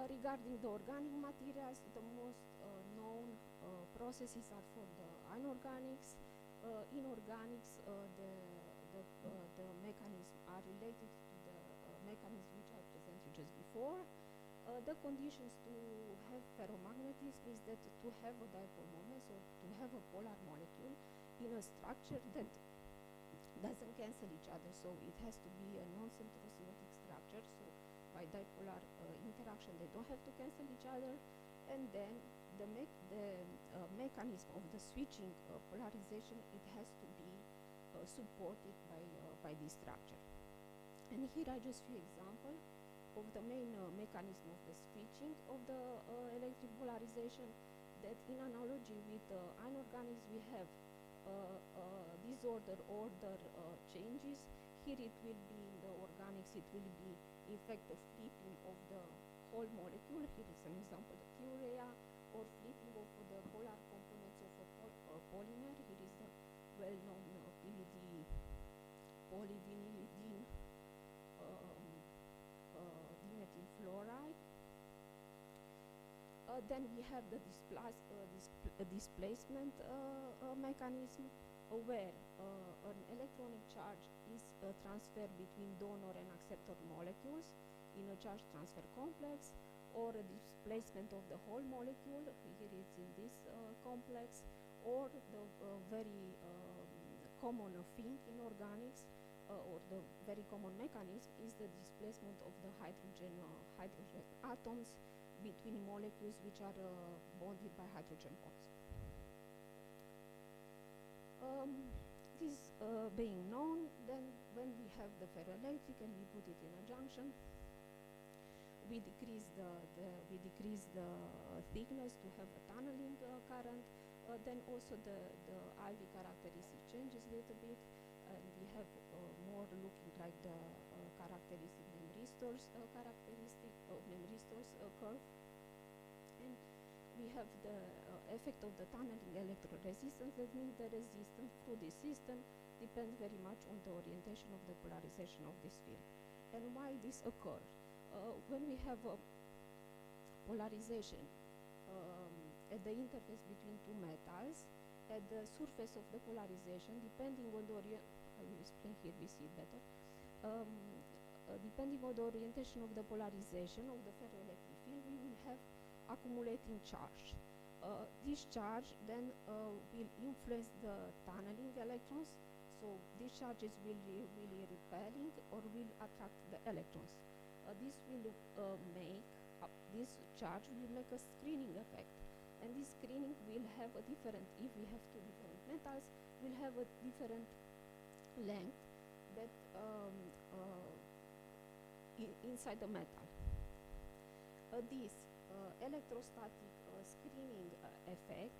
Regarding the organic materials, the most known processes are for the inorganics. Inorganics, the mechanisms are related to the mechanism which I presented just before. The conditions to have ferromagnetism is that to have a dipole moment, so to have a polar molecule in a structure that doesn't cancel each other, so it has to be a non-centrosymmetric structure, so by dipolar interaction they don't have to cancel each other, and then the mechanism of the switching polarization, it has to be supported by this structure. And here are just few examples of the main mechanism of the switching of the electric polarization, that in analogy with inorganics we have disorder order changes. Here it will be in the organics, it will be in fact a flipping of the whole molecule. Here is an example, the urea, or flipping of the polar components of a polymer. Here is the well-known polyvinylidene dimethyl fluoride. Then we have the displacement mechanism, where an electronic charge is transferred between donor and acceptor molecules in a charge transfer complex, or a displacement of the whole molecule. Here it's in this complex, or the very common thing in organics, or the very common mechanism is the displacement of the hydrogen atoms between molecules which are bonded by hydrogen bonds. This being known, then when we have the ferroelectric and we put it in a junction, we decrease the thickness to have a tunneling current. Then also the IV characteristic changes a little bit, and we have more looking like the characteristic memristors characteristic of memristors curve. And we have the effect of the tunneling electroresistance. That means the resistance through this system depends very much on the orientation of the polarization of this field. And why this occurs? When we have a polarization at the interface between two metals, at the surface of the polarization, depending on the I will explain here, we see it better. Depending on the orientation of the polarization of the ferroelectric field, we will have accumulating charge. This charge then will influence the tunneling electrons, so these charges will really repelling or will attract the electrons. This will this charge will make a screening effect, and this screening will have a different, if we have two different metals, will have a different length that inside the metal. This electrostatic screening effect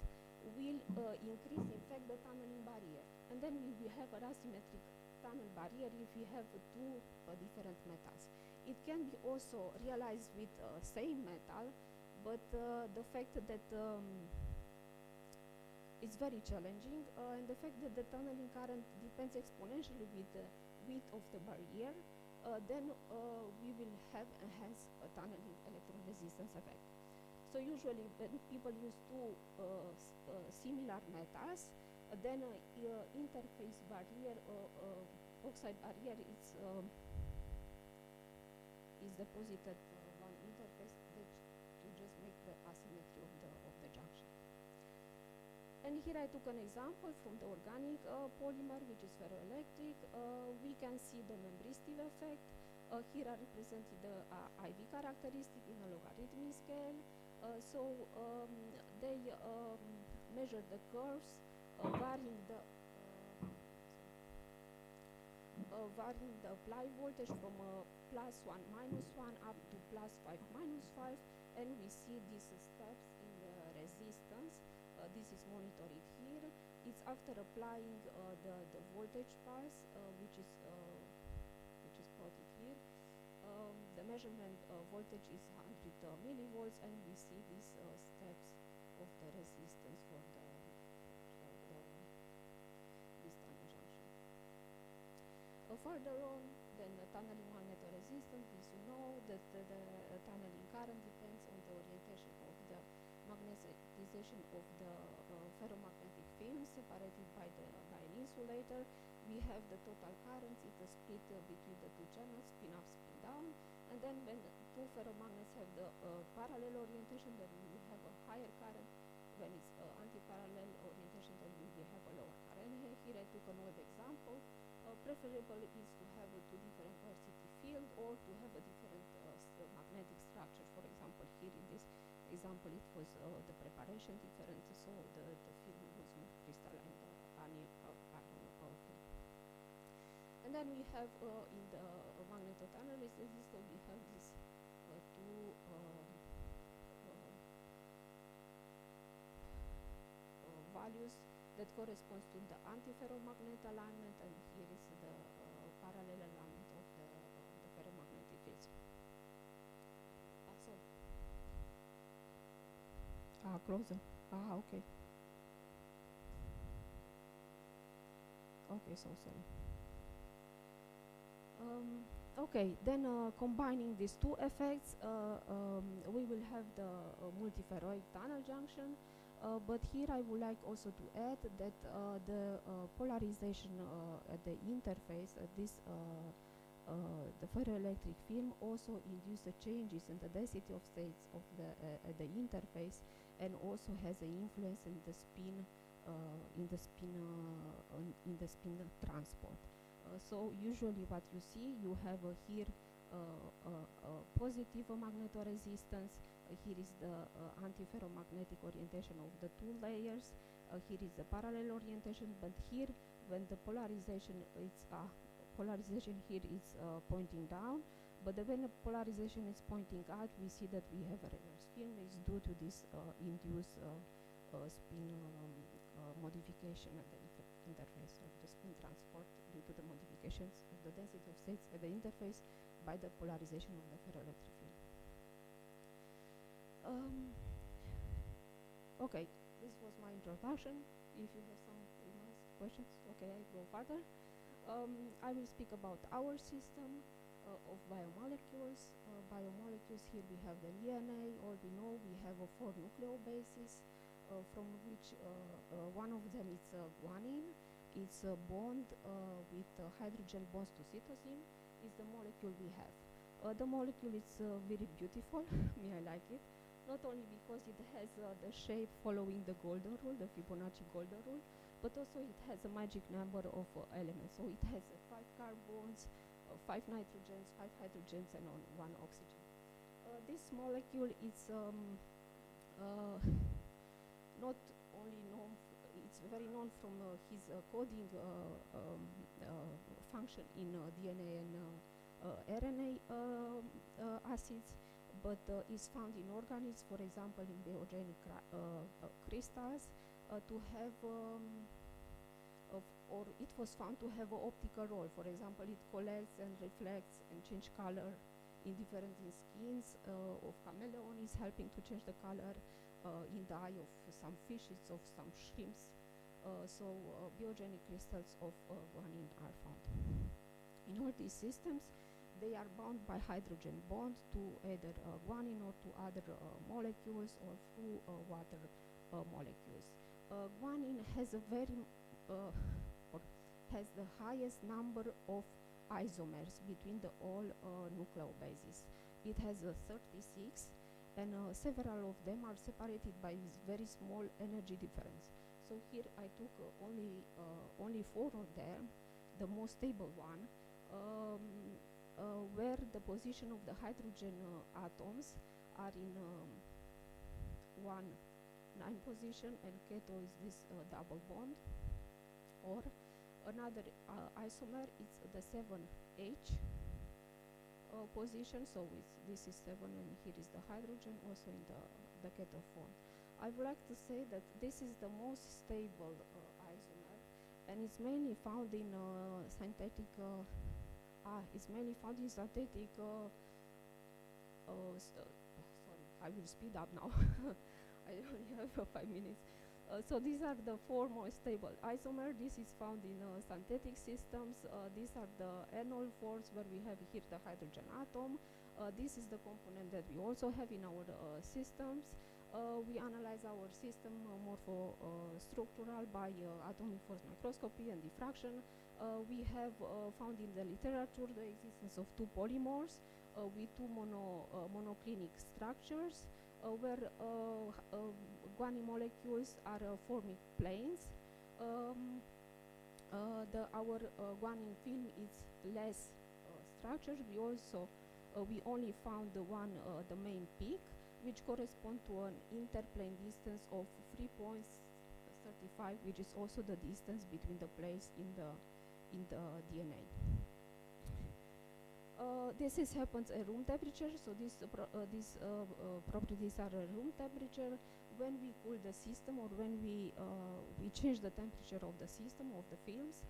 will increase, in fact, the tunneling barrier, and then we will have an asymmetric tunnel barrier if we have two different metals. It can be also realized with same metal, but the fact that it's very challenging, and the fact that the tunneling current depends exponentially with the width of the barrier, then we will have enhanced tunneling electroresistance effect. So usually when people use two similar metals, then interface barrier, oxide barrier is deposited one interface that to just make the asymmetry of the junction. And here I took an example from the organic polymer, which is ferroelectric. We can see the membristive effect. Here are represented the IV characteristic in a logarithmic scale. They measure the curves varying the apply voltage from +1 -1 up to +5 -5, and we see these steps in the resistance. This is monitored here. It's after applying the voltage pulse, which is plotted here. The measurement voltage is 100 millivolts, and we see these steps of the resistance for this tunnel junction. Further on, then the tunneling magnetoresistance, this you know that the tunneling current depends on the orientation of the magnetization of the ferromagnetic film separated by an insulator. We have the total current, it's a split between the two channels, spin up, spin down, and then when the two ferromagnets have the parallel orientation, then we will have a higher current. When it's anti-parallel orientation, then we will have a lower current. Here I took an old example. Preferable is to have two different coercive field or to have a different magnetic structure. For example, here in this example, it was the preparation different, so the film was more crystalline, iron film. And then we have in the magnetotunnel resistor, we have these two values that corresponds to the antiferromagnet alignment, and here is the parallel alignment of the ferromagnetic fields. Closer. Okay. Okay, so sorry. Okay, then combining these two effects, we will have the multiferroic tunnel junction. But here I would like also to add that the polarization at the interface, the ferroelectric film also induces changes in the density of states of at the interface, and also has an influence in the spin transport. So usually what you see, you have here positive magnetoresistance. Here is the antiferromagnetic orientation of the two layers. Here is the parallel orientation, but here when the polarization here is pointing down, but when the polarization is pointing out, we see that we have a reverse film. It's due to this induced spin modification at the interface of the spin transport due to the modifications of the density of states at the interface by the polarization of the ferroelectric field. Okay, this was my introduction. If you have some remarks, questions, okay, I go further. I will speak about our system of biomolecules. Biomolecules, here we have the DNA, or we know we have 4 nucleobases, from which one of them is guanine. It's a bond with hydrogen bonds to cytosine, is the molecule we have. The molecule is very beautiful, me I like it, not only because it has the shape following the golden rule, the Fibonacci golden rule, but also it has a magic number of elements. So it has 5 carbons, 5 nitrogens, 5 hydrogens, and 1 oxygen. This molecule is not only known, it's very known from his coding function in DNA and RNA acids, but is found in organisms, for example, in biogenic crystals, to have, or it was found to have an optical role. For example, it collects and reflects and change color in different skins of chameleon, is helping to change the color in the eye of some fishes, of some shrimps. So biogenic crystals of guanine are found. In all these systems, they are bound by hydrogen bond to either guanine or to other molecules, or through water molecules. Guanine has a very or has the highest number of isomers between the all nucleobases. It has 36, and several of them are separated by this very small energy difference. So here I took only 4 of them, the most stable one, where the position of the hydrogen atoms are in 1,9 position, and keto is this double bond. Or another isomer is the 7H position, so this is 7, and here is the hydrogen, also in the keto form. I would like to say that this is the most stable isomer, and it's mainly found in synthetic. It's mainly found in synthetic. Sorry, I will speed up now. I only have 5 minutes. So these are the 4 most stable isomers. This is found in synthetic systems. These are the enol forms, where we have here the hydrogen atom. This is the component that we also have in our systems. We analyze our system structural by atomic force microscopy and diffraction. We have found in the literature the existence of two polymers with two monoclinic structures where guanine molecules are forming planes. Our guanine film is less structured. We only found the main peak, which corresponds to an interplane distance of 3.35, which is also the distance between the planes in the DNA. This happens at room temperature, so these properties are at room temperature. When we cool the system, or when we change the temperature of the system, of the films,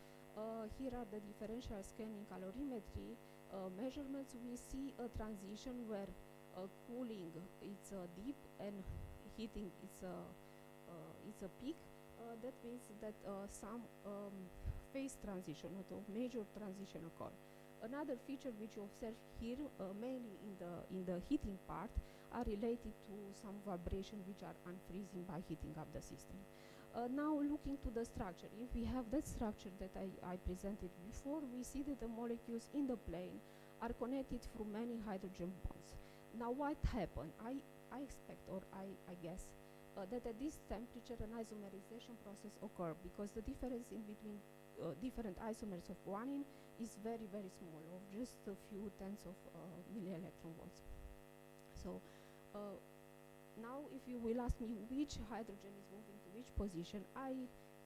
here are the differential scanning calorimetry measurements. We see a transition where cooling it's deep and heating it's a peak. That means that some phase transition or major transition occur. Another feature which you observe here, mainly in the heating part, are related to some vibration which are unfreezing by heating up the system. Now looking to the structure, if we have that structure that I presented before, we see that the molecules in the plane are connected through many hydrogen bonds. Now what happened? I expect, or I guess, that at this temperature an isomerization process occurs, because the difference in between different isomers of guanine is very, very small, of just a few tenths of milli-electron volts. So now if you will ask me which hydrogen is moving to which position, I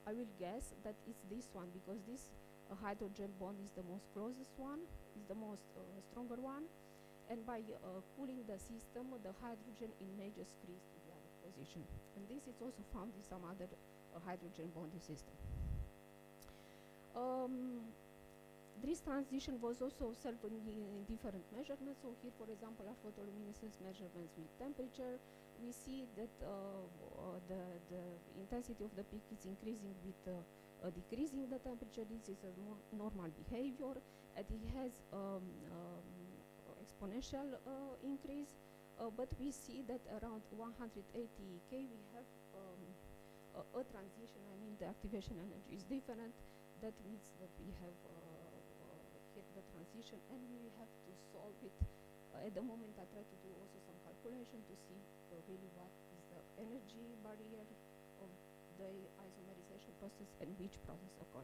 will guess that it's this one, because this hydrogen bond is the most closest one, is the most stronger one, and by cooling the system, the hydrogen may just freeze to the other position. And this is also found in some other hydrogen bonding system. This transition was also observed in different measurements. So here, for example, are photoluminescence measurements with temperature. We see that the intensity of the peak is increasing with decreasing the temperature. This is a normal behavior, and it has exponential increase. But we see that around 180 K we have a transition. I mean, the activation energy is different. That means that we have hit the transition, and we have to solve it. At the moment, I try to do also some calculation to see really what is the energy barrier of the isomerization process and which process occur.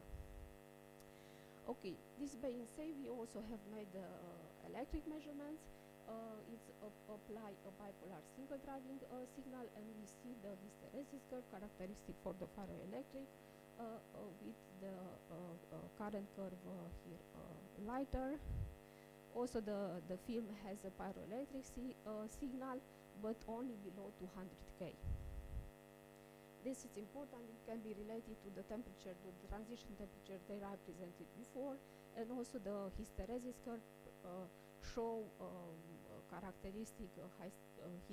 Okay, this being said, we also have made electric measurements. It's apply a bipolar single driving signal, and we see the hysteresis curve characteristic for the ferroelectric. With the current curve here lighter. Also the film has a pyroelectric signal, but only below 200 K. This is important. It can be related to the temperature, the transition temperature that I presented before, and also the hysteresis curve show characteristic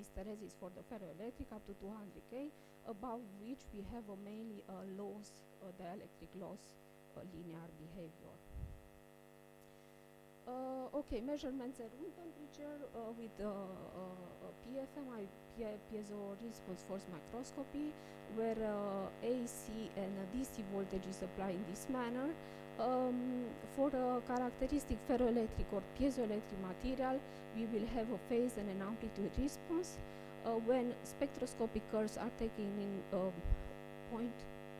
hysteresis for the ferroelectric up to 200 K, above which we have mainly loss, dielectric loss linear behavior. Okay, measurements at room temperature with PFM, piezo response force microscopy, where AC and DC voltage is applied in this manner. For a characteristic ferroelectric or piezoelectric material, we will have a phase and an amplitude response. When spectroscopic curves are taken in point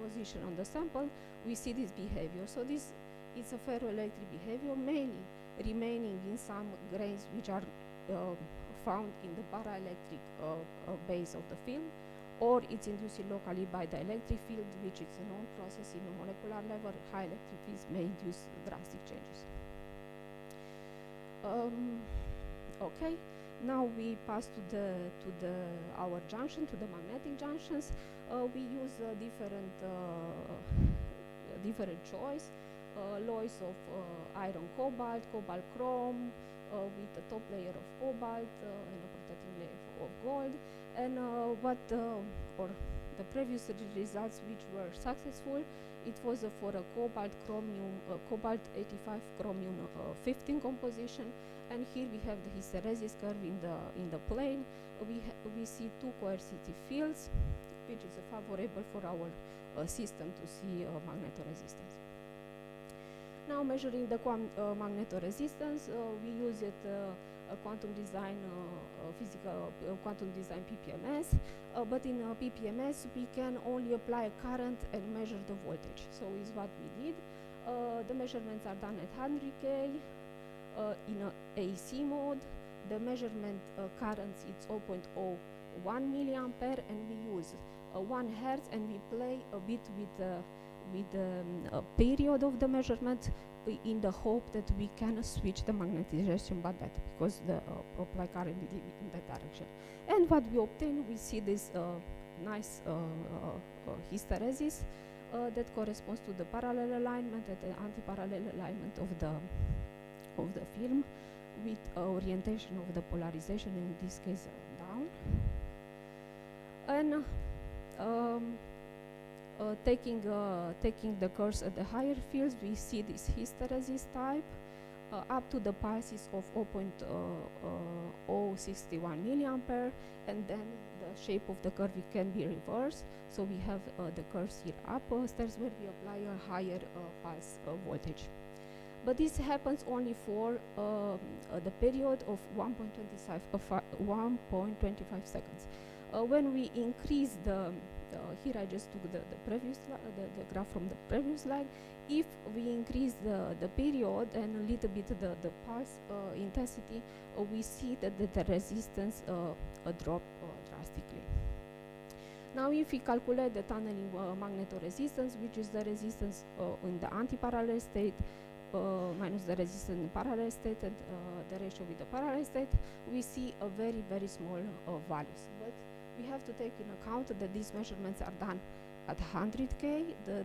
position on the sample, we see this behavior. So this is a ferroelectric behavior, mainly remaining in some grains which are found in the paraelectric base of the film, or it's induced locally by the electric field, which is a known process in a molecular level. High electric fields may induce drastic changes. Okay, now we pass to our junction, to the magnetic junctions. We use different choice, alloys of iron cobalt, cobalt chrome, with a top layer of cobalt and a protecting layer of gold. And the previous results which were successful, it was for a cobalt 85 chromium 15 composition, and here we have the hysteresis curve in the plane. We see two coercitive fields, which is favorable for our system to see magnetoresistance. Now, measuring the magnetoresistance, we use it quantum design physical quantum design PPMS, but in PPMS we can only apply a current and measure the voltage. So is what we did. The measurements are done at 100K in a AC mode. The measurement currents is 0.01 milliampere, and we use 1 hertz, and we play a bit with the period of the measurement in the hope that we can switch the magnetization by that, because the apply current in that direction. And what we obtain, we see this nice hysteresis that corresponds to the parallel alignment and the anti-parallel alignment of the film, with orientation of the polarization, in this case down. And taking the curves at the higher fields, we see this hysteresis type up to the pulses of 0.061 milliampere, and then the shape of the curve can be reversed. So we have the curves here upstairs where we apply a higher pulse voltage. But this happens only for the period of 1.25 seconds. When we increase here I just took the previous the graph from the previous slide. If we increase the period and a little bit the pulse intensity, we see that the resistance drop drastically. Now, if we calculate the tunneling magnetoresistance, which is the resistance in the anti-parallel state minus the resistance in the parallel state, and the ratio with the parallel state, we see a very, very small values. But we have to take in account that these measurements are done at 100K. The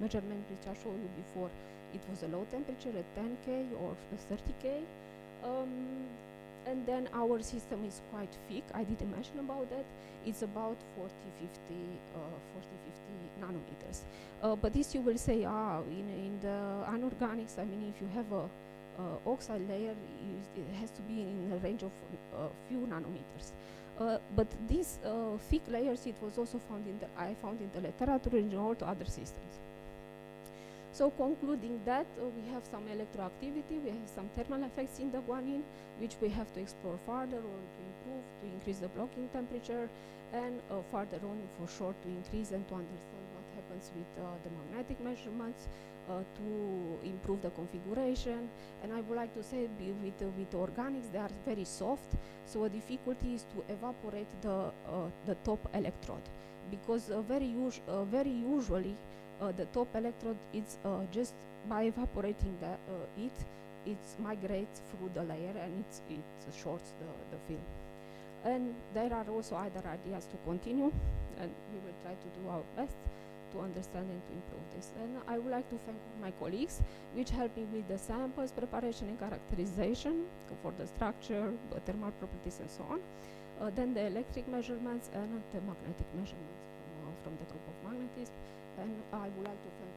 measurement which I showed you before, it was a low temperature at 10K or 30K. And then our system is quite thick. I didn't mention about that. It's about 40-50 nanometers. But this you will say, in the anorganics, I mean, if you have a oxide layer, it has to be in a range of few nanometers. But these thick layers, it was also found I found in the literature in all other systems. So concluding that, we have some electroactivity, we have some thermal effects in the guanine, which we have to explore further or to improve, to increase the blocking temperature, and further on for sure to increase and to understand what happens with the magnetic measurements, to improve the configuration. And I would like to say with organics, they are very soft, so a difficulty is to evaporate the top electrode, because very usually the top electrode is just by evaporating it migrates through the layer, and it shorts the film. And there are also other ideas to continue, and we will try to do our best to understand and to improve this. And I would like to thank my colleagues, which helped me with the samples preparation and characterization for the structure, thermal properties, and so on. Then the electric measurements and the magnetic measurements from the group of magnetists. And I would like to thank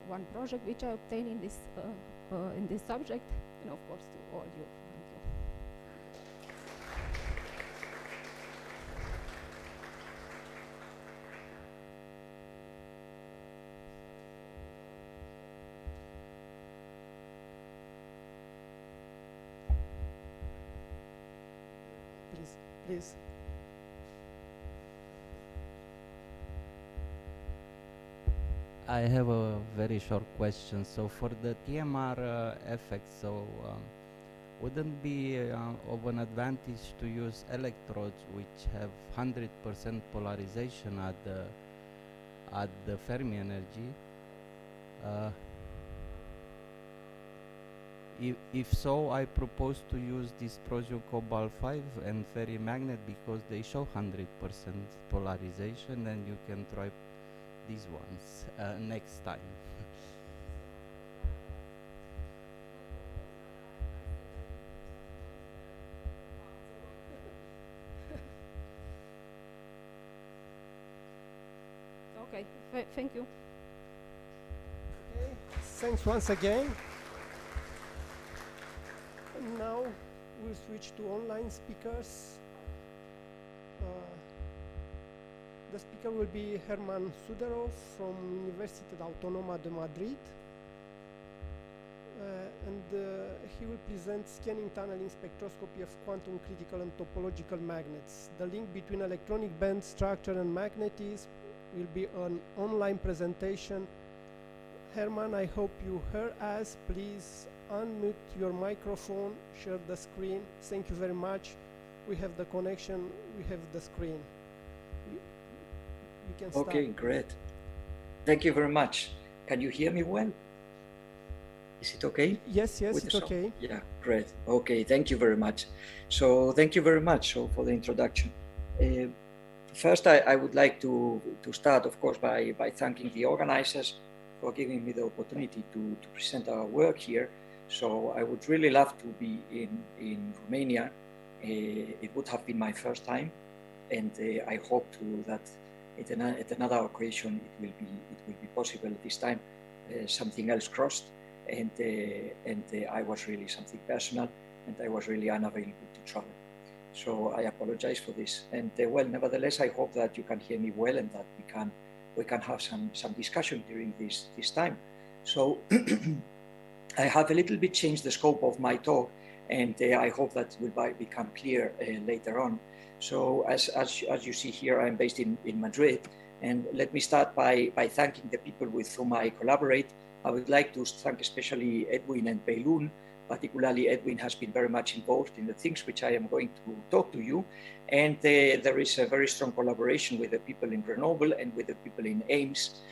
one project which I obtained in this subject, and of course to all you. Thank you. Please. I have a very short question. So for the TMR effect, so wouldn't be of an advantage to use electrodes which have 100% polarization at the Fermi energy? If so, I propose to use this Prosium Cobalt 5 and ferrimagnet because they show 100% polarization, and you can try these ones next time. Okay, thank you. Okay, thanks once again. And now we'll switch to online speakers. The speaker will be Herman Suderov from Universitatea Autonoma de Madrid. He will present scanning tunneling spectroscopy of quantum critical and topological magnets. The link between electronic band structure and magnetism will be an online presentation. Herman, I hope you hear us. Please unmute your microphone, share the screen. Thank you very much. We have the connection, we have the screen. We can start. Okay, great. Thank you very much. Can you hear me well? Is it okay? Yes, it's okay. Yeah, great. Okay, thank you very much. So thank you very much for the introduction. First, I would like to start, of course, by thanking the organizers for giving me the opportunity to present our work here. So I would really love to be in Romania. It would have been my first time, and I hope that at another occasion it will be possible. This time something else crossed, and I was really something personal, and I was really unavailable to travel. So I apologize for this. And well, nevertheless, I hope that you can hear me well and that we can have some discussion during this time. So I have a little bit changed the scope of my talk, and I hope that will become clear later on. So as you see here, I'm based in Madrid, and let me start by thanking the people with whom I collaborate. I would like to thank especially Edwin and Beilun. Particularly, Edwin has been very much involved in the things which I am going to talk to you. And there is a very strong collaboration with the people in Grenoble and with the people in Ames,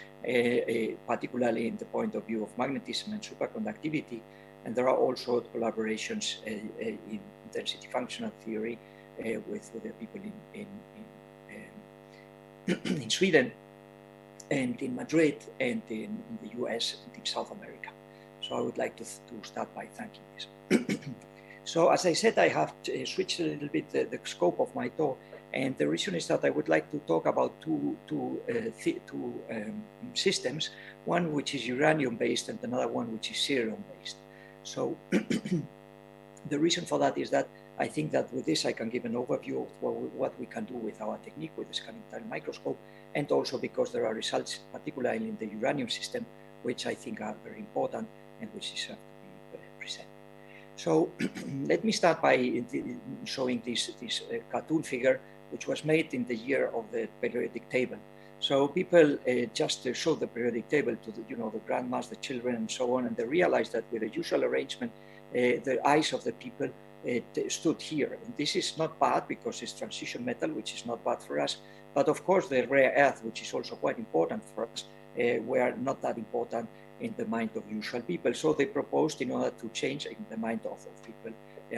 particularly in the point of view of magnetism and superconductivity. And there are also collaborations in intensity functional theory with the people in Sweden and in Madrid and in the US and in South America. So I would like to start by thanking this. So as I said, I have switched a little bit the scope of my talk, and the reason is that I would like to talk about two systems, one which is uranium-based and another one which is cerium-based. So the reason for that is that I think that with this I can give an overview of what we can do with our technique with the scanning tunnel microscope, and also because there are results, particularly in the uranium system, which I think are very important and which deserve to be presented. So let me start by showing this cartoon figure, which was made in the year of the periodic table. So people just show the periodic table to the grandmas, the children, and so on, and they realized that with the usual arrangement, the eyes of the people stood here. And this is not bad because it's transition metal, which is not bad for us. But of course, the rare earth, which is also quite important for us, were not that important in the mind of usual people. So they proposed, in order to change in the mind of people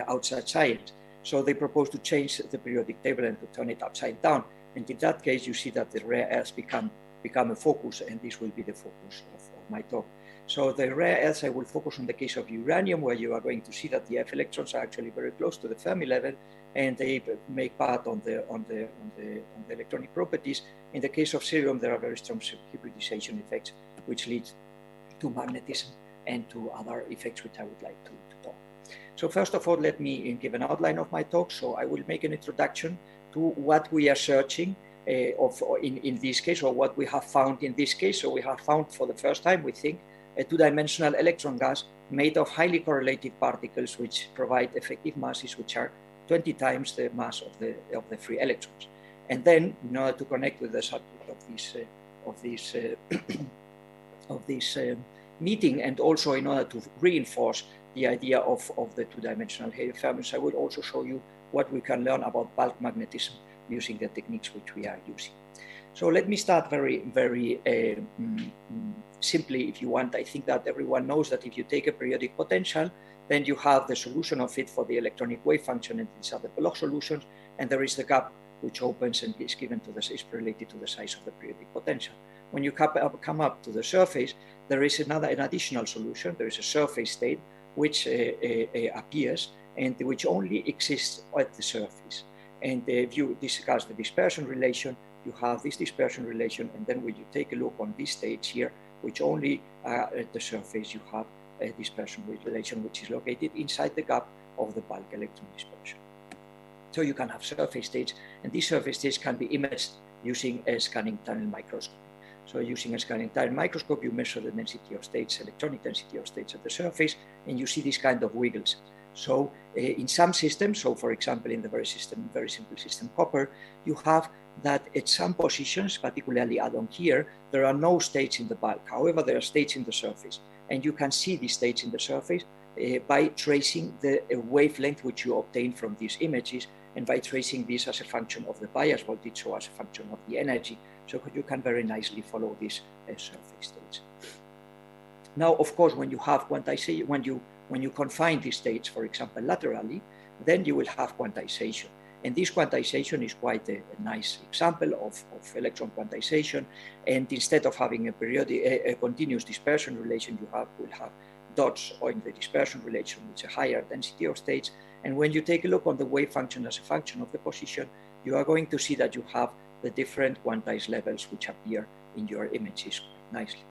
outside science. So they proposed to change the periodic table and to turn it upside down. And in that case, you see that the rare earths become a focus, and this will be the focus of my talk. So the rare earths, I will focus on the case of uranium, where you are going to see that the F electrons are actually very close to the Fermi level, and they make part on the electronic properties. In the case of cerium, there are very strong hybridization effects, which lead to magnetism and to other effects which I would like to talk. So first of all, let me give an outline of my talk. So I will make an introduction to what we are searching in this case, or what we have found in this case. So we have found for the first time, we think, a two-dimensional electron gas made of highly correlated particles, which provide effective masses which are 20 times the mass of the free electrons. And then, in order to connect with the subject of this meeting, and also in order to reinforce the idea of the two-dimensional fermions, I will also show you what we can learn about bulk magnetism using the techniques which we are using. So let me start very simply, if you want. I think that everyone knows that if you take a periodic potential, then you have the solution of it for the electronic wave function, and these are the Bloch solutions, and there is the gap which opens and is given to is related to the size of the periodic potential. When you come up to the surface, there is an additional solution. There is a surface state which appears and which only exists at the surface. And if you discuss the dispersion relation, you have this dispersion relation, and then when you take a look on this stage here, which only at the surface, you have a dispersion relation which is located inside the gap of the bulk electron dispersion. So you can have surface states, and these surface states can be imaged using a scanning tunnel microscope. So using a scanning tunnel microscope, you measure the density of states, electronic density of states at the surface, and you see this kind of wiggles. So in some systems, so for example, in the very simple system copper, you have that at some positions, particularly along here, there are no states in the bulk. However, there are states in the surface, and you can see these states in the surface by tracing the wavelength which you obtain from these images, and by tracing this as a function of the bias voltage, so as a function of the energy. So you can very nicely follow these surface states. Now, of course, when you have quantization, when you confine these states, for example, laterally, then you will have quantization. And this quantization is quite a nice example of electron quantization. And instead of having a continuous dispersion relation, you will have dots in the dispersion relation with a higher density of states. And when you take a look on the wave function as a function of the position, you are going to see that you have the different quantized levels which appear in your images quite nicely.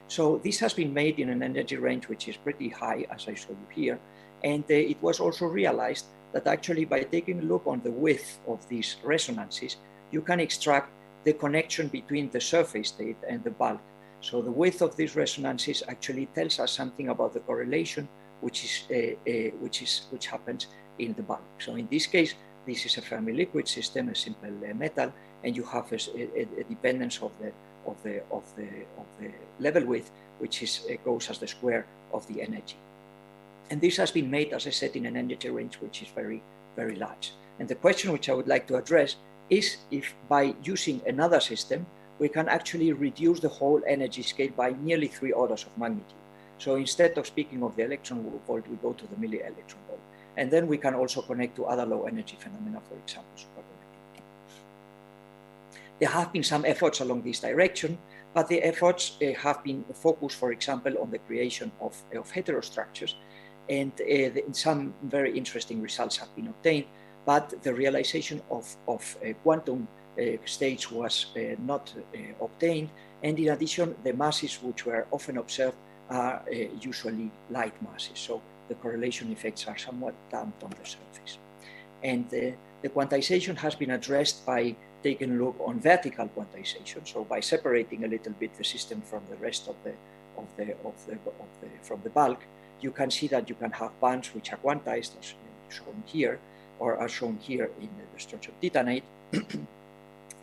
So this has been made in an energy range which is pretty high, as I showed you here. And it was also realized that actually by taking a look on the width of these resonances, you can extract the connection between the surface state and the bulk. So the width of these resonances actually tells us something about the correlation which happens in the bulk. So in this case, this is a Fermi liquid system, a simple metal, and you have a dependence of the level width, which goes as the square of the energy. And this has been made, as I said, in an energy range which is very, very large. And the question which I would like to address is if by using another system, we can actually reduce the whole energy scale by nearly 3 orders of magnitude. So instead of speaking of the electron volt, we go to the milli-electron volt. And then we can also connect to other low energy phenomena, for example, superconductivity. There have been some efforts along this direction, but the efforts have been focused, for example, on the creation of heterostructures. And some very interesting results have been obtained, but the realization of quantum states was not obtained. And in addition, the masses which were often observed are usually light masses. So the correlation effects are somewhat damped on the surface. And the quantization has been addressed by taking a look on vertical quantization. So by separating a little bit the system from the rest from the bulk, you can see that you can have bands which are quantized, as shown here, or are shown here in the structure of titanate.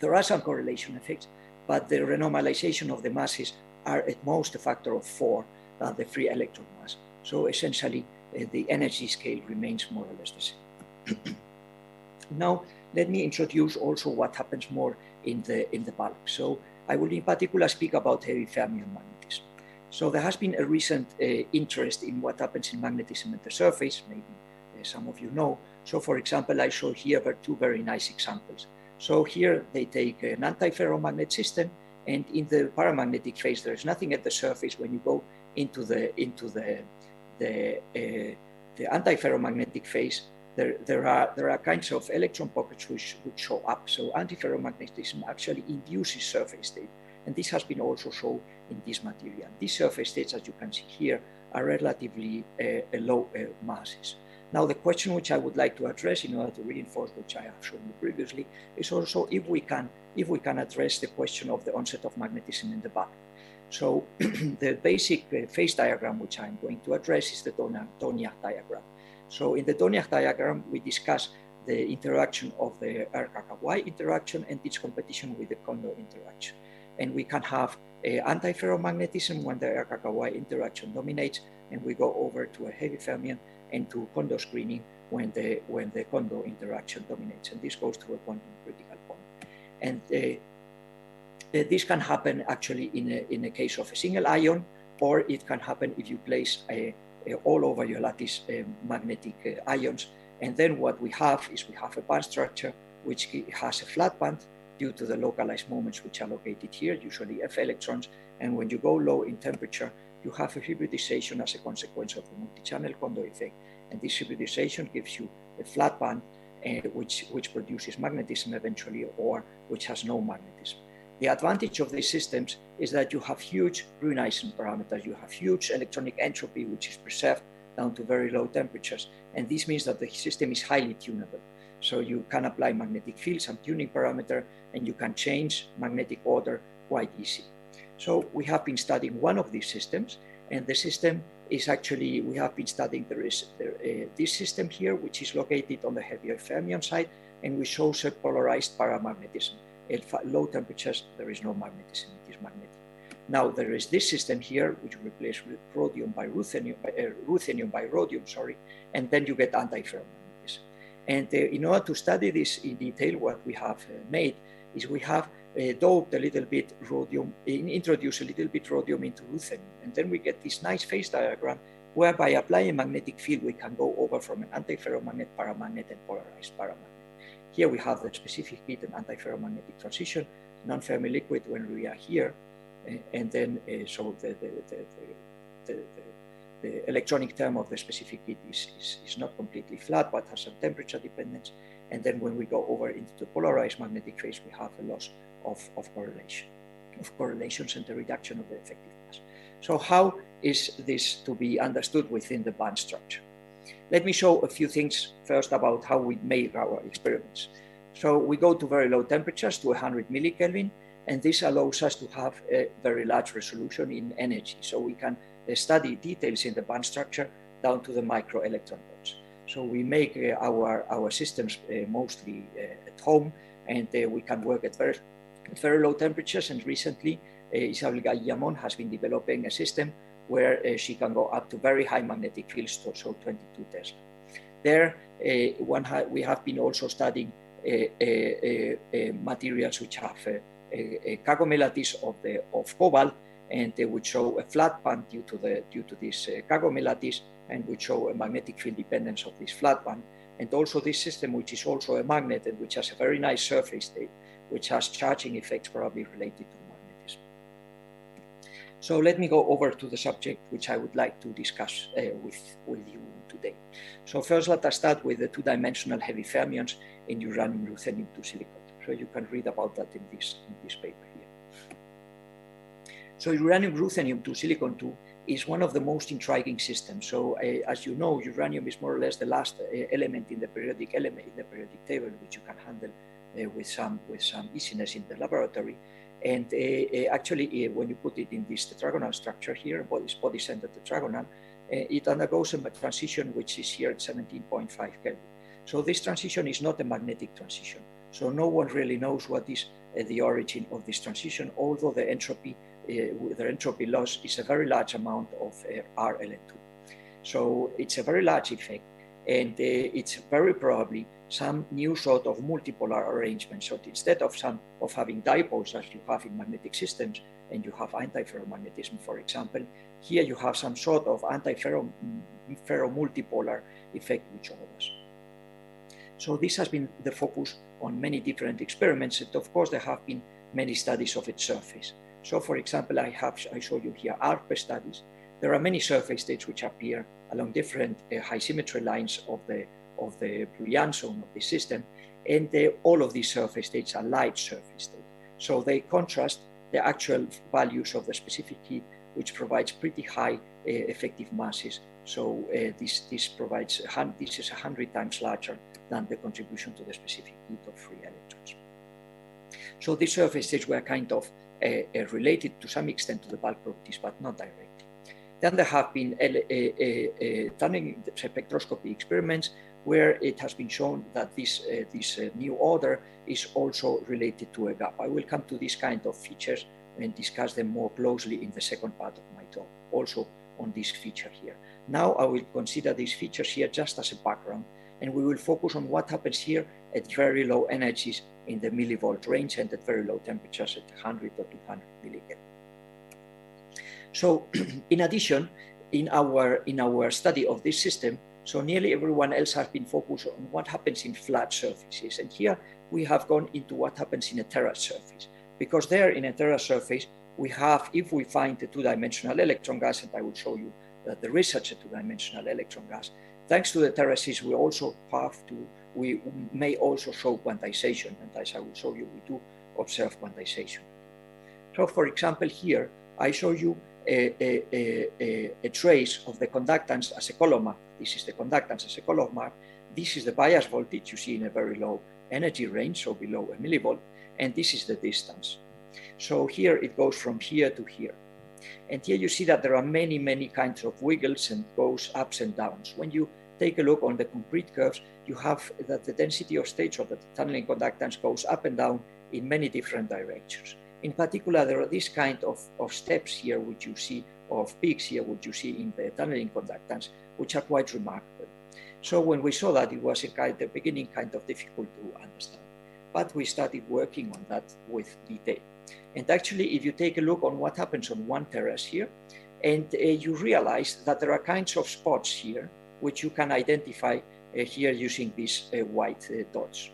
There are some correlation effects, but the renormalization of the masses are at most a factor of 4 than the free electron mass. So essentially, the energy scale remains more or less the same. Now, let me introduce also what happens more in the bulk. So I will in particular speak about heavy fermion magnetism. So there has been a recent interest in what happens in magnetism at the surface, maybe some of you know. So for example, I show here 2 very nice examples. So here they take an antiferromagnet system, and in the paramagnetic phase, there is nothing at the surface. When you go into the antiferromagnetic phase, there are kinds of electron pockets which show up. So antiferromagnetism actually induces surface state, and this has been also shown in this material. These surface states, as you can see here, are relatively low masses. Now, the question which I would like to address in order to reinforce which I have shown you previously is also if we can address the question of the onset of magnetism in the bulk. So the basic phase diagram which I'm going to address is the Doniach diagram. So in the Doniach diagram, we discuss the interaction of the RKKY interaction and its competition with the Kondo interaction. And we can have antiferromagnetism when the RKKY interaction dominates, and we go over to a heavy fermion and to Kondo screening when the Kondo interaction dominates. And this goes to a quantum critical point. And this can happen actually in a case of a single ion, or it can happen if you place all over your lattice magnetic ions. And then what we have is we have a band structure which has a flat band due to the localized moments which are located here, usually F electrons. And when you go low in temperature, you have a hybridization as a consequence of the multi-channel Kondo effect. And this hybridization gives you a flat band, which produces magnetism eventually, or which has no magnetism. The advantage of these systems is that you have huge reionizing parameters, you have huge electronic entropy, which is preserved down to very low temperatures. And this means that the system is highly tunable. So you can apply magnetic fields and tuning parameter, and you can change magnetic order quite easy. So we have been studying one of these systems, and the system is actually, we have been studying this system here, which is located on the heavier fermion side, and we show polarized paramagnetism. At low temperatures, there is no magnetism, it is magnetic. Now there is this system here, which replaces rhodium by ruthenium by rhodium, sorry, and then you get antiferromagnetism. And in order to study this in detail, what we have made is we have doped a little bit rhodium, introduce a little bit rhodium into ruthenium, and then we get this nice phase diagram whereby applying a magnetic field, we can go over from an antiferromagnet, paramagnet, and polarized paramagnet. Here we have the specific heat and antiferromagnetic transition, non-Fermi liquid when we are here, and then so the electronic term of the specific heat is not completely flat, but has some temperature dependence. And then when we go over into the polarized magnetic phase, we have a loss of correlations and the reduction of the effective mass. So how is this to be understood within the band structure? Let me show a few things first about how we make our experiments. So we go to very low temperatures, to 100 millikelvin, and this allows us to have a very large resolution in energy. So we can study details in the band structure down to the micro electron volts. So we make our systems mostly at home, and we can work at very low temperatures. And recently, Isabel Gallamón has been developing a system where she can go up to very high magnetic fields, so 22 Tesla. There, we have been also studying materials which have cagomelatise of cobalt, and they would show a flat band due to this cagomelatise, and would show a magnetic field dependence of this flat band. And also this system, which is also a magnet and which has a very nice surface state, which has charging effects probably related to magnetism. So let me go over to the subject which I would like to discuss with you today. So first, let us start with the two-dimensional heavy fermions in uranium ruthenium 2 silicon. So you can read about that in this paper here. So uranium ruthenium 2 silicon 2 is one of the most intriguing systems. So as you know, uranium is more or less the last element in the periodic table, which you can handle with some easiness in the laboratory. And actually, when you put it in this tetragonal structure here, body-centered tetragonal, it undergoes a transition which is here at 17.5 Kelvin. So this transition is not a magnetic transition. So no one really knows what is the origin of this transition, although the entropy loss is a very large amount of RLN2. So it's a very large effect, and it's very probably some new sort of multipolar arrangement. So instead of having dipoles as you have in magnetic systems, and you have antiferromagnetism, for example, here you have some sort of antiferromultipolar effect with others. So this has been the focus on many different experiments, and of course there have been many studies of its surface. So for example, I show you here ARPE studies. There are many surface states which appear along different high symmetry lines of the Brillouin zone of the system, and all of these surface states are light surface states. So they contrast the actual values of the specific heat, which provides pretty high effective masses. So this is 100 times larger than the contribution to the specific heat of free electrons. So these surface states were kind of related to some extent to the bulk properties, but not directly. Then there have been tunneling spectroscopy experiments where it has been shown that this new order is also related to a gap. I will come to these kind of features and discuss them more closely in the second part of my talk, also on this feature here. Now I will consider these features here just as a background, and we will focus on what happens here at very low energies in the millivolt range and at very low temperatures at 100 or 200 millikelvin. So in addition, in our study of this system, so nearly everyone else has been focused on what happens in flat surfaces. And here we have gone into what happens in a terrace surface, because there in a terrace surface, we have, if we find a two-dimensional electron gas, and I will show you that there is such a two-dimensional electron gas, thanks to the terraces, we also have to we may also show quantization, and as I will show you, we do observe quantization. So for example, here, I show you a trace of the conductance as a column map. This is the conductance as a column map. This is the bias voltage you see in a very low energy range, so below a millivolt, and this is the distance. So here it goes from here to here. And here you see that there are many, many kinds of wiggles and goes ups and downs. When you take a look on the concrete curves, you have that the density of states or the tunneling conductance goes up and down in many different directions. In particular, there are this kind of steps here, which you see, or of peaks here, which you see in the tunneling conductance, which are quite remarkable. So when we saw that, it was at the beginning kind of difficult to understand, but we started working on that with detail. And actually, if you take a look on what happens on one terrace here, and you realize that there are kinds of spots here, which you can identify here using these white dots.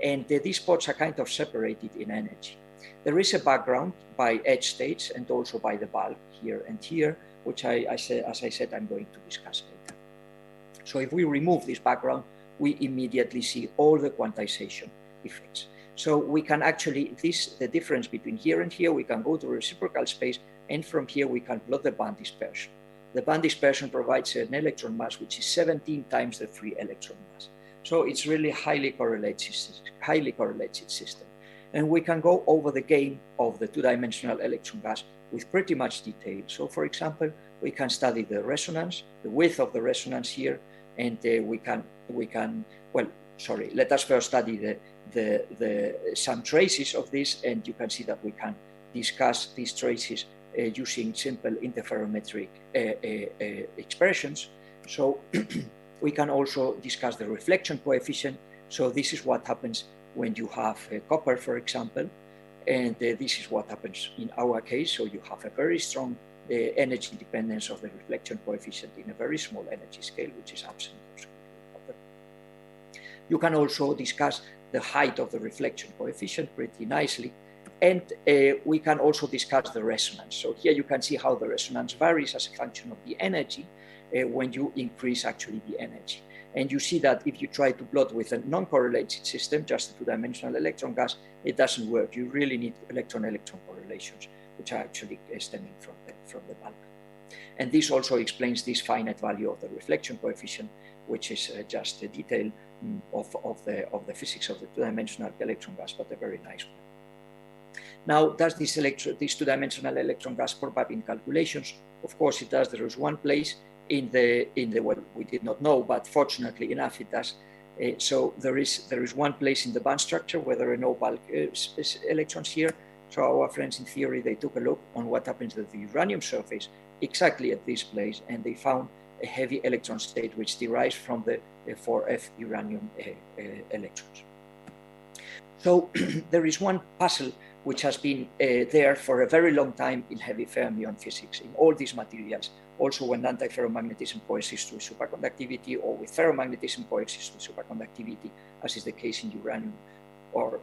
And these spots are kind of separated in energy. There is a background by edge states and also by the bulk here and here, which as I said, I'm going to discuss later. So if we remove this background, we immediately see all the quantization effects. So we can actually, the difference between here and here, we can go to reciprocal space, and from here we can plot the band dispersion. The band dispersion provides an electron mass which is 17 times the free electron mass. So it's really highly correlated system. And we can go over the gain of the two-dimensional electron gas with pretty much detail. So for example, we can study the resonance, the width of the resonance here, and let us first study some traces of this, and you can see that we can discuss these traces using simple interferometric expressions. So we can also discuss the reflection coefficient. So this is what happens when you have copper, for example, and this is what happens in our case. So you have a very strong energy dependence of the reflection coefficient in a very small energy scale, which is absent. You can also discuss the height of the reflection coefficient pretty nicely, and we can also discuss the resonance. So here you can see how the resonance varies as a function of the energy when you increase actually the energy. And you see that if you try to plot with a non-correlated system, just a two-dimensional electron gas, it doesn't work. You really need electron-electron correlations, which are actually stemming from the bulk. And this also explains this finite value of the reflection coefficient, which is just a detail of the physics of the two-dimensional electron gas, but a very nice one. Now, does this two-dimensional electron gas pop up in calculations? Of course it does. There is one place in the well, we did not know, but fortunately enough it does. So there is one place in the band structure where there are no bulk electrons here. So our friends in theory, they took a look on what happens at the uranium surface exactly at this place, and they found a heavy electron state which derives from the 4F uranium electrons. So there is one puzzle which has been there for a very long time in heavy fermion physics, in all these materials, also when antiferromagnetism coexists with superconductivity, or with ferromagnetism coexists with superconductivity, as is the case in uranium, or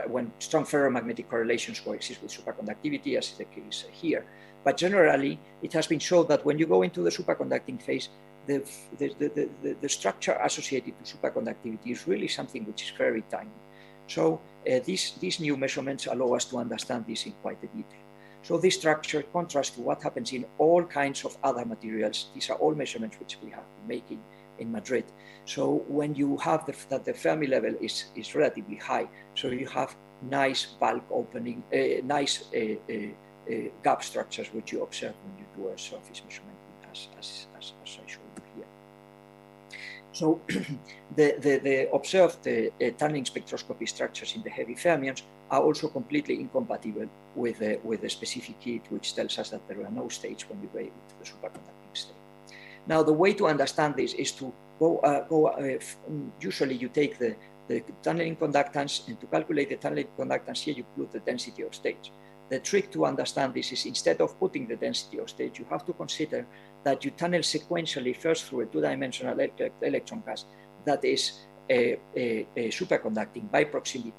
when strong ferromagnetic correlations coexist with superconductivity, as is the case here. But generally, it has been shown that when you go into the superconducting phase, the structure associated to superconductivity is really something which is very tiny. So these new measurements allow us to understand this in quite a detail. So this structure contrasts to what happens in all kinds of other materials. These are all measurements which we have been making in Madrid. So when you have that the Fermi level is relatively high, so you have nice bulk opening, nice gap structures which you observe when you do a surface measurement, as I showed you here. So the observed tunneling spectroscopy structures in the heavy fermions are also completely incompatible with the specific heat, which tells us that there are no states when you go into the superconducting state. Now, the way to understand this is to usually you take the tunneling conductance, and to calculate the tunneling conductance here, you put the density of states. The trick to understand this is, instead of putting the density of states, you have to consider that you tunnel sequentially first through a two-dimensional electron gas that is superconducting by proximity,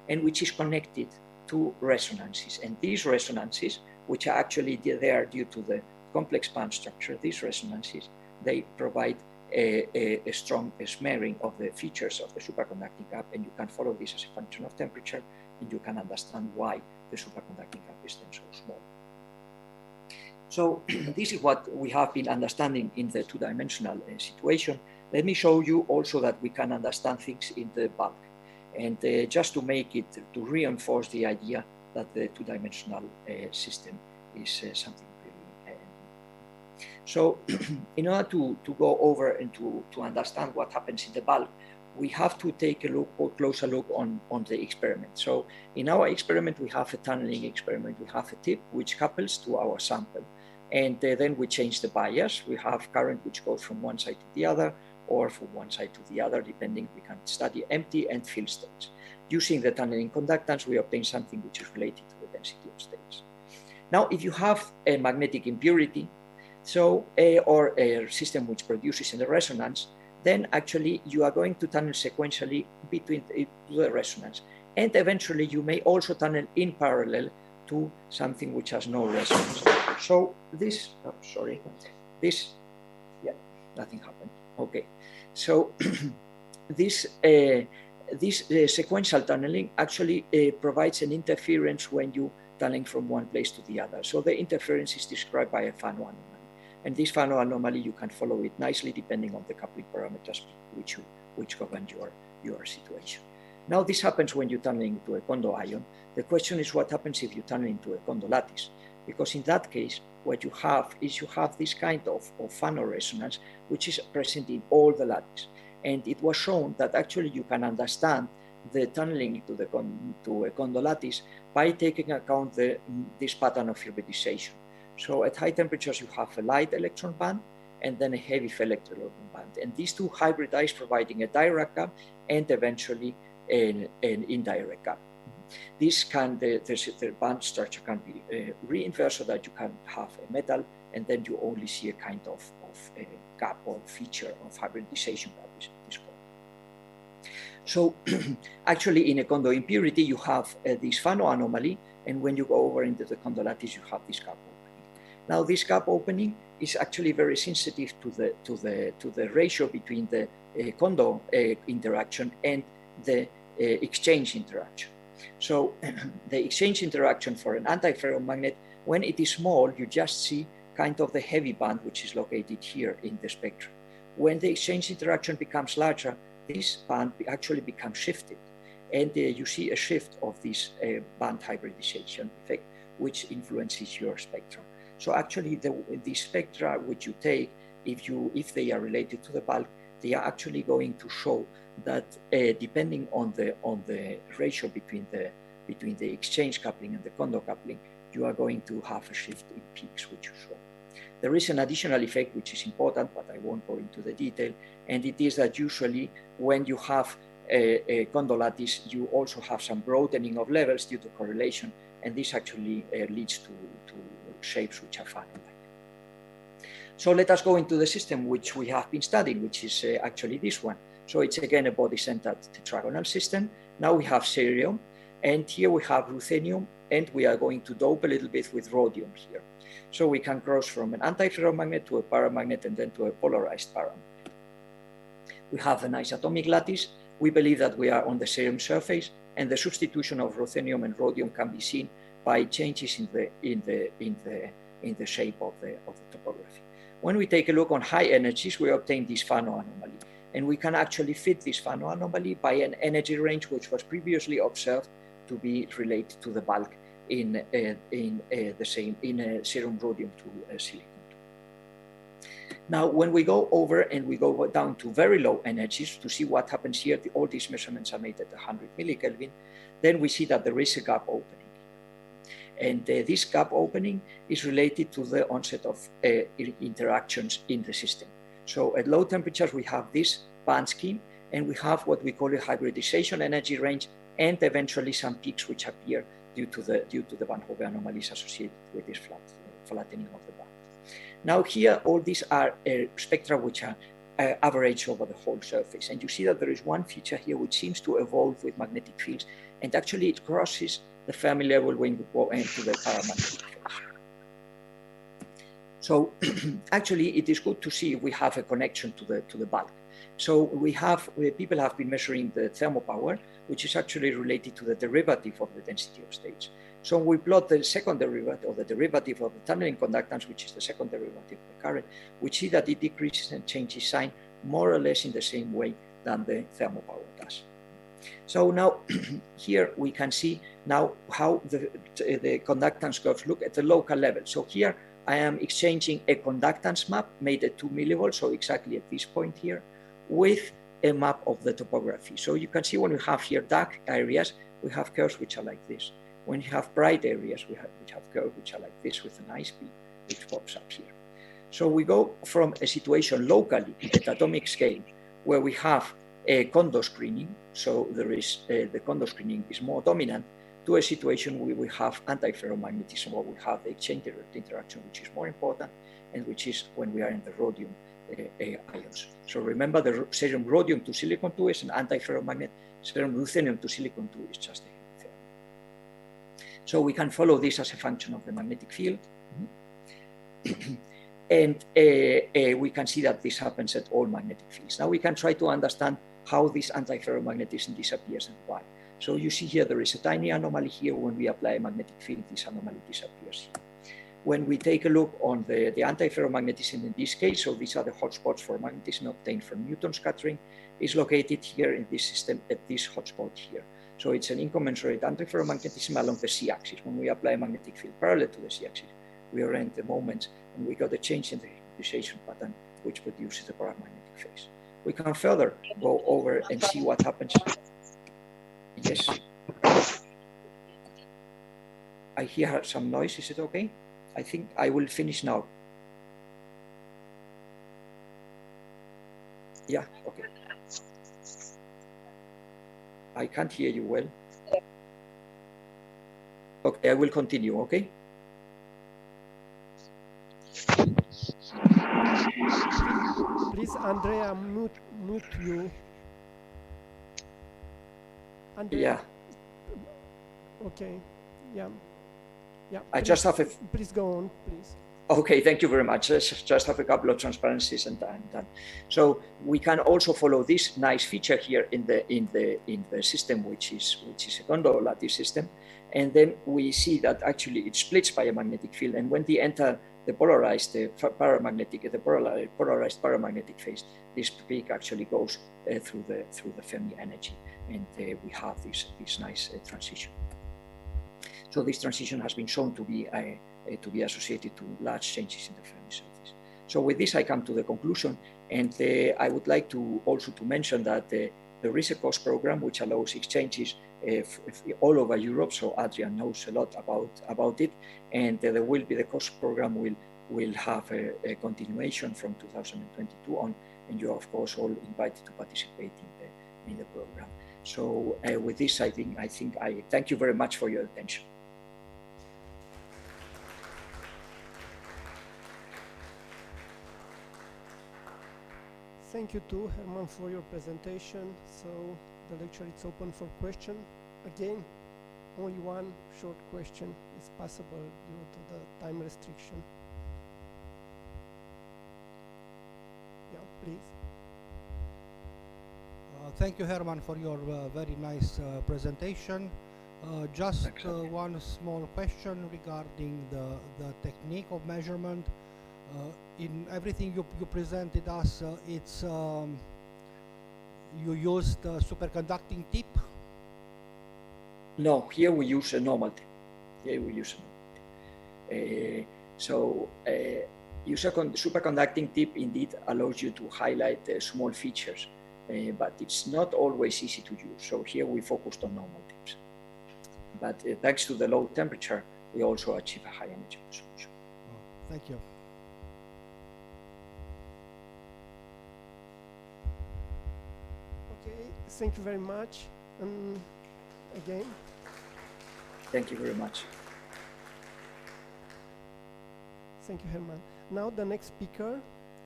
and which is connected to resonances. And these resonances, which are actually there due to the complex band structure, these resonances, they provide a strong smearing of the features of the superconducting gap, and you can follow this as a function of temperature, and you can understand why the superconducting gap is then so small. So this is what we have been understanding in the two-dimensional situation. Let me show you also that we can understand things in the bulk. And just to make it, to reinforce the idea that the two-dimensional system is something really So in order to go over and to understand what happens in the bulk, we have to take a closer look on the experiment. So in our experiment, we have a tunneling experiment. We have a tip which couples to our sample. And then we change the bias. We have current which goes from one side to the other, or from one side to the other, depending. We can study empty and filled states. Using the tunneling conductance, we obtain something which is related to the density of states. Now, if you have a magnetic impurity, or a system which produces in the resonance, then actually you are going to tunnel sequentially between the resonance. And eventually you may also tunnel in parallel to something which has no resonance. So this, yeah, nothing happened. Okay. So this sequential tunneling actually provides an interference when you tunneling from one place to the other. So the interference is described by a Fano anomaly. And this Fano anomaly, you can follow it nicely depending on the coupling parameters which govern your situation. Now this happens when you tunnel into a Kondo ion. The question is what happens if you tunnel into a Kondo lattice? Because in that case, what you have is you have this kind of Fano resonance, which is present in all the lattice. And it was shown that actually you can understand the tunneling to a Kondo lattice by taking account this pattern of hybridization. So at high temperatures, you have a light electron band and then a heavy electron band. And these two hybridize, providing a direct gap and eventually an indirect gap. This the band structure can be reinversed so that you can have a metal, and then you only see a kind of a gap or feature of hybridization that is called. So actually in a Kondo impurity, you have this Fano anomaly, and when you go over into the Kondo lattice, you have this gap opening. Now this gap opening is actually very sensitive to the ratio between the Kondo interaction and the exchange interaction. So the exchange interaction for an antiferromagnet, when it is small, you just see kind of the heavy band, which is located here in the spectrum. When the exchange interaction becomes larger, this band actually becomes shifted. And you see a shift of this band hybridization effect, which influences your spectrum. So actually the spectra which you take, if they are related to the bulk, they are actually going to show that depending on the ratio between the exchange coupling and the Kondo coupling, you are going to have a shift in peaks which you show. There is an additional effect which is important, but I won't go into the detail, and it is that usually when you have a Kondo lattice, you also have some broadening of levels due to correlation, and this actually leads to shapes which are Fano-like. So let us go into the system which we have been studying, which is actually this one. So it's again a body-centered tetragonal system. Now we have cerium, and here we have ruthenium, and we are going to dope a little bit with rhodium here. So we can cross from an antiferromagnet to a paramagnet and then to a polarized paramagnet. We have a nice atomic lattice. We believe that we are on the cerium surface, and the substitution of ruthenium and rhodium can be seen by changes in the shape of the topography. When we take a look on high energies, we obtain this Fano anomaly. And we can actually fit this Fano anomaly by an energy range which was previously observed to be related to the bulk in serum rhodium to silicon. Now, when we go over and we go down to very low energies to see what happens here, all these measurements are made at 100 millikelvin, then we see that there is a gap opening. And this gap opening is related to the onset of interactions in the system. So at low temperatures, we have this band scheme, and we have what we call a hybridization energy range, and eventually some peaks which appear due to the Van Hove anomalies associated with this flattening of the band. Now here, all these are spectra which are average over the whole surface. And you see that there is one feature here which seems to evolve with magnetic fields, and actually it crosses the Fermi level when you go into the paramagnetic phase. So actually, it is good to see we have a connection to the bulk. So people have been measuring the thermal power, which is actually related to the derivative of the density of states. So we plot the second derivative, or the derivative of the tunneling conductance, which is the second derivative of the current. We see that it decreases and changes sign more or less in the same way than the thermal power does. So now here we can see now how the conductance curves look at the local level. So here I am exchanging a conductance map made at 2 millivolts, so exactly at this point here, with a map of the topography. So you can see when we have here dark areas, we have curves which are like this. When you have bright areas, we have curves which are like this with a nice peak which pops up here. So we go from a situation locally at atomic scale where we have a condo screening, so there is the condo screening is more dominant, to a situation where we have antiferromagnetism, where we have the exchange interaction, which is more important, and which is when we are in the rhodium ions. So remember, the cerium rhodium to silicon 2 is an antiferromagnet, cerium ruthenium to silicon 2 is just a thermal. So we can follow this as a function of the magnetic field. And we can see that this happens at all magnetic fields. Now we can try to understand how this antiferromagnetism disappears and why. So you see here, there is a tiny anomaly here. When we apply a magnetic field, this anomaly disappears here. When we take a look on the antiferromagnetism in this case, so these are the hotspots for magnetism obtained from Newton scattering, is located here in this system at this hotspot here. So it's an incommensurate antiferromagnetism along the z-axis. When we apply a magnetic field parallel to the z-axis, we orient the moments and we got a change in the hybridization pattern, which produces the paramagnetic phase. We can further go over and see what happens. Yes. I hear some noise. Is it okay? I think I will finish now. Yeah, okay. I can't hear you well. Okay, I will continue, okay? Please, Andrea, mute you. Andrea. Yeah. Okay. Yeah. Yeah. I just have a. Please go on, please. Okay, thank you very much. Let's just have a couple of transparencies and done. So we can also follow this nice feature here in the system, which is a condo lattice system, and then we see that actually it splits by a magnetic field, and when they enter the polarized paramagnetic phase, this peak actually goes through the Fermi energy, and we have this nice transition. So this transition has been shown to be associated to large changes in the Fermi surface. So with this, I come to the conclusion, and I would like to also to mention that there is a COST program which allows exchanges all over Europe. So Adrian knows a lot about it, and there will be the COST program will have a continuation from 2022 on, and you are of course all invited to participate in the program. So with this, I think I thank you very much for your attention. Thank you too, Herman, for your presentation. So the lecture is open for question. Again, only one short question is possible due to the time restriction. Yeah, please. Thank you, Herman, for your very nice presentation. Just one small question regarding the technique of measurement. In everything you presented us, it's you used a superconducting tip? No, here we use a normal tip. Here we use a normal tip. Superconducting tip indeed allows you to highlight small features, but it's not always easy to use. So here we focused on normal tips. But thanks to the low temperature, we also achieve a high energy resolution. Oh, thank you. Okay, thank you very much. Again. Thank you very much. Thank you, Herman. Now the next speaker,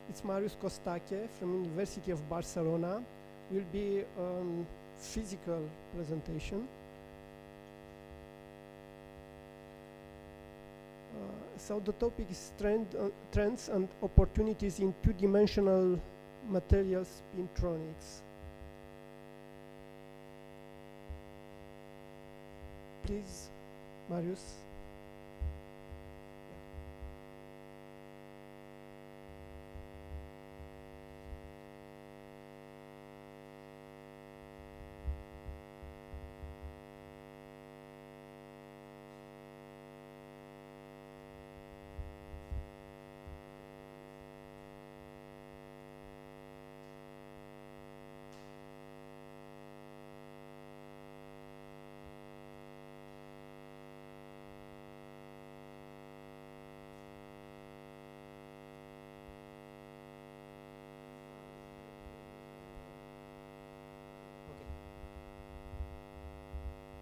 it's Marius Costache from University of Barcelona. Will be physical presentation. So the topic is trends and opportunities in two-dimensional materials spintronics. Please, Marius.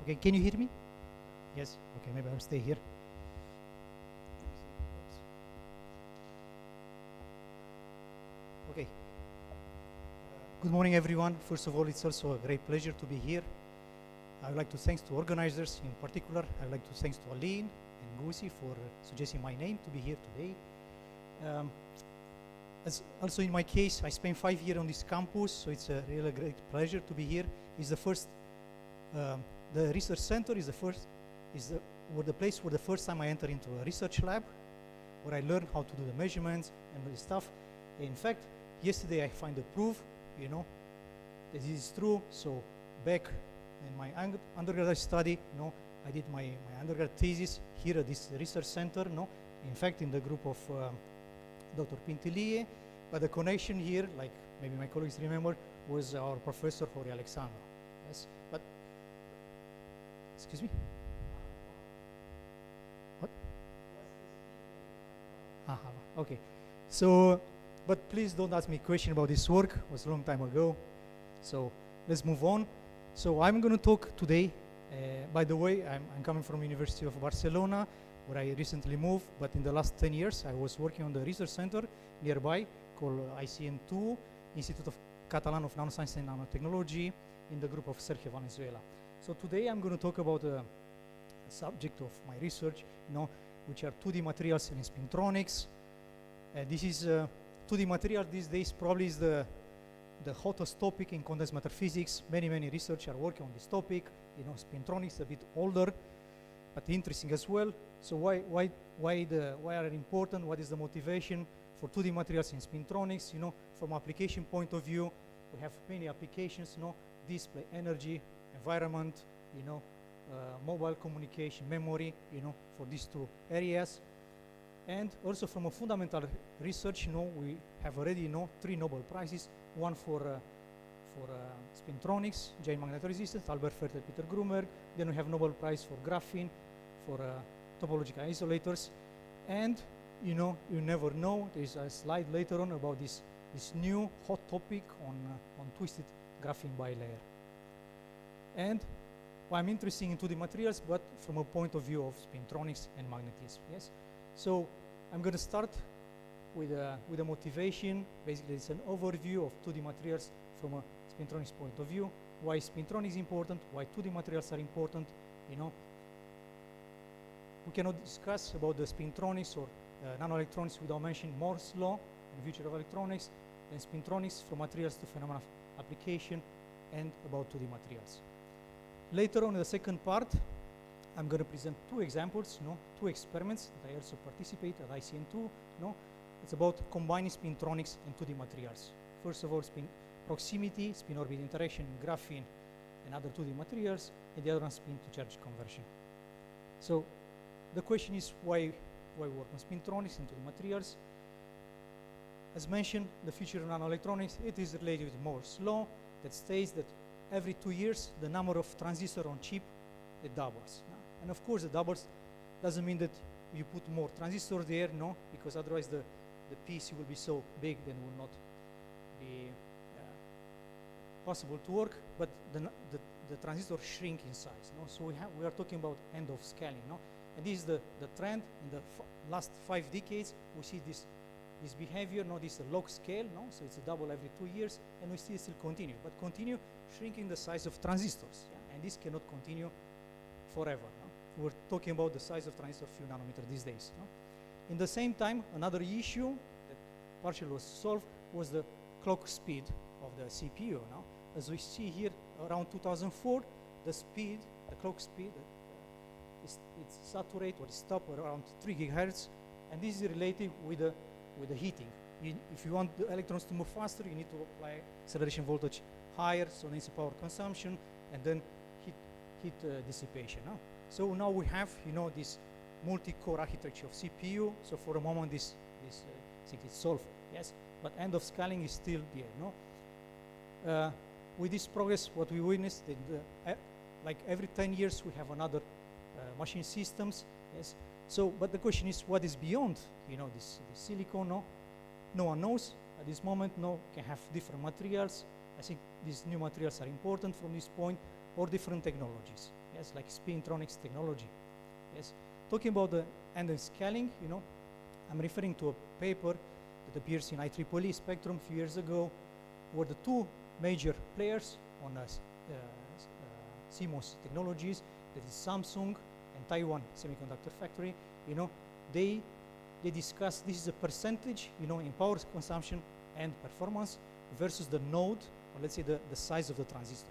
Okay, can you hear me? Yes. Okay, maybe I'll stay here. Okay. Good morning, everyone. First of all, it's also a great pleasure to be here. I would like to thanks to organizers in particular. I would like to thanks to Aline and Gusi for suggesting my name to be here today. As also in my case, I spent 5 years on this campus, so it's a really great pleasure to be here. It's the first. The research center is the place where the first time I entered into a research lab, where I learned how to do the measurements and all this stuff. In fact, yesterday I find the proof, you know, that this is true. So back in my undergraduate study, you know, I did my undergrad thesis here at this research center, no? In fact, in the group of Dr. Pintilie, but the connection here, like maybe my colleagues remember, was our professor Jorge Alexandro. Yes, but excuse me? What? Okay. So, but please don't ask me a question about this work. It was a long time ago. So let's move on. So I'm going to talk today. By the way, I'm coming from University of Barcelona, where I recently moved. But in the last 10 years, I was working on the research center nearby called ICN2, Institute of Catalan of Nanoscience and Nanotechnology, in the group of Sergio Valenzuela. So today I'm going to talk about a subject of my research, you know, which are 2D materials and spintronics. This is 2D material these days probably is the hottest topic in condensed matter physics. Many researchers are working on this topic. You know, spintronics a bit older, but interesting as well. So why are they important? What is the motivation for 2D materials in spintronics? You know, from application point of view, we have many applications. You know, display, energy, environment, you know, mobile communication, memory, you know, for these two areas. And also from a fundamental research, you know, we have already, you know, 3 Nobel Prizes, one for spintronics, giant magnetoresistance, Albert Fertel, Peter Grunberg. Then we have Nobel Prize for graphene, for topological isolators. And, you know, you never know, there's a slide later on about this new hot topic on twisted graphene bilayer. And well, I'm interested in 2D materials, but from a point of view of spintronics and magnetism. Yes. So I'm going to start with a motivation. Basically, it's an overview of 2D materials from a spintronics point of view. Why spintronics is important? Why 2D materials are important? You know, we cannot discuss about the spintronics or nanoelectronics without mentioning Moore's law and the future of electronics, and spintronics from materials to phenomena application, and about 2D materials. Later on in the second part, I'm going to present 2 examples, you know, 2 experiments that I also participate at ICN2. You know, it's about combining spintronics and 2D materials. First of all, proximity, spin-orbit interaction, graphene, and other 2D materials, and the other one, spin-to-charge conversion. So the question is why work on spintronics and 2D materials? As mentioned, the future of nanoelectronics, it is related with Moore's law that states that every 2 years, the number of transistors on chip, it doubles. And of course, the doubles doesn't mean that you put more transistors there, no, because otherwise the piece will be so big that it will not be possible to work, but the transistors shrink in size. No? So we are talking about end of scaling. No? And this is the trend in the last 5 decades. We see this behavior, no, this is a log scale, no? So it's a double every 2 years, and we still continue, but continue shrinking the size of transistors, yeah? And this cannot continue forever. No? We're talking about the size of transistor few nanometers these days. No? In the same time, another issue that partially was solved was the clock speed of the CPU. Now, as we see here, around 2004, the clock speed, it's saturated or stopped around 3 gigahertz, and this is related with the heating. If you want the electrons to move faster, you need to apply acceleration voltage higher, so needs power consumption, and then heat dissipation. So now we have, this multi-core architecture of CPU. So for a moment, this thing is solved, yes. But end of scaling is still there, with this progress, what we witnessed, like every 10 years, we have another machine systems, yes. So, but the question is, what is beyond, this silicon? No one knows at this moment. Can have different materials. I think these new materials are important from this point, or different technologies, yes, like Spintronics technology, yes. Talking about the end of scaling, I'm referring to a paper that appears in IEEE Spectrum a few years ago, where the two major players on CMOS technologies, that is Samsung and Taiwan Semiconductor Factory, they discuss this is a percentage, in power consumption and performance versus the node, or let's say the size of the transistor.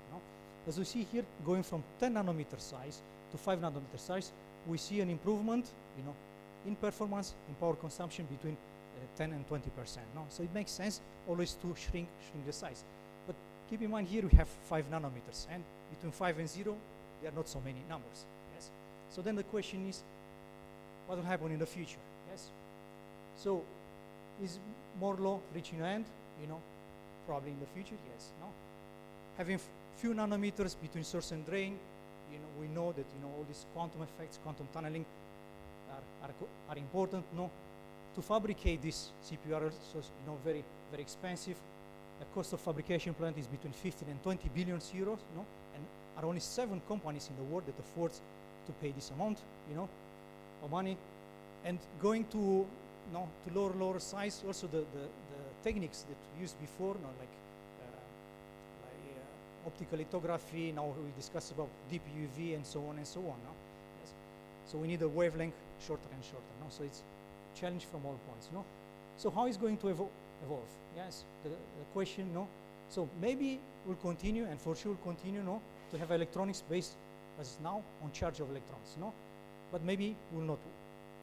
As we see here, going from 10 nanometer size to 5 nanometer size, we see an improvement, in performance, in power consumption between 10 and 20%. So it makes sense always to shrink the size. But keep in mind here we have 5 nanometers, and between 5 and 0, there are not so many numbers. Yes. So then the question is, what will happen in the future? Yes. So is Moore's law reaching an end? Probably in the future. Yes. No. Having few nanometers between source and drain, we know that all these quantum effects, quantum tunneling, are important. To fabricate this CPU are also very very expensive. The cost of fabrication plant is between 15 and 20 billion euros. And are only 7 companies in the world that afford to pay this amount, of money. And going to lower size, also the techniques that we used before, like optical lithography. Now we discuss about deep UV and so on and so on. Yes. So we need a wavelength shorter and shorter. So it's a challenge from all points. So how is going to evolve? Yes, the question. So maybe we'll continue, and for sure continue, to have electronics based as now on charge of electrons. But maybe we'll not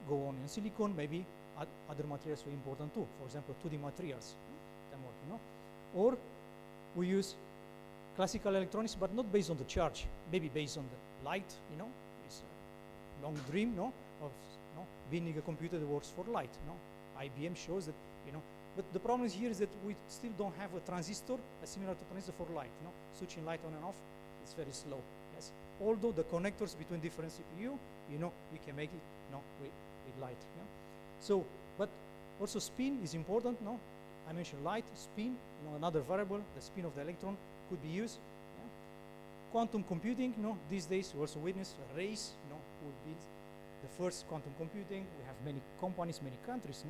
go on in silicon. Maybe other materials are important too. For example, 2D materials. Or we use classical electronics, but not based on the charge, maybe based on the light, it's a long dream, of building a computer that works for light, IBM shows that, but the problem here is that we still don't have a transistor, similar to transistor for light, switching light on and off, it's very slow, yes. Although the connectors between different CPU, we can make it, with light, So, but also spin is important, I mentioned light, spin, another variable, the spin of the electron, could be used. Quantum computing, these days we also witness a race, who will be the first quantum computing. We have many companies, many countries,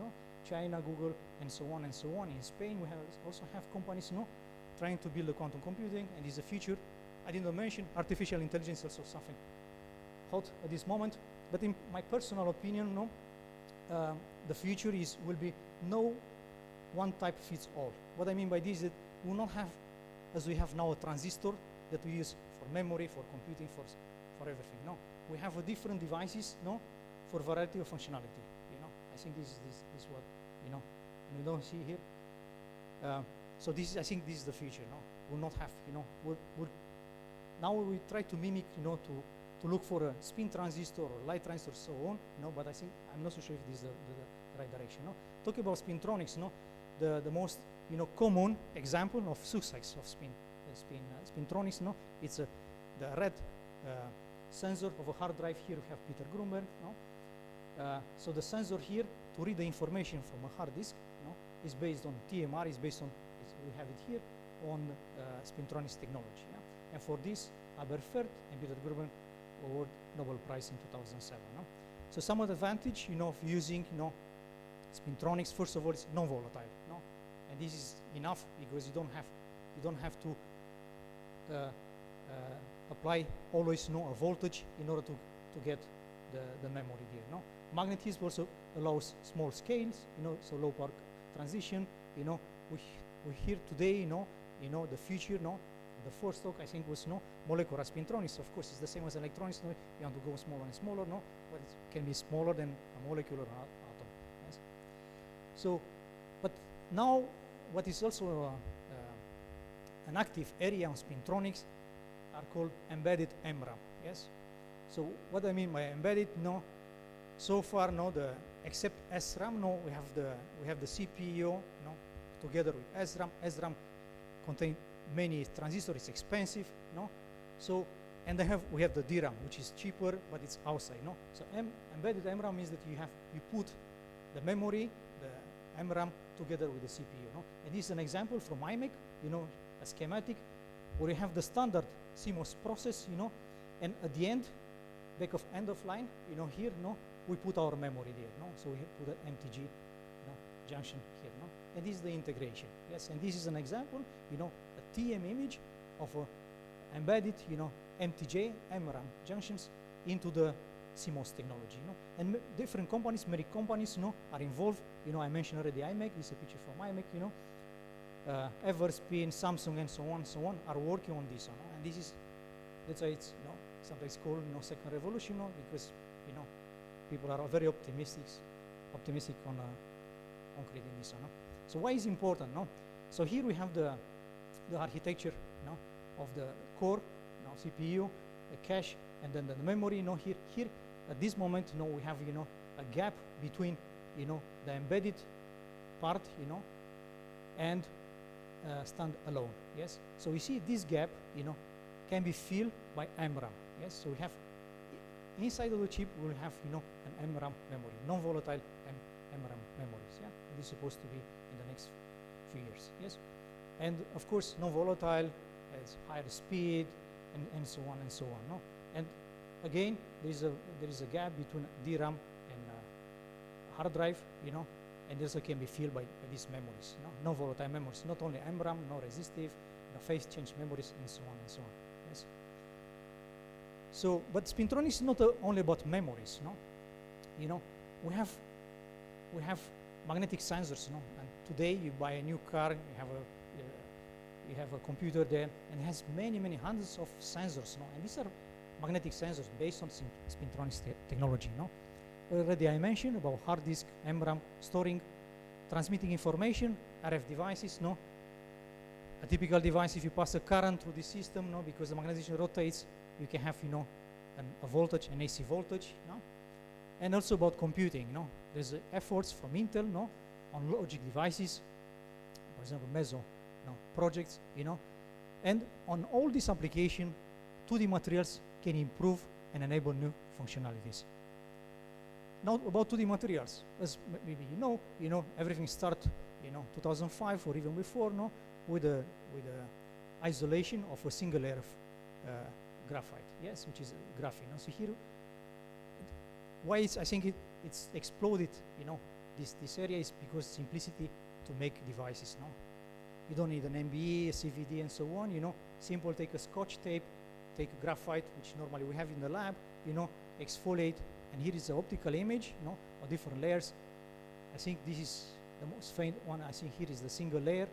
China, Google, and so on and so on. In Spain, we also have companies, trying to build a quantum computing, and is the future. I didn't mention artificial intelligence, also something hot at this moment. But in my personal opinion, the future will be no one type fits all. What I mean by this is that we will not have, as we have now, a transistor that we use for memory, for computing, for everything. We have different devices, for variety of functionality. I think this is what and we don't see here. So I think this is the future. We'll not have, now we try to mimic, to look for a spin transistor or light transistor, so on. But I think I'm not so sure if this is the right direction. Talking about spintronics, the most common example of success of spintronics, it's the red sensor of a hard drive. Here we have Peter Grunberg. So the sensor here to read the information from a hard disk, is based on TMR. Is based on we have it here on spintronics technology. And for this, Albert Fert and Peter Grunberg award Nobel Prize in 2007. So some of the advantage, of using, spintronics. First of all, it's non-volatile. And this is enough because you don't have to apply always a voltage in order to get the memory there. No, magnetism also allows small scales, so low power transition. We hear today, the future, the first talk I think was molecular spintronics. Of course, it's the same as electronics. You want to go smaller and smaller, but it can be smaller than a molecular atom. Yes. So, but now what is also an active area on spintronics are called embedded MRAM. Yes. So what I mean by embedded, so far, except SRAM, we have the CPU, together with SRAM. SRAM contain many transistors. It's expensive, So, and we have the DRAM, which is cheaper, but it's outside, So embedded MRAM means that you put the memory, the MRAM, together with the CPU, And this is an example from IMEC, a schematic where you have the standard CMOS process, and at the end of line, here, we put our memory there, So we put an MTG, junction here, And this is the integration, yes. And this is an example, a TM image of a embedded, MTJ, MRAM junctions into the CMOS technology, And different companies, many companies, are involved. I mentioned already IMEC. This is a picture from IMEC, Everspin, Samsung, and so on, are working on this, And this is, that's why it's, sometimes called, second revolution, because, people are very optimistic on creating this, So why is important, So here we have the architecture, of the core, CPU, the cache, and then the memory, here at this moment, we have, a gap between, the embedded part, and stand alone, yes. So we see this gap, can be filled by MRAM, yes. So we have inside of the chip, we'll have, an MRAM memory, non-volatile MRAM memories, yeah. It is supposed to be in the next few years, yes. And of course, non-volatile has higher speed, and so on and so on, And again, there is a gap between DRAM and hard drive, and also can be filled by these memories, non-volatile memories, not only MRAM, no resistive, phase change memories, and so on and so on. Yes. So, but spintronics is not only about memories, we have magnetic sensors, And today you buy a new car, you have a computer there, and it has many hundreds of sensors, And these are magnetic sensors based on spintronics technology, Already I mentioned about hard disk, MRAM, storing, transmitting information, RF devices, A typical device, if you pass a current through the system, because the magnetization rotates, you can have, a voltage, an AC voltage, And also about computing, There's efforts from Intel, on logic devices, for example, Meso, projects, And on all these applications, 2D materials can improve and enable new functionalities. Now about 2D materials, as maybe everything started, 2005 or even before, with the isolation of a single layer of graphite, yes, which is graphene. So here, why I think it's exploded, this area is because simplicity to make devices. You don't need an MBE, a CVD, and so on. Simple. Take a Scotch tape, take graphite, which normally we have in the lab. Exfoliate. And here is the optical image, of different layers. I think this is the most faint one. I think here is the single layer,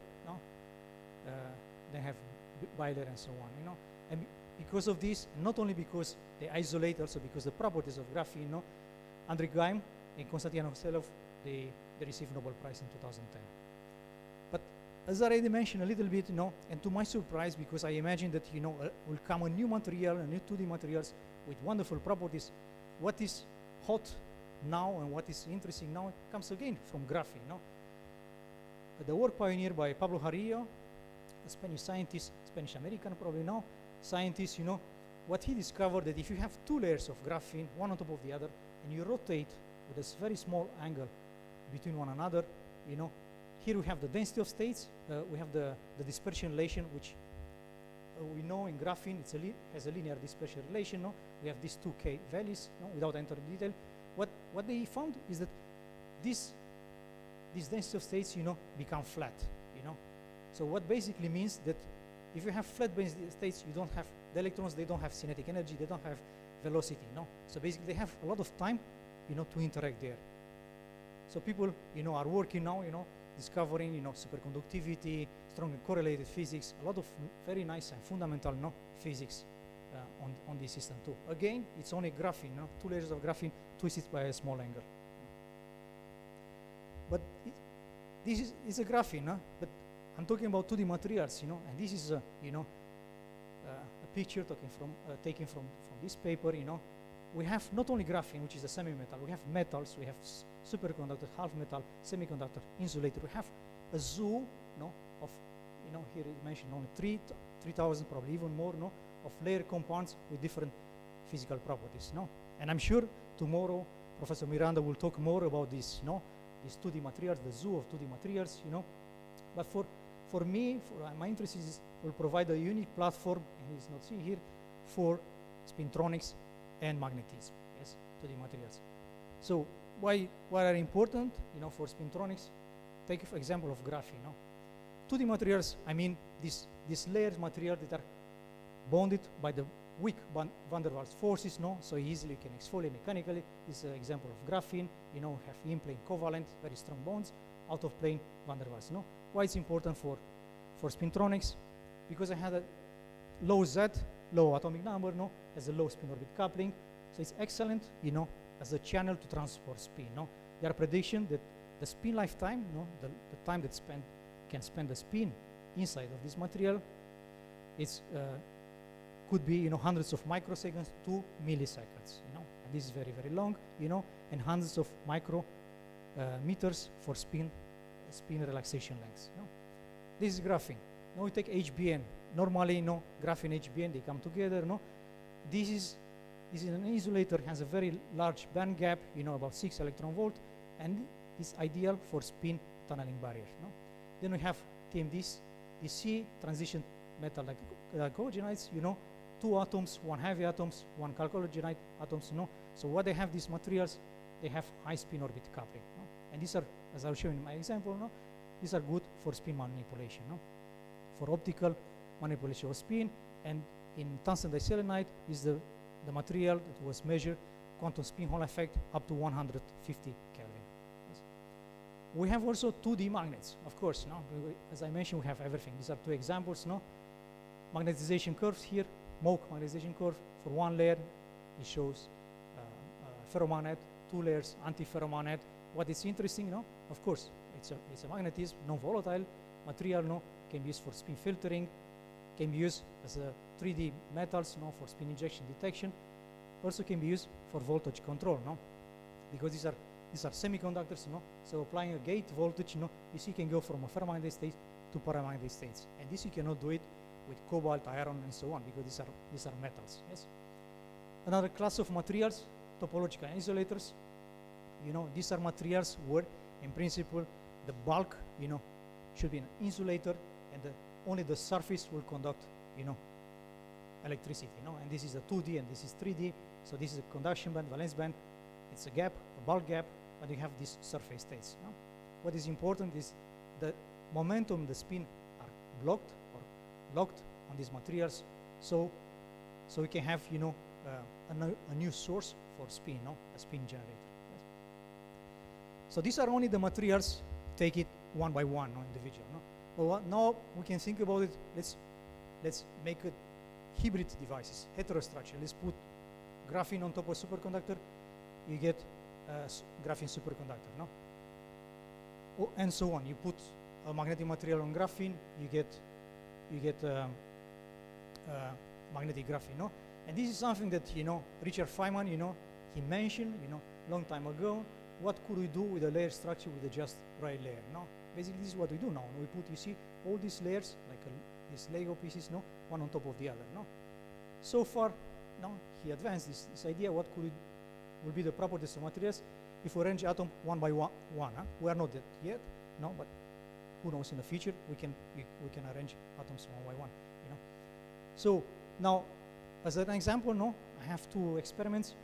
they have bilayer and so on, And because of this, not only because they isolate, also because the properties of graphene, Andrei Gaim and Konstantin Novoselov, they received Nobel Prize in 2010. But as I already mentioned a little bit, and to my surprise, because I imagine that, will come a new material, a new 2D materials with wonderful properties. What is hot now and what is interesting now comes again from graphene. The work pioneered by Pablo Jarillo, a Spanish scientist, Spanish-American probably now, scientist, what he discovered that if you have two layers of graphene, one on top of the other, and you rotate with a very small angle between one another, here we have the density of states, we have the dispersion relation, which we know in graphene has a linear dispersion relation. We have these 2K values, without entering detail. What they found is that this density of states, become flat, So what basically means that if you have flat density states, you don't have the electrons, they don't have kinetic energy, they don't have velocity, no? So basically they have a lot of time, to interact there. So people, are working now, discovering, superconductivity, strongly correlated physics, a lot of very nice and fundamental, physics on this system too. Again, it's only graphene, 2 layers of graphene twisted by a small angle. But this is a graphene, but I'm talking about 2D materials, and this is, a picture taken from this paper, We have not only graphene, which is a semi-metal, we have metals, we have superconductor, half metal, semiconductor, insulator. We have a zoo, of, here it mentioned only 3,000, probably even more, of layer compounds with different physical properties, And I'm sure tomorrow Professor Miranda will talk more about this, these 2D materials, the zoo of 2D materials, But for me, my interest is will provide a unique platform, and it's not seen here, for spintronics and magnetism, yes, 2D materials. So why are important, for spintronics? Take for example of graphene, 2D materials, I mean these layers material that are bonded by the weak van der Waals forces, so easily you can exfoliate mechanically. This is an example of graphene, have in-plane covalent, very strong bonds, out of plane van der Waals, Why it's important for spintronics? Because I had a low Z, low atomic number, has a low spin orbit coupling, so it's excellent, as a channel to transport spin, There are predictions that the spin lifetime, the time that can spend the spin inside of this material, could be, hundreds of microseconds to milliseconds, and this is very, very long, and hundreds of micrometers for spin relaxation lengths. This is graphene. Now we take HBN. Normally, graphene HBN, they come together. This is an insulator, has a very large band gap, about 6 electron volt, and is ideal for spin tunneling barrier. Then we have TMDC, transition metal like chalcogenides, 2 atoms, 1 heavy atoms, 1 chalcogenide atoms, So what they have, these materials, they have high spin orbit coupling. And these are, as I'll show you in my example, these are good for spin manipulation, for optical manipulation of spin. And in tungsten diselenide is the material that was measured quantum spin Hall effect up to 150 Kelvin. Yes. We have also 2D magnets, of course. As I mentioned, we have everything. These are 2 examples. Magnetization curves here, Moog magnetization curve. For 1 layer, it shows ferromagnet, 2 layers anti-ferromagnet. What is interesting, of course, it's a magnetism, non-volatile material, can be used for spin filtering, can be used as a 3D metals, for spin injection detection, also can be used for voltage control, because these are semiconductors, so applying a gate voltage, you see, can go from a ferromagnetic state to paramagnetic states, and this you cannot do it with cobalt, iron, and so on, because these are metals. Yes. Another class of materials, topological insulators. These are materials where, in principle, the bulk, should be an insulator, and only the surface will conduct, electricity. And this is a 2D, and this is 3D. So this is a conduction band, valence band. It's a gap, a bulk gap, and you have these surface states. What is important is the momentum, the spin are blocked or locked on these materials, so we can have, a new source for spin, a spin generator. So these are only the materials, take it one by one, individual. But now we can think about it. Let's make it hybrid devices, heterostructure. Let's put graphene on top of superconductor. You get graphene superconductor, and so on. You put a magnetic material on graphene, you get magnetic graphene, And this is something that Richard Feynman, he mentioned, long time ago. What could we do with a layer structure with a just right layer? Basically, this is what we do now. We put, you see, all these layers, like these Lego pieces, one on top of the other. So far, he advanced this idea. What will be the properties of materials if we arrange atom one by one? We are not that yet, but who knows in the future we can arrange atoms one by one. So now, as an example, I have 2 experiments.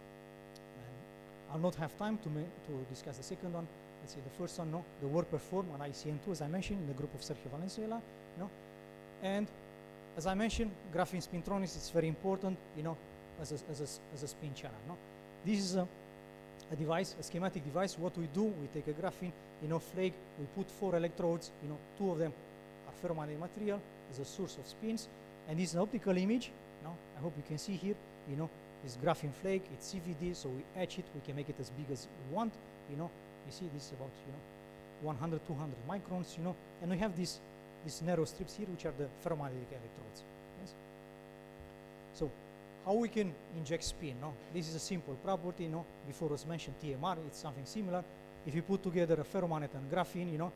I'll not have time to discuss the second one. Let's say the first one, the work performed on ICN2, as I mentioned, in the group of Sergio Valenzuela, and as I mentioned, graphene spintronics is very important, you know, as a spin channel. No? This is a device, a schematic device. What we do, we take a graphene, you know, flake, we put 4 electrodes, you know, 2 of them are ferromagnetic material as a source of spins, and this is an optical image. No? I hope you can see here, you know, this graphene flake, it's CVD, so we etch it, we can make it as big as we want, you know. You see this is about, you know, 100, 200 microns, you know, and we have these narrow strips here, which are the ferromagnetic electrodes. Yes? So how we can inject spin? No? This is a simple property. No? Before was mentioned TMR, it's something similar. If you put together a ferromagnet and graphene, you know,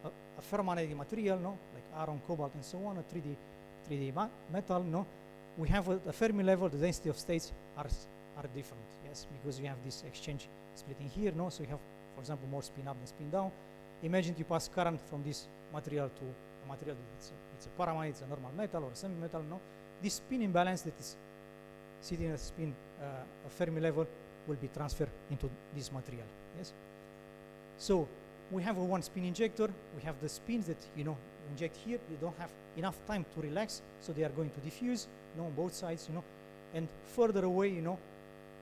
a ferromagnetic material, no, like iron, cobalt, and so on, a 3D metal, no, we have a Fermi level. The density of states are different. Yes, because you have this exchange splitting here. No, so you have, for example, more spin up than spin down. Imagine you pass current from this material to a material that it's a paramagnet, it's a normal metal or a semi-metal. No, this spin imbalance that is sitting at spin a Fermi level will be transferred into this material. Yes. So we have a one spin injector. We have the spins that, you know, inject here. They don't have enough time to relax, so they are going to diffuse, you know, on both sides, you know. And further away, you know,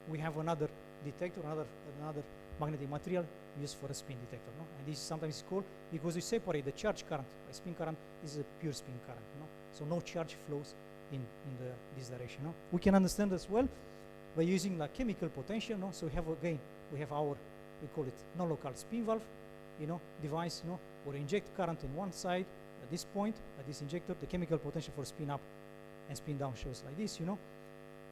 we have another detector, another magnetic material used for a spin detector. No? And this is sometimes called, because we separate the charge current by spin current, this is a pure spin current. No? So no charge flows in this direction. No? We can understand as well by using like chemical potential. No? So we have our, we call it non-local spin valve, you know, device. You know, or inject current in one side at this point, at this injector. The chemical potential for spin up and spin down shows like this. You know.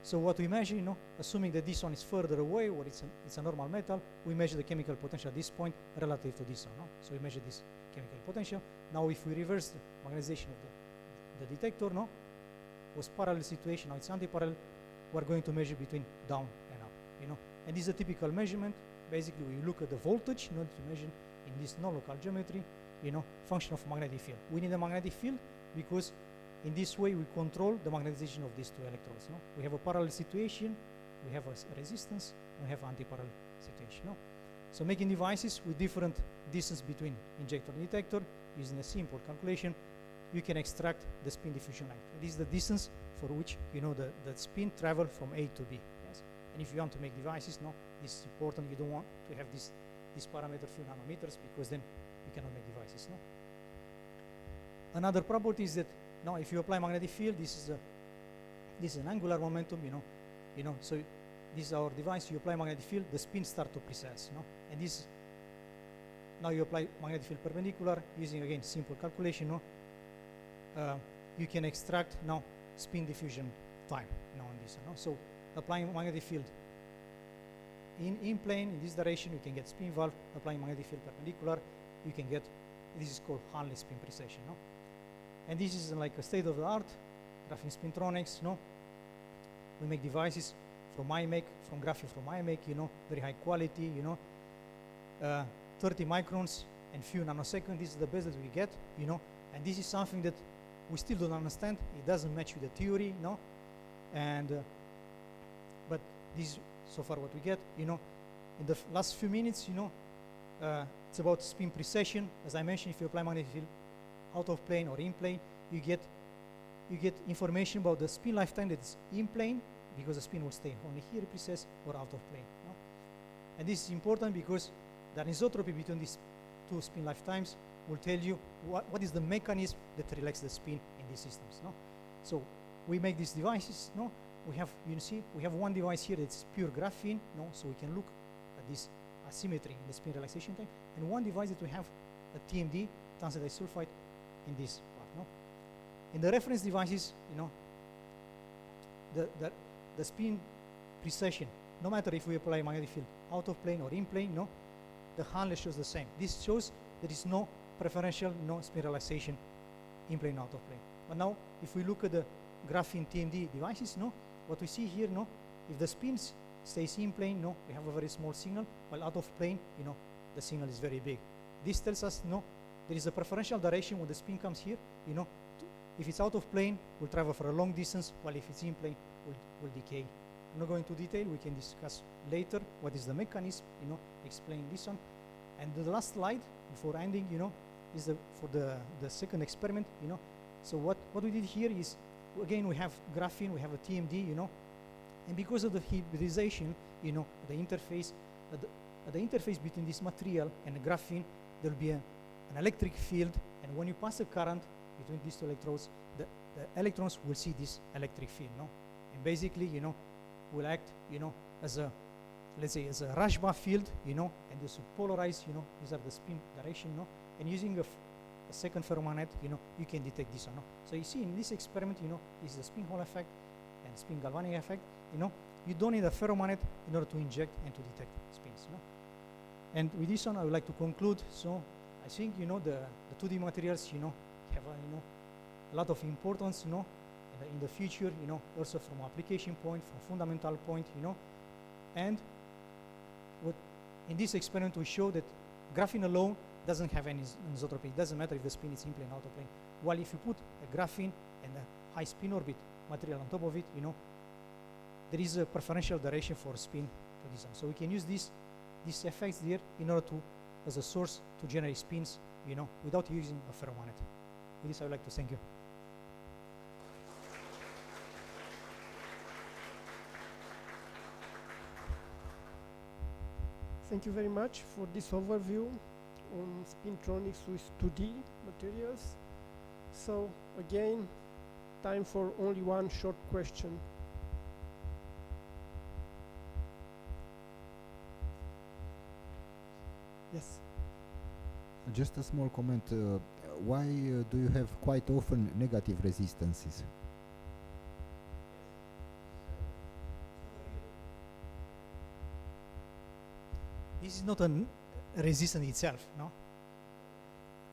So what we measure, you know, assuming that this one is further away or it's a normal metal, we measure the chemical potential at this point relative to this one. No? So we measure this chemical potential. Now if we reverse the magnetization of the detector, no, was parallel situation, now it's anti-parallel, we're going to measure between down and up, you know. And this is a typical measurement. Basically, we look at the voltage in order to measure in this non-local geometry, you know, function of magnetic field. We need a magnetic field because in this way, we control the magnetization of these two electrodes. No? We have a parallel situation, we have a resistance, we have anti-parallel situation. No? So making devices with different distance between injector and detector, using a simple calculation, you can extract the spin diffusion length. This is the distance for which, you know, the spin travel from A to B. Yes? And if you want to make devices, no, this is important. You don't want to have this parameter few nanometers, because then you cannot make devices. No? Another property is that now, if you apply magnetic field, this is an angular momentum, you know. So this is our device. You apply magnetic field, the spins start to precess, no. And this, now you apply magnetic field perpendicular using again simple calculation, no. You can extract now spin diffusion time now on this, no. So applying magnetic field in plane in this direction, you can get spin valve. Applying magnetic field perpendicular, you can get, this is called Hanley spin precession, no. And this is like a state-of-the-art, graphene spintronics, no? We make devices from IMEC, from graphene from IMEC, you know, very high quality, you know, 30 microns and few nanoseconds. This is the best that we get, you know, and this is something that we still don't understand. It doesn't match with the theory, no? And, but this is so far what we get, you know. In the last few minutes, you know, it's about spin precession. As I mentioned, if you apply magnetic field out of plane or in plane, you get information about the spin lifetime that is in plane, because the spin will stay only here precess, or out of plane. No? And this is important because the anisotropy between these two spin lifetimes will tell you what is the mechanism that relaxes the spin in these systems. No? So we make these devices. No? We have, you see, we have one device here that's pure graphene. No? So we can look at this asymmetry in the spin relaxation time, and one device that we have a TMD, tungsten disulfide, in this part. No? In the reference devices, you know, the spin precession, no matter if we apply magnetic field out of plane or in plane, no, the Hanley shows the same. This shows there is no preferential, no spin relaxation in plane, out of plane. But now, if we look at the graphene TMD devices, no, what we see here, no, if the spin stays in plane, no, we have a very small signal, while out of plane, you know, the signal is very big. This tells us, no, there is a preferential direction when the spin comes here, you know. If it's out of plane, will travel for a long distance, while if it's in plane, will decay. I'm not going into detail. We can discuss later what is the mechanism, you know, explain this one. And the last slide before ending, you know, is for the second experiment, you know. So what we did here is again, we have graphene, we have a TMD, you know, and because of the hybridization, you know, the interface, at the interface between this material and the graphene, there will be an electric field, and when you pass a current between these two electrodes, the electrons will see this electric field, no? And basically, you know, will act, you know, as a, let's say, as a Rashba field, you know, and this will polarize, you know, these are the spin direction, no? And using a second ferromagnet, you know, you can detect this or no. So you see in this experiment, you know, this is the spin Hall effect and spin galvanic effect, you know, you don't need a ferromagnet in order to inject and to detect spins, you know. And with this one, I would like to conclude. So I think, you know, the 2D materials, you know, have, you know, a lot of importance, you know, in the future, you know, also from application point, from fundamental point, you know. And what in this experiment we show that graphene alone doesn't have any anisotropy. It doesn't matter if the spin is in plane or out of plane. While if you put a graphene and a high spin orbit material on top of it, you know, there is a preferential direction for spin to this one. So we can use these effects there in order to, as a source to generate spins, you know, without using a ferromagnet. With this, I would like to thank you. Thank you very much for this overview on spintronics with 2D materials. So again, time for only one short question. Yes. Just a small comment. Why do you have quite often negative resistances? This is not a resistance itself, no?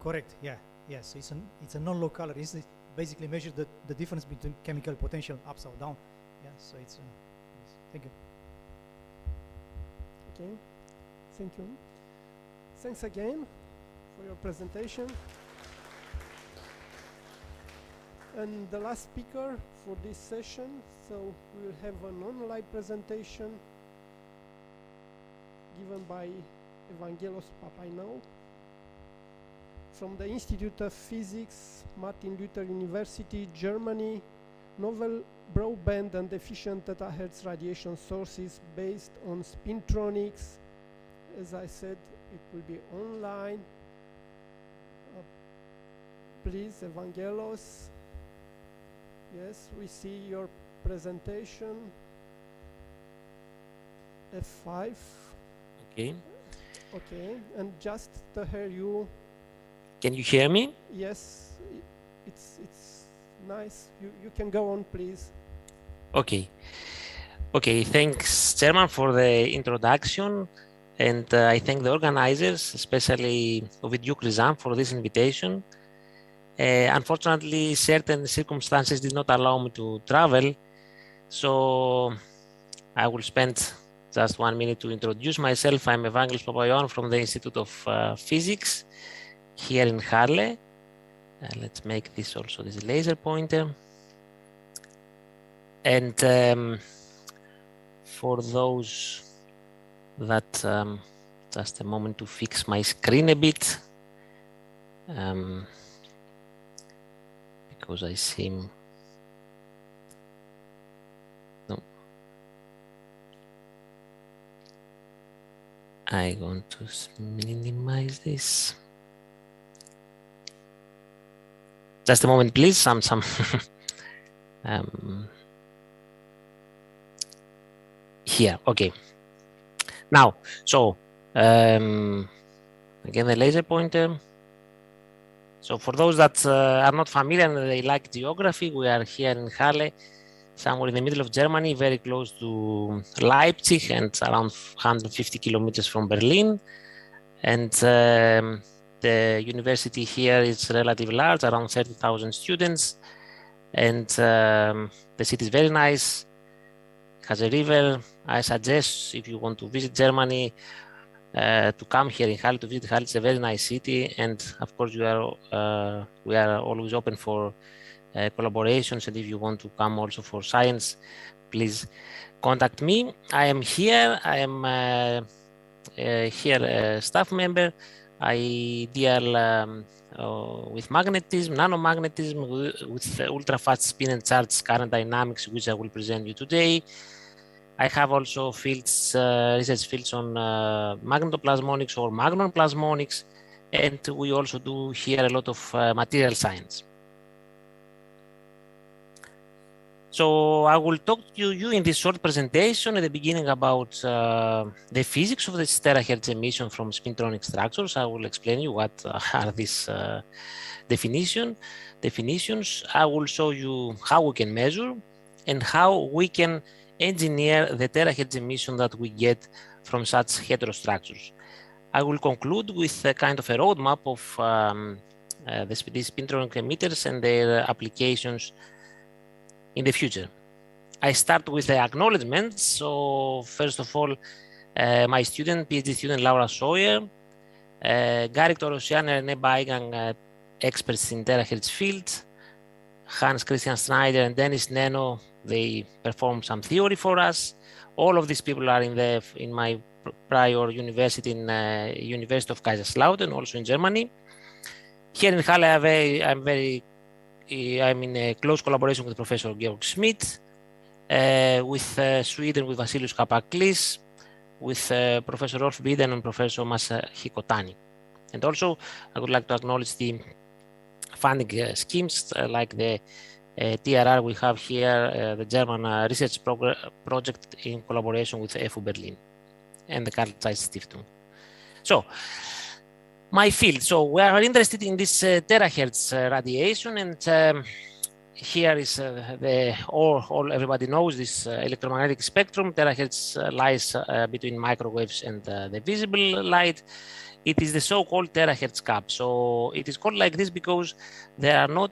Correct, yeah, yes. It's a non-local resistance. Basically measures the difference between chemical potential ups or down. Yeah, so it's, yes. Thank you. Okay, thank you. Thanks again for your presentation. And the last speaker for this session, so we will have an online presentation given by Evangelos Papainou from the Institute of Physics, Martin Luther University, Germany. Novel broadband and efficient terahertz radiation sources based on spintronics. As I said, it will be online. Please, Evangelos. Yes, we see your presentation. F5. Okay. Okay, and just to hear you. Can you hear me? Yes, it's nice. You can go on, please. Okay. Okay, thanks, Chairman, for the introduction. And I thank the organizers, especially Ovid Rizan, for this invitation. Unfortunately, certain circumstances did not allow me to travel. So I will spend just 1 minute to introduce myself. I'm Evangelos Papainou from the Institute of Physics here in Halle. Let's make this also this laser pointer. And for those that, just a moment to fix my screen a bit, because I seem, no, I want to minimize this. Just a moment, please. Some here. Okay. Now, so again, the laser pointer. So for those that are not familiar and they like geography, we are here in Halle, somewhere in the middle of Germany, very close to Leipzig and around 150 kilometers from Berlin. And the university here is relatively large, around 30,000 students. And the city is very nice, has a river. I suggest if you want to visit Germany, to come here in Halle, to visit Halle. It's a very nice city. And of course, we are always open for collaborations. And if you want to come also for science, please contact me. I am here. I am here a staff member. I deal with magnetism, nanomagnetism, with ultra-fast spin and charge current dynamics, which I will present you today. I have also fields, research fields on magnetoplasmonics or magnoplasmonics, and we also do here a lot of material science. So I will talk to you in this short presentation at the beginning about the physics of the terahertz emission from spintronic structures. I will explain you what are these definitions. I will show you how we can measure and how we can engineer the terahertz emission that we get from such heterostructures. I will conclude with a kind of a roadmap of these spintronic emitters and their applications in the future. I start with the acknowledgements. So first of all, my student, PhD student Laura Sawyer, Gary Torosian and René Baigang, experts in terahertz field, Hans Christian Schneider and Dennis Neno, they performed some theory for us. All of these people are in my prior university in University of Kaiserslautern, also in Germany. Here in Halle, I'm in a close collaboration with Professor Georg Schmidt, with Sweden, with Vasilius Kapaklis, with Professor Rolf Biden and Professor Masahiko Tani. And also, I would like to acknowledge the funding schemes like the TRR we have here, the German research project in collaboration with FU Berlin and the Carl Zeiss Stiftung. So, my field. So we are interested in this terahertz radiation, and here is everybody knows this electromagnetic spectrum. Terahertz lies between microwaves and the visible light. It is the so-called terahertz gap. So it is called like this because there are not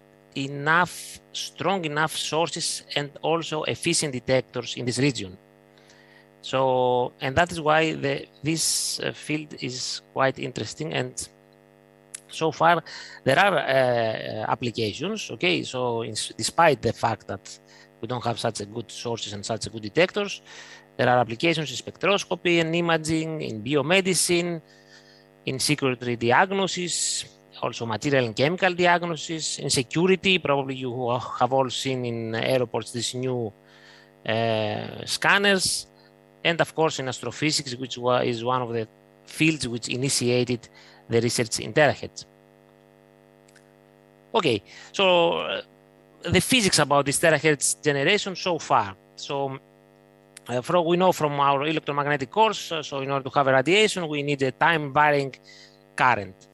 strong enough sources and also efficient detectors in this region. So, and that is why this field is quite interesting, and so far there are applications, okay? So despite the fact that we don't have such a good sources and such a good detectors, there are applications in spectroscopy and imaging, in biomedicine, in security diagnosis, also material and chemical diagnosis, in security. Probably you have all seen in airports these new scanners, and of course in astrophysics, which is one of the fields which initiated the research in terahertz. Okay, so the physics about this terahertz generation so far. So we know from our electromagnetic course, so in order to have a radiation, we need a time-varying current.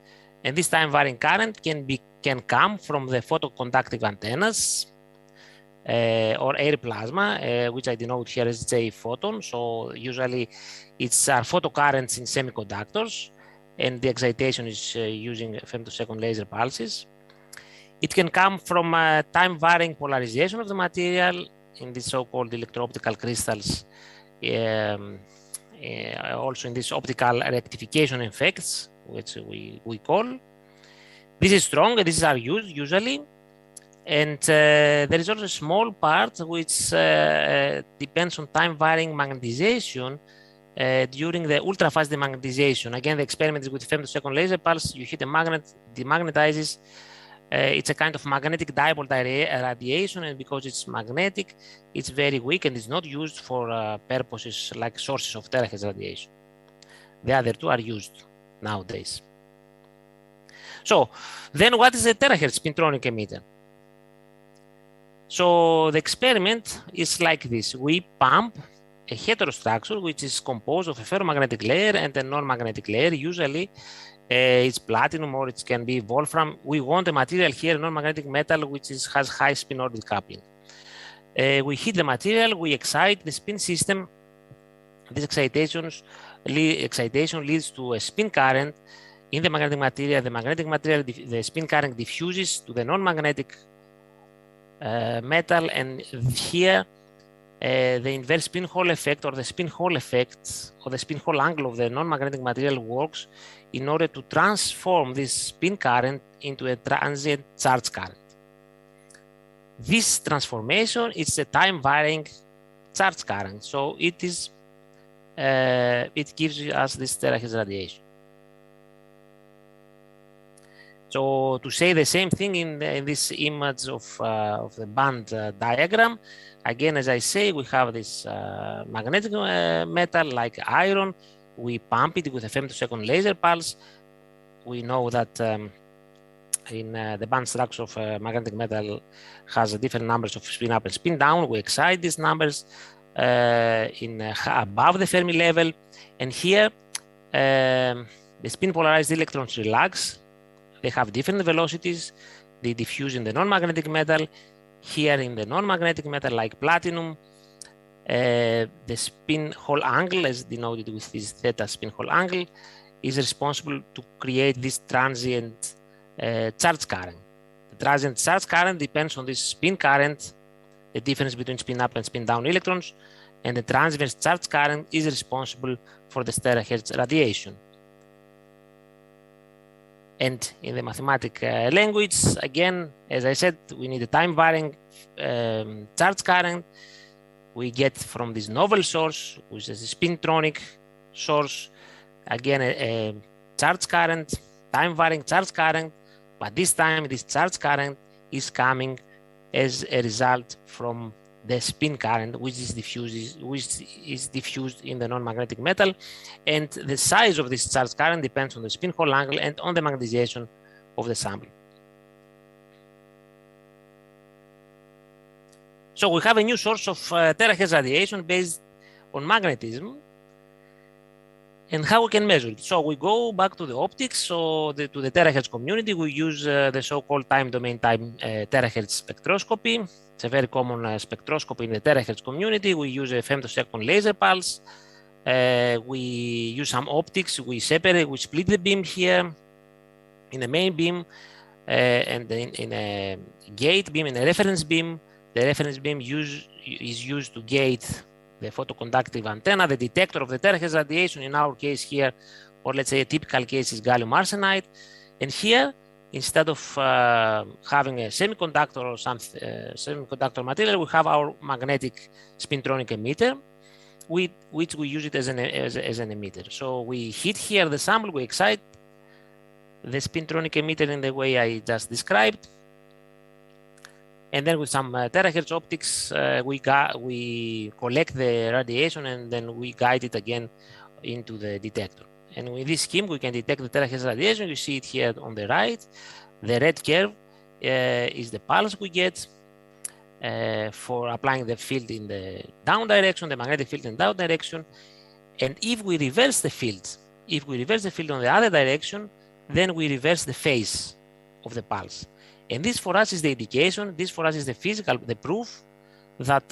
And this time-varying current can come from the photoconductive antennas, or air plasma, which I denote here as J photon. So usually it's photocurrents in semiconductors, and the excitation is using femtosecond laser pulses. It can come from time-varying polarization of the material in these so-called electro-optical crystals, also in these optical rectification effects, which we call. This is strong, these are used usually. And there is also a small part which depends on time-varying magnetization during the ultra-fast demagnetization. Again, the experiment is with femtosecond laser pulse. You hit a magnet, demagnetizes. It's a kind of magnetic dipole radiation, and because it's magnetic, it's very weak and is not used for purposes like sources of terahertz radiation. The other two are used nowadays. So then what is a terahertz spintronic emitter? So the experiment is like this. We pump a heterostructure which is composed of a ferromagnetic layer and a non-magnetic layer. Usually it's platinum or it can be wolfram. We want a material here, a non-magnetic metal, which has high spin orbit coupling. We hit the material, we excite the spin system. This excitation leads to a spin current in the magnetic material. The magnetic material, the spin current diffuses to the non-magnetic metal, and here the inverse spin Hall effect or the spin Hall effect or the spin Hall angle of the non-magnetic material works in order to transform this spin current into a transient charge current. This transformation is a time-varying charge current, so it gives us this terahertz radiation. So to say the same thing in this image of the band diagram, again, as I say, we have this magnetic metal like iron. We pump it with a femtosecond laser pulse. We know that in the band structure of magnetic metal has different numbers of spin up and spin down. We excite these numbers above the Fermi level, and here the spin polarized electrons relax. They have different velocities. They diffuse in the non-magnetic metal. Here in the non-magnetic metal like platinum, the spin Hall angle, as denoted with this theta spin Hall angle, is responsible to create this transient charge current. The transient charge current depends on this spin current, the difference between spin up and spin down electrons, and the transverse charge current is responsible for the terahertz radiation. And in the mathematical language, again, as I said, we need a time-varying charge current. We get from this novel source, which is a spintronic source, again, a charge current, time-varying charge current, but this time this charge current is coming as a result from the spin current, which is diffused in the non-magnetic metal, and the size of this charge current depends on the spin Hall angle and on the magnetization of the sample. So we have a new source of terahertz radiation based on magnetism, and how we can measure it. So we go back to the optics, so to the terahertz community, we use the so-called time domain terahertz spectroscopy. It's a very common spectroscopy in the terahertz community. We use a femtosecond laser pulse. We use some optics. We separate, we split the beam here in the main beam and in a gate beam, in a reference beam. The reference beam is used to gate the photoconductive antenna, the detector of the terahertz radiation. In our case here, or let's say a typical case is gallium arsenide. And here, instead of having a semiconductor or some semiconductor material, we have our magnetic spintronic emitter, which we use it as an emitter. So we hit here the sample, we excite the spintronic emitter in the way I just described. And then with some terahertz optics, we collect the radiation and then we guide it again into the detector. And with this scheme, we can detect the terahertz radiation. You see it here on the right. The red curve is the pulse we get for applying the field in the down direction, the magnetic field in down direction. And if we reverse the field, on the other direction, then we reverse the phase of the pulse. And this for us is the indication, this for us is the the proof that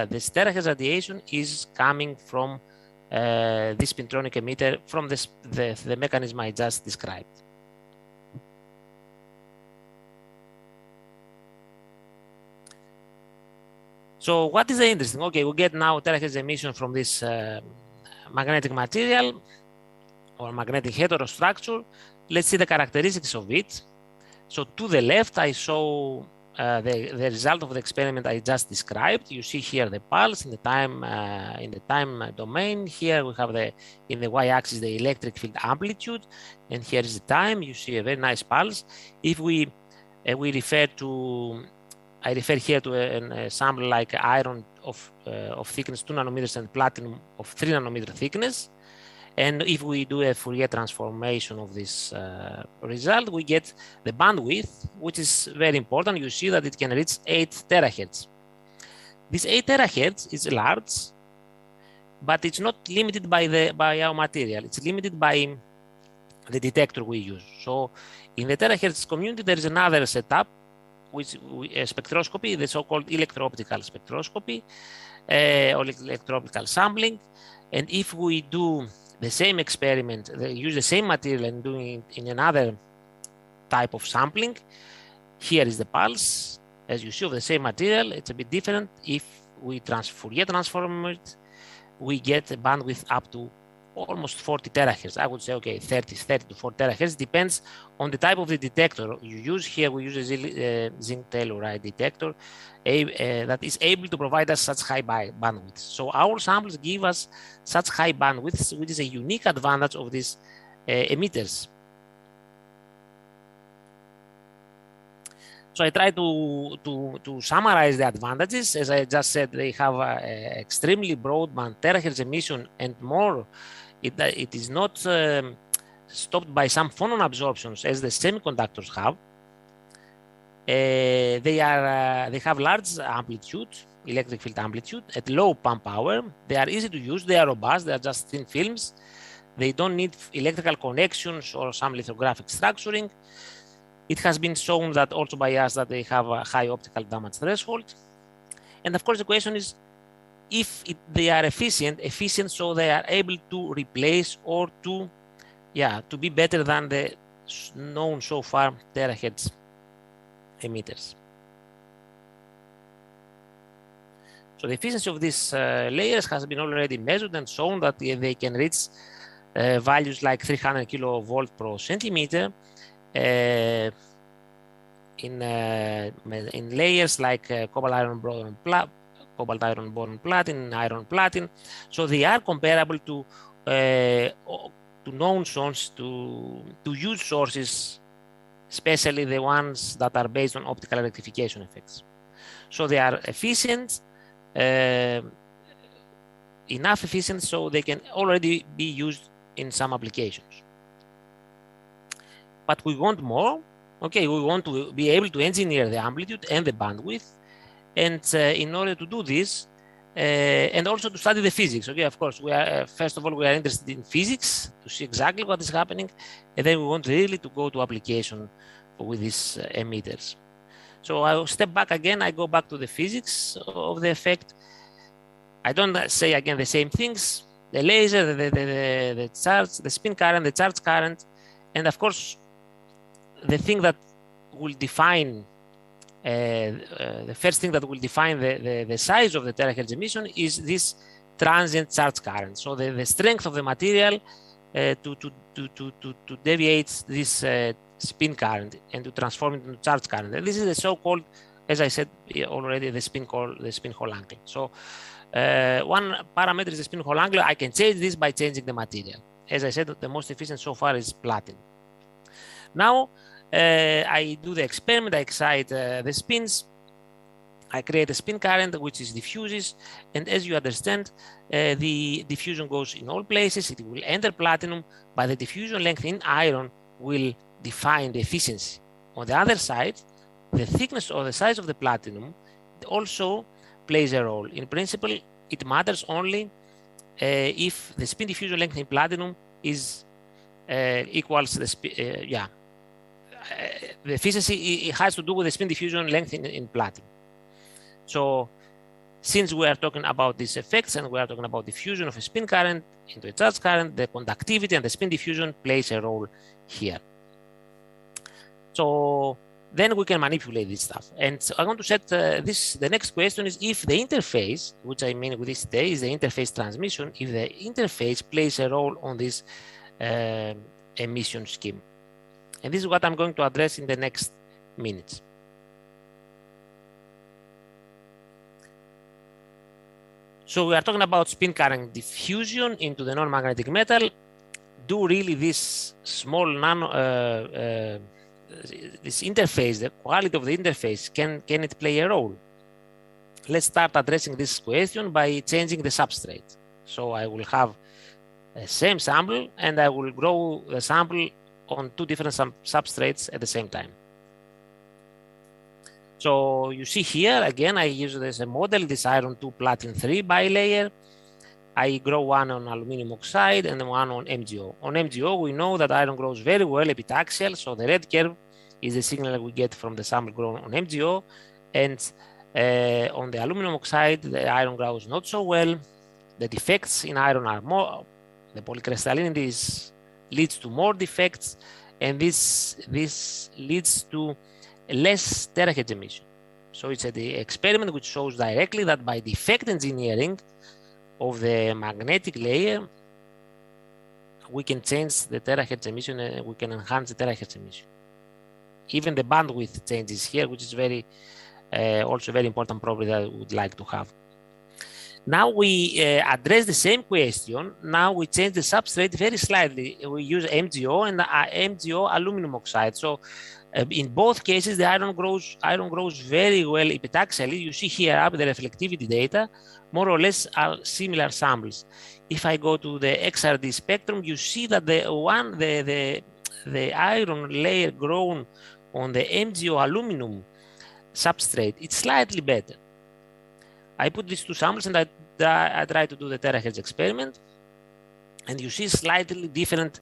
this terahertz radiation is coming from this spintronic emitter from the mechanism I just described. So what is the interesting? Okay, we get now terahertz emission from this magnetic material or magnetic heterostructure. Let's see the characteristics of it. So to the left, I show the result of the experiment I just described. You see here the pulse in the time domain. Here we have in the y-axis the electric field amplitude, and here is the time. You see a very nice pulse. If I refer here to a sample like iron of thickness 2 nanometers and platinum of 3 nanometer thickness. And if we do a Fourier transformation of this result, we get the bandwidth, which is very important. You see that it can reach 8 terahertz. This 8 terahertz is large, but it's not limited by our material. It's limited by the detector we use. So in the terahertz community, there is another setup, which a spectroscopy, the so-called electro-optical spectroscopy or electro-optical sampling. And if we do the same experiment, they use the same material and doing it in another type of sampling. Here is the pulse, as you see, of the same material. It's a bit different. If we Fourier transform it, we get a bandwidth up to almost 40 terahertz. I would say, okay, 30 to 40 terahertz. Depends on the type of the detector you use. Here we use a zinc telluride detector that is able to provide us such high bandwidth. So our samples give us such high bandwidth, which is a unique advantage of these emitters. So I try to summarize the advantages. As I just said, they have extremely broadband terahertz emission and more. It is not stopped by some phonon absorptions as the semiconductors have. They have large amplitude, electric field amplitude at low pump power. They are easy to use. They are robust. They are just thin films. They don't need electrical connections or some lithographic structuring. It has been shown that also by us that they have a high optical damage threshold. And of course, the question is if they are efficient, so they are able to replace or to be better than the known so far terahertz emitters. So the efficiency of these layers has been already measured and shown that they can reach values like 300 kilovolt per centimeter in layers like cobalt iron boron platinum, iron platinum. So they are comparable to known sources, to used sources, especially the ones that are based on optical rectification effects. So they are efficient, enough efficient so they can already be used in some applications. But we want more. Okay, we want to be able to engineer the amplitude and the bandwidth. And in order to do this, and also to study the physics. Okay, of course, we are first of all, we are interested in physics to see exactly what is happening. And then we want really to go to application with these emitters. So I'll step back again. I go back to the physics of the effect. I don't say again the same things. The laser, the charge, the spin current, the charge current, and of course, the thing that will define, the first thing that will define the size of the terahertz emission is this transient charge current. So the strength of the material to deviate this spin current and to transform it into charge current. And this is the so-called, as I said already, the spin Hall angle. So one parameter is the spin Hall angle. I can change this by changing the material. As I said, the most efficient so far is platinum. Now I do the experiment. I excite the spins. I create a spin current which is diffuses, and as you understand, the diffusion goes in all places. It will enter platinum, but the diffusion length in iron will define the efficiency. On the other side, the thickness or the size of the platinum also plays a role. In principle, it matters only if the spin diffusion length in platinum is equals the the efficiency. It has to do with the spin diffusion length in platinum. So since we are talking about these effects and we are talking about diffusion of a spin current into a charge current, the conductivity and the spin diffusion plays a role here. So then we can manipulate this stuff. And so I want to set the next question is if the interface, which I mean with this today is the interface transmission, if the interface plays a role on this emission scheme. And this is what I'm going to address in the next minutes. So we are talking about spin current diffusion into the non-magnetic metal. Do really this small this interface, the quality of the interface, can it play a role? Let's start addressing this question by changing the substrate. So I will have the same sample and I will grow the sample on two different substrates at the same time. So you see here, again, I use this as a model, this iron 2 platinum 3 bilayer. I grow one on aluminum oxide and one on MgO. On MgO, we know that iron grows very well epitaxial. So the red curve is the signal we get from the sample grown on MgO. And on the aluminum oxide, the iron grows not so well. The defects in iron are more, the polycrystallinity leads to more defects, and this leads to less terahertz emission. So it's the experiment which shows directly that by defect engineering of the magnetic layer, we can change the terahertz emission and we can enhance the terahertz emission. Even the bandwidth changes here, which is very also very important property that I would like to have. Now we address the same question. Now we change the substrate very slightly. We use MgO and MgO aluminum oxide. So In both cases, the iron grows very well epitaxially. You see here up the reflectivity data, more or less are similar samples. If I go to the XRD spectrum, you see that the iron layer grown on the MgO aluminum substrate, it's slightly better. I put these two samples and I try to do the terahertz experiment, and you see slightly different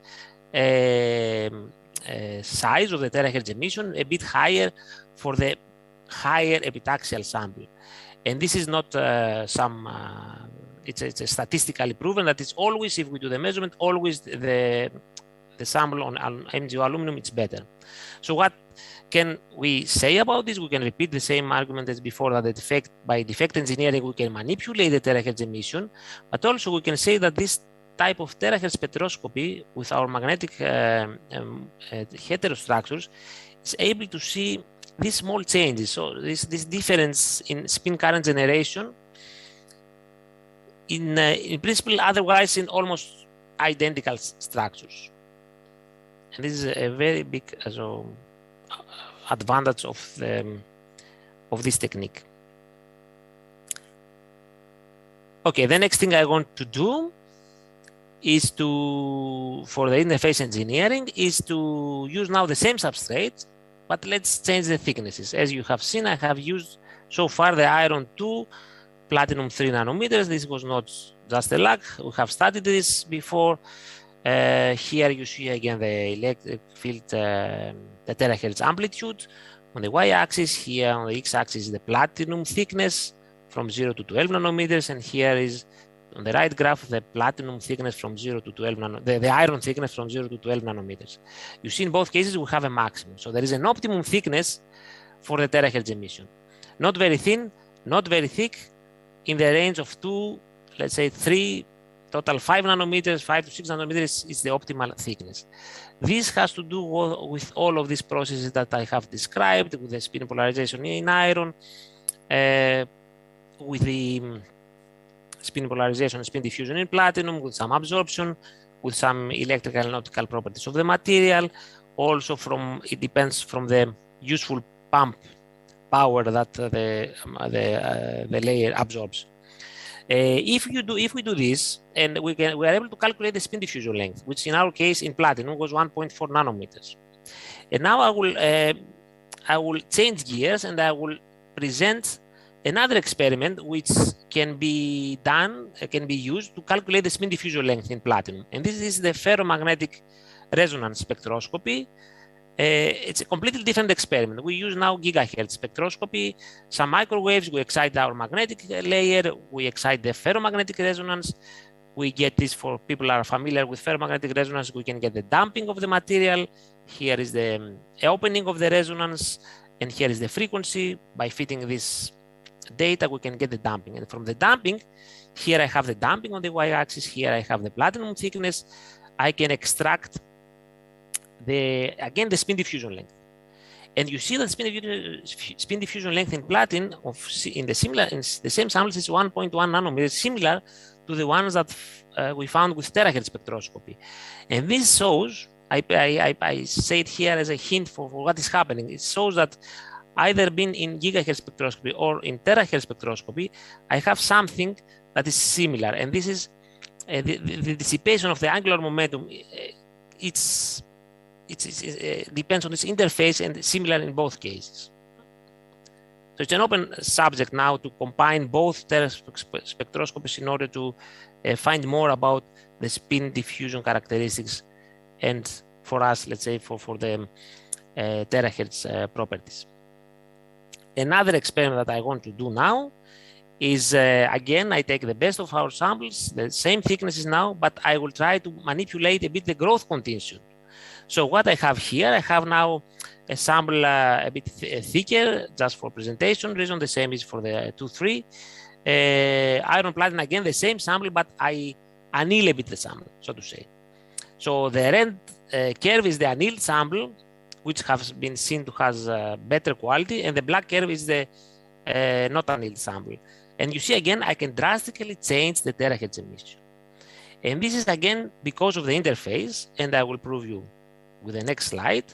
size of the terahertz emission, a bit higher for the higher epitaxial sample. And this is not it's statistically proven that it's always, if we do the measurement, always the sample on MgO aluminum, it's better. So what can we say about this? We can repeat the same argument as before, that by defect engineering, we can manipulate the terahertz emission, but also we can say that this type of terahertz spectroscopy with our magnetic heterostructures is able to see these small changes. So this difference in spin current generation in principle, otherwise in almost identical structures. And this is a very big advantage of this technique. Okay, the next thing I want to do is for the interface engineering, is to use now the same substrate, but let's change the thicknesses. As you have seen, I have used so far the iron 2, platinum 3 nanometers. This was not just a luck. We have studied this before. Here you see again the electric field, the terahertz amplitude on the y-axis. Here on the x-axis is the platinum thickness from 0 to 12 nanometers, and here is on the right graph the platinum thickness from 0 to 12 the iron thickness from 0 to 12 nanometers. You see in both cases we have a maximum. So there is an optimum thickness for the terahertz emission. Not very thin, not very thick, in the range of 2, let's say 3, total 5 nanometers, 5 to 6 nanometers is the optimal thickness. This has to do with all of these processes that I have described, with the spin polarization in iron, with the spin polarization and spin diffusion in platinum, with some absorption, with some electrical and optical properties of the material. Also it depends from the useful pump power that the layer absorbs. If we do this, and we are able to calculate the spin diffusion length, which in our case in platinum was 1.4 nanometers. And now I will change gears and I will present another experiment which can be used to calculate the spin diffusion length in platinum. And this is the ferromagnetic resonance spectroscopy. It's a completely different experiment. We use now gigahertz spectroscopy, some microwaves, we excite our magnetic layer, we excite the ferromagnetic resonance. We get this, for people who are familiar with ferromagnetic resonance, we can get the damping of the material. Here is the opening of the resonance, and here is the frequency. By fitting this data, we can get the damping. And from the damping, here I have the damping on the y-axis, here I have the platinum thickness. I can extract again the spin diffusion length. And you see that spin diffusion length in platinum in the same samples is 1.1 nanometers, similar to the ones that we found with terahertz spectroscopy. And this shows, I say it here as a hint for what is happening. It shows that either being in gigahertz spectroscopy or in terahertz spectroscopy, I have something that is similar. And this is the dissipation of the angular momentum. It depends on its interface and similar in both cases. So it's an open subject now to combine both spectroscopies in order to find more about the spin diffusion characteristics, and for us, let's say, for the terahertz properties. Another experiment that I want to do now is, again, I take the best of our samples, the same thicknesses now, but I will try to manipulate a bit the growth contention. So what I have here, I have now a sample a bit thicker, just for presentation reason. The same is for the 2-3. Iron platinum, again, the same sample, but I anneal a bit the sample, so to say. So the red curve is the annealed sample, which has been seen to has better quality, and the black curve is the not annealed sample. And you see, again, I can drastically change the terahertz emission. And this is, again, because of the interface, and I will prove you with the next slide.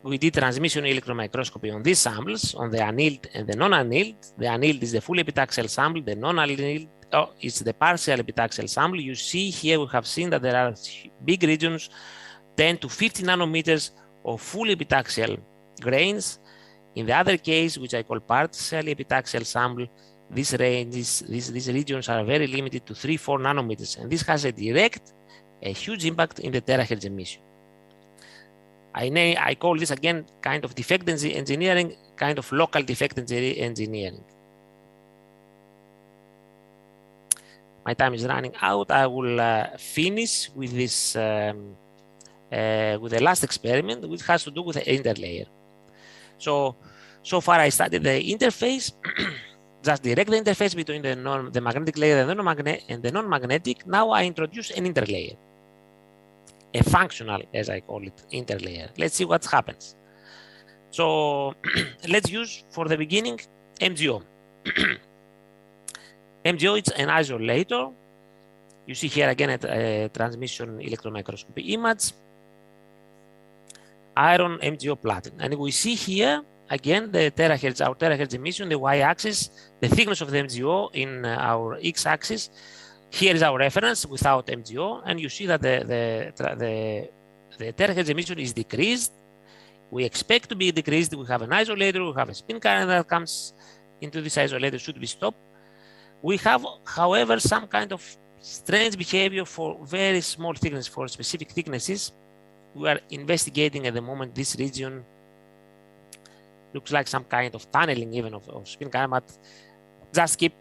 we did transmission electron microscopy on these samples, on the annealed and the non-annealed. The annealed is the full epitaxial sample, the non-annealed is the partial epitaxial sample. You see here we have seen that there are big regions, 10 to 50 nanometers of full epitaxial grains. In the other case, which I call partial epitaxial sample, these regions are very limited to 3-4 nanometers, and this has a huge impact in the terahertz emission. I call this again kind of defect engineering, kind of local defect engineering. My time is running out. I will finish with this, with the last experiment, which has to do with the interlayer. So far I studied the interface, just direct the interface between the magnetic layer and the non-magnetic. Now I introduce an interlayer, a functional, as I call it, interlayer. Let's see what happens. So let's use, for the beginning, MGO. MGO is an isolator. You see here again a transmission electron microscopy image. Iron MGO platinum. And we see here again the terahertz, our terahertz emission, the y-axis, the thickness of the MGO in our x-axis. Here is our reference without MGO, and you see that the terahertz emission is decreased. We expect to be decreased. We have an isolator, we have a spin current that comes into this isolator, should be stopped. We have, however, some kind of strange behavior for very small thickness, for specific thicknesses. We are investigating at the moment this region. Looks like some kind of tunneling even of spin current, but just keep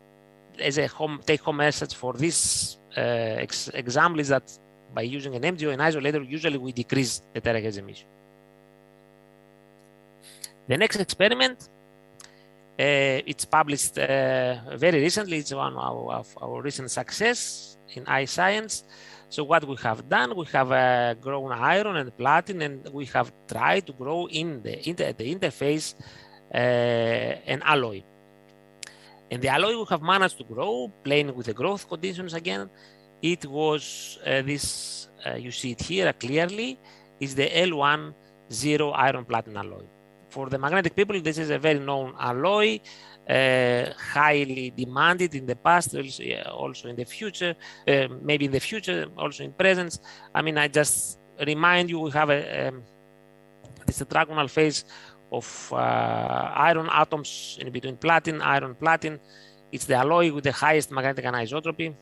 as a take-home message for this example is that by using an MGO and isolator, usually we decrease the terahertz emission. The next experiment, it's published very recently. It's one of our recent success in iScience. So what we have done, we have grown iron and platinum, and we have tried to grow in the interface an alloy. And the alloy we have managed to grow, playing with the growth conditions again. It was this, you see it here clearly, is the L10 iron platinum alloy. For the magnetic people, this is a very known alloy, highly demanded in the past, also in the future, maybe in the future, also in presence. I mean, I just remind you, we have this tetragonal phase of iron atoms in between platinum, iron, platinum. It's the alloy with the highest magnetic anisotropy,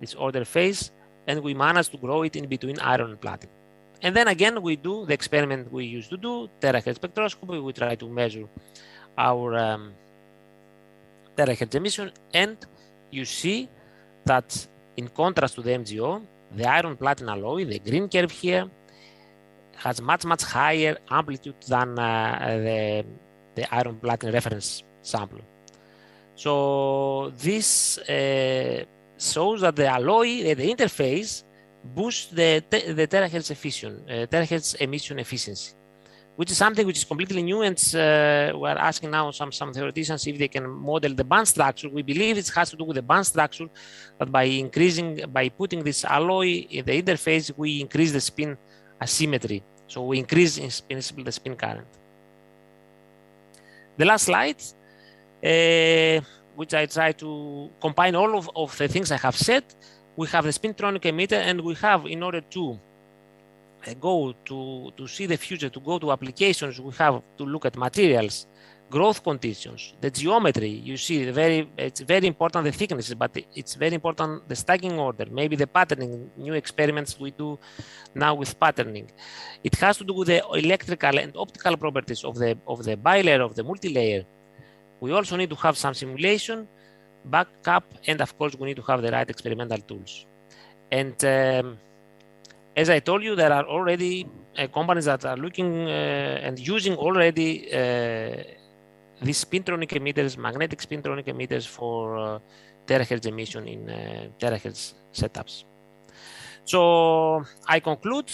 this order phase, and we managed to grow it in between iron and platinum. And then again, we do the experiment we used to do, terahertz spectroscopy. We try to measure our terahertz emission, and you see that in contrast to the MGO, the iron platinum alloy, the green curve here, has much higher amplitude than the iron platinum reference sample. So this shows that the alloy, the interface, boosts the terahertz emission efficiency, which is something which is completely new, and we're asking now some theoreticians if they can model the band structure. We believe it has to do with the band structure, that by putting this alloy in the interface, we increase the spin asymmetry. So we increase in principle the spin current. The last slide, which I try to combine all of the things I have said. We have the spintronic emitter, and we have, in order to go to see the future, to go to applications, we have to look at materials, growth conditions, the geometry. You see, it's very important the thicknesses, but it's very important the stacking order, maybe the patterning, new experiments we do now with patterning. It has to do with the electrical and optical properties of the bilayer, of the multilayer. We also need to have some simulation, backup, and of course we need to have the right experimental tools. And as I told you, there are already companies that are looking and using already these spintronic emitters, magnetic spintronic emitters for terahertz emission in terahertz setups. So I conclude.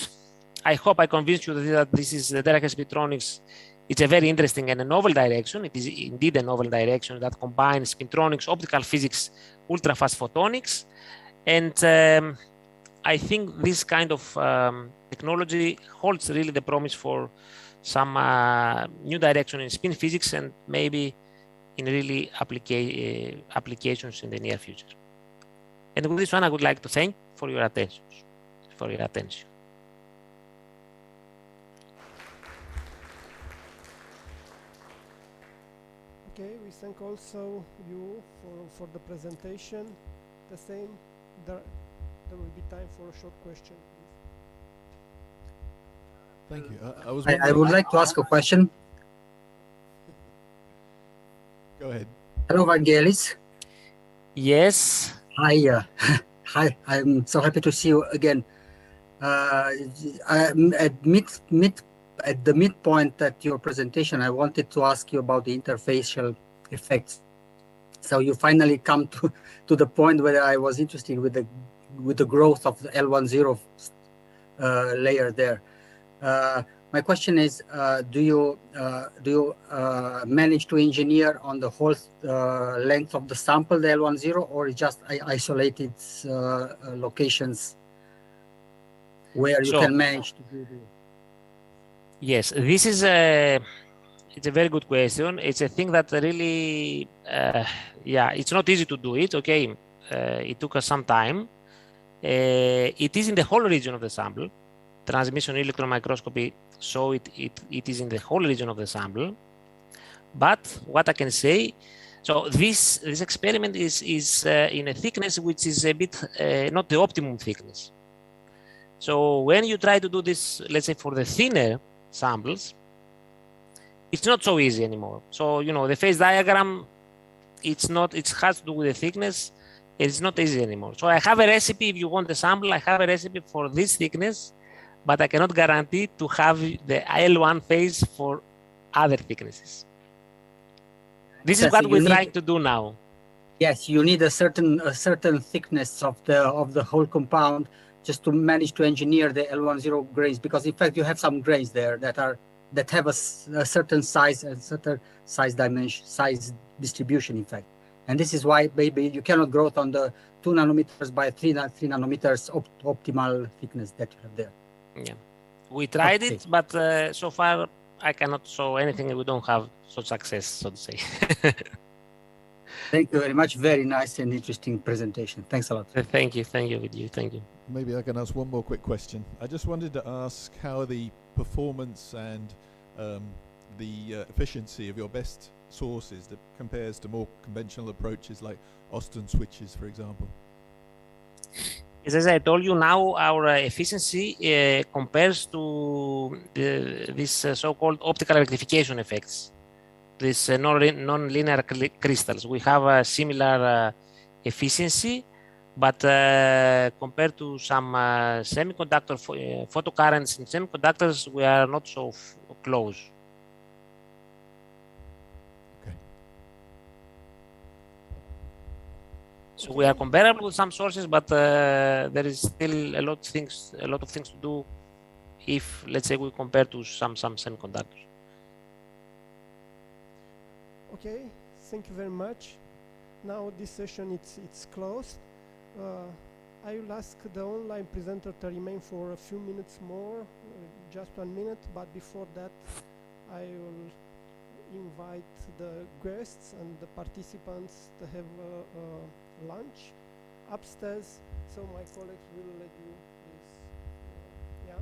I hope I convinced you that this is the terahertz spintronics. It's a very interesting and a novel direction. It is indeed a novel direction that combines spintronics, optical physics, ultra-fast photonics. And I think this kind of technology holds really the promise for some new direction in spin physics and maybe in really applications in the near future. And with this one, I would like to thank for your attention. Okay, we thank also you for the presentation. The same, there will be time for a short question. Thank you. I would like to ask a question. Go ahead. Hello, Vangelis. Yes. Hi. Hi. I'm so happy to see you again. I'm at the midpoint at your presentation, I wanted to ask you about the interfacial effects. So you finally come to the point where I was interested with the growth of the L10 layer there. My question is, do you manage to engineer on the whole length of the sample, the L10, or just isolated locations where you can manage to do this? Yes, this is it's a very good question. It's a thing that really, yeah, it's not easy to do it. Okay, it took us some time. It is in the whole region of the sample. Transmission electron microscopy, so it is in the whole region of the sample. But what I can say, so this experiment is in a thickness which is a bit not the optimum thickness. So when you try to do this, let's say for the thinner samples, it's not so easy anymore. So, you know, the phase diagram, it has to do with the thickness. It's not easy anymore. So I have a recipe, if you want the sample, I have a recipe for this thickness, but I cannot guarantee to have the L1 phase for other thicknesses. This is what we're trying to do now. Yes, you need a certain thickness of the whole compound just to manage to engineer the L10 grains, because in fact you have some grains there that have a certain size and certain size distribution, in fact. And this is why maybe you cannot grow on the 2 nanometers by 3 nanometers optimal thickness that you have there. Yeah, we tried it, but so far I cannot show anything. We don't have such success, so to say. Thank you very much. Very nice and interesting presentation. Thanks a lot. Thank you with you. Thank you. Maybe I can ask one more quick question. I just wanted to ask how the performance and the efficiency of your best sources that compares to more conventional approaches like Austin switches, for example. As I told you now, our efficiency compares to these so-called optical rectification effects, these non-linear crystals. We have a similar efficiency, but compared to some semiconductor photocurrents in semiconductors, we are not so close. So we are comparable with some sources, but there is still a lot of things to do if, let's say, we compare to some semiconductors. Okay, thank you very much. Now this session it's closed. I will ask the online presenter to remain for a few minutes more, just 1 minute. But before that, I will invite the guests and the participants to have lunch upstairs, so my colleagues will let you please. Yeah.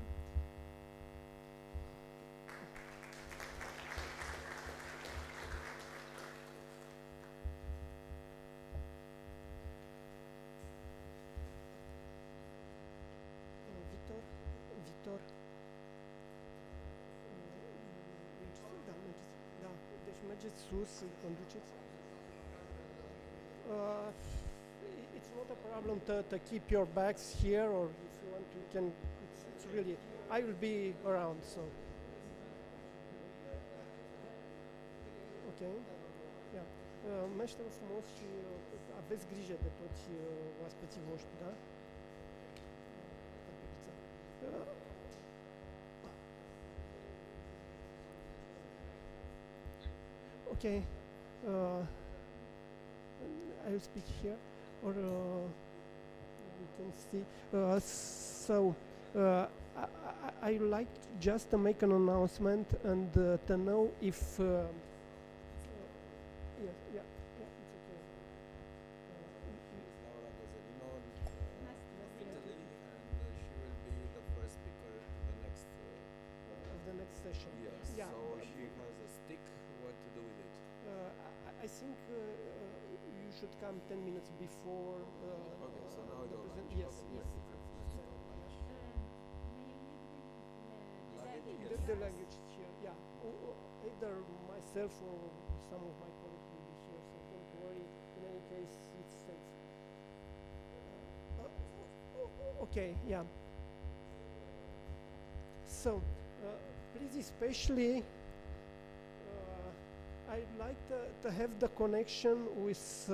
Victor. Da, deci mergeți sus, să-i conduceți. It's not a problem to keep your bags here, or if you want to, you can. It's really. I will be around, so. Okay. Yeah. Meșterul frumos și aveți grijă de toți oaspeții voștri, da? Okay. I will speak here, or we can see. So I like just to make an announcement and to know if yes, yeah, it's okay. Laura Dozolino, Italy, and she will be the first speaker Of the next session. Yes. Yeah. So she has a stick. What to do with it? I think you should come 10 minutes before. Okay, so now the you're present. right. Yes, Okay, yes. The language is here, yeah. Either myself or some of my colleagues will be here, so don't worry. In any case, it's safe. Okay, yeah. So, please especially, I'd like to have the connection with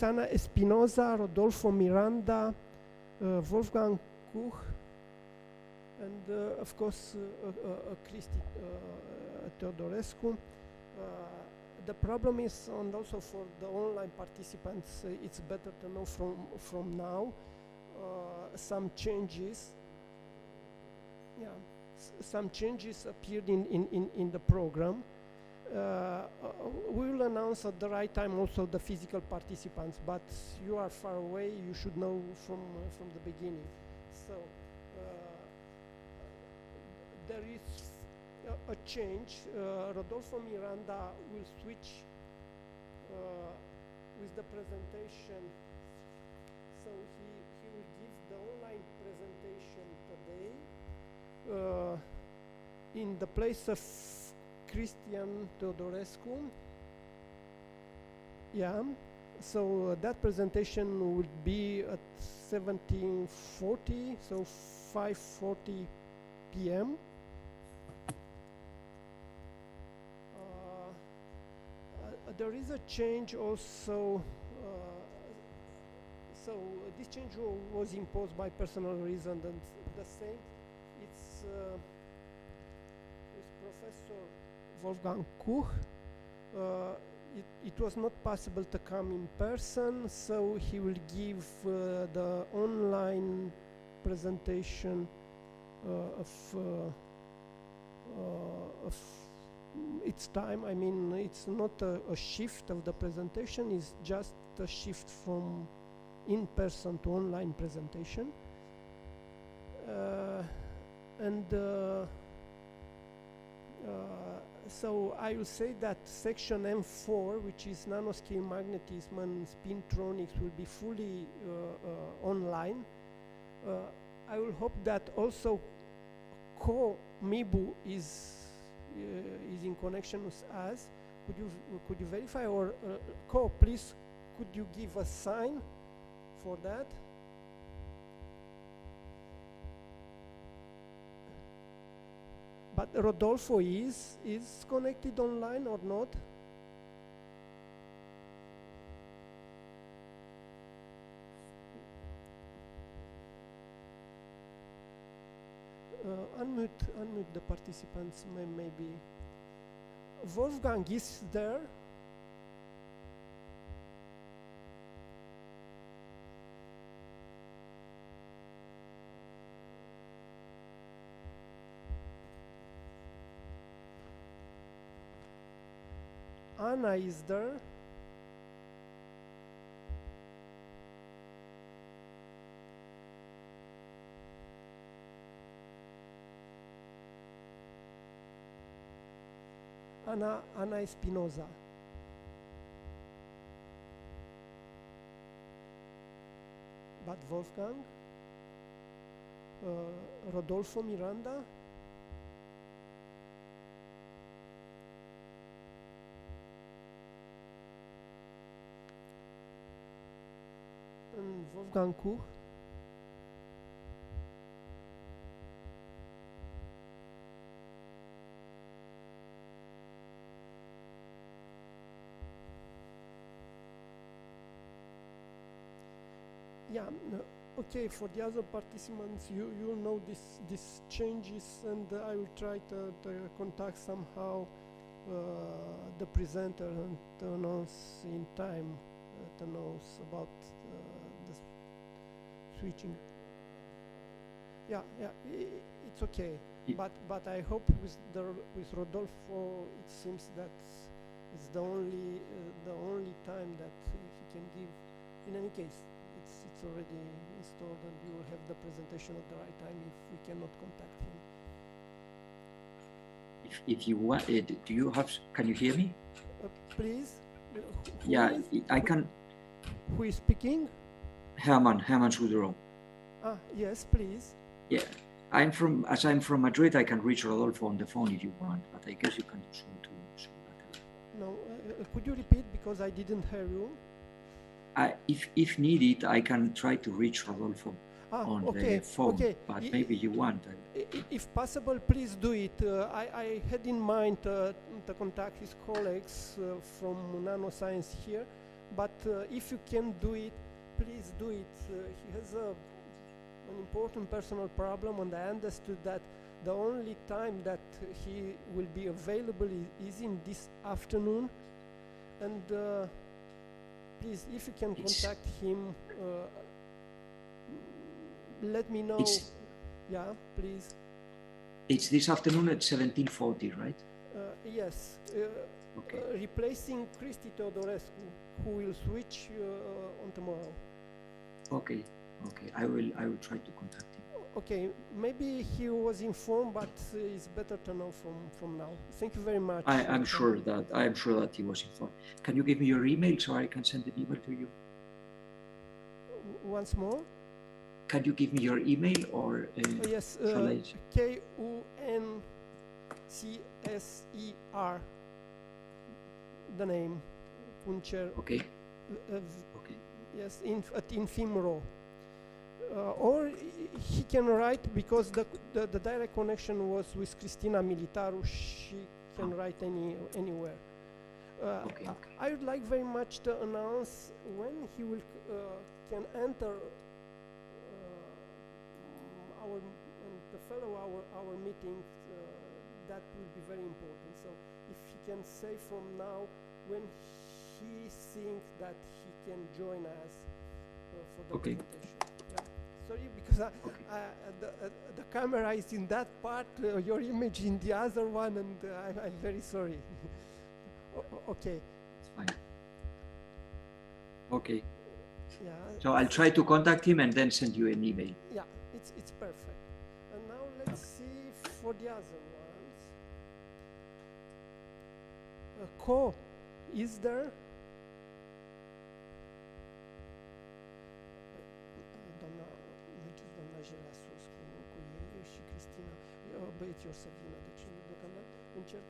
Ana Espinosa, Rodolfo Miranda, Wolfgang Kuch, and of course Cristi Teodorescu. The problem is, and also for the online participants, it's better to know from now some changes. Yeah, some changes appeared in the program. We will announce at the right time also the physical participants, but you are far away, you should know from the beginning. So there is a change. Rodolfo Miranda will switch with the presentation. So he will give the online presentation today in the place of Cristian Teodorescu. Yeah, so that presentation will be at 17:40, so 5:40 p.m. There is a change also. So this change was imposed by personal reason, and the same. It's Professor Wolfgang Kuch. It was not possible to come in person, so he will give the online presentation of its time. I mean, it's not a shift of the presentation, it's just a shift from in-person to online presentation. So I will say that section M4, which is Nanoscale Magnetism and Spintronics, will be fully online. I will hope that also Co-Mibu is in connection with us. Could you verify, or Co, please, could you give a sign for that? But Rodolfo is connected online or not? Unmute the participants, maybe. Wolfgang is there. Anna is there. Ana Espinosa. But Wolfgang, Rodolfo Miranda, and Wolfgang Kuch. Yeah, okay, for the other participants, you'll know these changes, and I will try to contact somehow the presenter and to announce in time, to know about the switching. Yeah, it's okay. Ye- But I hope with Rodolfo, it seems that it's the only time that he can give. In any case, it's already installed, and we will have the presentation at the right time if we cannot contact him. If you want, do you have? Can you hear me? Please. Yeah, I can. Who is speaking? Herman Sudro. Yes, please. Yeah, as I'm from Madrid, I can reach Rodolfo on the phone if you want, but I guess you can do so too. No, could you repeat, because I didn't hear you? If needed, I can try to reach Rodolfo on the phone, but maybe you want. If possible, please do it. I had in mind to contact his colleagues from nanoscience here, but if you can do it, please do it. He has an important personal problem, and I understood that the only time that he will be available is in this afternoon. And please, if you can contact him, let me know. Yeah, please. It's this afternoon at 17:40, right? Yes. Okay. Replacing Cristi Teodorescu, who will switch on tomorrow. Okay. I will try to contact him. Okay, maybe he was informed, but it's better to know from now. Thank you very much. I'm sure that he was informed. Can you give me your email so I can send an email to you? Once more? Can you give me your email or yes, Kuncer, the name, Kuncer. Okay. Okay. Yes, at Infimro. Or he can write, because the direct connection was with Cristina Militaru. She can write anywhere. Okay. I would like very much to announce when he will can enter our meeting. That will be very important. So if he can say from now when he thinks that he can join us for the presentation. Yeah. Sorry, because the camera is in that part, your image in the other one, and I'm very sorry. Okay. It's fine. Okay. Yeah. So I'll try to contact him and then send you an email. Yeah, it's perfect. And now let's see for the other ones. Ko, is there? Doamna Jela sus cu ei și Cristina, băieții o să vină, deci deocamdată încerc,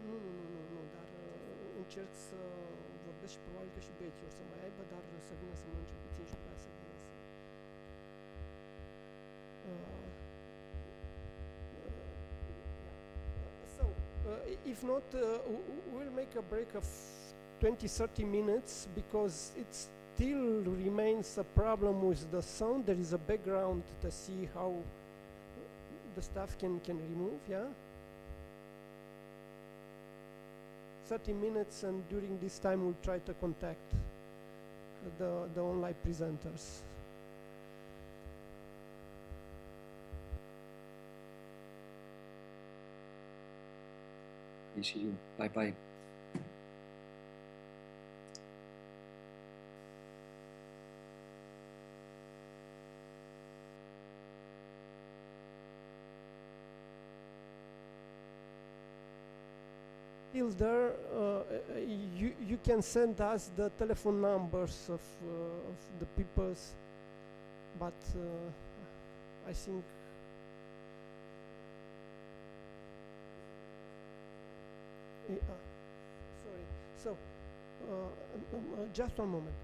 nu, dar încerc să vorbesc și probabil că și băieții o să mai aibă, dar să vină să mănânce puțin și după aia să vină să... If not, we'll make a break of 20-30 minutes, because it still remains a problem with the sound. There is a background to see how the staff can remove, yeah? 30 minutes, and during this time we'll try to contact the online presenters. I see you. Bye-bye. Still there, you can send us the telephone numbers of the peoples, but I think sorry. So just one moment.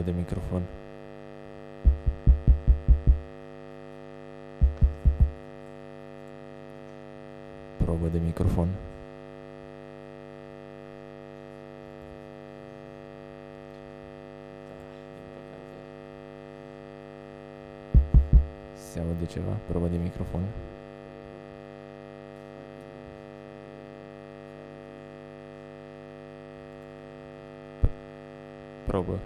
de microfon. Probă de microfon. Se aude ceva? Probă de microfon. Probă.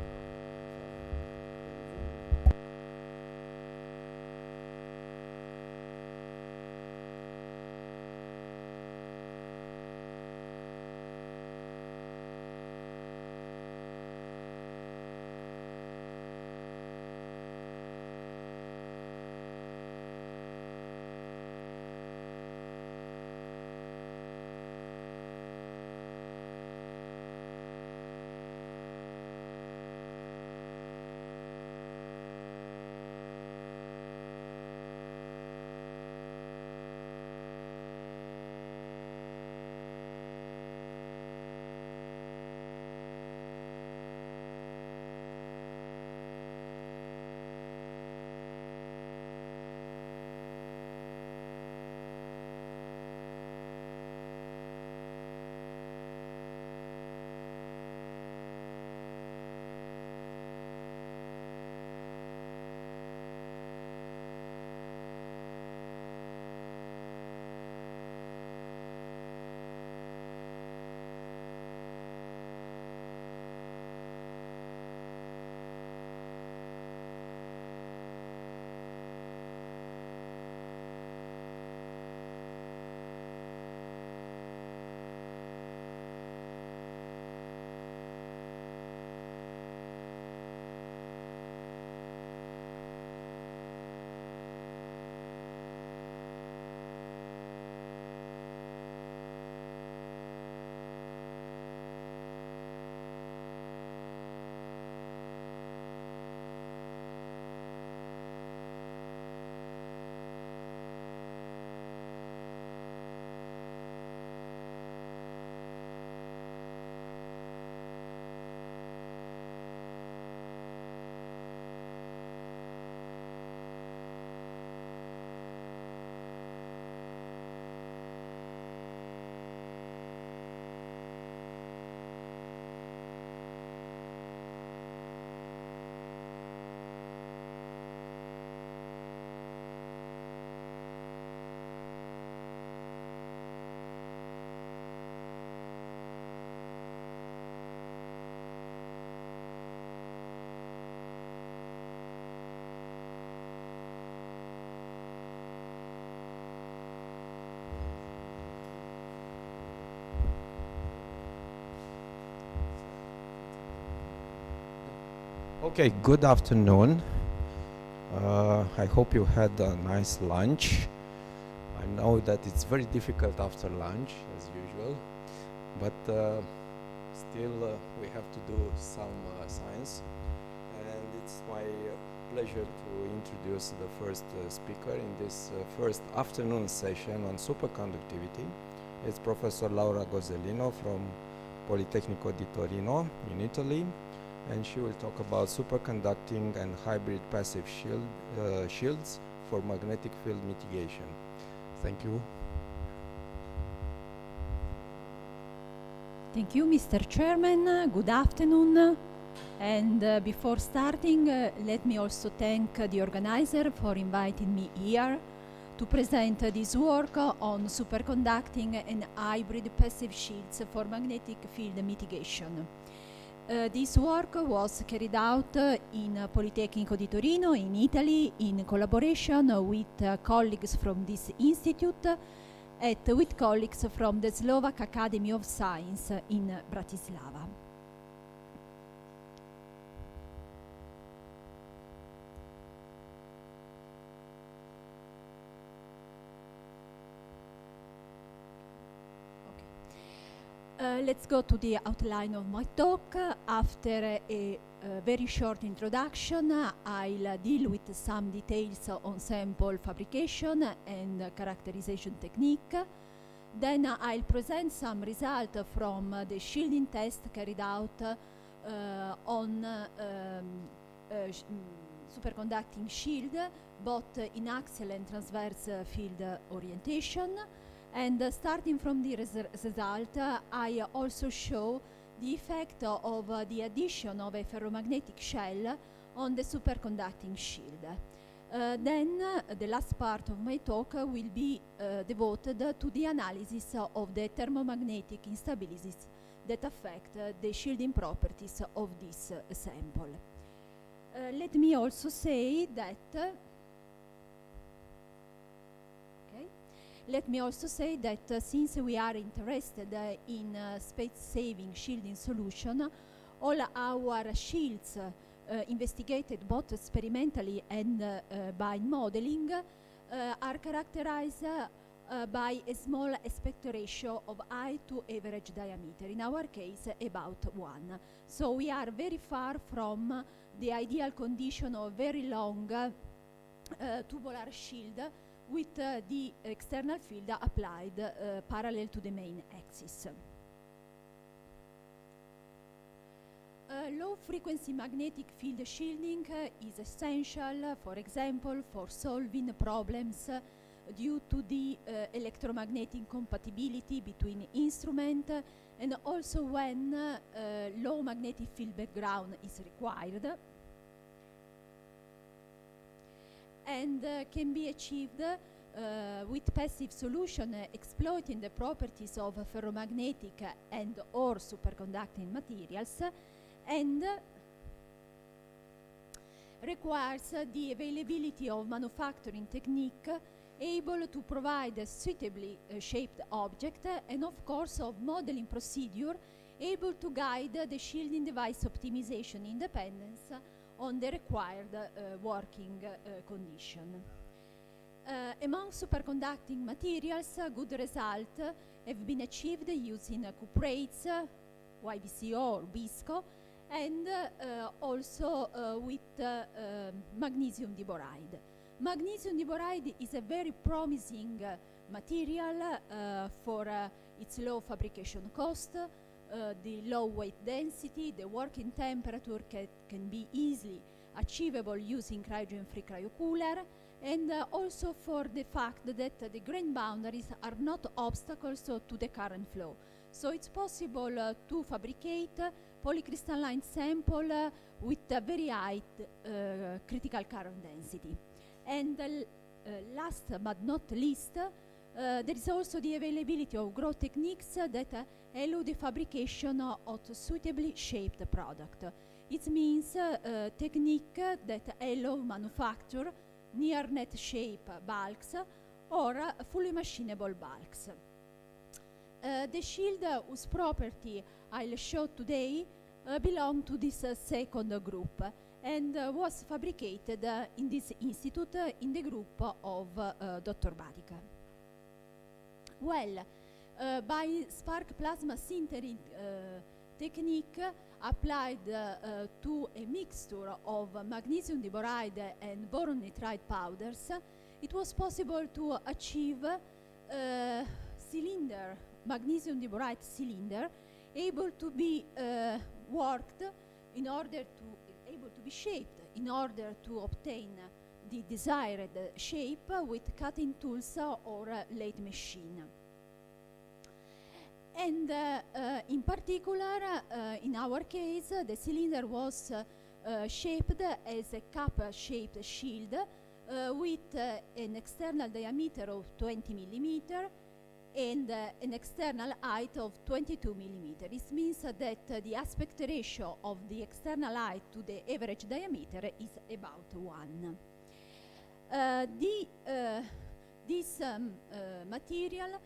Okay, good afternoon. I hope you had a nice lunch. I know that it's very difficult after lunch, as usual, but still we have to do some science. And it's my pleasure to introduce the first speaker in this first afternoon session on superconductivity. It's Professor Laura Gozzelino from Politecnico di Torino in Italy, and she will talk about superconducting and hybrid passive shields for magnetic field mitigation. Thank you. Thank you, Mr. Chairman. Good afternoon. And before starting, let me also thank the organizer for inviting me here to present this work on superconducting and hybrid passive shields for magnetic field mitigation. This work was carried out in Politecnico di Torino in Italy in collaboration with colleagues from this institute and with colleagues from the Slovak Academy of Science in Bratislava. Let's go to the outline of my talk. After a very short introduction, I'll deal with some details on sample fabrication and characterization technique. Then I'll present some results from the shielding test carried out on superconducting shield, both in axial and transverse field orientation. And starting from the result, I also show the effect of the addition of a ferromagnetic shell on the superconducting shield. Then the last part of my talk will be devoted to the analysis of the thermomagnetic instabilities that affect the shielding properties of this sample. Let me also say that since we are interested in space-saving shielding solution, all our shields investigated both experimentally and by modeling are characterized by a small aspect ratio of I to average diameter, in our case about 1. So we are very far from the ideal condition of very long tubular shield with the external field applied parallel to the main axis. Low-frequency magnetic field shielding is essential, for example, for solving problems due to the electromagnetic compatibility between instruments, and also when low magnetic field background is required, and can be achieved with passive solution exploiting the properties of ferromagnetic and or superconducting materials, and requires the availability of manufacturing technique able to provide a suitably shaped object, and of course of modeling procedure able to guide the shielding device optimization independence on the required working condition. Among superconducting materials, good results have been achieved using cuprates, YBCO or BISCO, and also with magnesium diboride. Magnesium diboride is a very promising material for its low fabrication cost, the low weight density, the working temperature can be easily achievable using cryogen-free cryocooler, and also for the fact that the grain boundaries are not obstacles to the current flow. So it's possible to fabricate polycrystalline sample with a very high critical current density. And last but not least, there is also the availability of growth techniques that allow the fabrication of suitably shaped product. It means technique that allow manufacture near net shape bulks or fully machinable bulks. The shield whose property I'll show today belong to this second group and was fabricated in this institute in the group of Dr. Batica. Well, by spark plasma sintering technique applied to a mixture of magnesium diboride and boron nitride powders, it was possible to achieve cylinder, magnesium diboride cylinder, able to be worked in order to, able to be shaped in order to obtain the desired shape with cutting tools or lathe machine. And in particular, in our case, the cylinder was shaped as a cup-shaped shield with an external diameter of 20 millimeter and an external height of 22 millimeter. This means that the aspect ratio of the external height to the average diameter is about 1. This material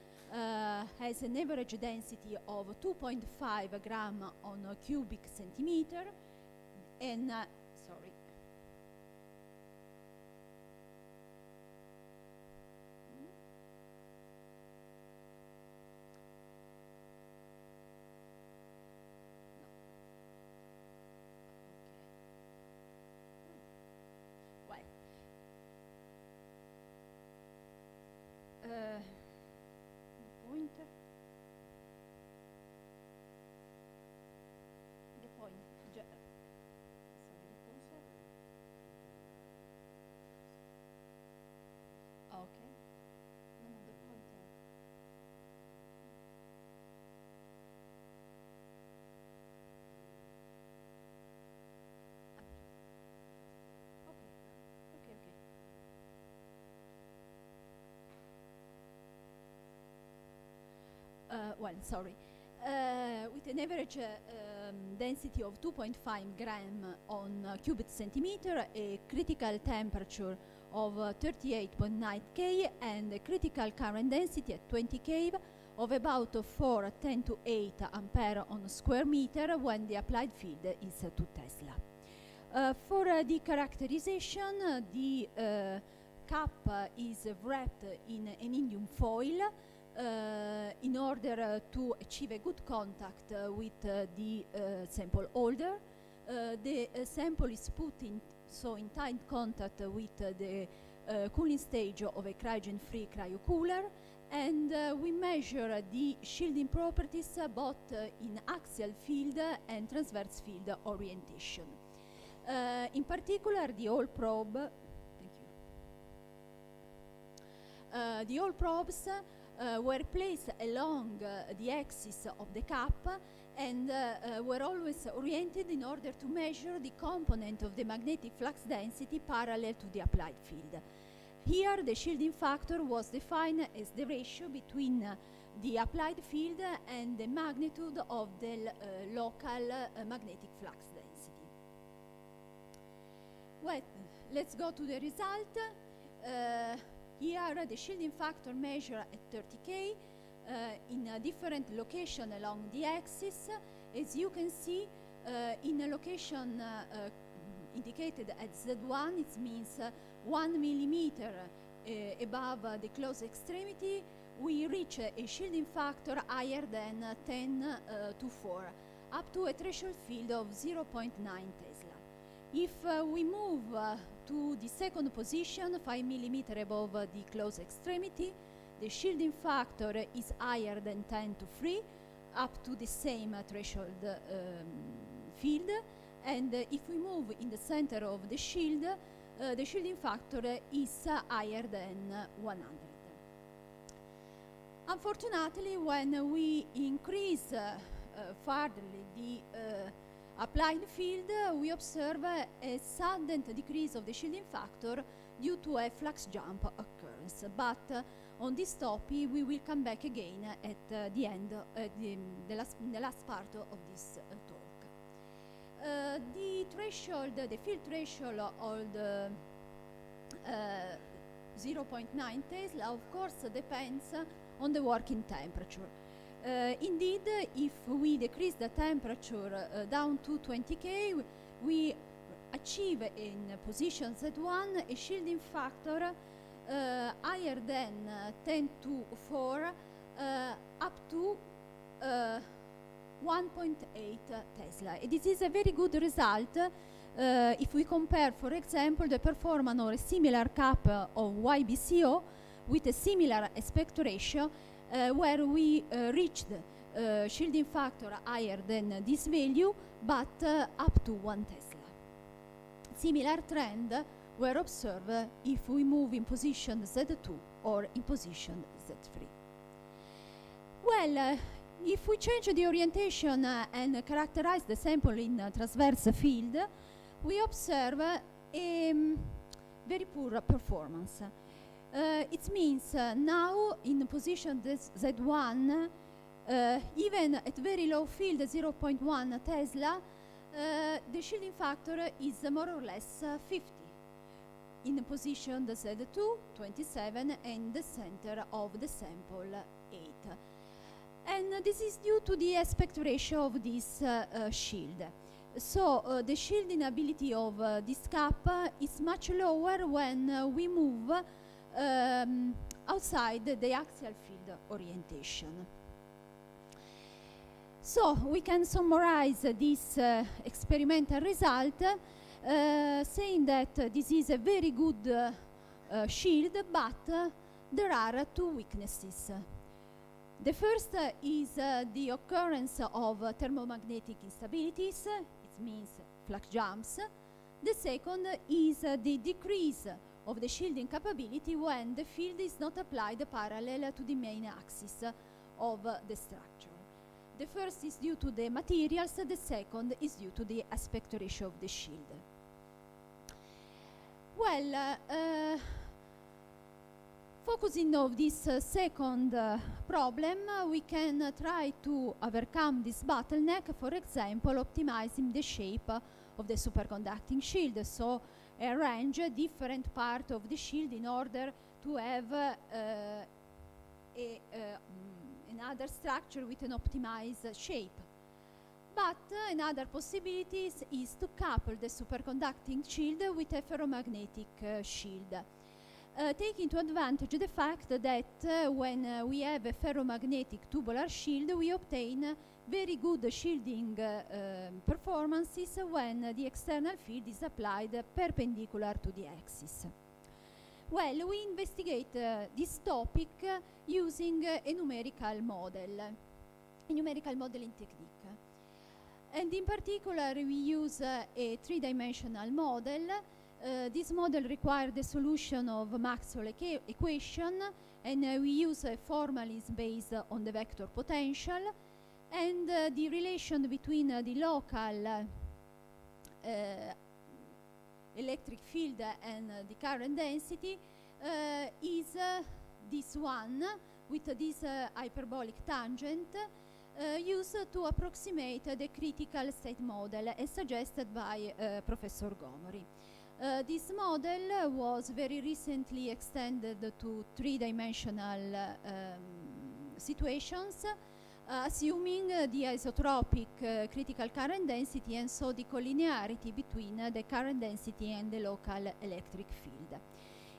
has an average density of 2.5 gram on a cubic centimeter, and sorry. okay. No, no, the pointer. Okay, okay. Well, sorry. With an average density of 2.5 gram on cubic centimeter, a critical temperature of 38.9 K and a critical current density at 20 K of about 410 to 8 ampere on square meter when the applied field is 2 Tesla. For the characterization, the cap is wrapped in an indium foil in order to achieve a good contact with the sample holder. The sample is put in tight contact with the cooling stage of a cryogen-free cryocooler, and we measure the shielding properties both in axial field and transverse field orientation. In particular, the Hall probe, the Hall probes were placed along the axis of the cap and were always oriented in order to measure the component of the magnetic flux density parallel to the applied field. Here, the shielding factor was defined as the ratio between the applied field and the magnitude of the local magnetic flux density. Well, let's go to the result. Here, the shielding factor measured at 30K in a different location along the axis. As you can see, in a location indicated at Z1, it means 1 millimeter above the close extremity, we reach a shielding factor higher than 10 to 4, up to a threshold field of 0.9 Tesla. If we move to the second position, 5 millimeter above the close extremity, the shielding factor is higher than 10 to 3, up to the same threshold field. And if we move in the center of the shielding factor is higher than 100. Unfortunately, when we increase further the applied field, we observe a sudden decrease of the shielding factor due to a flux jump occurrence. But on this topic, we will come back again at the end, the last part of this talk. The threshold, the field threshold of the 0.9 Tesla, of course, depends on the working temperature. Indeed, if we decrease the temperature down to 20K, we achieve in position Z1 a shielding factor higher than 10 to 4 up to 1.8 Tesla. This is a very good result if we compare, for example, the performance of a similar cap of YBCO with a similar aspect ratio where we reached shielding factor higher than this value, but up to 1 Tesla. Similar trend were observed if we move in position Z2 or in position Z3. Well, if we change the orientation and characterize the sample in transverse field, we observe a very poor performance. It means now in position Z1, even at very low field, 0.1 Tesla, the shielding factor is more or less 50. In position Z2, 27, and the center of the sample, 8. And this is due to the aspect ratio of this shield. So the shielding ability of this cap is much lower when we move outside the axial field orientation. So we can summarize this experimental result saying that this is a very good shield, but there are two weaknesses. The first is the occurrence of thermomagnetic instabilities, it means flux jumps. The second is the decrease of the shielding capability when the field is not applied parallel to the main axis of the structure. The first is due to the materials, the second is due to the aspect ratio of the shield. Well, focusing on this second problem, we can try to overcome this bottleneck, for example, optimizing the shape of the superconducting shield. So arrange different parts of the shield in order to have another structure with an optimized shape. But another possibility is to couple the superconducting shield with a ferromagnetic shield. Take into advantage the fact that when we have a ferromagnetic tubular shield, we obtain very good shielding performances when the external field is applied perpendicular to the axis. Well, we investigate this topic using a numerical modeling technique. And in particular, we use a three-dimensional model. This model requires the solution of Maxwell equation, and we use a formalism based on the vector potential, and the relation between the local electric field and the current density is this one with this hyperbolic tangent used to approximate the critical state model as suggested by Professor Gomori. This model was very recently extended to three-dimensional situations, assuming the isotropic critical current density and so the collinearity between the current density and the local electric field.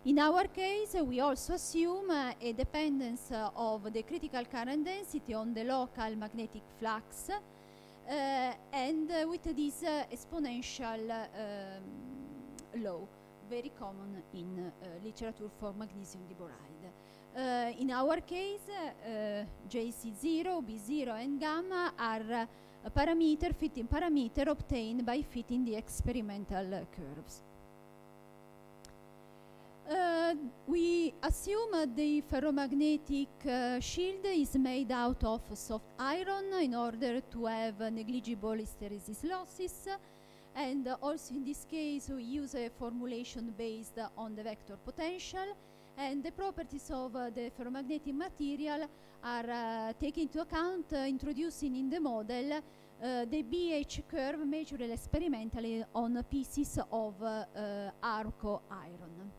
In our case, we also assume a dependence of the critical current density on the local magnetic flux and with this exponential law, very common in literature for magnesium diboride. In our case, JC0, B0, and gamma are fitting parameter obtained by fitting the experimental curves. We assume the ferromagnetic shield is made out of soft iron in order to have negligible hysteresis losses, and also in this case we use a formulation based on the vector potential, and the properties of the ferromagnetic material are taken into account introducing in the model the BH curve measured experimentally on pieces of Arco iron.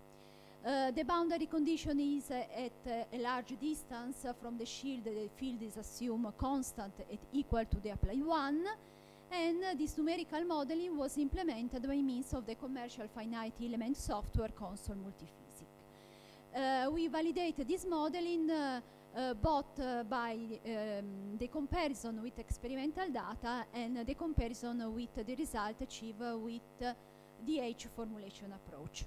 The boundary condition is at a large distance from the shield. The field is assumed constant and equal to the applied one, and this numerical modeling was implemented by means of the commercial finite element software console multiphysics. We validated this modeling both by the comparison with experimental data and the comparison with the result achieved with the H formulation approach.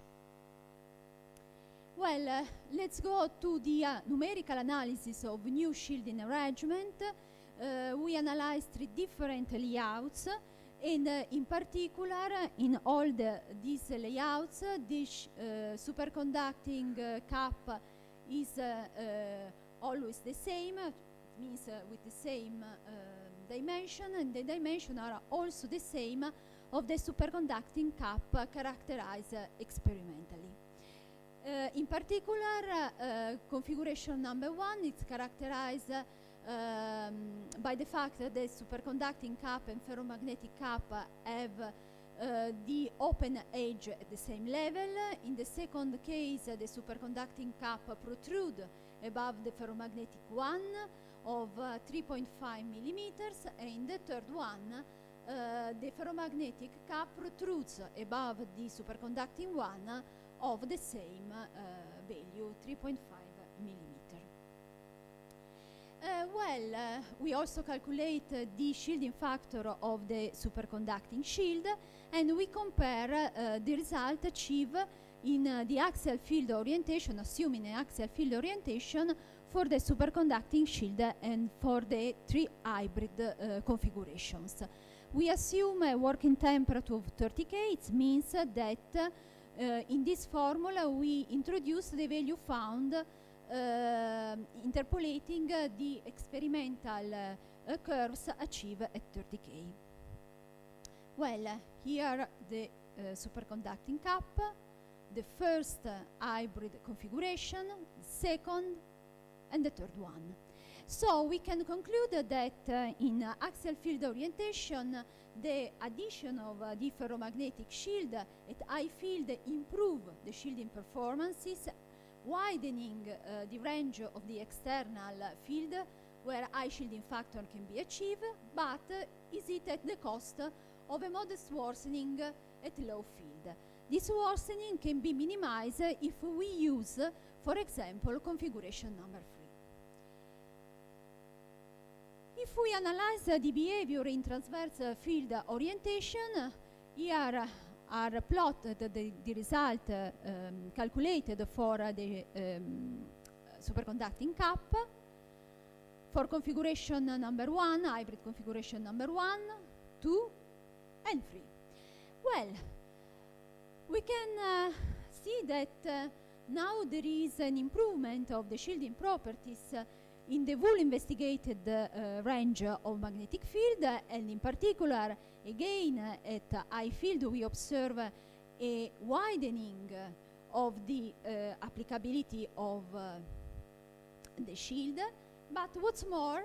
Well, let's go to the numerical analysis of new shielding arrangement. We analyzed 3 different layouts, and in particular, in all these layouts, this superconducting cap is always the same, means with the same dimension, and the dimensions are also the same of the superconducting cap characterized experimentally. In particular, configuration number 1 is characterized by the fact that the superconducting cap and ferromagnetic cap have the open edge at the same level. In the second case, the superconducting cap protrude above the ferromagnetic one of 3.5 millimeters, and in the third one, the ferromagnetic cap protrudes above the superconducting one of the same value, 3.5 millimeter. We also calculate the shielding factor of the superconducting shield, and we compare the result achieved in the axial field orientation, assuming an axial field orientation for the superconducting shield and for the 3 hybrid configurations. We assume a working temperature of 30 K. It means that in this formula we introduce the value found interpolating the experimental curves achieved at 30K. Well, here the superconducting cap, the first hybrid configuration, second, and the third one. So we can conclude that in axial field orientation, the addition of the ferromagnetic shield at high field improve the shielding performances, widening the range of the external field where high shielding factor can be achieved, but is it at the cost of a modest worsening at low field. This worsening can be minimized if we use, for example, configuration number 3. If we analyze the behavior in transverse field orientation, here are plotted the result calculated for the superconducting cap for configuration number 1, hybrid configuration number 1, 2, and 3. Well, we can see that now there is an improvement of the shielding properties in the whole investigated range of magnetic field, and in particular, again, at high field, we observe a widening of the applicability of the shield. But what's more,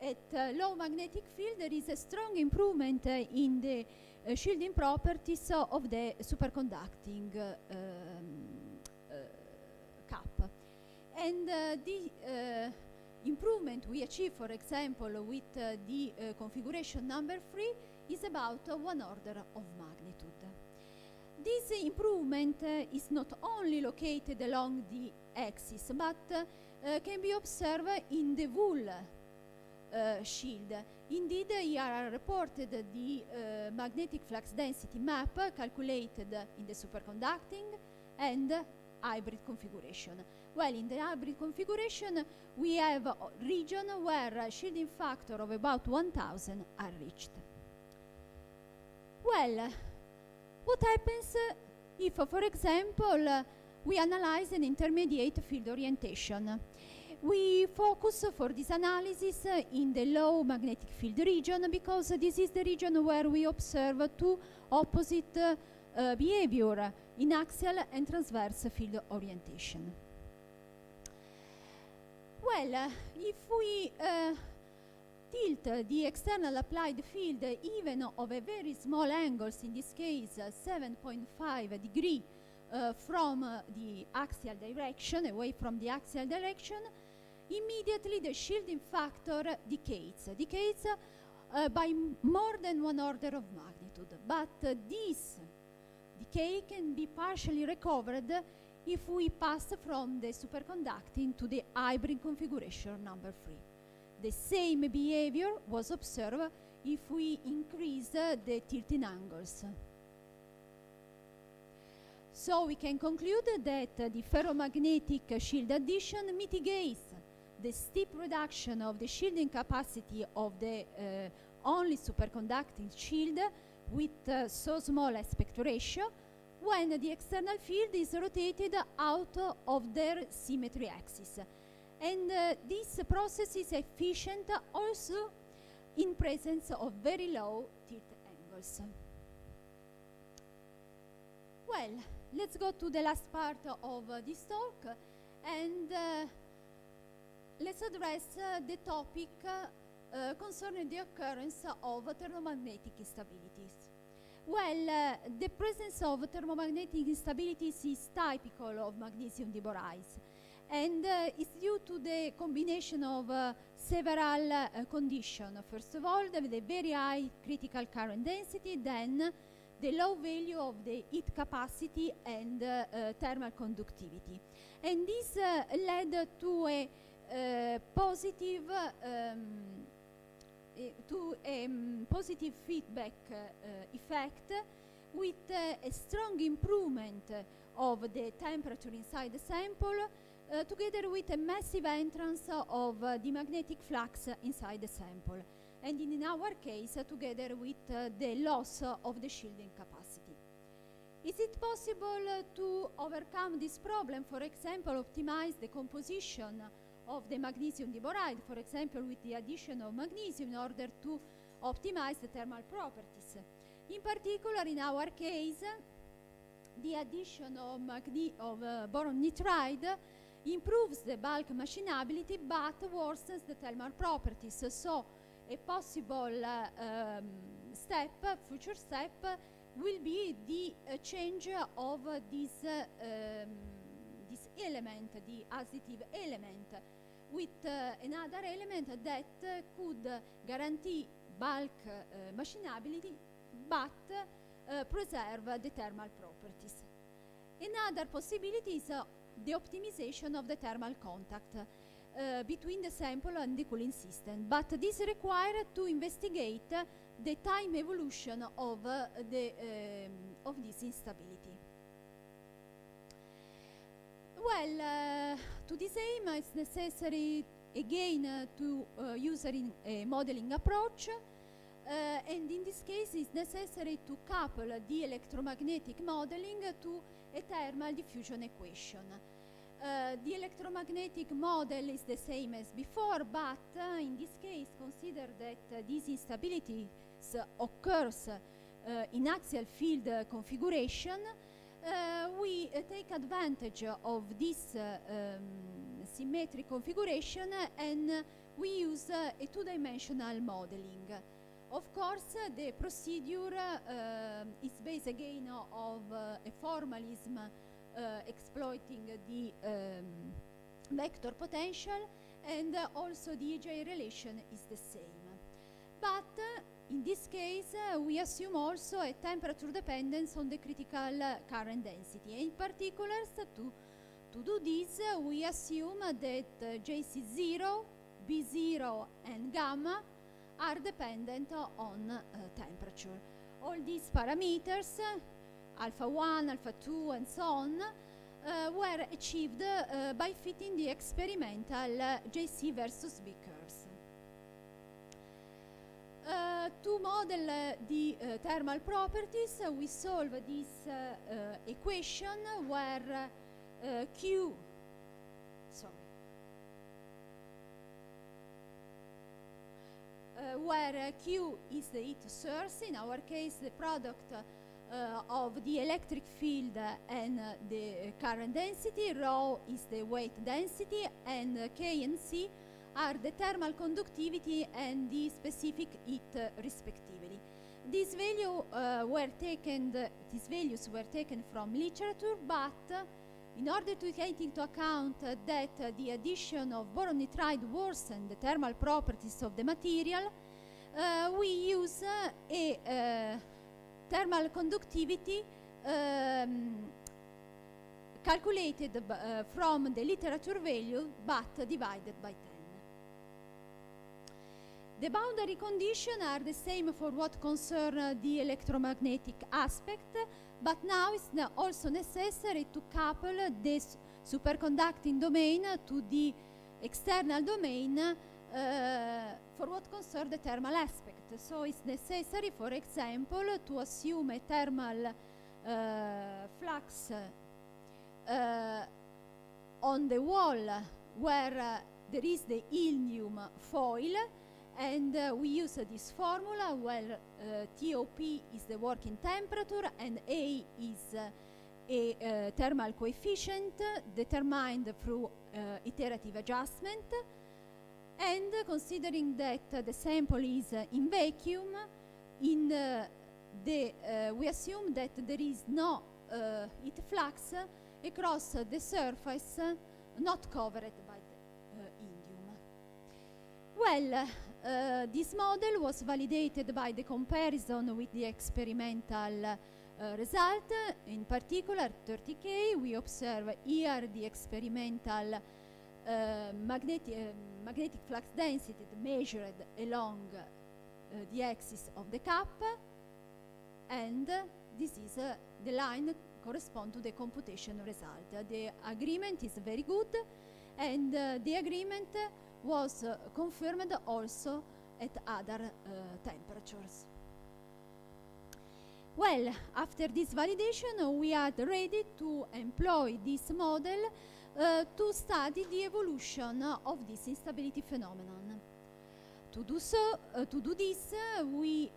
at low magnetic field, there is a strong improvement in the shielding properties of the superconducting cap. And the improvement we achieve, for example, with the configuration number 3 is about 1 order of magnitude. This improvement is not only located along the axis, but can be observed in the whole shield. Indeed, here are reported the magnetic flux density map calculated in the superconducting and hybrid configuration. Well, in the hybrid configuration, we have a region where shielding factor of about 1000 are reached. Well, what happens if, for example, we analyze an intermediate field orientation? We focus for this analysis in the low magnetic field region, because this is the region where we observe two opposite behavior in axial and transverse field orientation. Well, if we tilt the external applied field even of a very small angles, in this case 7.5 degree from the axial direction, away from the axial direction, immediately the shielding factor decays by more than 1 order of magnitude. But this decay can be partially recovered if we pass from the superconducting to the hybrid configuration number 3. The same behavior was observed if we increase the tilting angles. So we can conclude that the ferromagnetic shield addition mitigates the steep reduction of the shielding capacity of the only superconducting shield with so small aspect ratio when the external field is rotated out of their symmetry axis. And this process is efficient also in presence of very low tilt angles. Well, let's go to the last part of this talk, and let's address the topic concerning the occurrence of thermomagnetic instabilities. Well, the presence of thermomagnetic instabilities is typical of magnesium diborides, and it's due to the combination of several conditions. First of all, the very high critical current density, then the low value of the heat capacity and thermal conductivity. And this led to a positive positive feedback effect with a strong improvement of the temperature inside the sample together with a massive entrance of the magnetic flux inside the sample, and in our case together with the loss of the shielding capacity. Is it possible to overcome this problem, for example, optimize the composition of the magnesium diboride, for example, with the addition of magnesium in order to optimize the thermal properties? In particular, in our case, the addition of boron nitride improves the bulk machinability but worsens the thermal properties. So a possible future step, will be the change of this element, the additive element, with another element that could guarantee bulk machinability but preserve the thermal properties. Another possibility is the optimization of the thermal contact between the sample and the cooling system, but this requires to investigate the time evolution of this instability. Well, to this aim, it's necessary again to use a modeling approach, and in this case, it's necessary to couple the electromagnetic modeling to a thermal diffusion equation. The electromagnetic model is the same as before, but in this case, consider that this instability occurs in axial field configuration. We take advantage of this symmetric configuration and we use a two-dimensional modeling. Of course, the procedure is based again of a formalism exploiting the vector potential, and also the EJ relation is the same. But in this case, we assume also a temperature dependence on the critical current density. In particular, to do this, we assume that JC0, B0, and gamma are dependent on temperature. All these parameters, alpha 1, alpha 2, and so on, were achieved by fitting the experimental JC versus B curves. To model the thermal properties, we solve this equation where where Q is the heat source, in our case the product of the electric field and the current density, rho is the weight density, and K and C are the thermal conductivity and the specific heat respectively. These values were taken from literature, but in order to take into account that the addition of boron nitride worsened the thermal properties of the material, we use a thermal conductivity calculated from the literature value but divided by 10. The boundary conditions are the same for what concerns the electromagnetic aspect, but now it's also necessary to couple the superconducting domain to the external domain for what concerns the thermal aspect. So it's necessary, for example, to assume a thermal flux on the wall where there is the helium foil, and we use this formula where TOP is the working temperature and A is a thermal coefficient determined through iterative adjustment. And considering that the sample is in vacuum, we assume that there is no heat flux across the surface not covered by the indium. Well, this model was validated by the comparison with the experimental result. In particular, 30K, we observe here the experimental magnetic flux density measured along the axis of the cup, and this is the line correspond to the computation result. The agreement is very good, and the agreement was confirmed also at other temperatures. Well, after this validation, we are ready to employ this model to study the evolution of this instability phenomenon. To do this, we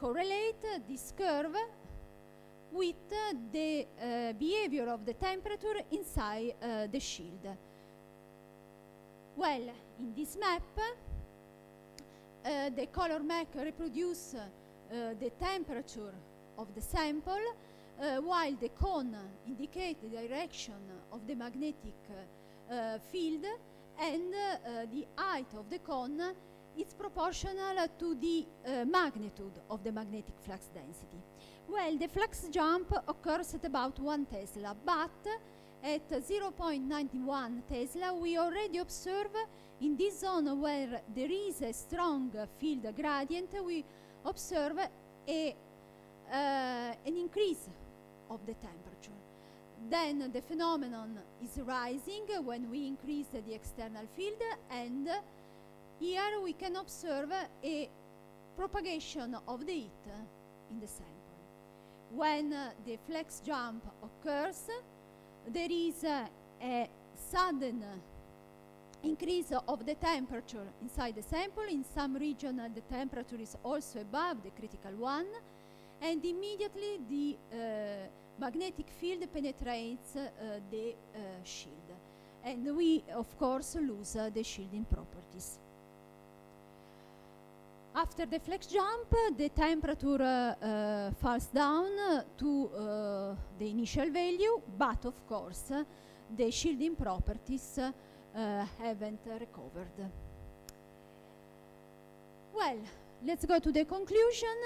correlate this curve with the behavior of the temperature inside the shield. Well, in this map, the color map reproduces the temperature of the sample, while the cone indicates the direction of the magnetic field, and the height of the cone is proportional to the magnitude of the magnetic flux density. Well, the flux jump occurs at about 1 Tesla, but at 0.91 Tesla we already observe in this zone where there is a strong field gradient, we observe an increase of the temperature. Then the phenomenon is rising when we increase the external field, and here we can observe a propagation of the heat in the sample. When the flux jump occurs, there is a sudden increase of the temperature inside the sample. In some region, the temperature is also above the critical one, and immediately the magnetic field penetrates the shield, and we of course lose the shielding properties. After the flux jump, the temperature falls down to the initial value, but of course the shielding properties haven't recovered. Well, let's go to the conclusion.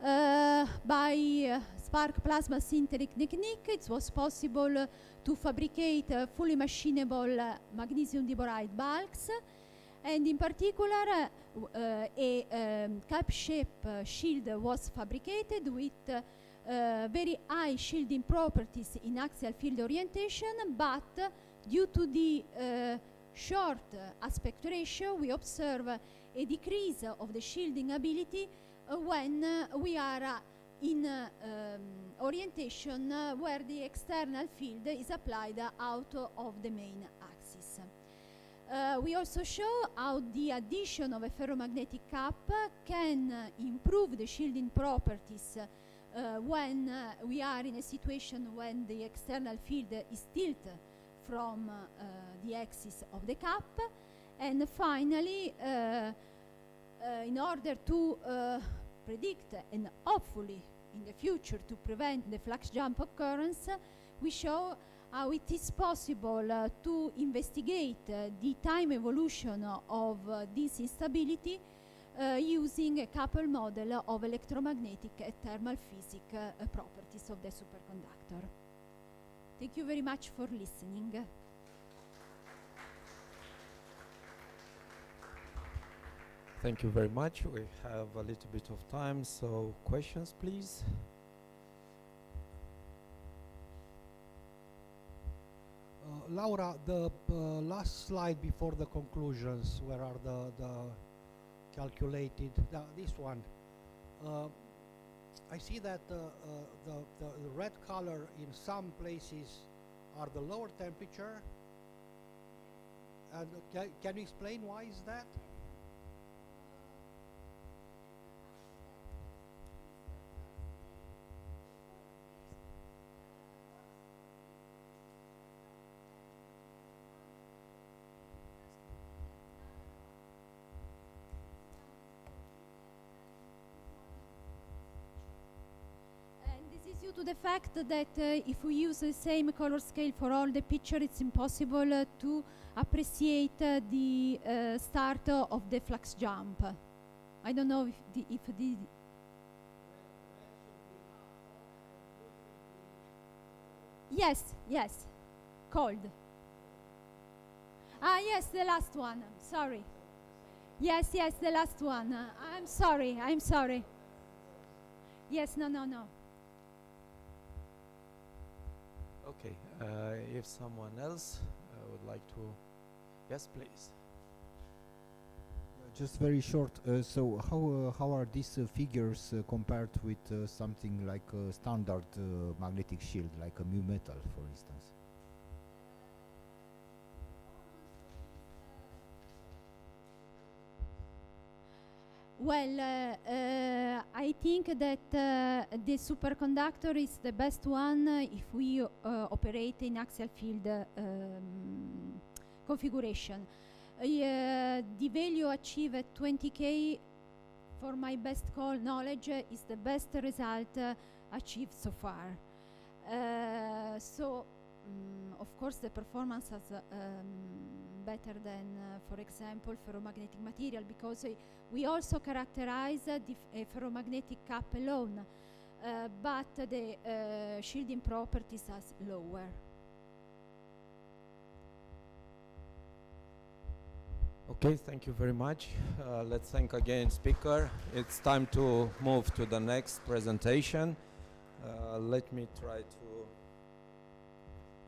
By spark plasma sintering technique, it was possible to fabricate fully machinable magnesium diboride bulks, and in particular a cup-shaped shield was fabricated with very high shielding properties in axial field orientation, but due to the short aspect ratio, we observe a decrease of the shielding ability when we are in orientation where the external field is applied out of the main axis. We also show how the addition of a ferromagnetic cap can improve the shielding properties when we are in a situation when the external field is tilted from the axis of the cap. And finally, in order to predict and hopefully in the future to prevent the flux jump occurrence, we show how it is possible to investigate the time evolution of this instability using a coupled model of electromagnetic and thermal physics properties of the superconductor. Thank you very much for listening. Thank you very much. We have a little bit of time, so questions, please. Laura, the last slide before the conclusions, where are the calculated, this one. I see that the red color in some places are the lower temperature. And can you explain why is that? Due to the fact that if we use the same color scale for all the picture, it's impossible to appreciate the start of the flux jump. I don't know if the yes, cold. Yes, the last one. Sorry. Yes, the last one. I'm sorry. Yes, no. Okay, if someone else would like to, yes, please. Just very short. So how are these figures compared with something like a standard magnetic shield, like a mu metal, for instance? Well, I think that the superconductor is the best one if we operate in axial field configuration. The value achieved at 20K, for my best knowledge, is the best result achieved so far. Of course, the performance is better than, for example, ferromagnetic material, because we also characterize the ferromagnetic cap alone, but the shielding properties are lower. Okay, thank you very much. Let's thank again speaker. It's time to move to the next presentation. Let me try to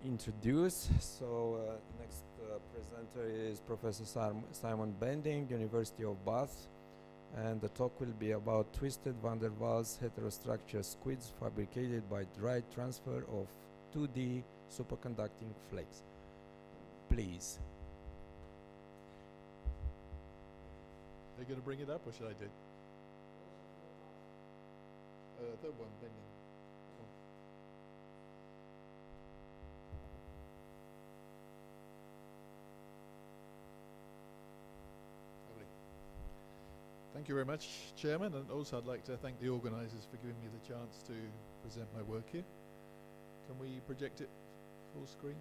introduce. So next presenter is Professor Simon Bending, University of Bath, and the talk will be about twisted van der Waals heterostructure squids fabricated by dry transfer of 2D superconducting flakes. Please. Are you going to bring it up, or should I do it? Third one, Bending. Lovely. Thank you very much, Chairman, and also I'd like to thank the organisers for giving me the chance to present my work here. Can we project it full screen?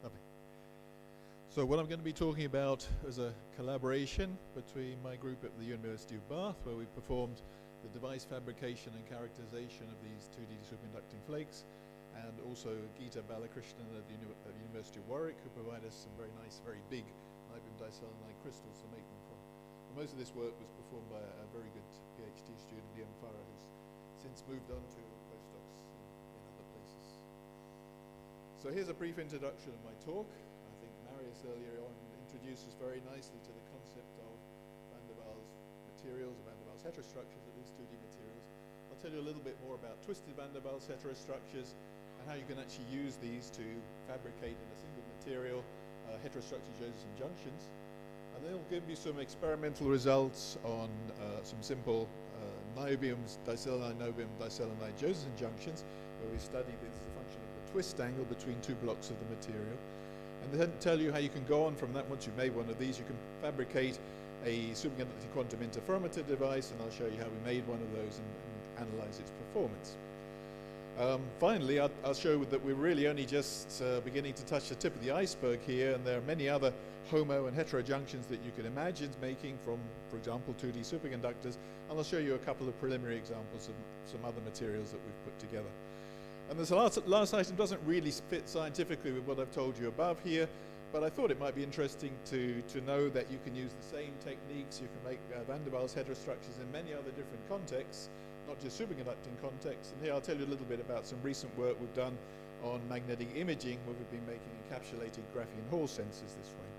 Lovely. So what I'm going to be talking about is a collaboration between my group at the University of Bath, where we performed the device fabrication and characterization of these 2D superconducting flakes, and also Geeta Balakrishnan at the University of Warwick, who provided us some very nice, very big IWMP diselenide crystals to make them from. And most of this work was performed by a very good PhD student, Liam Farah, who's since moved on to postdocs in other places. So here's a brief introduction of my talk. Marius earlier on introduced us very nicely to the concept of van der Waals materials, or van der Waals heterostructures, at least 2D materials. I'll tell you a little bit more about twisted van der Waals heterostructures and how you can actually use these to fabricate in a single material heterostructure Josephson junctions. And then I'll give you some experimental results on some simple niobiums, diselenide, niobium, diselenide Josephson junctions, where we studied this as a function of the twist angle between two blocks of the material. And then tell you how you can go on from that. Once you've made one of these, you can fabricate a superconducting quantum interferometer device, and I'll show you how we made one of those and analyze its performance. Finally, I'll show that we're really only just beginning to touch the tip of the iceberg here, and there are many other homo and hetero junctions that you can imagine making from, for example, 2D superconductors, and I'll show you a couple of preliminary examples of some other materials that we've put together. And this last item doesn't really fit scientifically with what I've told you above here, but I thought it might be interesting to know that you can use the same techniques. You can make van der Waals heterostructures in many other different contexts, not just superconducting contexts. And here I'll tell you a little bit about some recent work we've done on magnetic imaging, where we've been making encapsulated graphene Hall sensors this way.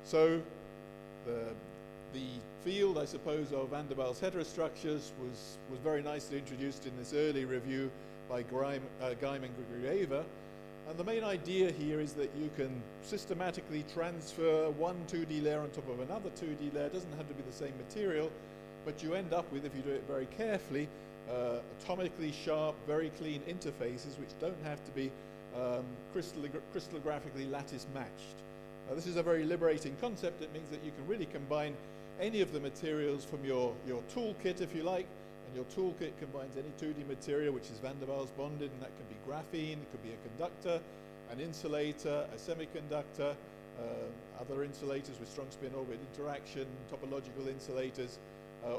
So the field, I suppose, of van der Waals heterostructures was very nicely introduced in this early review by Geim and Grigorieva. And the main idea here is that you can systematically transfer one 2D layer on top of another 2D layer. It doesn't have to be the same material, but you end up with, if you do it very carefully, atomically sharp, very clean interfaces, which don't have to be crystallographically lattice matched. This is a very liberating concept. It means that you can really combine any of the materials from your toolkit, if you like, and your toolkit combines any 2D material which is van der Waals bonded, and that can be graphene, it could be a conductor, an insulator, a semiconductor, other insulators with strong spin orbit interaction, topological insulators,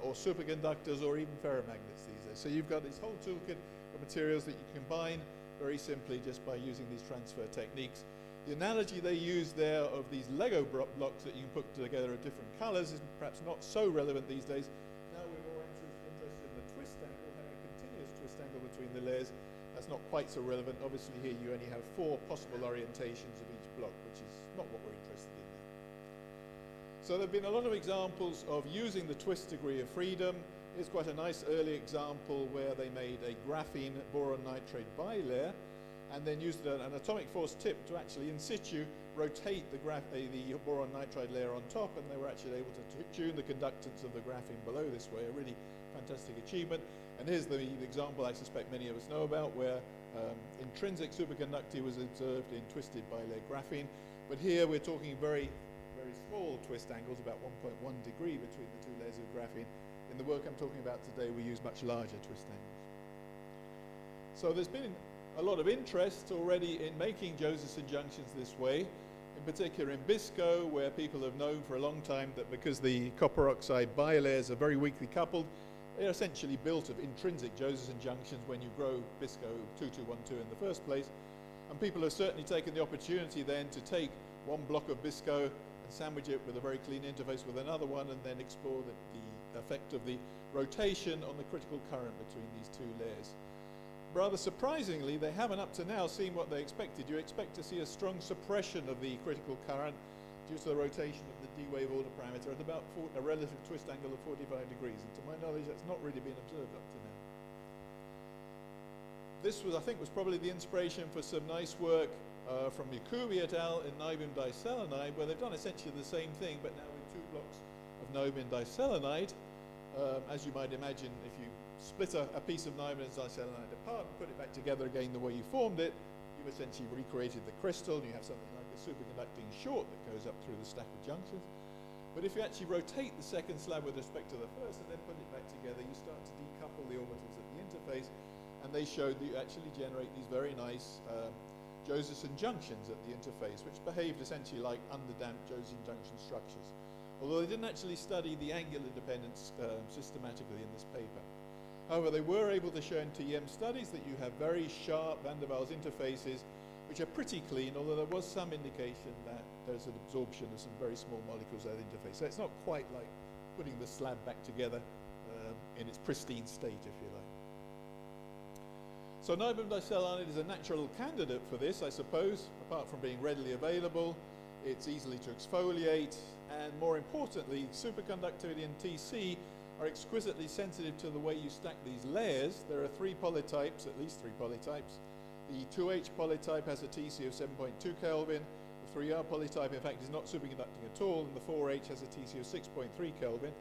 or superconductors, or even ferromagnets these days. So you've got this whole toolkit of materials that you combine very simply just by using these transfer techniques. The analogy they use there of these Lego blocks that you can put together of different colors is perhaps not so relevant these days. Now we're more interested in the twist angle, having a continuous twist angle between the layers as that's not quite so relevant. Obviously here you only have 4 possible orientations of each block, which is not what we're interested in now. So there have been a lot of examples of using the twist degree of freedom. Here's quite a nice early example where they made a graphene boron nitrate bilayer and then used an atomic force tip to actually in situ rotate the boron nitride layer on top, and they were actually able to tune the conductance of the graphene below this way, a really fantastic achievement. And here's the example I suspect many of us know about, where intrinsic superconductivity was observed in twisted bilayer graphene. But here we're talking very, very small twist angles, about 1.1 degree between the 2 layers of graphene. In the work I'm talking about today, we use much larger twist angles. So there's been a lot of interest already in making Josephson junctions this way, in particular in BISCO, where people have known for a long time that because the copper oxide bilayers are very weakly coupled, they're essentially built of intrinsic Josephson junctions when you grow BISCO 2212 in the first place. And people have certainly taken the opportunity then to take one block of BISCO and sandwich it with a very clean interface with another one, and then explore the effect of the rotation on the critical current between these 2 layers. Rather surprisingly, they haven't up to now seen what they expected. You expect to see a strong suppression of the critical current due to the rotation of the D-wave order parameter at about a relative twist angle of 45 degrees. And to my knowledge, that's not really been observed up to now. This was, I think, was probably the inspiration for some nice work from Yakubi et al. In niobium diselenide, where they've done essentially the same thing, but now with 2 blocks of niobium diselenide. As you might imagine, if you split a piece of niobium diselenide apart and put it back together again the way you formed it, you've essentially recreated the crystal, and you have something like a superconducting short that goes up through the stack of junctions. But if you actually rotate the second slab with respect to the first and then put it back together, you start to decouple the orbitals at the interface, and they showed that you actually generate these very nice Josephson junctions at the interface, which behaved essentially like underdamped Josephson junction structures. Although they didn't actually study the angular dependence systematically in this paper. However, they were able to show in TEM studies that you have very sharp van der Waals interfaces, which are pretty clean, although there was some indication that there's an absorption of some very small molecules at the interface. So it's not quite like putting the slab back together in its pristine state, if you like. So niobium diselenide is a natural candidate for this, I suppose, apart from being readily available. It's easily to exfoliate, and more importantly, superconductivity and TC are exquisitely sensitive to the way you stack these layers. There are 3 polytypes, at least 3 polytypes. The 2H polytype has a TC of 7.2 Kelvin. The 3R polytype, in fact, is not superconducting at all, and the 4H has a TC of 6.3 Kelvin.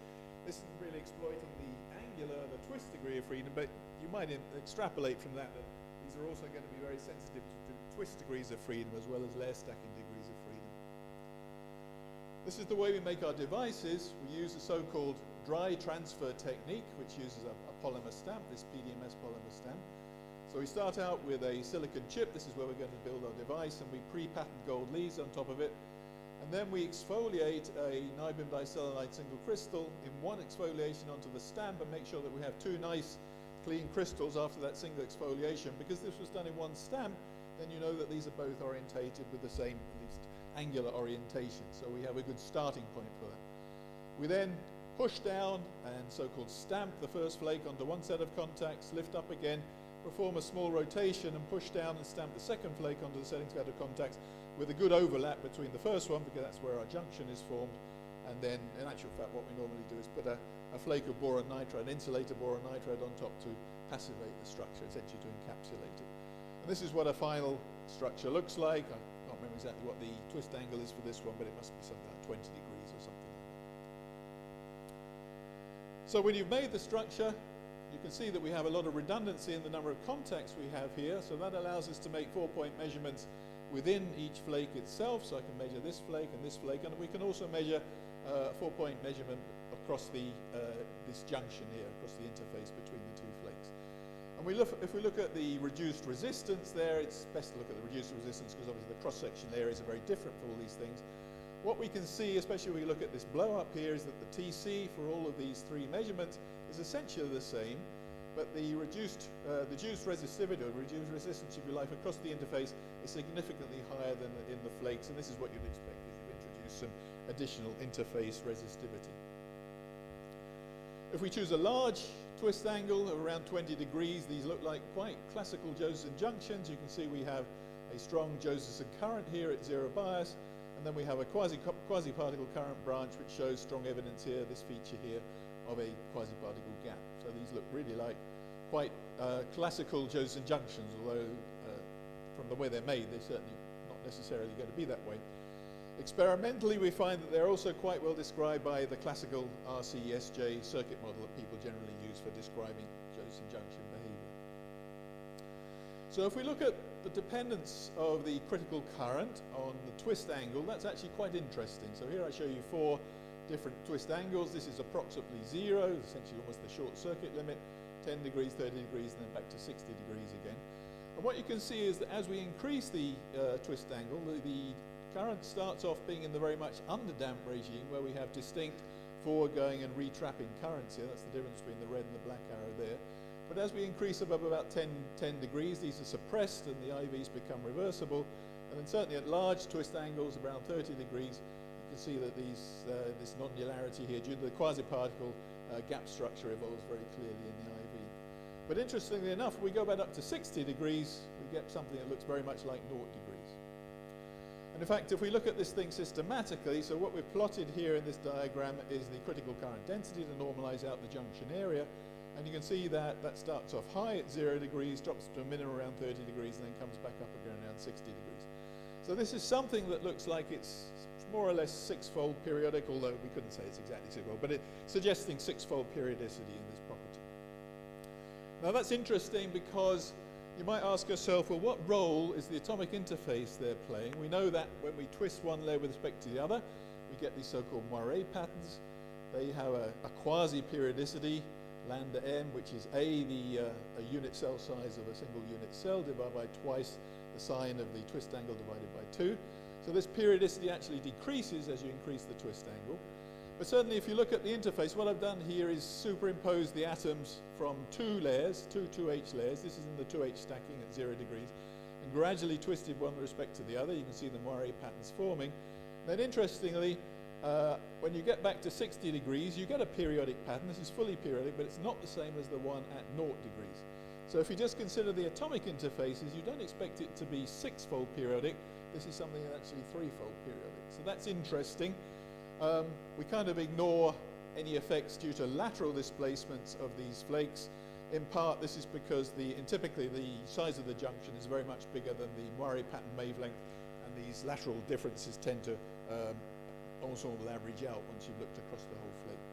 This isn't really exploiting the angular, the twist degree of freedom, but you might extrapolate from that these are also going to be very sensitive to twist degrees of freedom as well as layer stacking degrees of freedom. This is the way we make our devices. We use a so-called dry transfer technique, which uses a polymer stamp, this PDMS polymer stamp. So we start out with a silicon chip. This is where we're going to build our device, and we pre-pattern gold leads on top of it. And then we exfoliate a niobium diselenide single crystal in one exfoliation onto the stamp and make sure that we have 2 nice clean crystals after that single exfoliation. Because this was done in one stamp, then you know that these are both orientated with the same, at least, angular orientation. So we have a good starting point for that. We then push down and so-called stamp the first flake onto one set of contacts, lift up again, perform a small rotation and push down and stamp the second flake onto the setting set of contacts with a good overlap between the first one, because that's where our junction is formed. And then, in actual fact, what we normally do is put a flake of boron nitride, an insulator boron nitride on top to passivate the structure, essentially to encapsulate it. And this is what a final structure looks like. I can't remember exactly what the twist angle is for this one, but it must be something like 20 degrees or something like that. So when you've made the structure, you can see that we have a lot of redundancy in the number of contacts we have here. So that allows us to make 4-point measurements within each flake itself. So I can measure this flake, and we can also measure a 4-point measurement across this junction here, across the interface between the 2 flakes. And if we look at the reduced resistance there, it's best to look at the reduced resistance because obviously the cross-section areas are very different for all these things. What we can see, especially when we look at this blow-up here, is that the TC for all of these 3 measurements is essentially the same, but the reduced resistivity, or reduced resistance, if you like, across the interface is significantly higher than in the flakes, and this is what you'd expect as you introduce some additional interface resistivity. If we choose a large twist angle of around 20 degrees, these look like quite classical Josephson junctions. You can see we have a strong Josephson current here at zero bias, and then we have a quasi-particle current branch which shows strong evidence here, this feature here, of a quasi-particle gap. So these look really like quite classical Josephson junctions, although from the way they're made, they're certainly not necessarily going to be that way. Experimentally, we find that they're also quite well described by the classical RC-SJ circuit model that people generally use for describing Josephson junction behavior. So if we look at the dependence of the critical current on the twist angle, that's actually quite interesting. So here I show you 4 different twist angles. This is approximately 0, essentially almost the short circuit limit, 10 degrees, 30 degrees, and then back to 60 degrees again. And what you can see is that as we increase the twist angle, the current starts off being in the very much underdamped regime where we have distinct foregoing and retrapping currents here. That's the difference between the red and the black arrow there. But as we increase above about 10 degrees, these are suppressed and the IVs become reversible. And then certainly at large twist angles around 30 degrees, you can see that this non-nularity here due to the quasi-particle gap structure evolves very clearly in the IV. But interestingly enough, if we go back up to 60 degrees, we get something that looks very much like 0 degrees. And in fact, if we look at this thing systematically, so what we've plotted here in this diagram is the critical current density to normalize out the junction area. And you can see that that starts off high at 0 degrees, drops to a minimum around 30 degrees, and then comes back up again around 60 degrees. So this is something that looks like it's more or less 6-fold periodic, although we couldn't say it's exactly 6-fold, but it's suggesting 6-fold periodicity in this property. Now that's interesting because you might ask yourself, well, what role is the atomic interface they're playing? We know that when we twist one layer with respect to the other, we get these so-called moire patterns. They have a quasi-periodicity, lambda m, which is a unit cell size of a single unit cell divided by twice the sine of the twist angle divided by 2. So this periodicity actually decreases as you increase the twist angle. But certainly if you look at the interface, what I've done here is superimpose the atoms from 2 layers, 2H layers. This is in the 2H stacking at 0 degrees, and gradually twisted one with respect to the other. You can see the moire patterns forming. Then interestingly, when you get back to 60 degrees, you get a periodic pattern. This is fully periodic, but it's not the same as the one at 0 degrees. So if you just consider the atomic interfaces, you don't expect it to be 6-fold periodic. This is something that's actually 3-fold periodic. So that's interesting. We kind of ignore any effects due to lateral displacements of these flakes. In part, this is because typically the size of the junction is very much bigger than the moire pattern wavelength, and these lateral differences tend to ensemble average out once you've looked across the whole flake.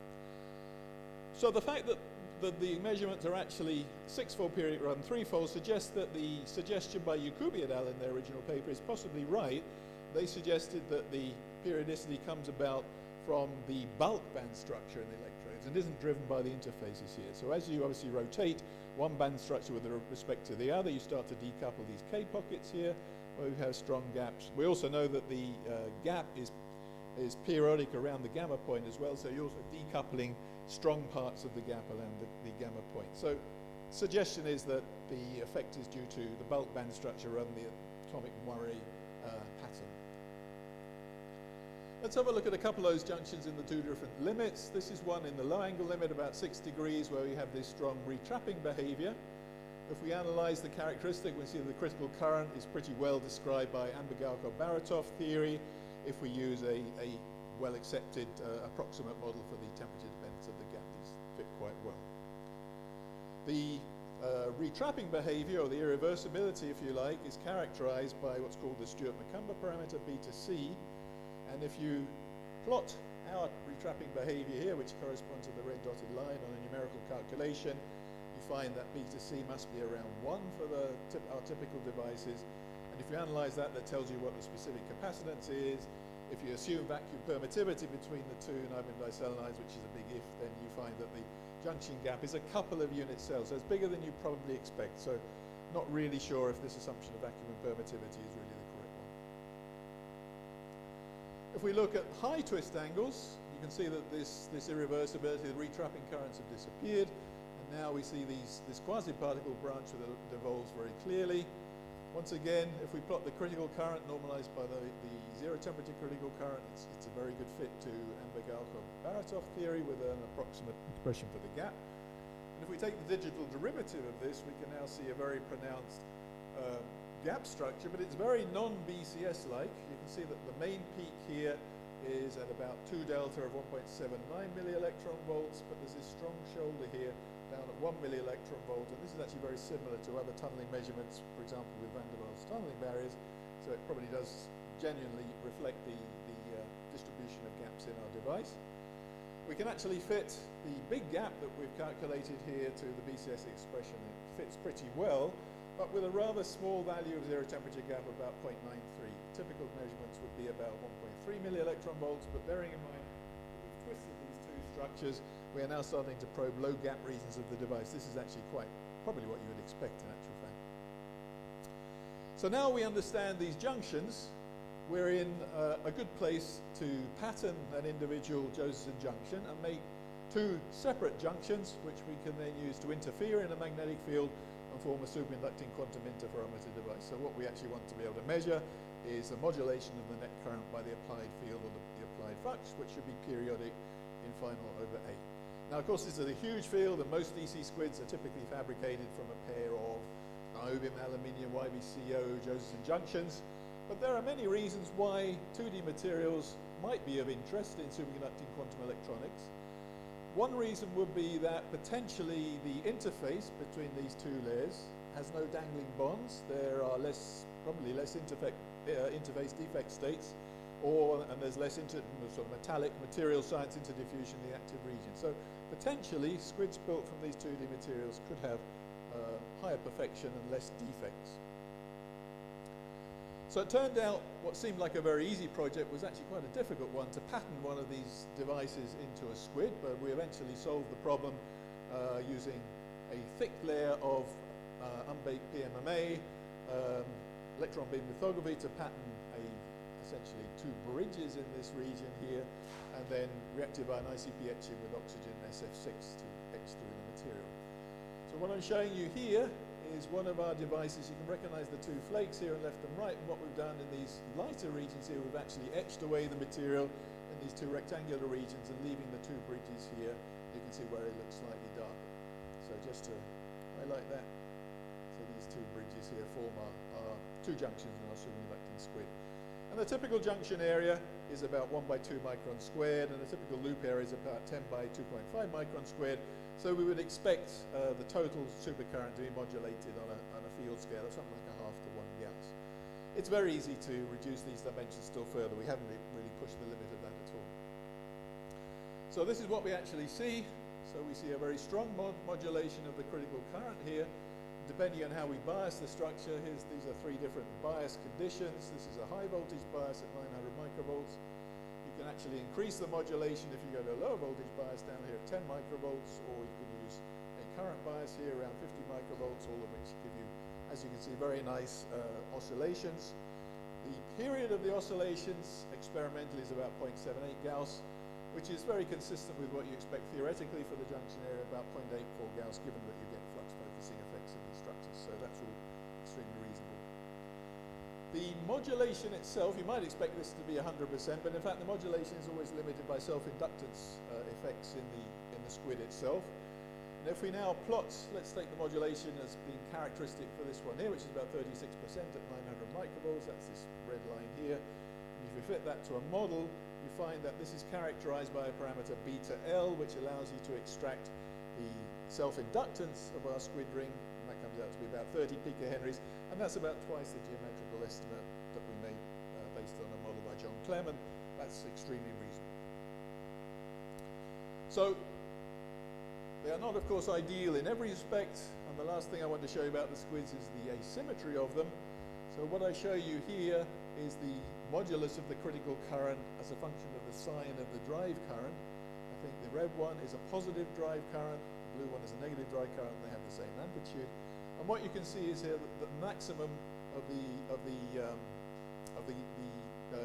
So the fact that the measurements are actually 6-fold periodic rather than 3-fold suggests that the suggestion by Yakubi et al. In their original paper is possibly right. They suggested that the periodicity comes about from the bulk band structure in the electrodes and isn't driven by the interfaces here. So as you obviously rotate one band structure with respect to the other, you start to decouple these K pockets here where we have strong gaps. We also know that the gap is periodic around the gamma point as well, so you're also decoupling strong parts of the gap around the gamma point. So suggestion is that the effect is due to the bulk band structure rather than the atomic moire pattern. Let's have a look at a couple of those junctions in the 2 different limits. This is one in the low angle limit, about 6 degrees, where we have this strong retrapping behavior. If we analyze the characteristic, we see that the critical current is pretty well described by Ambergalko-Baratov theory if we use a well-accepted approximate model for the temperature dependence of the gap. These fit quite well. The retrapping behavior, or the irreversibility, if you like, is characterized by what's called the Stewart-Macomber parameter, beta c. And if you plot our retrapping behavior here, which corresponds to the red dotted line on a numerical calculation, you find that beta c must be around 1 for our typical devices. And if you analyze that, that tells you what the specific capacitance is. If you assume vacuum permittivity between the 2 nibin diselenide, which is a big if, then you find that the junction gap is a couple of unit cells. So it's bigger than you probably expect. So not really sure if this assumption of vacuum permittivity is really the correct one. If we look at high twist angles, you can see that this irreversibility, the retrapping currents have disappeared. And now we see this quasi-particle branch that evolves very clearly. Once again, if we plot the critical current normalized by the zero temperature critical current, it's a very good fit to Amberg-Alkov-Baratov theory with an approximate expression for the gap. And if we take the digital derivative of this, we can now see a very pronounced gap structure, but it's very non-BCS-like. You can see that the main peak here is at about 2 delta of 1.79 millielectron volts, but there's this strong shoulder here down at 1 millielectron volt, and this is actually very similar to other tunneling measurements, for example with Van der Waals tunneling barriers, so it probably does genuinely reflect the distribution of gaps in our device. We can actually fit the big gap that we've calculated here to the BCS expression. It fits pretty well, but with a rather small value of zero temperature gap of about 0.93. Typical measurements would be about 1.3 millielectron volts, but bearing in mind that we've twisted these two structures, we are now starting to probe low gap regions of the device. This is actually probably what you would expect in actual fact. So now we understand these junctions, we're in a good place to pattern an individual Josephson junction and make two separate junctions, which we can then use to interfere in a magnetic field and form a superconducting quantum interferometer device. So what we actually want to be able to measure is the modulation of the net current by the applied field or the applied flux, which should be periodic in final over A. Now, of course, this is a huge field, and most DC squids are typically fabricated from a pair of niobium, aluminium, YBCO, Josephson junctions. But there are many reasons why 2D materials might be of interest in superconducting quantum electronics. One reason would be that potentially the interface between these two layers has no dangling bonds. There are probably less interface defect states, and there's less sort of metallic material science interdiffusion in the active region. So potentially squids built from these 2D materials could have higher perfection and less defects. So it turned out what seemed like a very easy project was actually quite a difficult one to pattern one of these devices into a squid, but we eventually solved the problem using a thick layer of unbaked PMMA, electron beam lithography to pattern essentially two bridges in this region here, and then reactive ion ICP etching with oxygen SF6 to etch through the material. So what I'm showing you here is one of our devices. You can recognize the two flakes here on left and right, and what we've done in these lighter regions here, we've actually etched away the material in these two rectangular regions and leaving the two bridges here. You can see where it looks slightly darker. So just to highlight that, so these two bridges here form our two junctions in our superconducting squid. And the typical junction area is about 1 by 2 micron squared, and the typical loop area is about 10 by 2.5 micron squared. So we would expect the total supercurrent to be modulated on a field scale of something like 1/2 to 1 Gauss. It's very easy to reduce these dimensions still further. We haven't really pushed the limit of that at all. So this is what we actually see. So we see a very strong modulation of the critical current here. Depending on how we bias the structure, these are 3 different bias conditions. This is a high voltage bias at 900 microvolts. You can actually increase the modulation if you go to a lower voltage bias down here at 10 microvolts, or you can use a current bias here around 50 microvolts, all of which give you, as you can see, very nice oscillations. The period of the oscillations experimentally is about 0.78 Gauss, which is very consistent with what you expect theoretically for the junction area, about 0.84 Gauss, given that you get flux focusing effects of these structures. So that's all extremely reasonable. The modulation itself, you might expect this to be 100%, but in fact the modulation is always limited by self-inductance effects in the squid itself. And if we now plot, let's take the modulation as being characteristic for this one here, which is about 36% at 900 microvolts. That's this red line here. And if you fit that to a model, you find that this is characterized by a parameter beta L, which allows you to extract the self-inductance of our squid ring. And that comes out to be about 30 picohenries, and that's about twice the geometrical estimate that we made based on a model by John Clem, and that's extremely reasonable. So they are not, of course, ideal in every respect, and the last thing I want to show you about the squids is the asymmetry of them. So what I show you here is the modulus of the critical current as a function of the sign of the drive current. I think the red one is a positive drive current, the blue one is a negative drive current, and they have the same amplitude. And what you can see is here that the maximum of the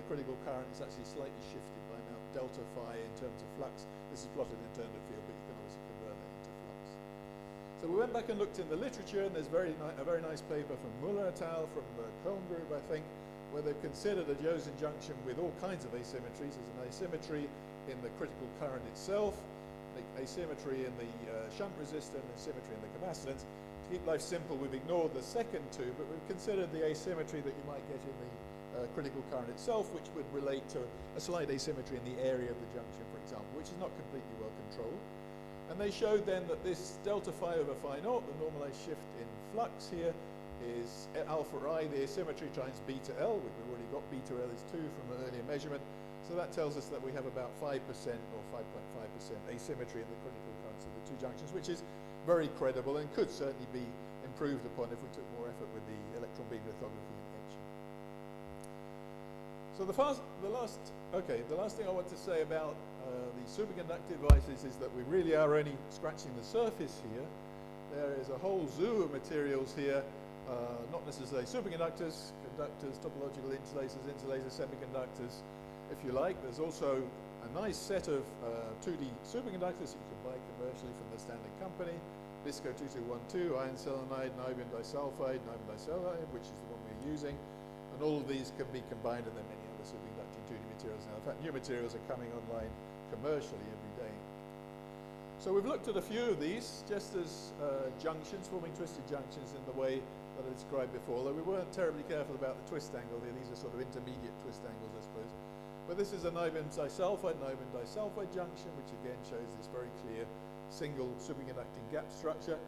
critical current is actually slightly shifted by amount delta phi in terms of flux. This is plotted in terms of field, but you can obviously convert that into flux. So we went back and looked in the literature, and there's a very nice paper from Muller et al. From the Köln group, I think, where they've considered a Josephson junction with all kinds of asymmetries. There's an asymmetry in the critical current itself, the asymmetry in the shunt resistor, and asymmetry in the capacitance. To keep life simple, we've ignored the second two, but we've considered the asymmetry that you might get in the critical current itself, which would relate to a slight asymmetry in the area of the junction, for example, which is not completely well controlled. And they showed then that this delta phi over phi naught, the normalized shift in flux here, is alpha I, the asymmetry, times beta L. We've already got beta L is 2 from an earlier measurement. So that tells us that we have about 5% or 5.5% asymmetry in the critical currents of the two junctions, which is very credible and could certainly be improved upon if we took more effort with the electron beam lithography and etching. So the last thing I want to say about the superconductive devices is that we really are only scratching the surface here. There is a whole zoo of materials here, not necessarily superconductors, conductors, topological insulators, semiconductors, if you like. There's also a nice set of 2D superconductors that you can buy commercially from the standard company. Visco 2212, iron selenide, niobium disulfide, which is the one we're using. And all of these can be combined, and then many other superconducting 2D materials now. In fact, new materials are coming online commercially every day. So we've looked at a few of these just as junctions, forming twisted junctions in the way that I described before, though we weren't terribly careful about the twist angle here. These are sort of intermediate twist angles, I suppose. But this is a niobium disulfide junction, which again shows this very clear single superconducting gap structure,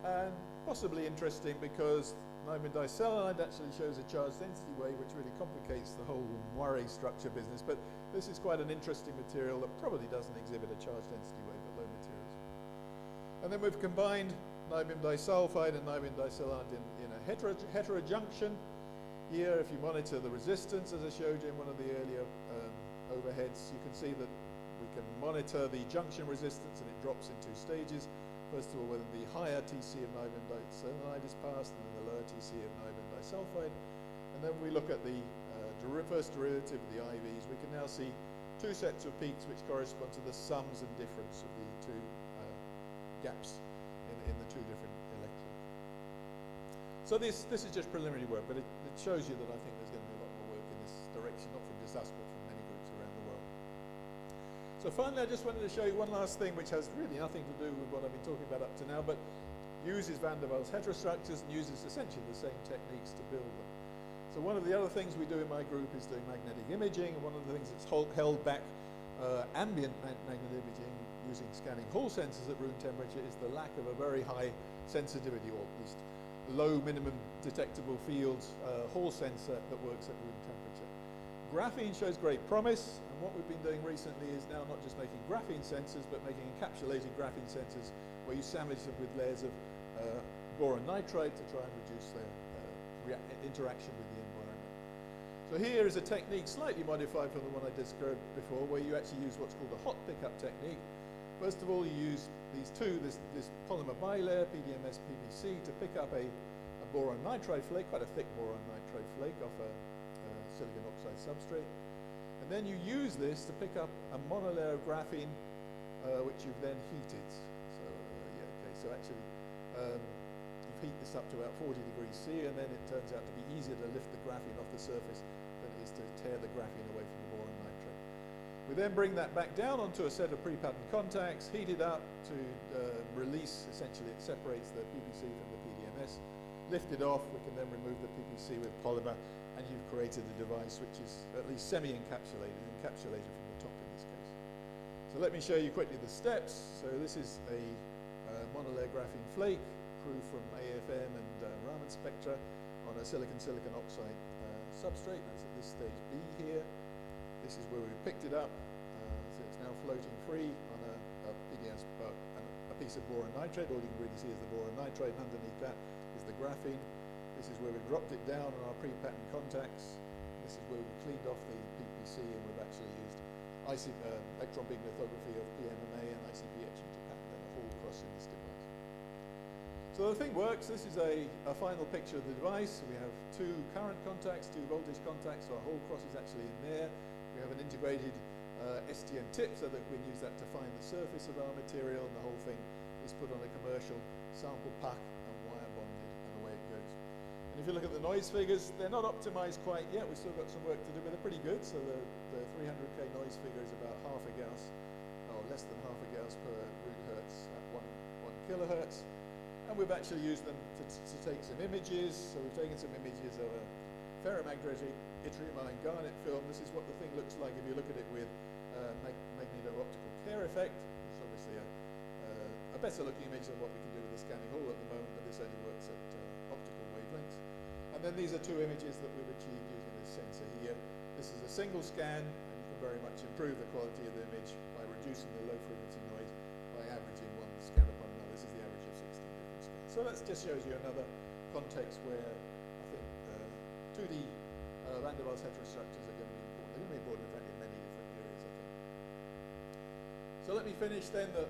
and possibly interesting because niobium diselenide actually shows a charge density wave, which really complicates the whole moire structure business. But this is quite an interesting material that probably doesn't exhibit a charge density wave at low materials. And then we've combined niobium disulfide and niobium diselenide in a heterojunction. Here, if you monitor the resistance, as I showed you in one of the earlier overheads, you can see that we can monitor the junction resistance, and it drops in 2 stages. First of all, when the higher TC of niobium diselenide is passed, and then the lower TC of niobium disulfide. And then we look at the first derivative of the IVs. We can now see 2 sets of peaks which correspond to the sums and difference of the 2 gaps in the 2 different electrons. So this is just preliminary work, but it shows you that I think there's going to be a lot more work in this direction, not from just us, but from many groups around the world. So finally, I just wanted to show you one last thing, which has really nothing to do with what I've been talking about up to now, but uses van der Waals heterostructures and uses essentially the same techniques to build them. So one of the other things we do in my group is doing magnetic imaging, and one of the things that's held back ambient magnetic imaging using scanning Hall sensors at room temperature is the lack of a very high sensitivity, or at least low minimum detectable fields Hall sensor that works at room temperature. Graphene shows great promise, and what we've been doing recently is now not just making graphene sensors, but making encapsulated graphene sensors where you sandwich them with layers of boron nitride to try and reduce their interaction with the environment. So here is a technique slightly modified from the one I described before, where you actually use what's called a hot pickup technique. First of all, you use these this polymer bilayer, PDMS PVC, to pick up a boron nitride flake, quite a thick boron nitride flake off a silicon oxide substrate. And then you use this to pick up a monolayer of graphene, which you've then heated. So actually, you heat this up to about 40 degrees C, and then it turns out to be easier to lift the graphene off the surface than it is to tear the graphene away from the boron nitride. We then bring that back down onto a set of pre-patterned contacts, heat it up to release, essentially it separates the PPC from the PDMS, lift it off, we can then remove the PPC with polymer, and you've created a device which is at least semi-encapsulated, encapsulated from the top in this case. So let me show you quickly the steps. So this is a monolayer graphene flake, proved from AFM and Raman spectra on a silicon oxide substrate. That's at this stage B here. This is where we picked it up. So it's now floating free on a PDMS, a piece of boron nitride. All you can really see is the boron nitride, and underneath that is the graphene. This is where we dropped it down on our pre-patterned contacts. This is where we cleaned off the PPC, and we've actually used electron beam lithography of PMMA and ICP etching to pattern then a whole cross in this device. So the thing works. This is a final picture of the device. We have 2 current contacts, 2 voltage contacts, so our whole cross is actually in there. We have an integrated STM tip so that we can use that to find the surface of our material, and the whole thing is put on a commercial sample pack and wire bonded, and away it goes. And if you look at the noise figures, they're not optimized quite yet. We've still got some work to do, but they're pretty good. So the 300K noise figure is about half a Gauss, or less than half a Gauss per root hertz at 1 kilohertz. And we've actually used them to take some images. So we've taken some images of a ferromagnetic yttrium ion garnet film. This is what the thing looks like if you look at it with magneto-optical Kerr effect. It's obviously a better looking image than what we can do with the scanning hall at the moment, but this only works at optical wavelengths. And then these are two images that we've achieved using this sensor here. This is a single scan, and you can very much improve the quality of the image by reducing the low frequency noise by averaging one scan upon another. This is the average of 16 different scans. So that just shows you another context where I think 2D van der Waals heterostructures are going to be important. They're going to be important, in fact, in many different areas, I think. So let me finish then that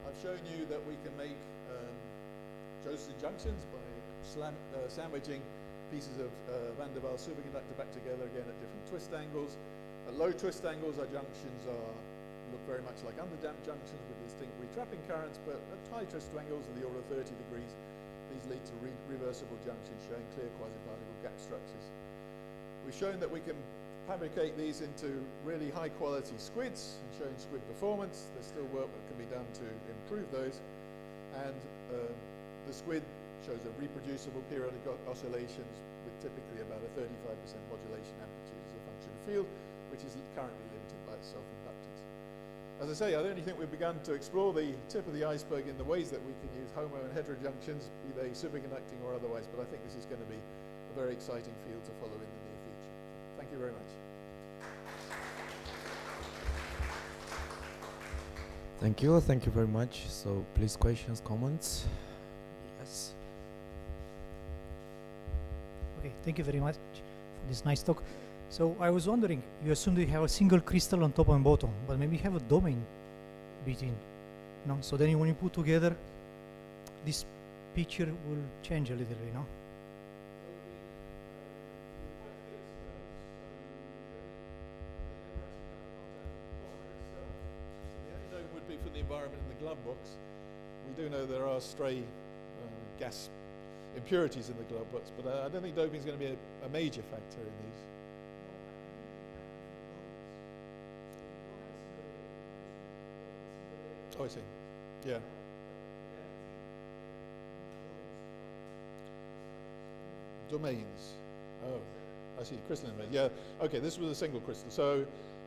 I've shown you that we can make Josephson junctions by sandwiching pieces of van der Waals superconductor back together again at different twist angles. At low twist angles, our junctions look very much like underdamped junctions with distinct retrapping currents, but at high twist angles of the order of 30 degrees, these lead to reversible junctions showing clear quasi-particle gap structures. We've shown that we can fabricate these into really high quality squids and showing squid performance. There's still work that can be done to improve those. And the squid shows a reproducible periodic oscillations with typically about a 35% modulation amplitude as a function of field, which is currently limited by its self-inductance. As I say, I only think we've begun to explore the tip of the iceberg in the ways that we can use homo and heterojunctions, be they superconducting or otherwise, but I think this is going to be a very exciting field to follow in the near future. Thank you very much. Thank you very much. So please, questions, comments? Yes. Okay, thank you very much for this nice talk. So I was wondering, you assume that you have a single crystal on top and bottom, but maybe you have a domain between, you know? So then when you put together, this picture will change a little, you know? Would be for the environment in the glove box. We do know there are stray gas impurities in the glove box, but I don't think doping is going to be a major factor in these. Oh, I see. Yeah. Domains. Oh, I see. Crystalline domains. Yeah. Okay, this was a single crystal. So,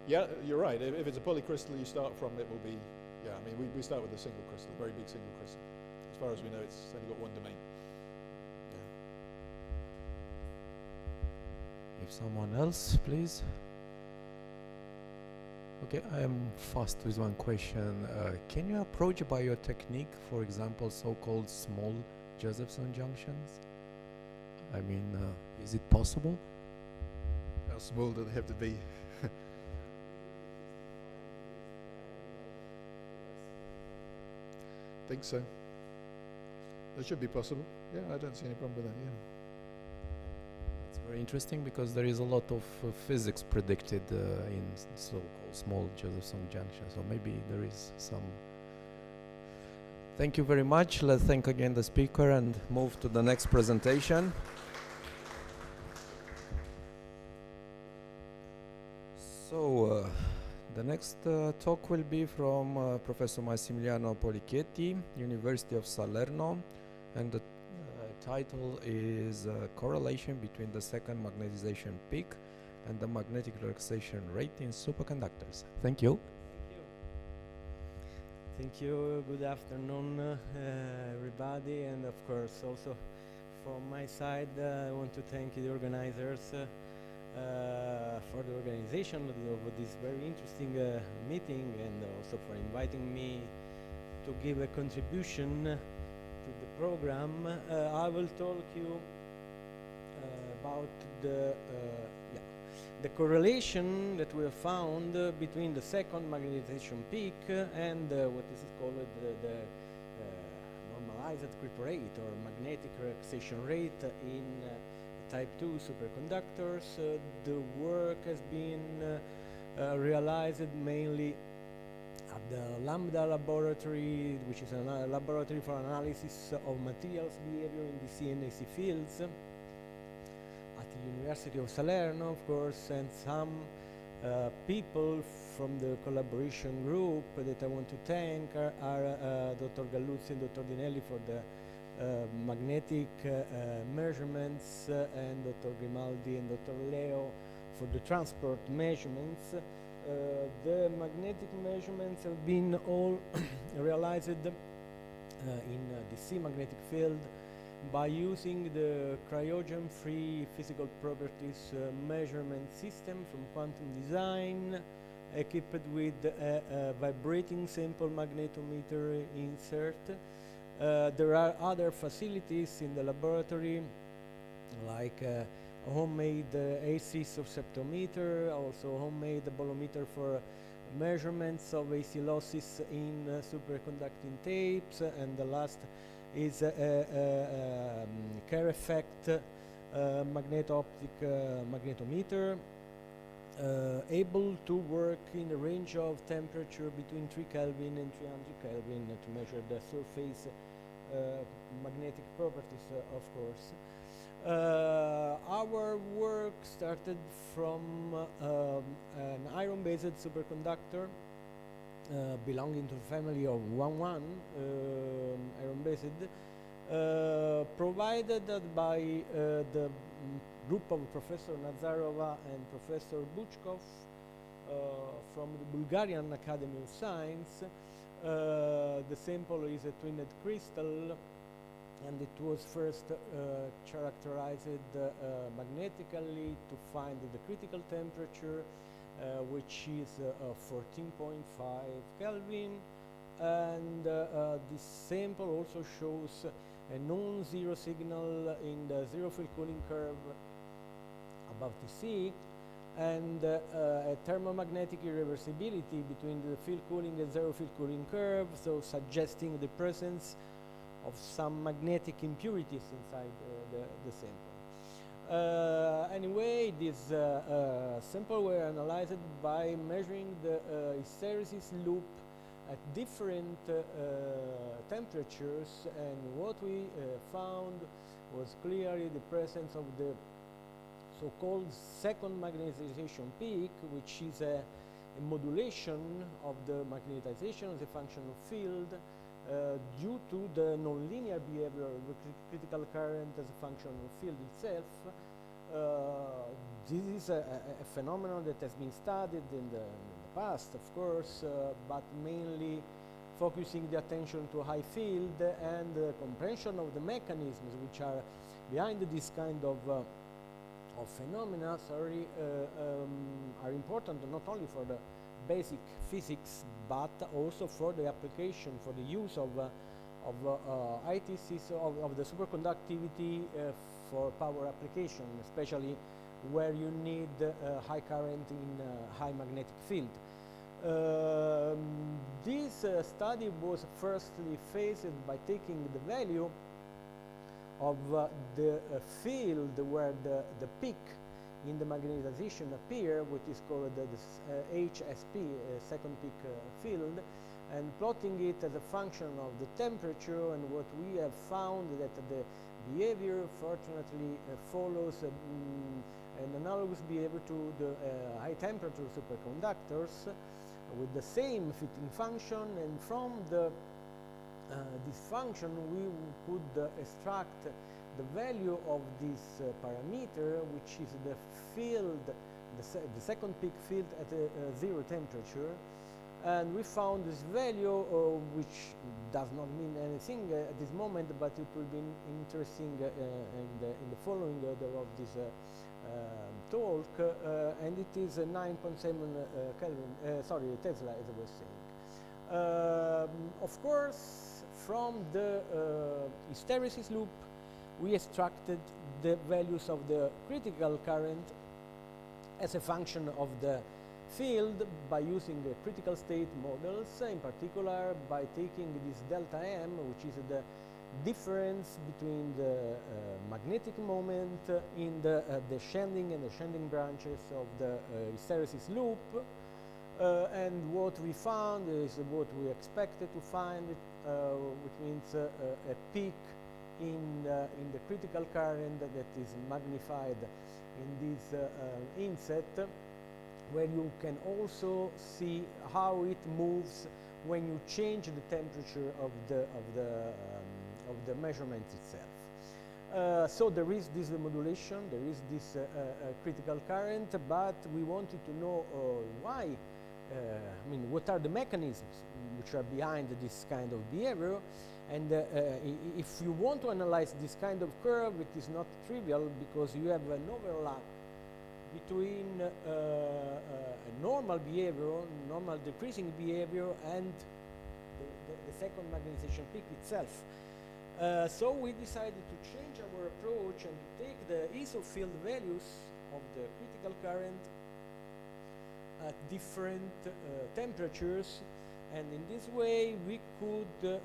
yeah, you're right. If it's a polycrystal you start from, it will be, yeah, I mean, we start with a single crystal, a very big single crystal. As far as we know, it's only got one domain. If someone else, please. Okay, I am fast with one question. Can you approach by your technique, for example, so-called small Josephson junctions? I mean, is it possible? How small do they have to be? Think so. That should be possible. Yeah, I don't see any problem with that. Yeah. It's very interesting because there is a lot of physics predicted in so-called small Josephson junctions. So maybe there is some. Thank you very much. Let's thank again the speaker and move to the next presentation. So the next talk will be from Professor Massimiliano Polichetti, University of Salerno, and the title is Correlation between the second magnetization peak and the magnetic relaxation rate in superconductors. Thank you. Thank you. Good afternoon, everybody, and of course also from my side I want to thank the organizers for the organization of this very interesting meeting, and also for inviting me to give a contribution to the program. I will talk you about the correlation that we have found between the second magnetization peak and what is called the normalized creep rate or magnetic relaxation rate in type 2 superconductors. The work has been realized mainly at the Lambda laboratory, which is a laboratory for analysis of materials behavior in DC and AC fields, at the University of Salerno, of course, and some people from the collaboration group that I want to thank are Dr. Galluzzi and Dr. Dinelli for the magnetic measurements, and Dr. Grimaldi and Dr. Leo for the transport measurements. The magnetic measurements have been all realized in DC magnetic field by using the cryogen-free physical properties measurement system from Quantum Design, equipped with a vibrating sample magnetometer insert. There are other facilities in the laboratory, like a homemade AC susceptometer, also homemade bolometer for measurements of AC losses in superconducting tapes, and the last is a Care effect magneto-optic magnetometer, able to work in a range of temperature between 3 Kelvin and 300 Kelvin to measure the surface magnetic properties, of course. Our work started from an iron-based superconductor belonging to the family of 1,1 iron-based, provided by the group of Professor Nazarova and Professor Buchkov from the Bulgarian Academy of Science. The sample is a twinned crystal, and it was first characterized magnetically to find the critical temperature, which is 14.5 Kelvin, and this sample also shows a non-zero signal in the zero field cooling curve above TC, and a thermomagnetic irreversibility between the field cooling and zero field cooling curve, so suggesting the presence of some magnetic impurities inside the sample. Anyway, these samples were analyzed by measuring the hysteresis loop at different temperatures, and what we found was clearly the presence of the so-called second magnetization peak, which is a modulation of the magnetization as a function of field due to the nonlinear behavior of the critical current as a function of field itself. This is a phenomenon that has been studied in the past, of course, but mainly focusing the attention to high field and the comprehension of the mechanisms which are behind this kind of phenomena are important not only for the basic physics but also for the application, for the use of ITCs, of the superconductivity for power application, especially where you need high current in high magnetic field. This study was firstly phased by taking the value of the field where the peak in the magnetization appear, which is called the HSP, second peak field, and plotting it as a function of the temperature. And what we have found that the behavior fortunately follows an analogous behavior to the high temperature superconductors with the same fitting function, and from this function we could extract the value of this parameter, which is the field, the second peak field at a zero temperature. And we found this value, which does not mean anything at this moment, but it will be interesting in the following of this talk, and it is 9.7 Tesla, as I was saying. Of course, from the hysteresis loop, we extracted the values of the critical current as a function of the field by using the critical state models, in particular by taking this delta M, which is the difference between the magnetic moment in the descending and ascending branches of the hysteresis loop. And what we found is what we expected to find, which means a peak in the critical current that is magnified in this inset, where you can also see how it moves when you change the temperature of the measurement itself. So there is this modulation, there is this critical current, but we wanted to know why. I mean, what are the mechanisms which are behind this kind of behavior? And if you want to analyze this kind of curve, it is not trivial, because you have an overlap between a normal behavior, normal decreasing behavior, and the second magnetization peak itself. So we decided to change our approach and to take the ISO field values of the critical current at different temperatures, and in this way we could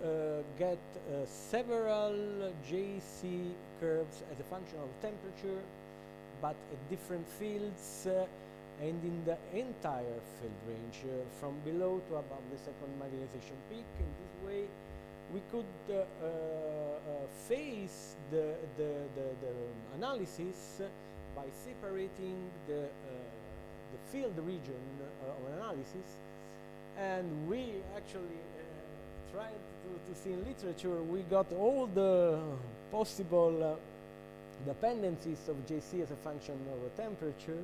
get several JC curves as a function of temperature, but at different fields and in the entire field range, from below to above the second magnetization peak. In this way we could phase the analysis by separating the field region of analysis, and we actually tried to see in literature. We got all the possible dependencies of JC as a function of a temperature,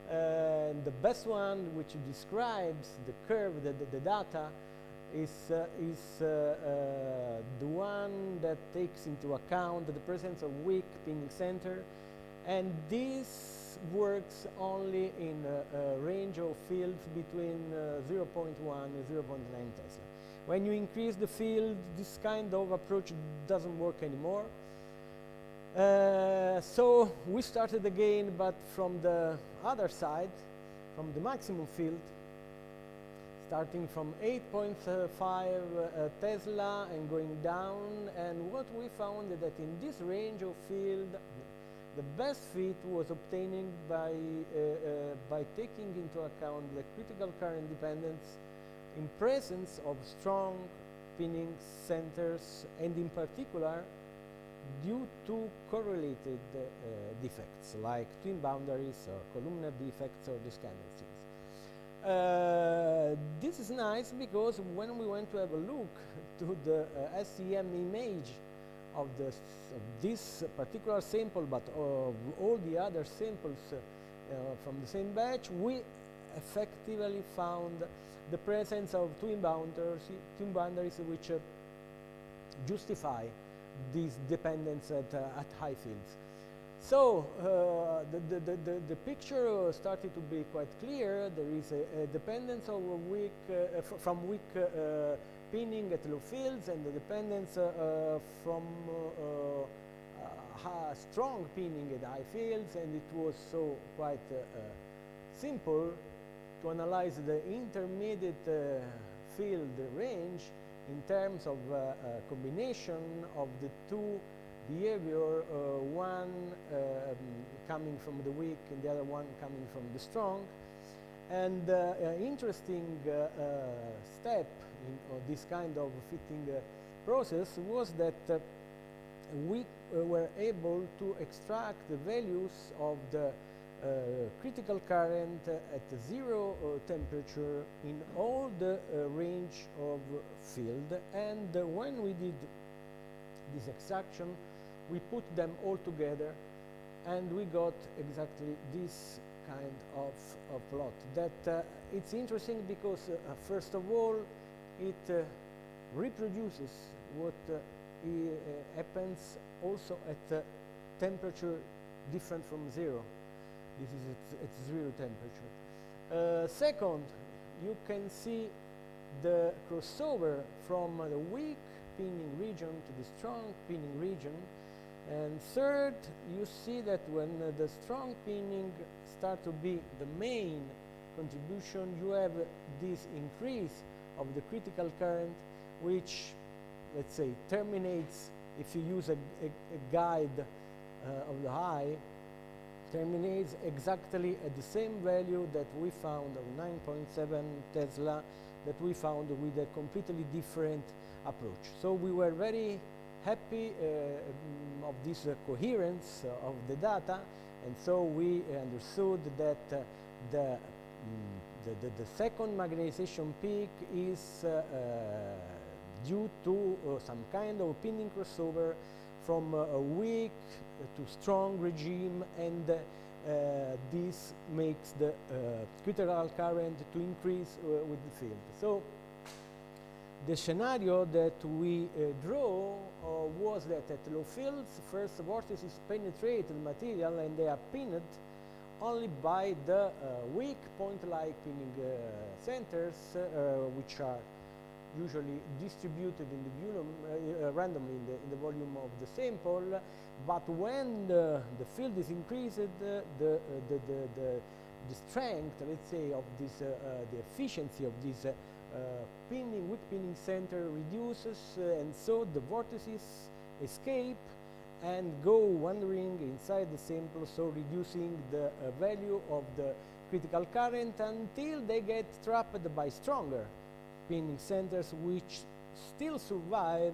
and the best one, which describes the curve, the data, is the one that takes into account the presence of weak pinning center, and this works only in a range of fields between 0.1 and 0.9 Tesla. When you increase the field, this kind of approach doesn't work anymore. So we started again, but from the other side, from the maximum field, starting from 8.5 Tesla and going down. And what we found is that in this range of field, the best fit was obtaining by taking into account the critical current dependence in presence of strong pinning centers, and in particular due to correlated defects like twin boundaries or columnar defects or this kind of things. This is nice because when we went to have a look to the SEM image of this particular sample, but of all the other samples from the same batch, we effectively found the presence of twin boundaries which justify this dependence at high fields. So the picture started to be quite clear. There is a dependence of weak from weak pinning at low fields, and the dependence from strong pinning at high fields, and it was so quite simple to analyze the intermediate field range in terms of combination of the two behavior, one coming from the weak and the other one coming from the strong. And an interesting step in this kind of fitting process was that we were able to extract the values of the critical current at zero temperature in all the range of field. And when we did this extraction, we put them all together, and we got exactly this kind of plot. That it's interesting because first of all, it reproduces what happens also at temperature different from zero. This is at zero temperature. Second, you can see the crossover from the weak pinning region to the strong pinning region. And third, you see that when the strong pinning start to be the main contribution, you have this increase of the critical current, which, let's say, terminates, if you use a guide of the high, terminates exactly at the same value that we found of 9.7 Tesla that we found with a completely different approach. So we were very happy of this coherence of the data, and so we understood that the second magnetization peak is due to some kind of pinning crossover from a weak to strong regime, and this makes the critical current to increase with the field. So the scenario that we draw was that at low fields, first vortices penetrate the material and they are pinned only by the weak point-like pinning centers, which are usually distributed in the volume randomly in the volume of the sample. But when the field is increased, the strength, let's say, of this, the efficiency of this weak pinning center reduces, and so the vortices escape and go wandering inside the sample, so reducing the value of the critical current until they get trapped by stronger pinning centers, which still survive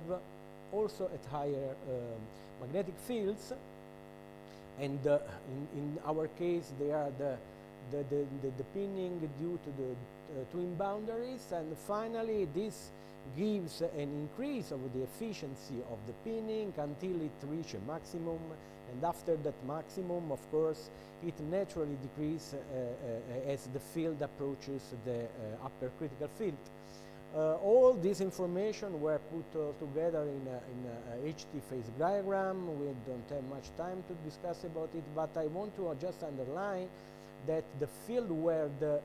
also at higher magnetic fields. And in our case, they are the pinning due to the twin boundaries, and finally this gives an increase of the efficiency of the pinning until it reaches a maximum, and after that maximum, of course, it naturally decreases as the field approaches the upper critical field. All this information were put together in a HT phase diagram. We don't have much time to discuss about it, but I want to just underline that the field where the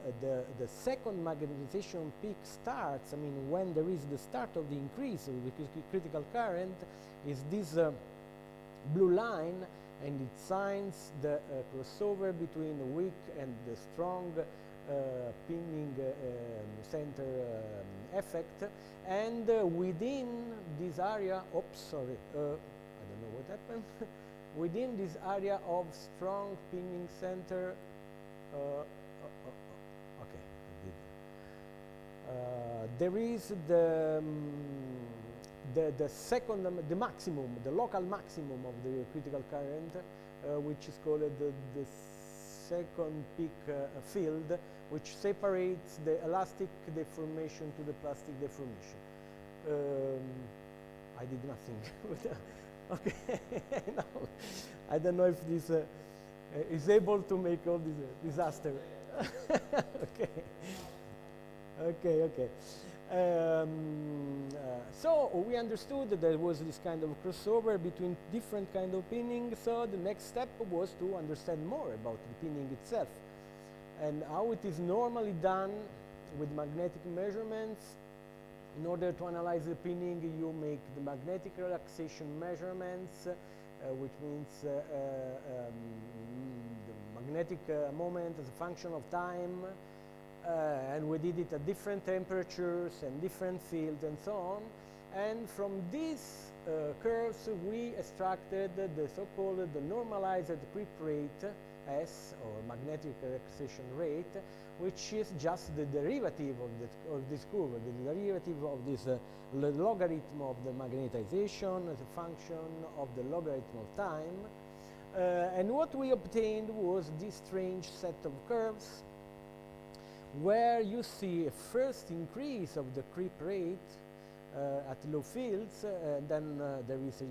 second magnetization peak starts, I mean, when there is the start of the increase of the critical current, is this blue line, and it signs the crossover between the weak and the strong pinning center effect. And within this area, oops, sorry, I don't know what happened. Within this area of strong pinning center, okay, there is the second, the maximum, the local maximum of the critical current, which is called the second peak field, which separates the elastic deformation to the plastic deformation. I did nothing with that. Okay, no, I don't know if this is able to make all this disaster. Okay. So we understood that there was this kind of crossover between different kind of pinning. So the next step was to understand more about the pinning itself and how it is normally done with magnetic measurements. In order to analyze the pinning, you make the magnetic relaxation measurements, which means the magnetic moment as a function of time, and we did it at different temperatures and different fields and so on. And from these curves, we extracted the so-called normalized creep rate, S, or magnetic relaxation rate, which is just the derivative of this curve, the derivative of this logarithm of the magnetization as a function of the logarithm of time. And what we obtained was this strange set of curves where you see a first increase of the creep rate at low fields, then there is a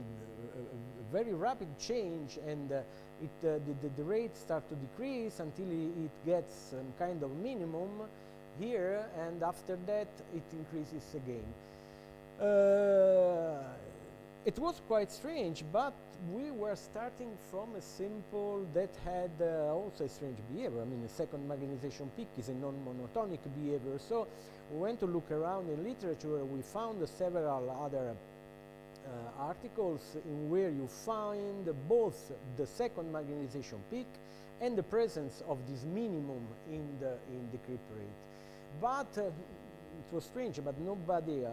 very rapid change, and the rate starts to decrease until it gets some kind of minimum here, and after that it increases again. It was quite strange, but we were starting from a sample that had also a strange behavior. I mean, the second magnetization peak is a non-monotonic behavior. So we went to look around in literature. We found several other articles in where you find both the second magnetization peak and the presence of this minimum in the creep rate. But it was strange, but nobody,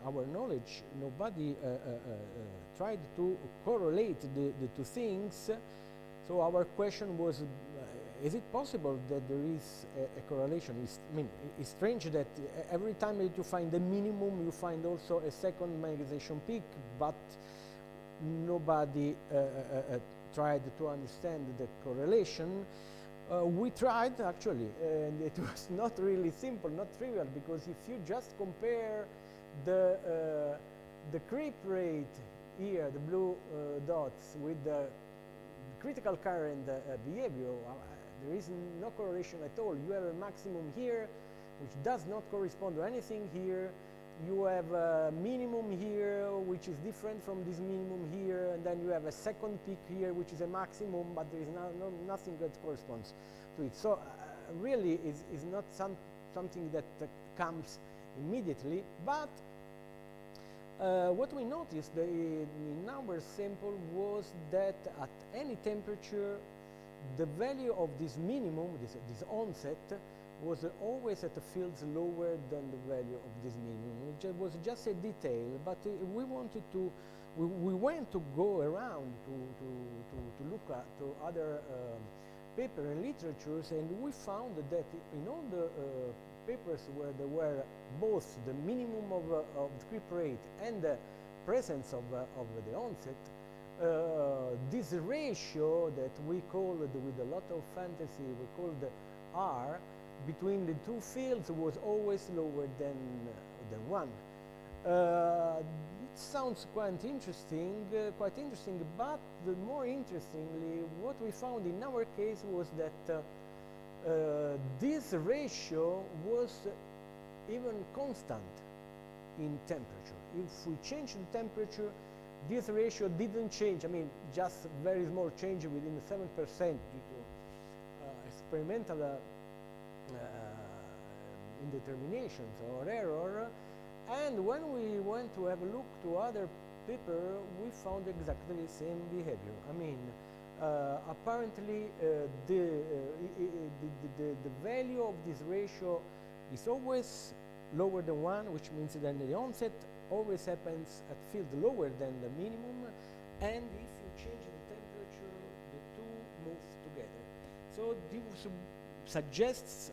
our knowledge, nobody tried to correlate the two things So our question was, is it possible that there is a correlation? I mean, it's strange that every time that you find the minimum, you find also a second magnetization peak, but nobody tried to understand the correlation. We tried actually, and it was not really simple, not trivial, because if you just compare the creep rate here, the blue dots, with the critical current behavior, there is no correlation at all. You have a maximum here, which does not correspond to anything here. You have a minimum here, which is different from this minimum here, and then you have a second peak here, which is a maximum, but there is nothing that corresponds to it. So really, is not something that comes immediately, but what we noticed in our sample was that at any temperature, the value of this minimum, this onset, was always at the fields lower than the value of this minimum. It was just a detail, but we wanted to, we went to go around to look at other paper and literatures, and we found that in all the papers where there were both the minimum of the creep rate and the presence of the onset, this ratio that we called, with a lot of fantasy, we called R, between the two fields was always lower than 1. It sounds quite interesting, but the more interestingly, what we found in our case was that this ratio was even constant in temperature. If we change the temperature, this ratio didn't change. I mean, just very small change within 7% due to experimental indeterminations or error. And when we went to have a look to other paper, we found exactly the same behavior. I mean, apparently the value of this ratio is always lower than 1, which means that the onset always happens at field lower than the minimum, and if you change the temperature, the two move together. So this suggests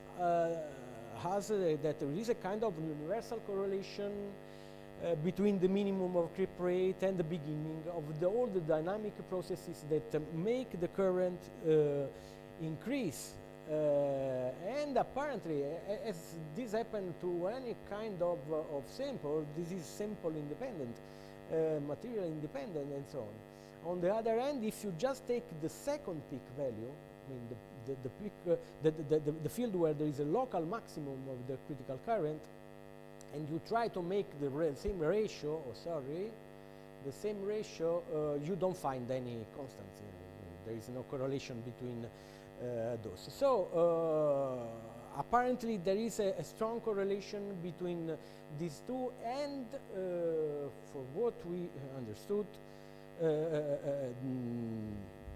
has that there is a kind of universal correlation between the minimum of creep rate and the beginning of all the dynamic processes that make the current increase. And apparently, as this happened to any kind of sample, this is sample independent, material independent, and so on. On the other hand, if you just take the second peak value, I mean the peak, the field where there is a local maximum of the critical current, and you try to make the same ratio, the same ratio, you don't find any constants. There is no correlation between those. So apparently there is a strong correlation between these two, and for what we understood,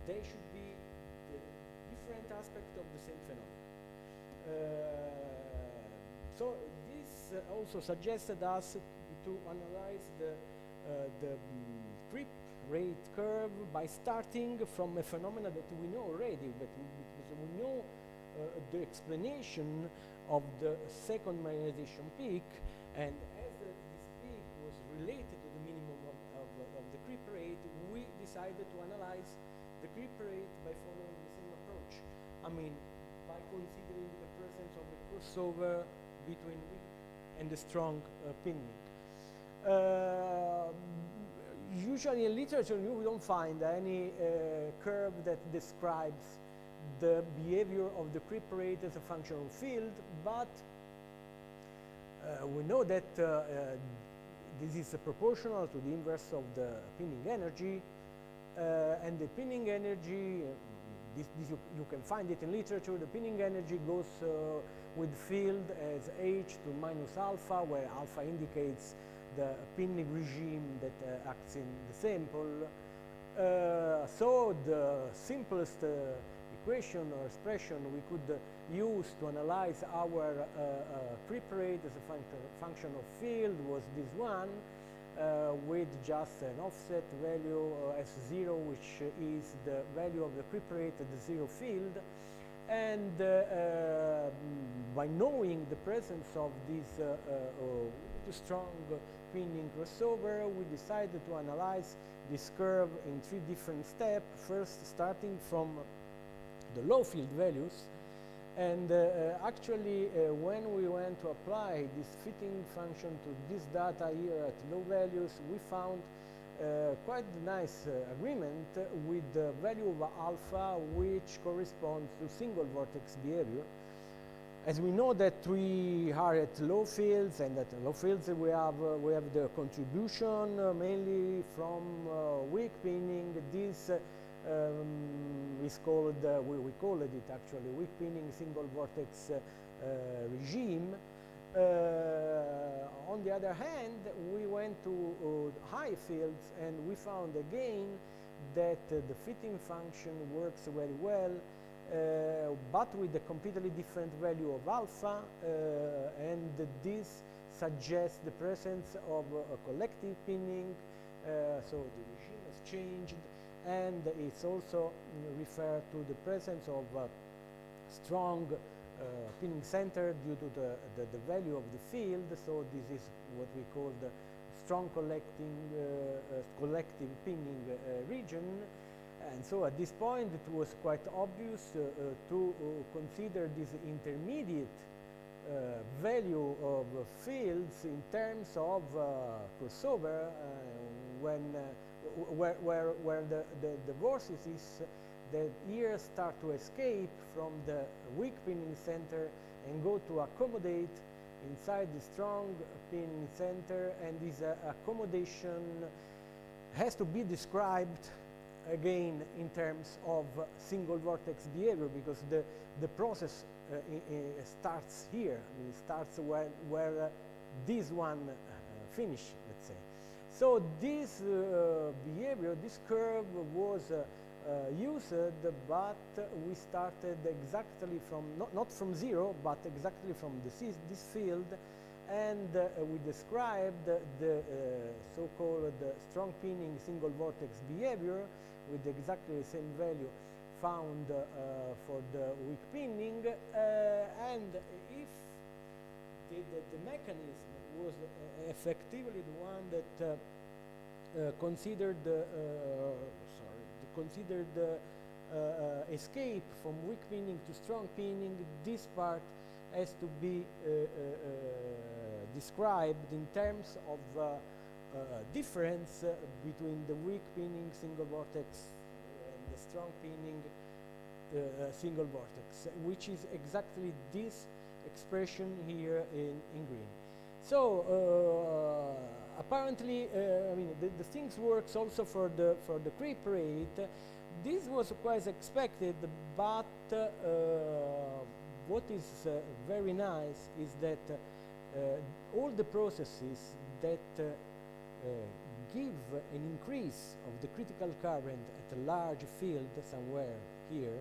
they should be different aspects of the same phenomenon. So this also suggested us to analyze the creep rate curve by starting from a phenomenon that we know already, because we know the explanation of the second magnetization peak, and as this peak was related to the minimum of the creep rate, we decided to analyze the creep rate by following the same approach. I mean, by considering the presence of a crossover between weak and the strong pinning. Usually in literature you don't find any curve that describes the behavior of the creep rate as a function of field, but we know that this is proportional to the inverse of the pinning energy, and the pinning energy, you can find it in literature, the pinning energy goes with field as h to minus alpha, where alpha indicates the pinning regime that acts in the sample. So the simplest equation or expression we could use to analyze our creep rate as a function of field was this one, with just an offset value S0, which is the value of the creep rate at the zero field. And by knowing the presence of this strong pinning crossover, we decided to analyze this curve in 3 different steps. First, starting from the low field values. And actually, when we went to apply this fitting function to this data here at low values, we found quite a nice agreement with the value of alpha, which corresponds to single vortex behavior. As we know that we are at low fields, and at low fields we have the contribution mainly from weak pinning. This is called, we called it actually weak pinning single vortex regime. On the other hand, we went to high fields and we found again that the fitting function works very well, but with a completely different value of alpha, and this suggests the presence of a collective pinning, so the regime has changed, and it's also referred to the presence of strong pinning center due to the value of the field. So this is what we call the strong collective pinning region. And so at this point it was quite obvious to consider this intermediate value of fields in terms of crossover where the vortices that here start to escape from the weak pinning center and go to accommodate inside the strong pinning center, and this accommodation has to be described again in terms of single vortex behavior, because the process starts here. It starts where this one finished, let's say. So this behavior, this curve was used, but we started exactly from, not from zero, but exactly from this field, and we described the so-called strong pinning single vortex behavior with exactly the same value found for the weak pinning, and if the mechanism was effectively the one that considered escape from weak pinning to strong pinning, this part has to be described in terms of difference between the weak pinning single vortex and the strong pinning single vortex, which is exactly this expression here in green. So apparently, I mean, the things works also for the creep rate. This was quite expected, but what is very nice is that all the processes that give an increase of the critical current at a large field somewhere here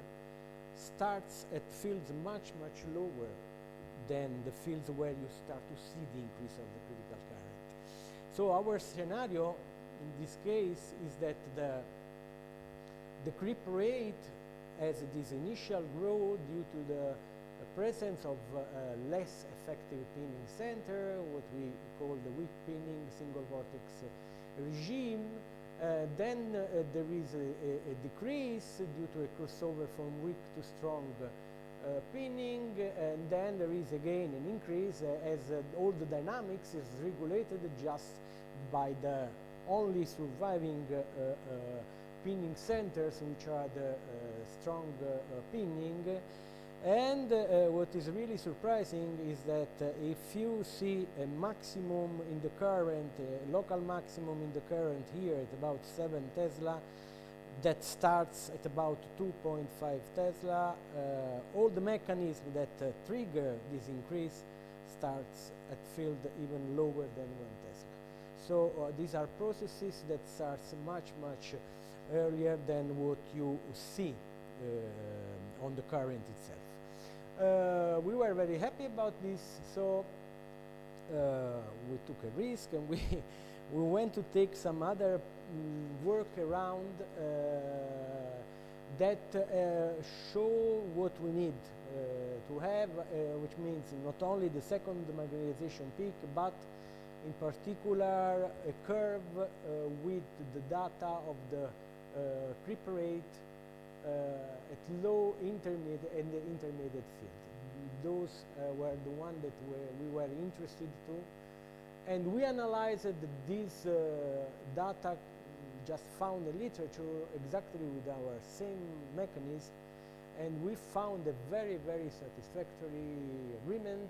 starts at fields much lower than the fields where you start to see the increase of the critical current. So our scenario in this case is that the creep rate has this initial growth due to the presence of less effective pinning center, what we call the weak pinning single vortex regime. Then there is a decrease due to a crossover from weak to strong pinning, and then there is again an increase as all the dynamics is regulated just by the only surviving pinning centers, which are the strong pinning. And what is really surprising is that if you see a maximum in the current, local maximum in the current here at about 7 Tesla, that starts at about 2.5 Tesla, all the mechanism that trigger this increase starts at field even lower than 1 Tesla. So these are processes that starts much earlier than what you see on the current itself. We were very happy about this, so we took a risk and we went to take some other work around that show what we need to have, which means not only the second magnetization peak, but in particular a curve with the data of the creep rate at low, intermediate, and the intermediate field. Those were the one that we were interested to. And we analyzed this data, just found the literature exactly with our same mechanism, and we found a very, very satisfactory agreement.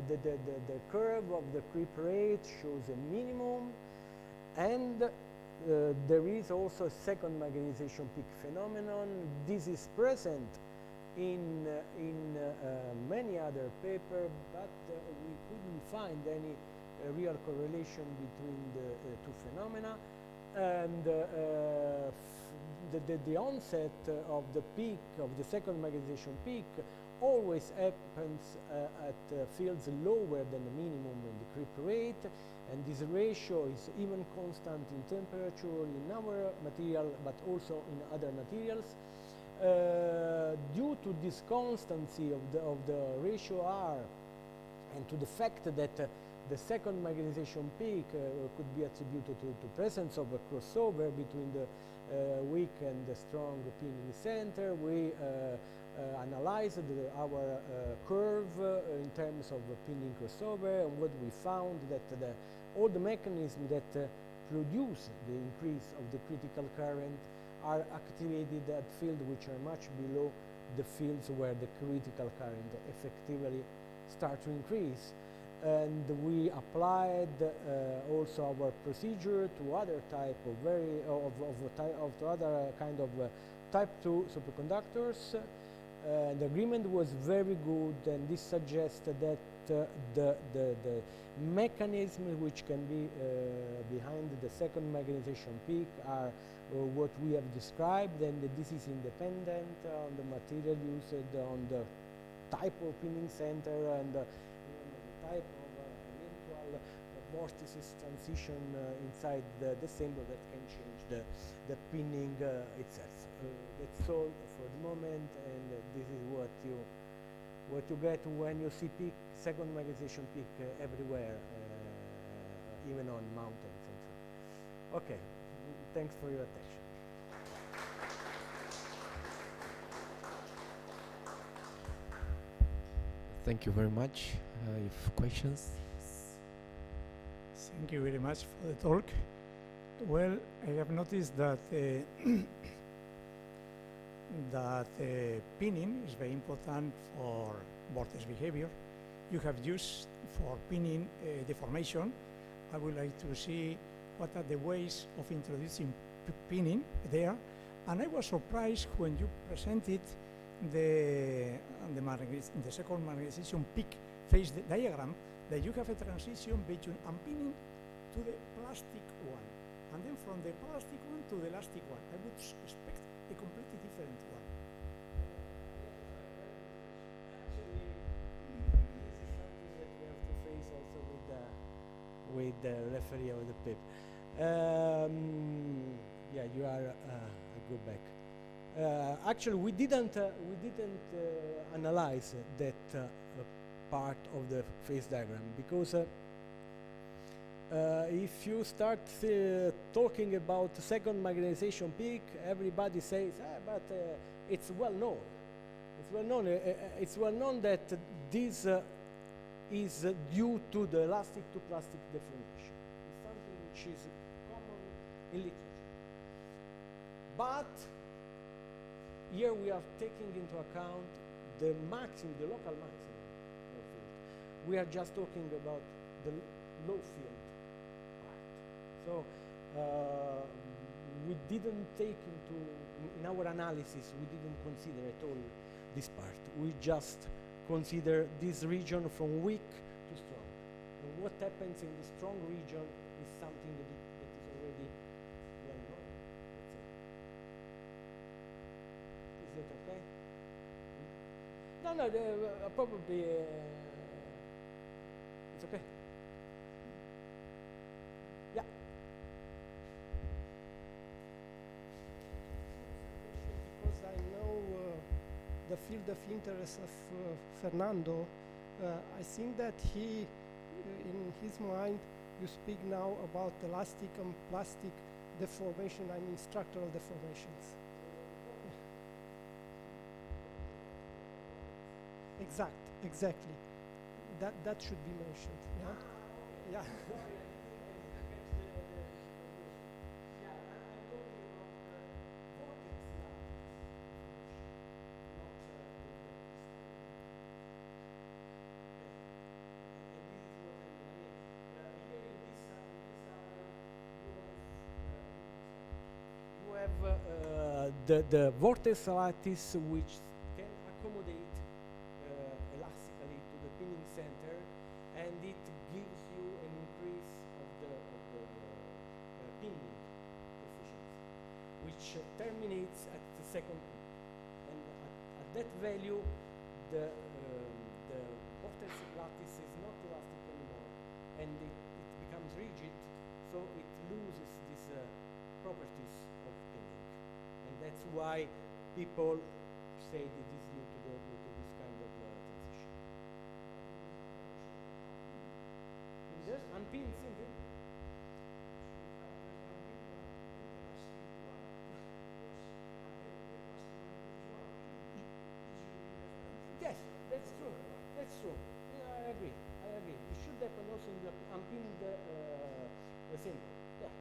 The curve of the creep rate shows a minimum, and there is also a second magnetization peak phenomenon. This is present in many other papers, but we couldn't find any real correlation between the two phenomena. And the onset of the peak, of the second magnetization peak, always happens at fields lower than the minimum in the creep rate, and this ratio is even constant in temperature in our material, but also in other materials. Due to this constancy of the ratio R, and to the fact that the second magnetization peak could be attributed to presence of a crossover between the weak and the strong pinning center, we analyzed our curve in terms of pinning crossover, and what we found that all the mechanisms that produce the increase of the critical current are activated at fields which are much below the fields where the critical current effectively start to increase. And we applied also our procedure to other type of other kind of type 2 superconductors. The agreement was very good, and this suggests that the mechanism which can be behind the second magnetization peak are what we have described, and this is independent on the material used, on the type of pinning center, and even on the type of eventual vortices transition inside the symbol that can change the pinning itself. That's all for the moment, and this is what you get when you see second magnetization peak everywhere, even on mountains and so on. Okay, thanks for your attention. Thank you very much. If questions? Thank you very much for the talk. Well, I have noticed that pinning is very important for vortex behavior. You have used for pinning deformation. I would like to see what are the ways of introducing pinning there. And I was surprised when you presented the second magnetization peak phase diagram, that you have a transition between unpinning to the plastic one, and then from the plastic one to the elastic one. I would expect a completely different one. Actually, this is something that we have to face also with the referee of the paper. Yeah, you are a good back. Actually, we didn't analyze that part of the phase diagram, because if you start talking about the second magnetization peak, everybody says, but it's well known. It's well known. It's well known that this is due to the elastic to plastic deformation. It's something which is common in literature. But here we are taking into account the maximum, the local maximum of field. We are just talking about the low field part. So we didn't take into, in our analysis, we didn't consider at all this part. We just consider this region from weak to strong. And what happens in the strong region is something that is already well known. Is that okay? No, probably It's okay. Yeah. Because I know the field of interest of Fernando, I think that he, in his mind, you speak now about elastic and plastic deformation, I mean structural deformations. Exactly. That should be mentioned. Yeah. Yeah. The vortex lattice which can accommodate elastically to the pinning center, and it gives you an increase of the pinning efficiency, which terminates at the second peak. And at that value, the vortex lattice is not elastic anymore, and it becomes rigid, so it loses these properties of pinning. And that's why people say that it is due to this kind of transition. Yes, unpin syndrome. Yes, that's true. That's true. Yeah, I agree. It should happen also in the unpinned syndrome. Yeah.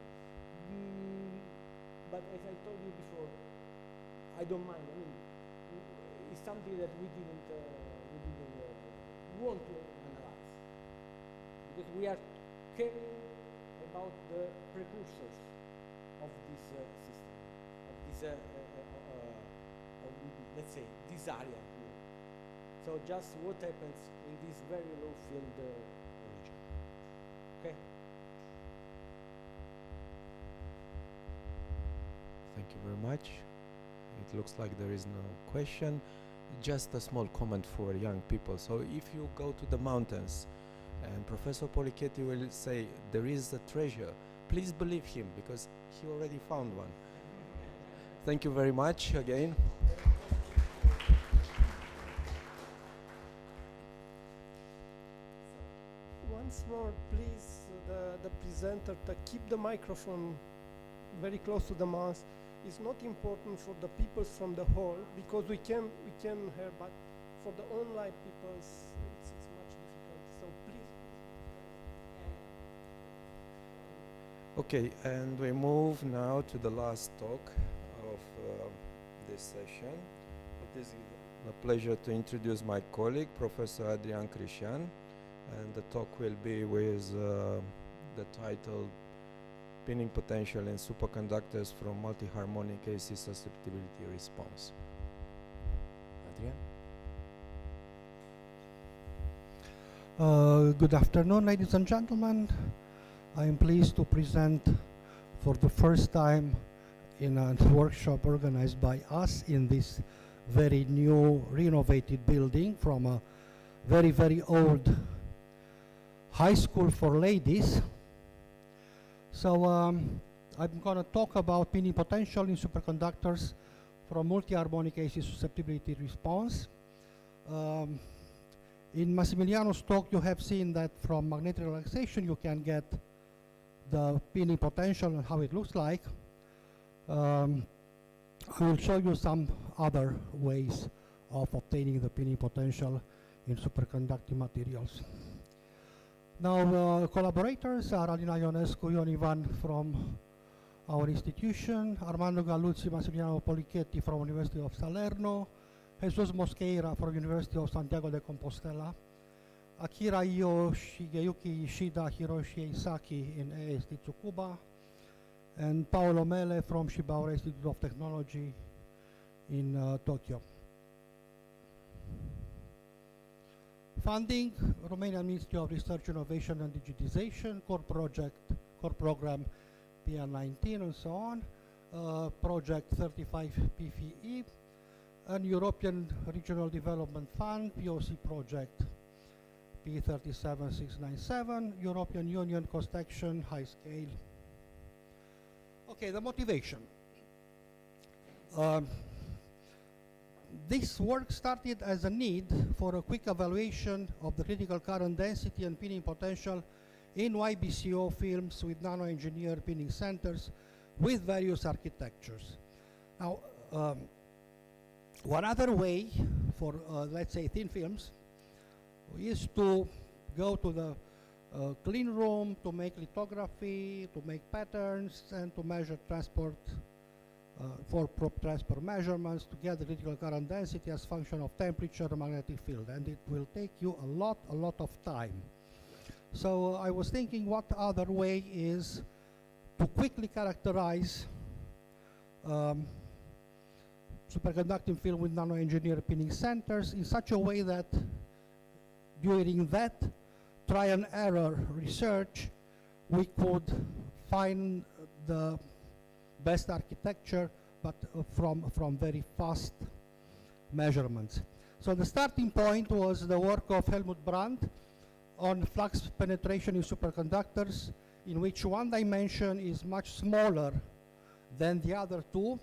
But as I told you before, I don't mind. I mean, it's something that we didn't want to analyze, because we are caring about the precursors of this system, of this, let's say, this area here. So just what happens in this very low field region. Okay. Thank you very much. It looks like there is no question. Just a small comment for young people. So if you go to the mountains and Professor Polichetti will say there is a treasure, please believe him, because he already found one. Thank you very much again. Once more, please, the presenter, to keep the microphone very close to the mouth. Is not important for the people from the hall, because we can hear, but for the online people it's much difficult. So please. Okay, and we move now to the last talk of this session. It is a pleasure to introduce my colleague, Professor Adrian Crișan, and the talk will be with the title Pinning Potential in Superconductors from Multi-Harmonic AC Susceptibility Response. Adrian? Good afternoon, ladies and gentlemen. I am pleased to present for the first time in a workshop organized by us in this very new renovated building from a very, very old high school for ladies. So I'm going to talk about pinning potential in superconductors from multi-harmonic AC susceptibility response. In Massimiliano's talk, you have seen that from magnetic relaxation you can get the pinning potential and how it looks like. I will show you some other ways of obtaining the pinning potential in superconducting materials. Now, collaborators are Alina Ionescu, Ion Ivan from our institution, Armando Galluzzi, Massimiliano Polichetti from University of Salerno, Jesus Mosqueira from University of Santiago de Compostela, Akira Io, Shigeyuki Ishida, Hiroshi Isaki in AST Tsukuba, and Paolo Mele from Shibaura Institute of Technology in Tokyo. Funding, Romanian Ministry of Research, Innovation and Digitization, core program PN19 and so on, project 35 PFE, and European Regional Development Fund, POC project P37697, European Union cost action, high scale. Okay, the motivation. This work started as a need for a quick evaluation of the critical current density and pinning potential in YBCO films with nano-engineered pinning centers with various architectures. Now, one other way for, let's say, thin films is to go to the clean room to make lithography, to make patterns, and to measure transport for probe transport measurements to get the critical current density as function of temperature and magnetic field, and it will take you a lot of time. So I was thinking what other way is to quickly characterize superconducting film with nano-engineered pinning centers in such a way that during that try and error research we could find the best architecture, but from very fast measurements. So the starting point was the work of Helmut Brandt on flux penetration in superconductors, in which one dimension is much smaller than the other two,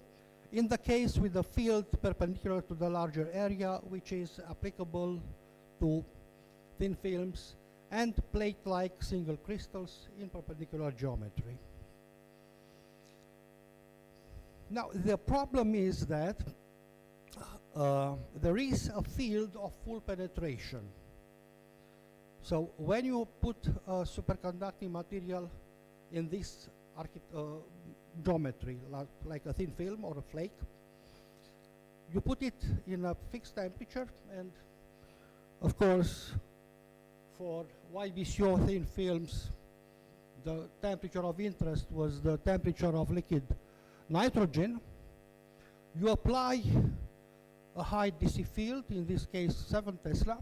in the case with the field perpendicular to the larger area, which is applicable to thin films and plate-like single crystals in perpendicular geometry. Now, the problem is that there is a field of full penetration. So when you put a superconducting material in this geometry, like a thin film or a flake, you put it in a fixed temperature, and of course, for YBCO thin films, the temperature of interest was the temperature of liquid nitrogen. You apply a high DC field, in this case 7 Tesla,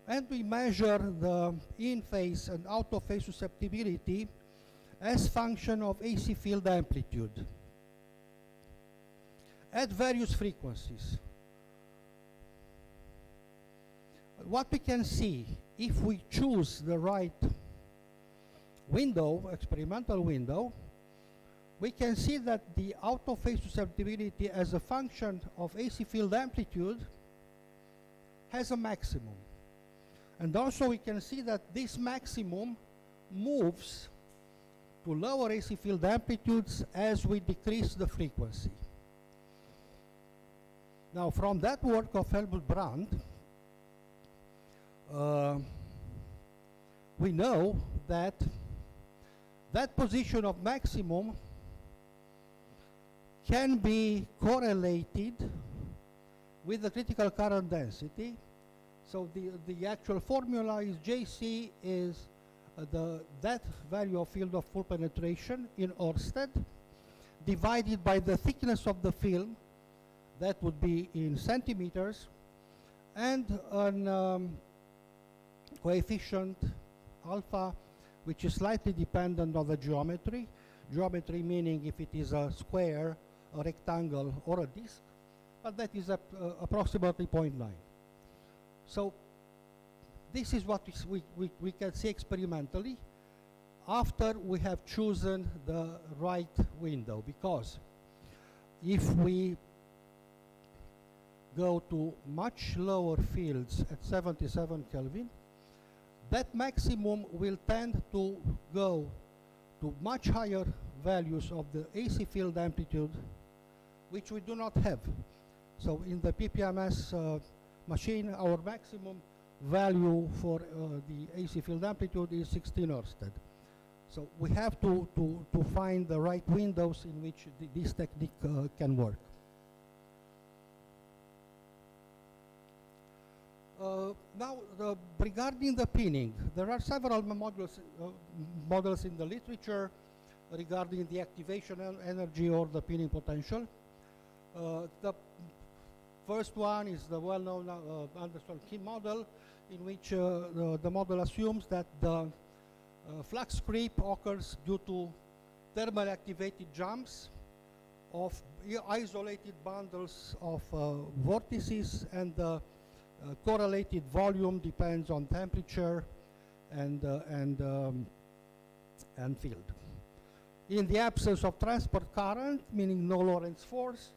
and we measure the in-phase and out-of-phase susceptibility as function of AC field amplitude at various frequencies. What we can see, if we choose the right window, experimental window, we can see that the out-of-phase susceptibility as a function of AC field amplitude has a maximum. And also we can see that this maximum moves to lower AC field amplitudes as we decrease the frequency. Now, from that work of Helmut Brandt, we know that that position of maximum can be correlated with the critical current density. So the actual formula is JC is that value of field of full penetration in Ørsted divided by the thickness of the film, that would be in centimeters, and an coefficient alpha, which is slightly dependent on the geometry. Geometry meaning if it is a square, a rectangle, or a disk, but that is approximately 0.9. So this is what we can see experimentally after we have chosen the right window, because if we go to much lower fields at 77 Kelvin, that maximum will tend to go to much higher values of the AC field amplitude, which we do not have. So in the PPMS machine, our maximum value for the AC field amplitude is 16 Ørsted. So we have to find the right windows in which this technique can work. Now, regarding the pinning, there are several models in the literature regarding the activation energy or the pinning potential. The first one is the well-known Anderson-Kim model, in which the model assumes that the flux creep occurs due to thermally activated jumps of isolated bundles of vortices, and the correlated volume depends on temperature and field. In the absence of transport current, meaning no Lorentz force,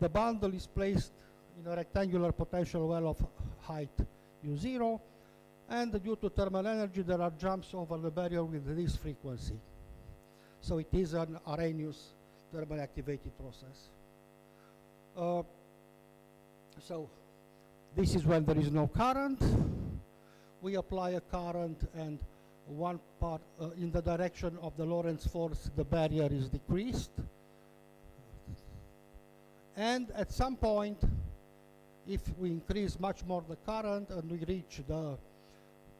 the bundle is placed in a rectangular potential well of height U0, and due to thermal energy, there are jumps over the barrier with this frequency. So it is an Arrhenius thermally activated process. So this is when there is no current. We apply a current, and one part in the direction of the Lorentz force, the barrier is decreased. And at some point, if we increase much more the current and we reach the,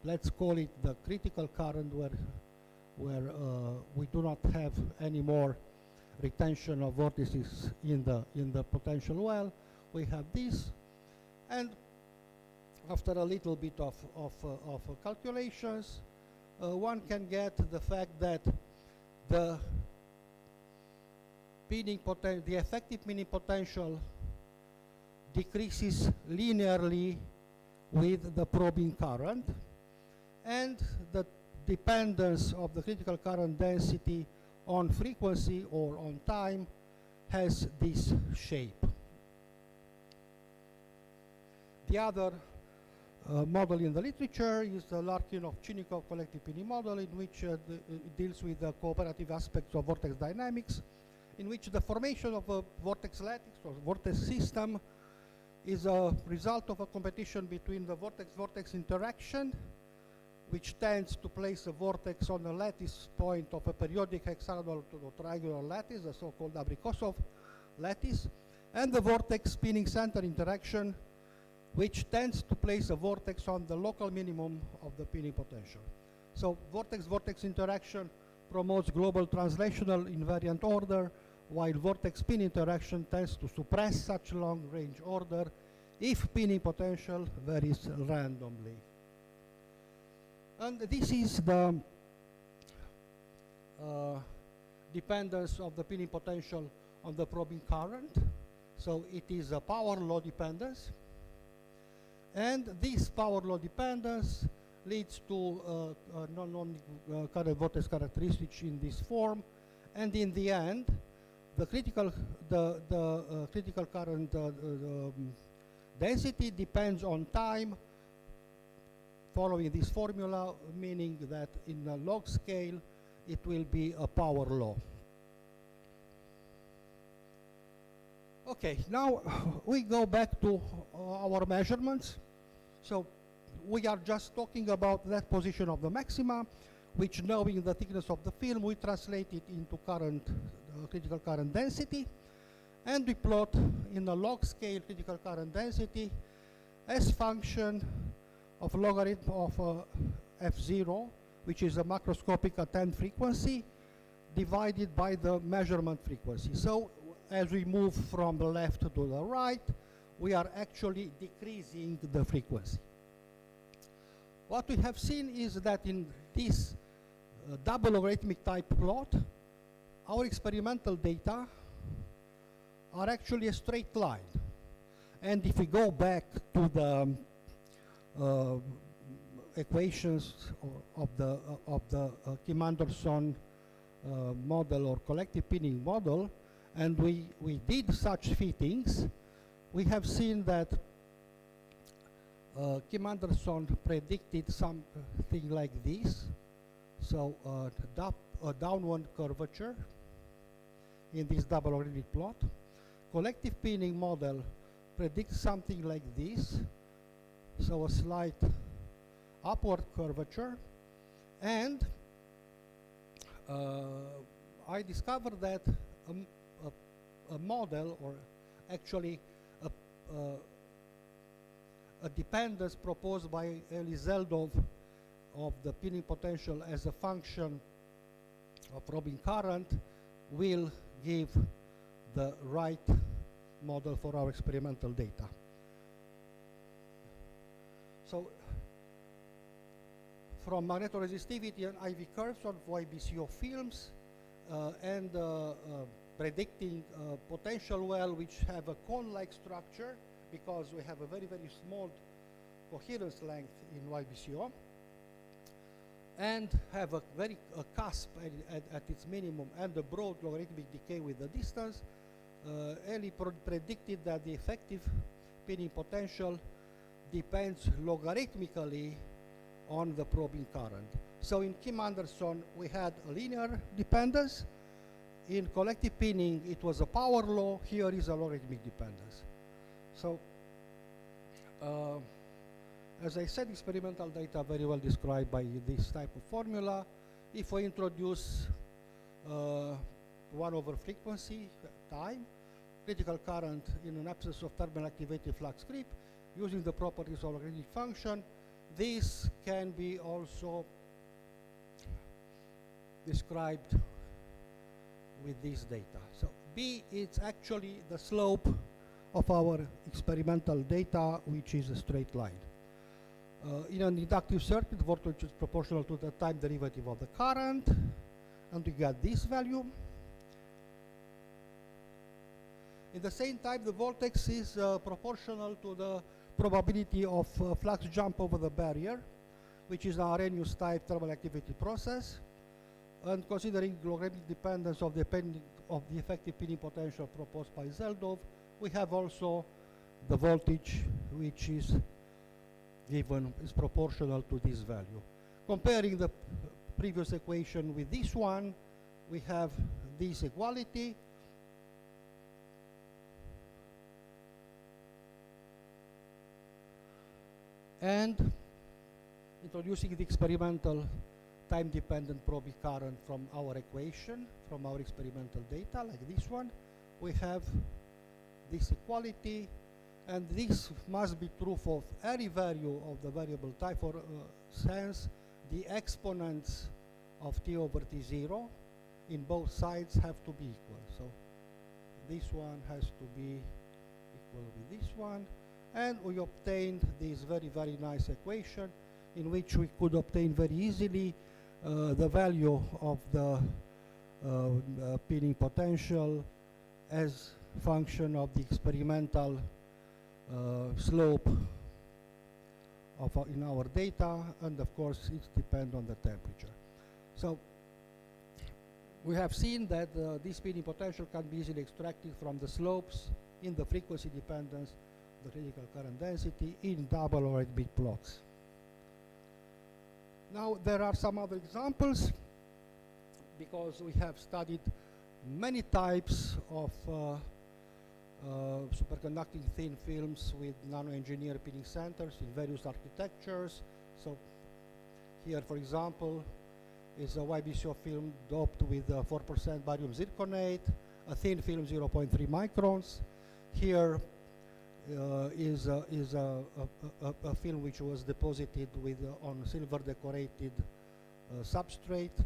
let's call it the critical current, where we do not have any more retention of vortices in the potential well, we have this. And after a little bit of calculations, one can get the fact that the effective pinning potential decreases linearly with the probing current, and the dependence of the critical current density on frequency or on time has this shape. The other model in the literature is the Larkinov-Chinnikov collective pinning model, in which it deals with the cooperative aspects of vortex dynamics, in which the formation of a vortex lattice or vortex system is a result of a competition between the vortex-vortex interaction, which tends to place a vortex on the lattice point of a periodic hexagonal or triangular lattice, the so-called Abrikosov lattice, and the vortex spinning center interaction, which tends to place a vortex on the local minimum of the pinning potential. So vortex-vortex interaction promotes global translational invariant order, while vortex-spin interaction tends to suppress such long-range order if pinning potential varies randomly. And this is the dependence of the pinning potential on the probing current. So it is a power law dependence. And this power law dependence leads to non-current vortex characteristics in this form. And in the end, the critical current density depends on time, following this formula, meaning that in a log scale, it will be a power law. Okay, now we go back to our measurements. So we are just talking about that position of the maxima, which, knowing the thickness of the film, we translate it into current, critical current density, and we plot in a log scale critical current density as function of logarithm of f0, which is a macroscopic attend frequency, divided by the measurement frequency. So as we move from the left to the right, we are actually decreasing the frequency. What we have seen is that in this double logarithmic type plot, our experimental data are actually a straight line. And if we go back to the equations of the Kim-Anderson model or collective pinning model, and we did such fittings, we have seen that Kim-Anderson predicted something like this. So a downward curvature in this double logarithmic plot. Collective pinning model predicts something like this. So a slight upward curvature. And I discovered that a model, or actually a dependence proposed by Eli Zeldov of the pinning potential as a function of probing current, will give the right model for our experimental data. So from magnetoresistivity and IV curves of YBCO films and predicting potential well which have a cone-like structure, because we have a very, very small coherence length in YBCO, and have a cusp at its minimum and a broad logarithmic decay with the distance, Eli predicted that the effective pinning potential depends logarithmically on the probing current. So in Kim Anderson, we had a linear dependence. In collective pinning, it was a power law. Here is a logarithmic dependence. So, as I said, experimental data very well described by this type of formula. If we introduce 1 over frequency time, critical current in an absence of thermal activated flux creep, using the properties of logarithmic function, this can be also described with this data. So B is actually the slope of our experimental data, which is a straight line. In an inductive circuit, voltage is proportional to the time derivative of the current, and we get this value. In the same time, the vortex is proportional to the probability of flux jump over the barrier, which is an Arrhenius type thermal activity process. And considering logarithmic dependence of the effective pinning potential proposed by Zeldov, we have also the voltage, which is given is proportional to this value. Comparing the previous equation with this one, we have this equality. And introducing the experimental time-dependent probing current from our equation, from our experimental data, like this one, we have this equality, and this must be true for any value of the variable type. For sense, the exponents of t over t0 in both sides have to be equal. So this one has to be equal with this one, and we obtained this very, very nice equation in which we could obtain very easily the value of the pinning potential as function of the experimental slope of in our data, and of course it depends on the temperature. So we have seen that this pinning potential can be easily extracted from the slopes in the frequency dependence, the critical current density in double logarithmic plots. Now there are some other examples, because we have studied many types of superconducting thin films with nano-engineered pinning centers in various architectures. So here, for example, is a YBCO film doped with 4% barium zirconate, a thin film 0.3 microns. Here is a film which was deposited with on silver decorated substrate,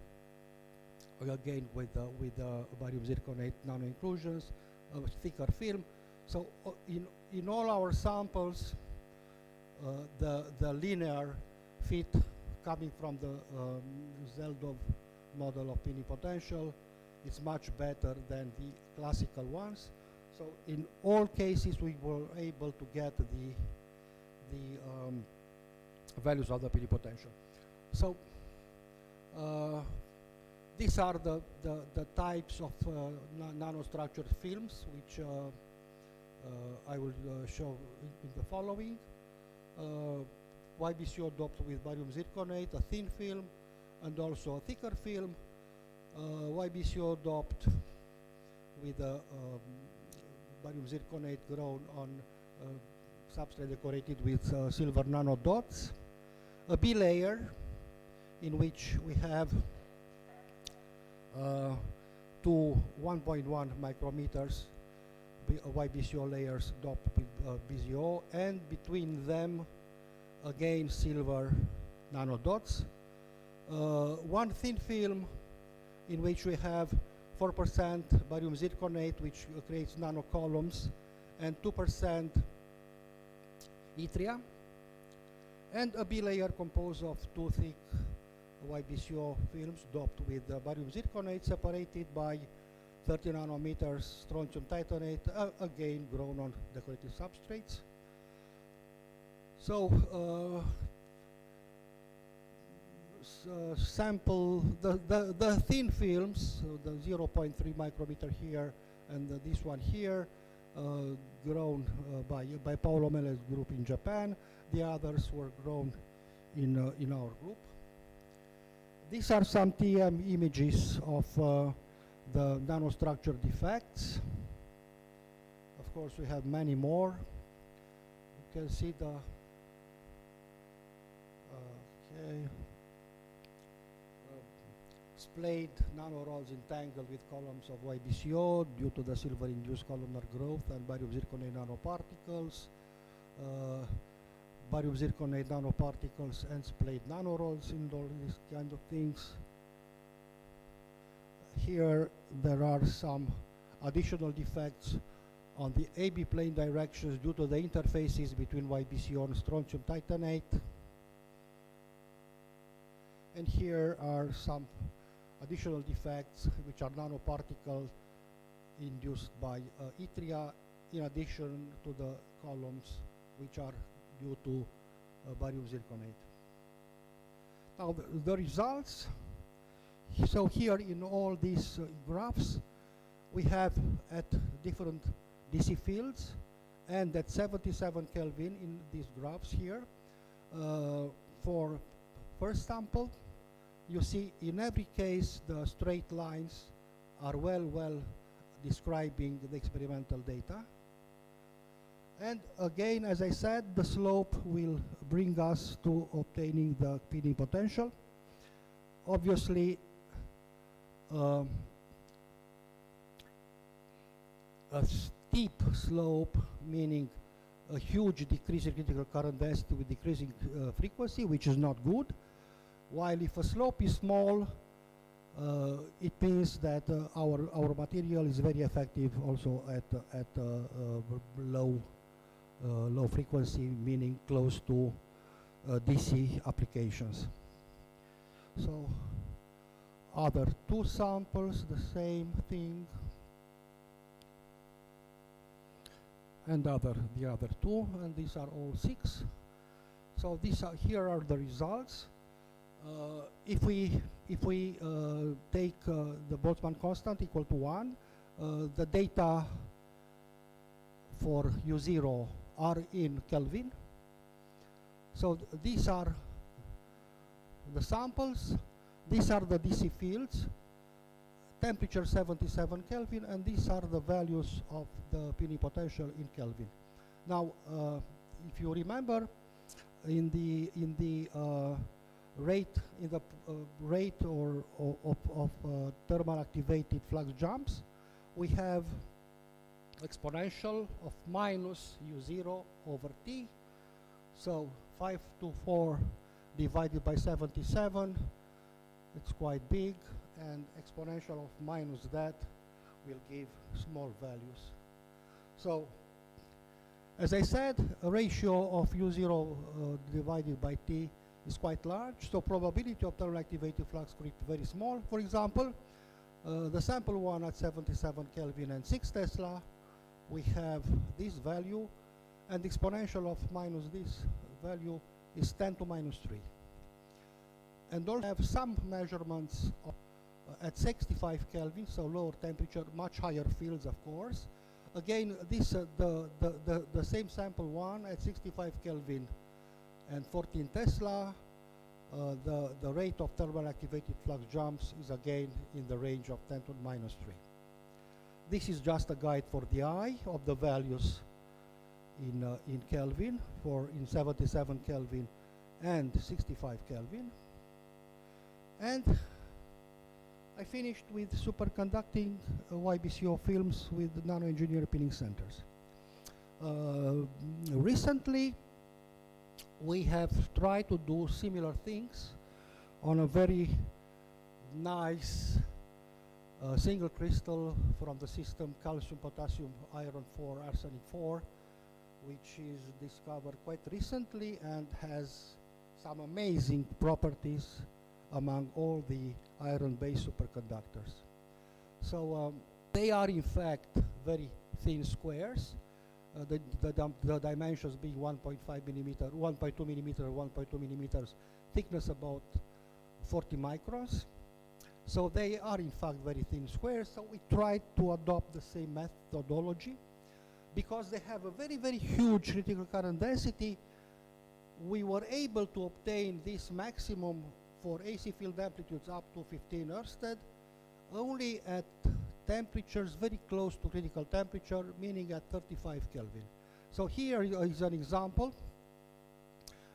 again with barium zirconate nano inclusions, a thicker film. So in all our samples, the linear fit coming from the Zeldov model of pinning potential is much better than the classical ones. So in all cases, we were able to get the values of the pinning potential. So these are the types of nanostructured films which I will show in the following. YBCO doped with barium zirconate, a thin film, and also a thicker film. YBCO doped with a barium zirconate grown on substrate decorated with silver nano dots. A B layer in which we have two 1.1 micrometers YBCO layers doped with BZO, and between them again silver nano dots. One thin film in which we have 4% barium zirconate, which creates nano columns, and 2% yttria, and a B layer composed of two thick YBCO films doped with barium zirconate, separated by 30 nanometers strontium titanate, again grown on decorative substrates. So sample the thin films, so the 0.3 micrometer here and this one here, grown by Paolo Mele's group in Japan. The others were grown in our group. These are some TM images of the nanostructure defects. Of course, we have many more. You can see the splayed nanorods entangled with columns of YBCO due to the silver-induced columnar growth and barium zirconate nanoparticles, barium zirconate nanoparticles and splayed nanorods in all these kind of things. Here there are some additional defects on the AB plane directions due to the interfaces between YBCO and strontium titanate. And here are some additional defects which are nanoparticle induced by yttria in addition to the columns which are due to barium zirconate. Now the results, so here in all these graphs we have at different DC fields and at 77 Kelvin in these graphs here. For first sample, you see in every case the straight lines are well describing the experimental data. And again, as I said, the slope will bring us to obtaining the pinning potential. Obviously, a steep slope, meaning a huge decrease in critical current density with decreasing frequency, which is not good. While if a slope is small, it means that our material is very effective also at low frequency, meaning close to DC applications. So other two samples, the same thing, and the other two, and these are all 6. So here are the results. If we take the Boltzmann constant equal to 1, the data for U0 are in Kelvin. So these are the samples, these are the DC fields, temperature 77 Kelvin, and these are the values of the pinning potential in Kelvin. Now, if you remember, in the rate of thermal activated flux jumps, we have exponential of minus U0 over T. So 524 divided by 77, it's quite big, and exponential of minus that will give small values. So as I said, a ratio of U0 divided by T is quite large, so probability of thermal activated flux creep very small. For example, the sample one at 77 Kelvin and 6 Tesla, we have this value, and the exponential of minus this value is 10 to minus 3. And also have some measurements of, at 65 Kelvin, so lower temperature, much higher fields, of course. Again, this the same sample one at 65 Kelvin and 14 Tesla, the rate of thermal activated flux jumps is again in the range of 10 to minus 3. This is just a guide for the eye of the values in Kelvin, in 77 Kelvin and 65 Kelvin. And I finished with superconducting YBCO films with nano-engineered pinning centers. Recently, we have tried to do similar things on a very nice single crystal from the system calcium, potassium, iron 4, arsenic 4, which is discovered quite recently and has some amazing properties among all the iron-based superconductors. So they are in fact very thin squares, the dimensions being 1.5 millimeter, 1.2 millimeter, 1.2 millimeters, thickness about 40 microns. So they are in fact very thin squares. So we tried to adopt the same methodology. Because they have a very, very huge critical current density, we were able to obtain this maximum for AC field amplitudes up to 15 Ørsted only at temperatures very close to critical temperature, meaning at 35 Kelvin. So here is an example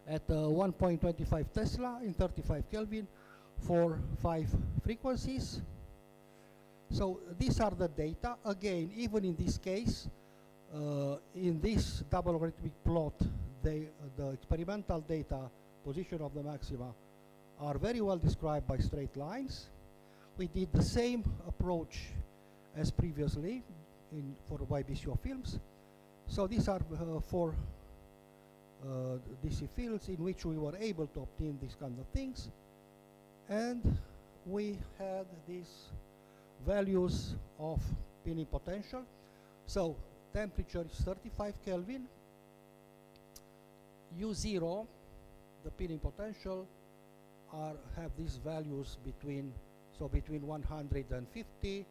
at 1.25 Tesla in 35 Kelvin for 5 frequencies. So these are the data. Again, even in this case, in this double logarithmic plot, the experimental data position of the maxima are very well described by straight lines. We did the same approach as previously for YBCO films. So these are 4 DC fields in which we were able to obtain these kind of things. And we had these values of pinning potential. So temperature is 35 Kelvin. U0, the pinning potential, have these values between 150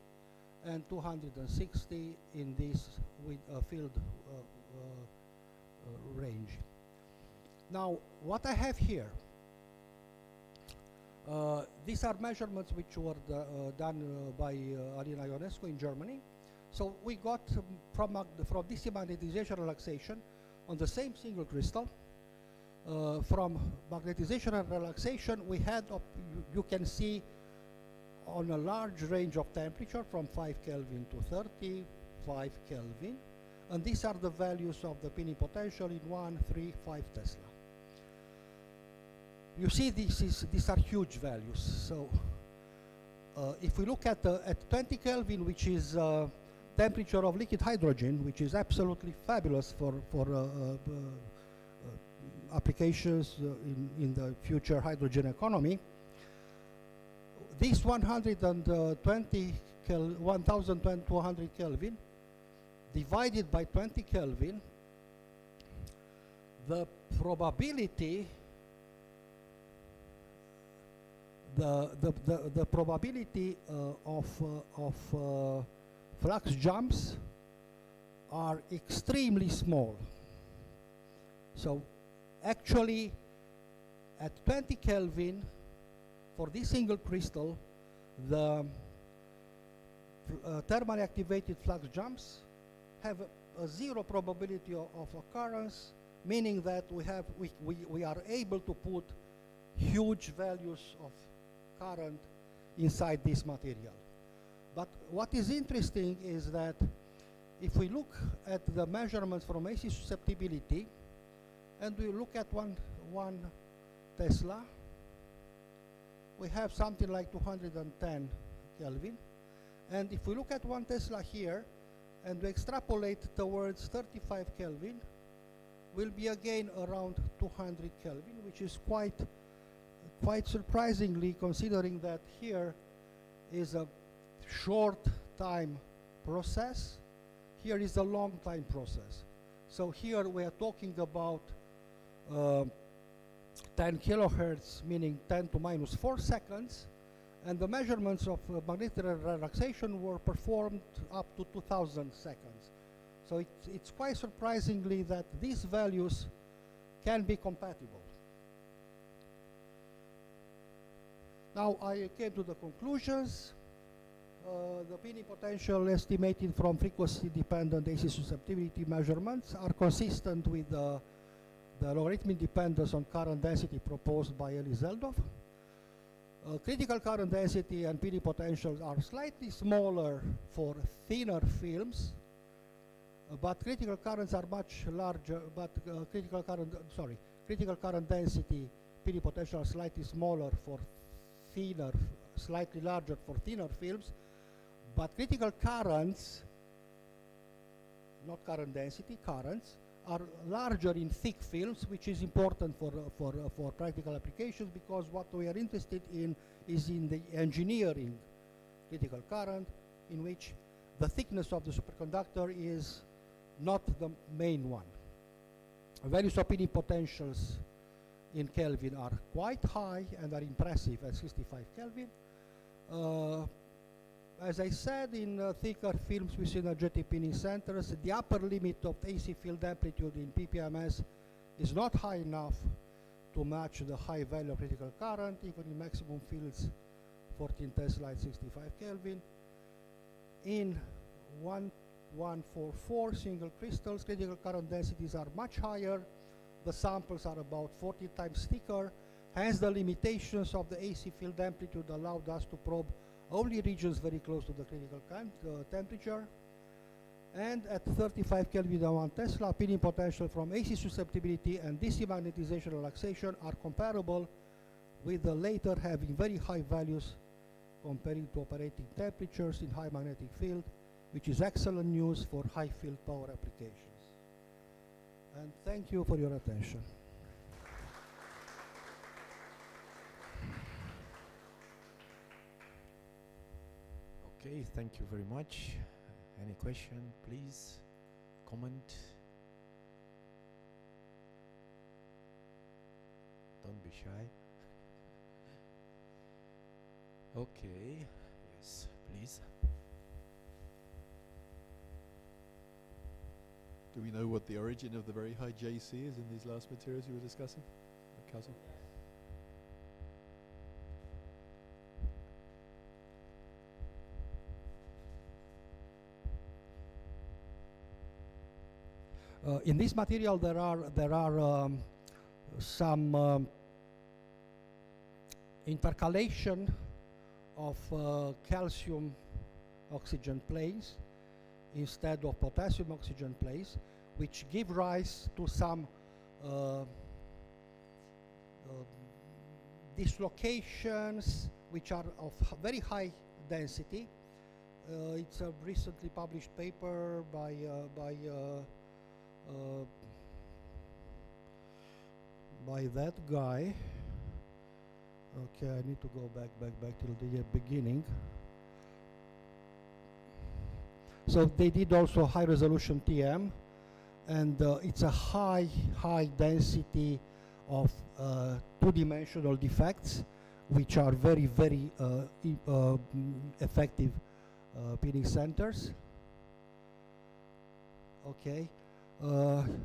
and 260 in this field range. Now, what I have here, these are measurements which were done by Alina Ionescu in Germany. So we got from DC magnetization relaxation on the same single crystal. From magnetization and relaxation, we had, you can see, on a large range of temperature from 5 Kelvin to 35 Kelvin. And these are the values of the pinning potential in 1, 3, 5 Tesla. You see, these are huge values. So if we look at 20 Kelvin, which is temperature of liquid hydrogen, which is absolutely fabulous for applications in the future hydrogen economy, this 1200 Kelvin divided by 20 Kelvin, the probability the probability of flux jumps are extremely small. So actually at 20 Kelvin for this single crystal, the thermally activated flux jumps have a 0 probability of occurrence, meaning that we are able to put huge values of current inside this material. But what is interesting is that if we look at the measurements from AC susceptibility and we look at one Tesla, we have something like 210 Kelvin. And if we look at 1 Tesla here and we extrapolate towards 35 Kelvin, will be again around 200 Kelvin, which is quite surprisingly, considering that here is a short time process, here is a long time process. So here we are talking about 10 kilohertz, meaning 10 to minus 4 seconds, and the measurements of magnetic relaxation were performed up to 2000 seconds. So it's quite surprisingly that these values can be compatible. Now I came to the conclusions. The pinning potential estimated from frequency-dependent AC susceptibility measurements are consistent with the logarithmic dependence on current density proposed by Elie Zeldov. Critical current density and pinning potentials are slightly smaller for thinner films, but critical currents are much larger, but critical current density, pinning potential are slightly smaller for thinner, slightly larger for thinner films, but critical currents, not current density, currents, are larger in thick films, which is important for practical applications, because what we are interested in is in the engineering critical current, in which the thickness of the superconductor is not the main one. Values of pinning potentials in Kelvin are quite high and are impressive at 65 Kelvin. As I said, in thicker films with synergetic pinning centers, the upper limit of AC field amplitude in PPMS is not high enough to match the high value of critical current, even in maximum fields 14 Tesla at 65 Kelvin. In 1144 single crystals, critical current densities are much higher. The samples are about 40 times thicker. Hence, the limitations of the AC field amplitude allowed us to probe only regions very close to the critical temperature. And at 35 Kelvin and 1 Tesla, pinning potential from AC susceptibility and DC magnetization relaxation are comparable, with the later having very high values comparing to operating temperatures in high magnetic field, which is excellent news for high field power applications. And thank you for your attention. Okay, thank you very much. Any question, please? Comment? Don't be shy. Okay, yes, please. Do we know what the origin of the very high JC is in these last materials you were discussing? Kazu? In this material, there are some intercalation of calcium oxygen planes instead of potassium oxygen planes, which give rise to some dislocations which are of very high density. It's a recently published paper by that guy. Okay, I need to go back till the beginning. So they did also high resolution TM, and it's a high density of two-dimensional defects, which are very effective pinning centers. Okay.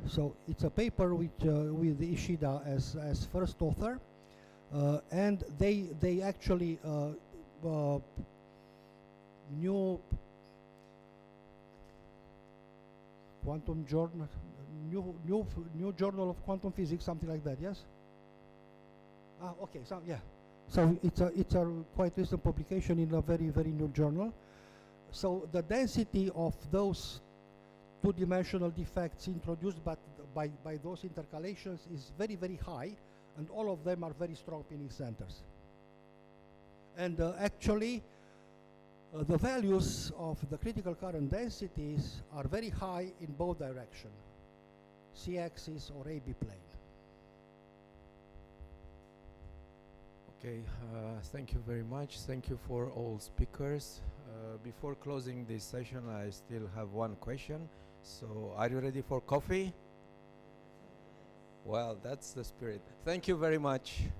So it's a paper with Ishida as first author, and they actually new quantum journal, new journal of quantum physics, something like that. Yes. Okay. So yeah. So it's a quite recent publication in a very new journal. So the density of those two-dimensional defects introduced by those intercalations is very high, and all of them are very strong pinning centers. And actually, the values of the critical current densities are very high in both directions, C-axis or AB plane. Okay, thank you very much. Thank you for all speakers. Before closing this session, I still have one question. So, are you ready for coffee? Well, that's the spirit. Thank you very much.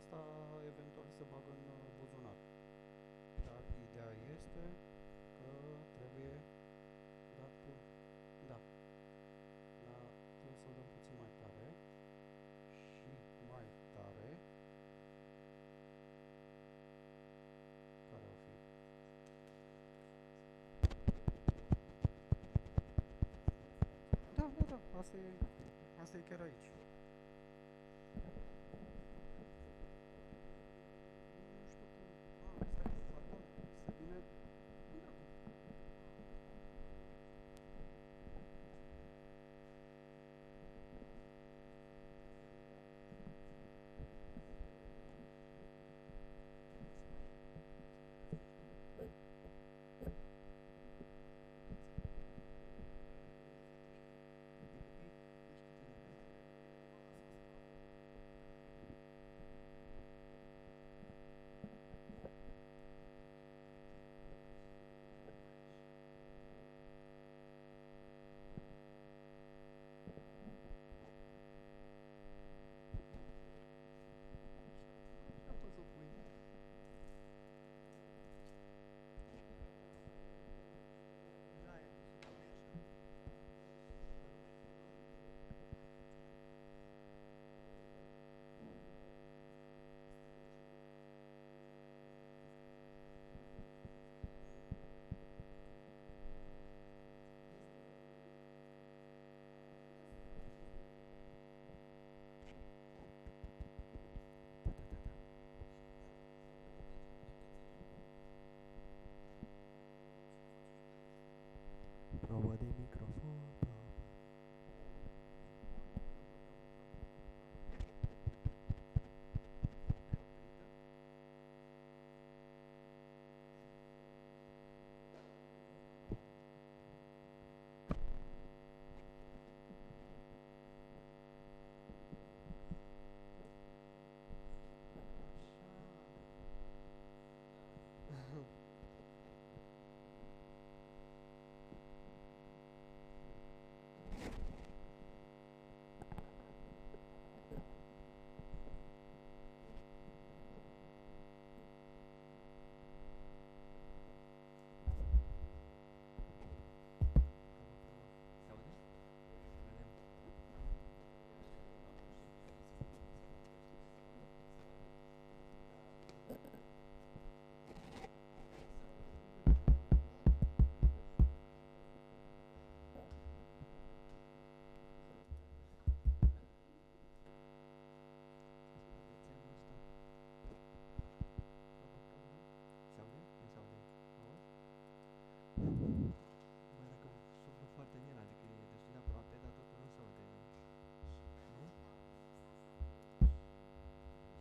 asta eventual se bagă în buzunar. Dar ideea este că trebuie dat da. Trebuie să o dăm puțin mai tare și mai tare. Care ar fi? Da, asta e chiar aici. Nu știu cum. Pardon, se vine. Probă de microfon.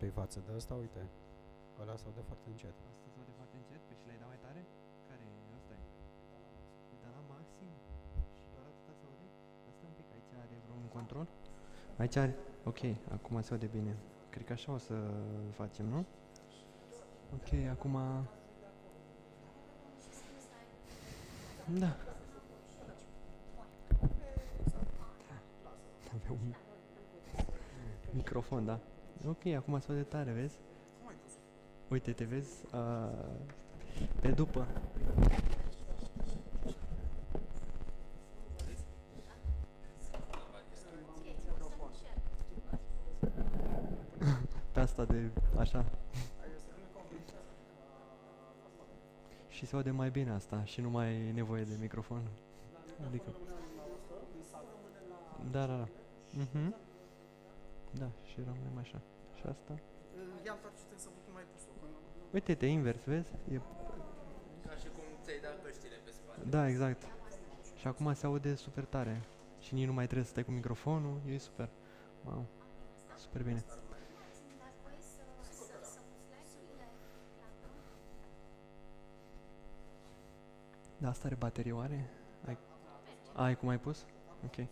Păi față de ăsta, uite, ăla s-aude foarte încet. Asta s-aude foarte încet? Păi și l-ai dat mai tare? Care e? Asta e. Îi dat la maxim și doar atâta se aude? Asta un pic, aici are vreun control? Aici are? Ok, acum se aude bine. Cred că așa o să facem, nu? Ok, acum... Da. Avea un microfon, da. Ok, acum se aude tare, vezi? Uite, te vezi pe după. Pe asta de așa. Și se aude mai bine asta și nu mai e nevoie de microfon. Adică... Da, da, da. Da, și rămânem așa. Și asta? I-am torcit să văd cum ai pus-o. Uite-te, invers, vezi? E... Ca și cum ți-ai dat căștile pe spate. Da, exact. Și acum se aude super tare. Și nici nu mai trebuie să stai cu microfonul, e super. Wow. Super bine. Da, asta are baterie oare? Ai cum ai pus? Ok.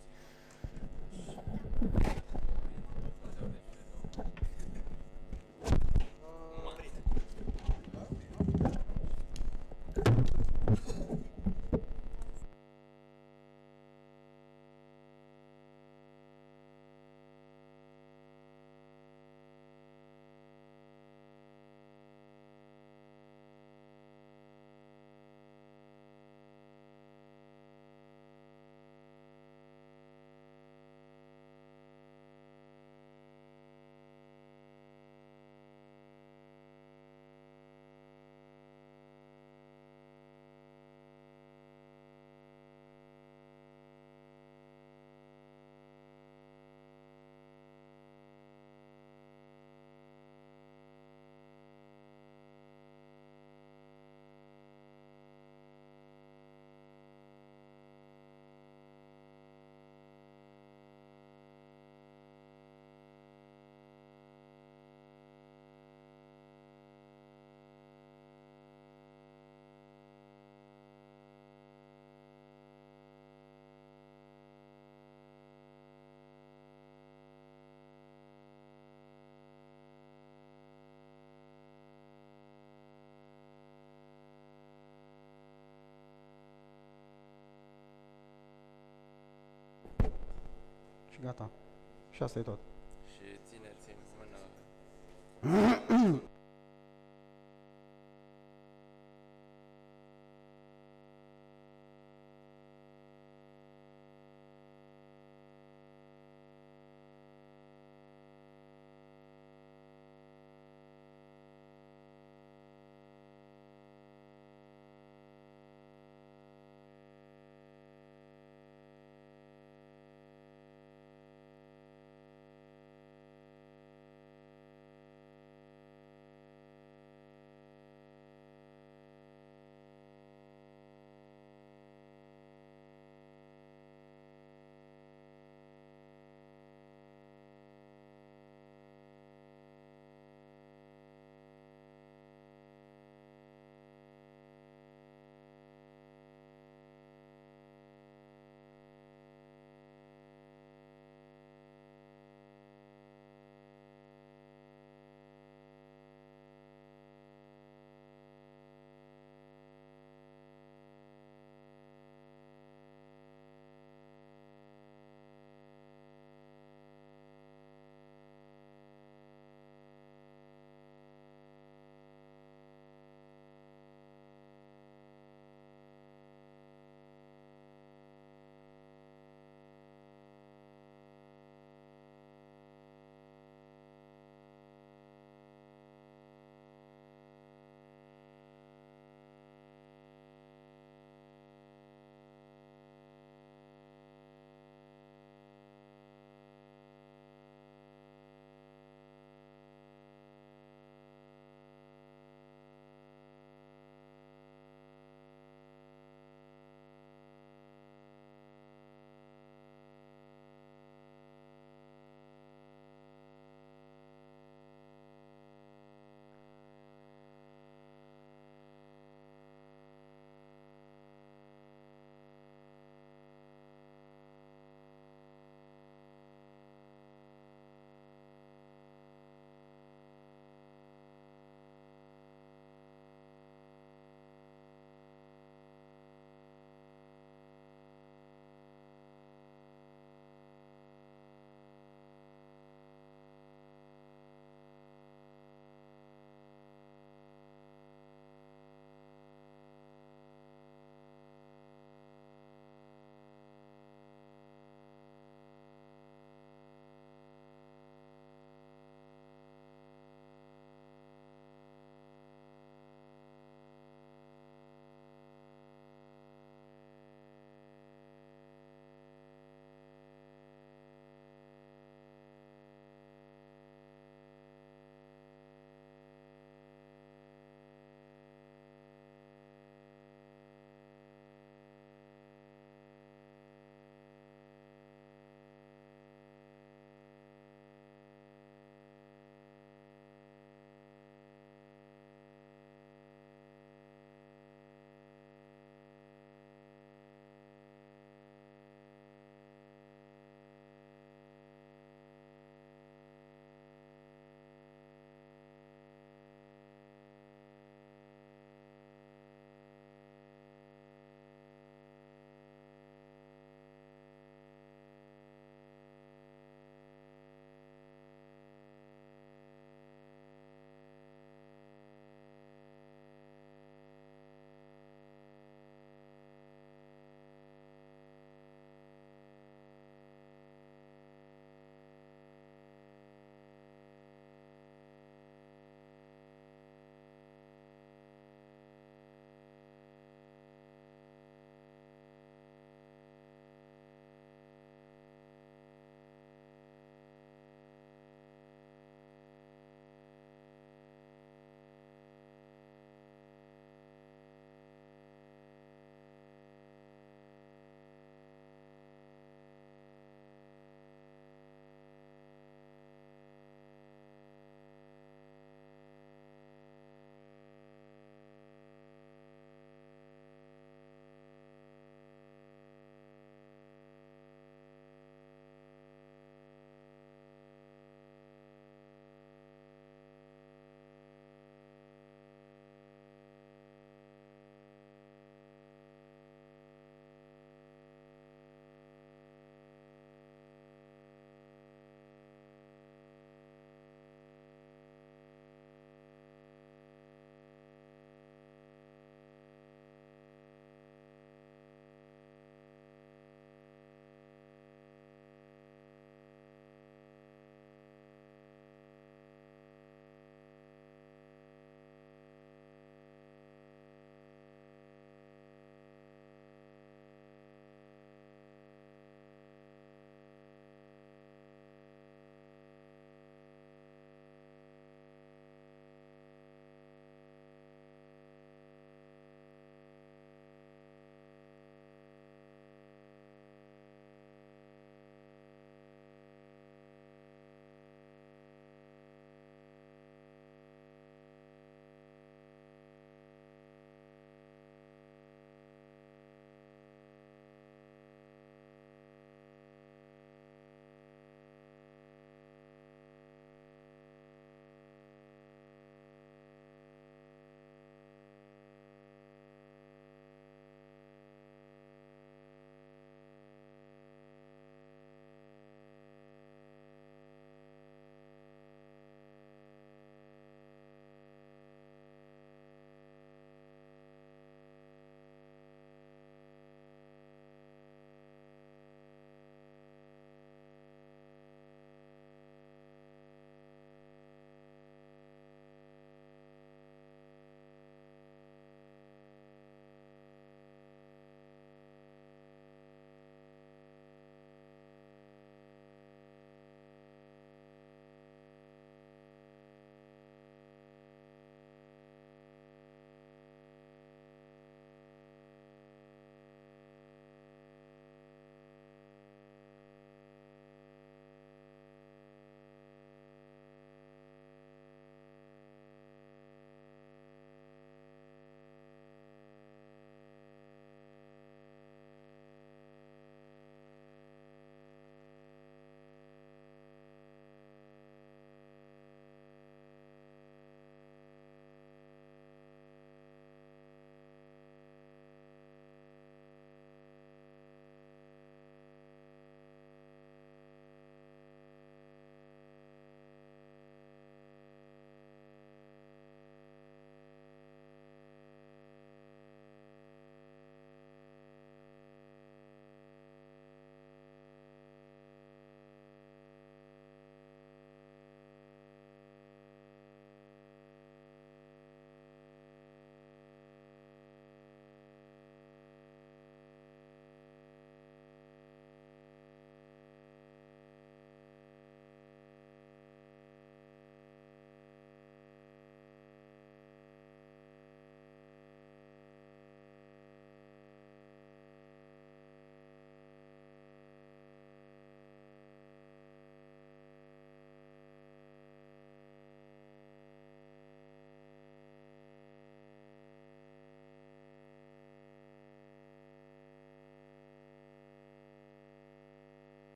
Gata. Și asta e tot. Și țineți în mână.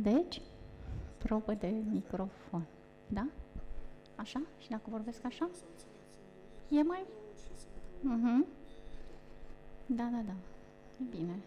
Deci, probă de microfon. Da? Așa? Și dacă vorbesc așa? E mai... Da, da, da. E bine.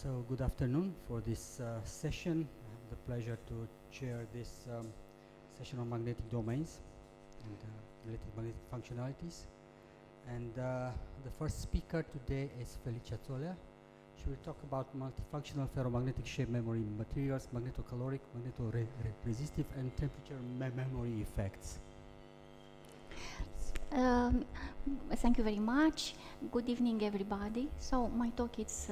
So good afternoon for this session. I have the pleasure to chair this session on magnetic domains and related magnetic functionalities. And the first speaker today is Felicia Zoller. She will talk about multifunctional ferromagnetic shape memory materials, magnetocaloric, magneto-resistive, and temperature memory effects. Thank you very much. Good evening, everybody. So my talk is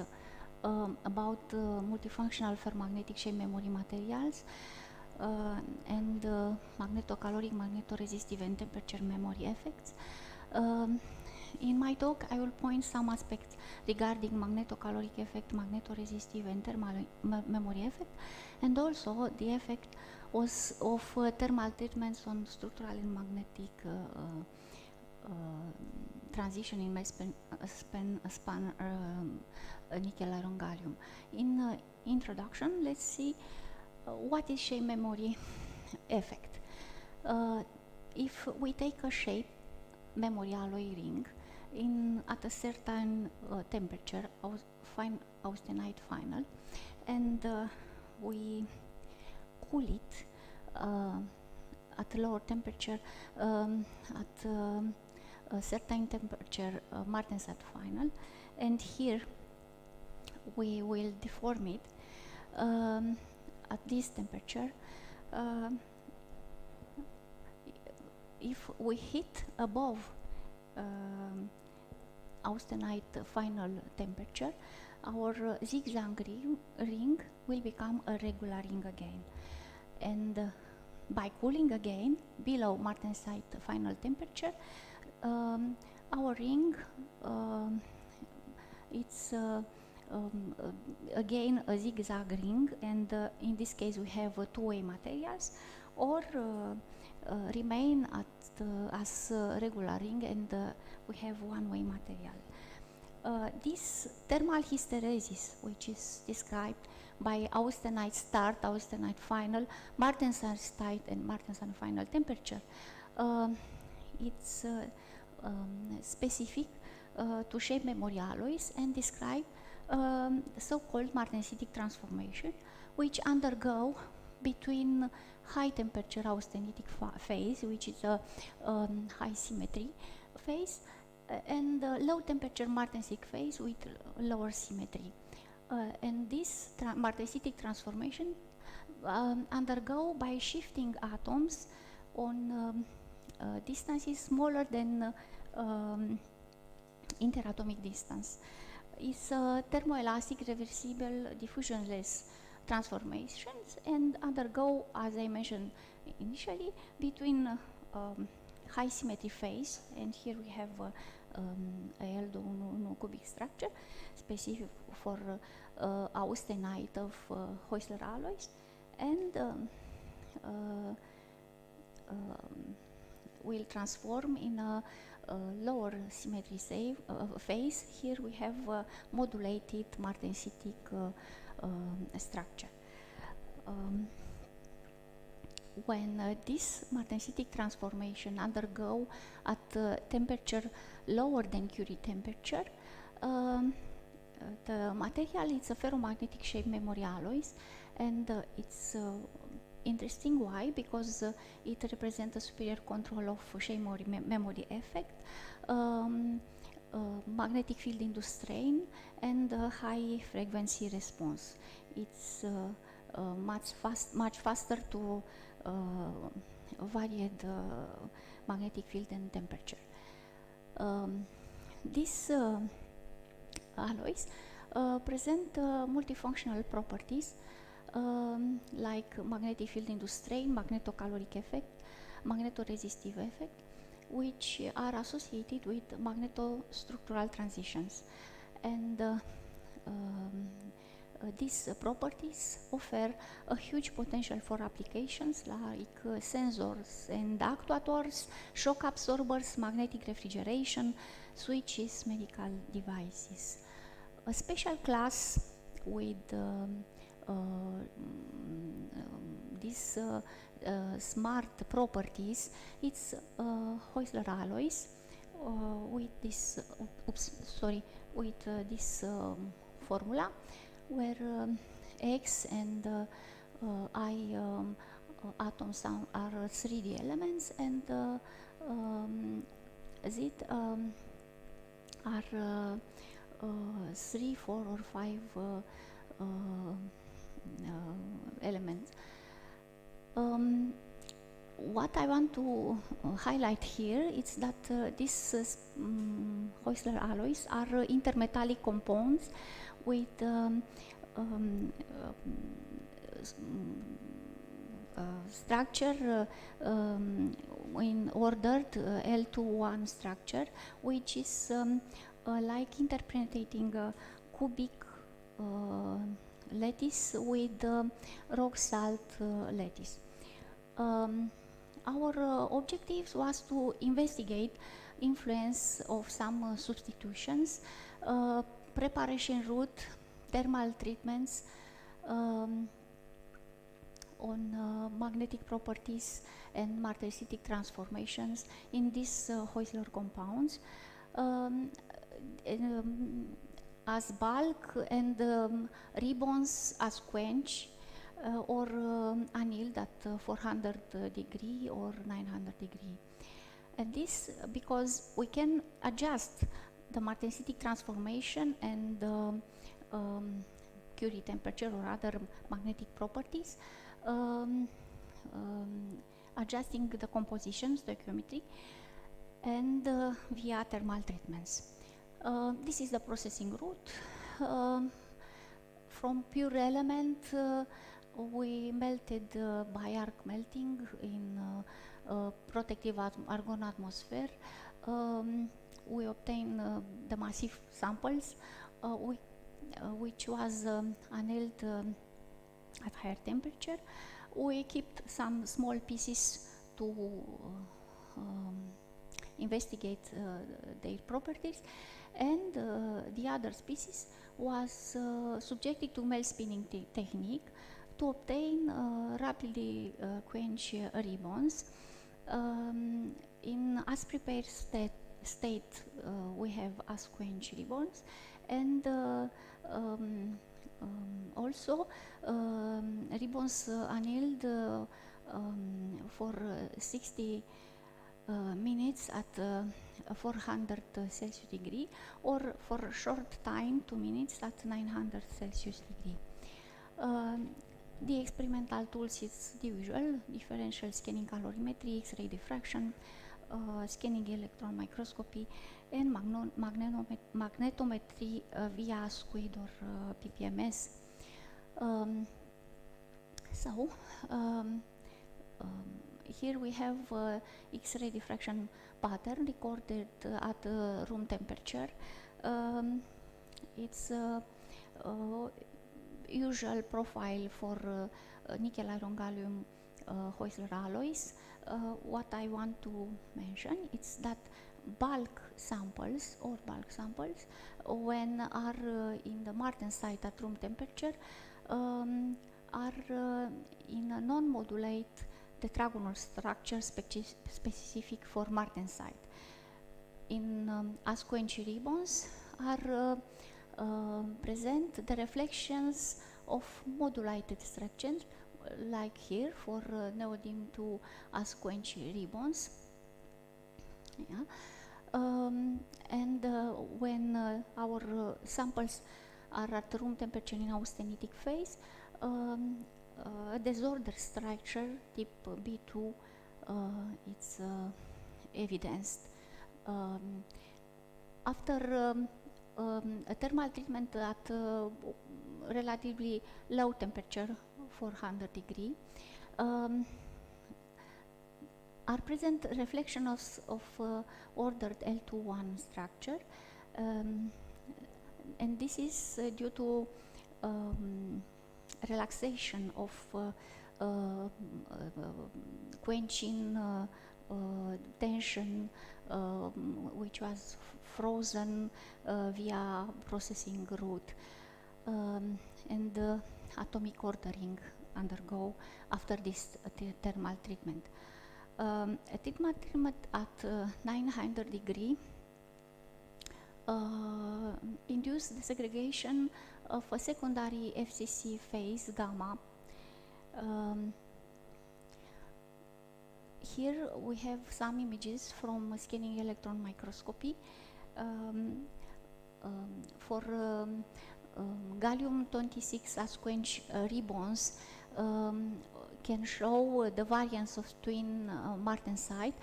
about multifunctional ferromagnetic shape memory materials and magnetocaloric, magneto-resistive, and temperature memory effects. In my talk, I will point some aspects regarding magnetocaloric effect, magneto-resistive, and thermal memory effect, and also the effect of thermal treatments on structural and magnetic transition in nickel iron gallium. In introduction, let's see what is shape memory effect. If we take a shape memory alloy ring at a certain temperature, austenite final, and we cool it at lower temperature at a certain temperature, martensite final, and here we will deform it at this temperature. If we hit above austenite final temperature, our zigzag ring will become a regular ring again. And by cooling again below martensite final temperature, our ring it's again a zigzag ring, and in this case we have two-way materials, or remain at as regular ring, and we have one-way material. This thermal hysteresis, which is described by austenite start, austenite final, martensite start, and martensite final temperature, it's specific to shape memory alloys and describe so-called martensitic transformation, which undergo between high temperature austenitic phase, which is a high symmetry phase, and low temperature martensitic phase with lower symmetry. And this martensitic transformation undergo by shifting atoms on distances smaller than interatomic distance. It's thermoelastic, reversible, diffusionless transformations, and undergo, as I mentioned initially, between high symmetry phase, and here we have a L2 cubic structure specific for austenite of Heusler alloys, and will transform in a lower symmetry phase. Here we have modulated martensitic structure. When this martensitic transformation undergo at temperature lower than Curie temperature, the material is a ferromagnetic shape memory alloys, and it's interesting. Why? Because it represents a superior control of shape memory effect, magnetic field induced strain, and high frequency response. It's much faster to vary the magnetic field and temperature. These alloys present multifunctional properties like magnetic field induced strain, magnetocaloric effect, magneto-resistive effect, which are associated with magneto-structural transitions. And these properties offer a huge potential for applications like sensors and actuators, shock absorbers, magnetic refrigeration, switches, medical devices. A special class with these smart properties, it's Heusler alloys with this, with this formula, where X and I atoms are 3D elements, and Z are 3, 4, or 5 elements. What I want to highlight here is that these Heusler alloys are intermetallic compounds with structure in ordered L2-1 structure, which is like interpreting a cubic lattice with rock salt lattice. Our objective was to investigate influence of some substitutions, preparation route, thermal treatments on magnetic properties and martensitic transformations in these Heusler compounds as bulk and ribbons as quench or annealed at 400 degree or 900 degree. And this because we can adjust the martensitic transformation and Curie temperature or other magnetic properties, adjusting the composition, stoichiometry, and via thermal treatments. This is the processing route. From pure element, we melted by arc melting in protective argon atmosphere. We obtained the massive samples, which was annealed at higher temperature. We kept some small pieces to investigate their properties, and the other species was subjected to melt spinning technique to obtain rapidly quench ribbons. In as prepared state we have as quench ribbons, and also ribbons annealed for 60 minutes at 400 Celsius degree, or for a short time, 2 minutes at 900 Celsius degree. The experimental tools is the usual: differential scanning calorimetry, X-ray diffraction, scanning electron microscopy, and magnetometry via SQUID or PPMS. Here we have X-ray diffraction pattern recorded at room temperature. It's usual profile for nickel iron gallium Heusler alloys. What I want to mention is that bulk samples when are in the martensite at room temperature are in a non-modulate tetragonal structure specific for martensite. In as quench ribbons are present the reflections of modulated structures, like here for neodymium 2 as quench ribbons. Yeah. And when our samples are at room temperature in austenitic phase, a disordered structure type B2 it's evidenced. After a thermal treatment at relatively low temperature, 400 degree, are present reflections of ordered L2-1 structure, and this is due to relaxation of quenching tension, which was frozen via processing route, and atomic ordering undergo after this thermal treatment. A thermal treatment at 900 degree induced the segregation of a secondary FCC phase gamma. Here we have some images from scanning electron microscopy for gallium-26 asquench ribbons can show the variance of twin martensite,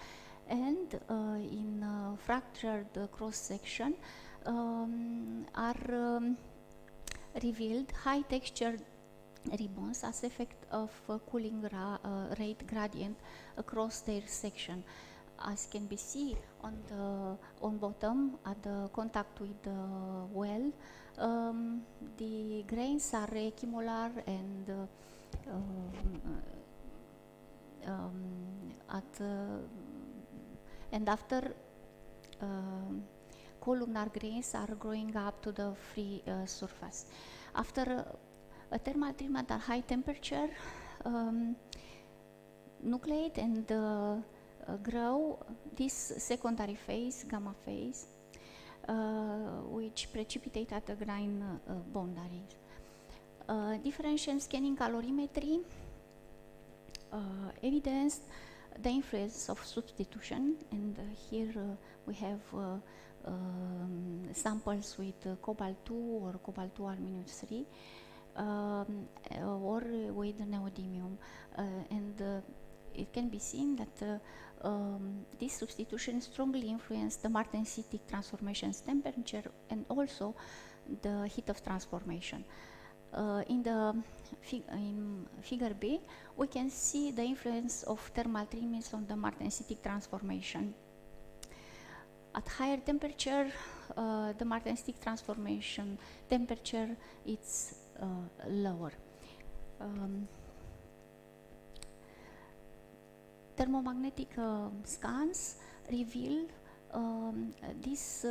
and in fractured cross-section are revealed high textured ribbons as effect of cooling rate gradient across their section. As can be seen on bottom at the contact with the well, the grains are equimolar and after columnar grains are growing up to the free surface. After a thermal treatment at high temperature, nucleate and grow this secondary phase, gamma phase, which precipitate at the grain boundaries. Differential scanning calorimetry evidenced the influence of substitution, and here we have samples with cobalt 2 or cobalt 2 aluminum 3 or with neodymium, and it can be seen that this substitution strongly influenced the martensitic transformation's temperature and also the heat of transformation. In figure B, we can see the influence of thermal treatments on the martensitic transformation. At higher temperature, the martensitic transformation temperature is lower. Thermomagnetic scans reveal this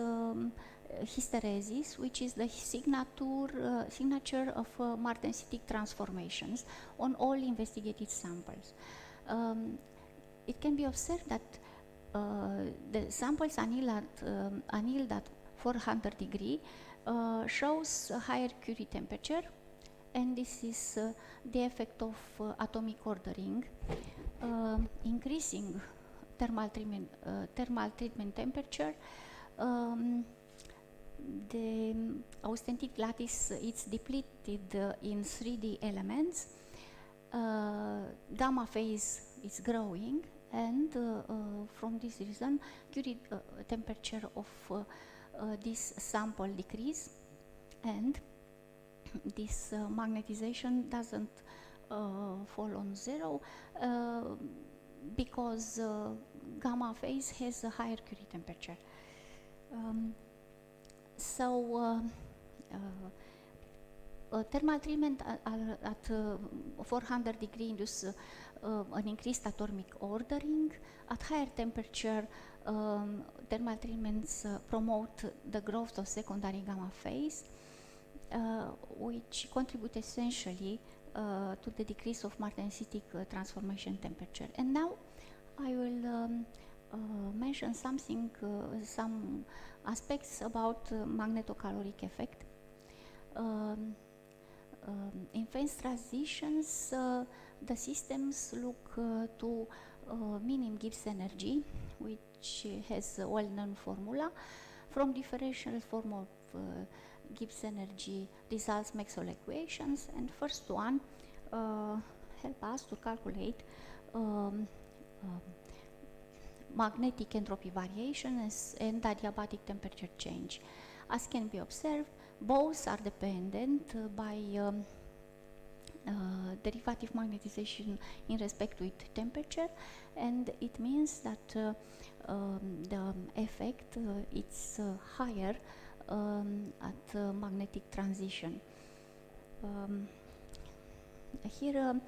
hysteresis, which is the signature of martensitic transformations on all investigated samples. It can be observed that the samples annealed at 400 degrees shows a higher Curie temperature, and this is the effect of atomic ordering, increasing thermal treatment temperature. The austenitic lattice is depleted in 3D elements. Gamma phase is growing, and from this reason, Curie temperature of this sample decrease, and this magnetization doesn't fall on zero because gamma phase has a higher Curie temperature. Thermal treatment at 400 degrees induce an increased atomic ordering. At higher temperature, thermal treatments promote the growth of secondary gamma phase, which contribute essentially to the decrease of martensitic transformation temperature. And now I will mention something, some aspects about magnetocaloric effect. In phase transitions, the systems look to minimum Gibbs energy, which has a well-known formula. From differential form of Gibbs energy results Maxwell equations, and first one help us to calculate magnetic entropy variations and adiabatic temperature change. As can be observed, both are dependent by derivative magnetization in respect with temperature, and it means that the effect is higher at magnetic transition. Here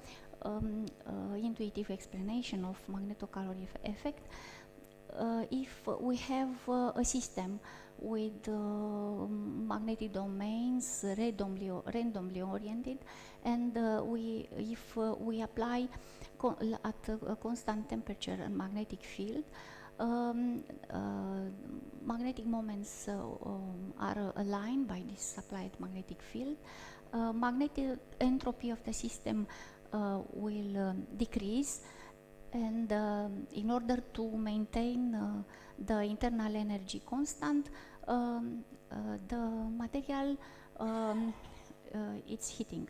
intuitive explanation of magnetocaloric effect. If we have a system with magnetic domains randomly oriented, and if we apply at a constant temperature a magnetic field, Magnetic moments are aligned by this applied magnetic field. Magnetic entropy of the system will decrease, and in order to maintain the internal energy constant, the material it's heating.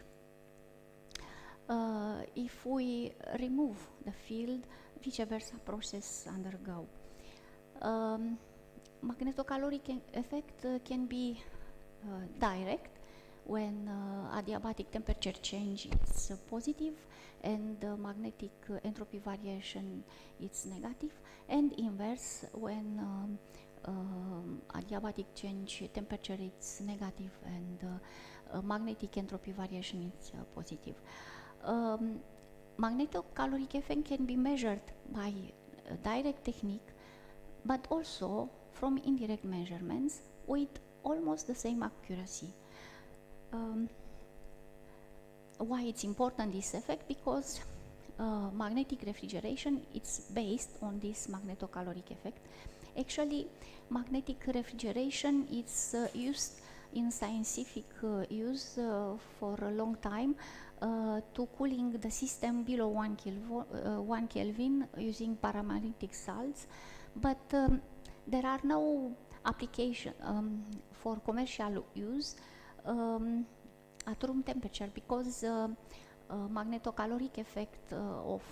If we remove the field, vice versa process undergo. Magnetocaloric effect can be direct when adiabatic temperature change is positive and magnetic entropy variation is negative, and inverse when adiabatic change temperature is negative and magnetic entropy variation is positive. Magnetocaloric effect can be measured by a direct technique, but also from indirect measurements with almost the same accuracy. Why it's important, this effect? Because magnetic refrigeration is based on this magnetocaloric effect. Actually, magnetic refrigeration is used in scientific use for a long time to cooling the system below 1 Kelvin using paramagnetic salts, but there are no application for commercial use at room temperature, because magnetocaloric effect of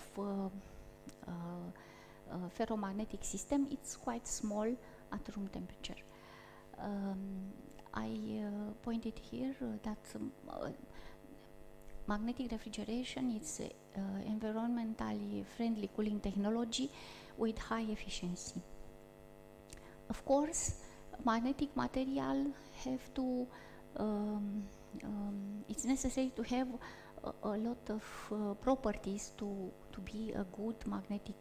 ferromagnetic system, it's quite small at room temperature. I pointed here that magnetic refrigeration is environmentally friendly cooling technology with high efficiency. Of course, magnetic material have to, it's necessary to have a lot of properties to be a good magnetic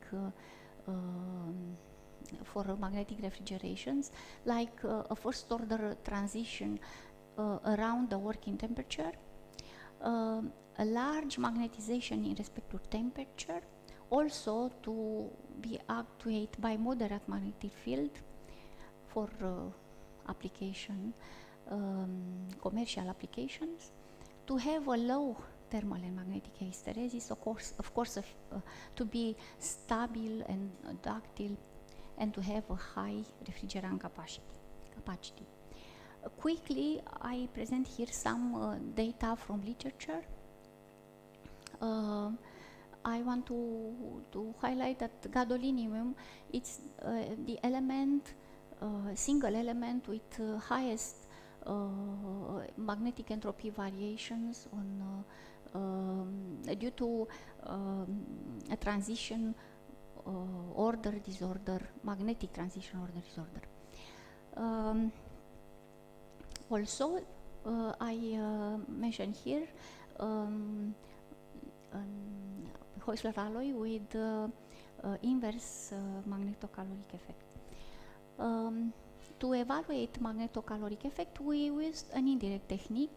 for magnetic refrigerations, like a first order transition around the working temperature, a large magnetization in respect to temperature, also to be actuated by moderate magnetic field for application, commercial applications, to have a low thermal and magnetic hysteresis, of course to be stable and ductile, and to have a high refrigerant capacity. Quickly, I present here some data from literature. I want to highlight that gadolinium, it's the element, single element with highest magnetic entropy variations on due to a transition order disorder, magnetic transition order disorder. Also, I mention here Heusler alloy with inverse magnetocaloric effect. To evaluate magnetocaloric effect, we used an indirect technique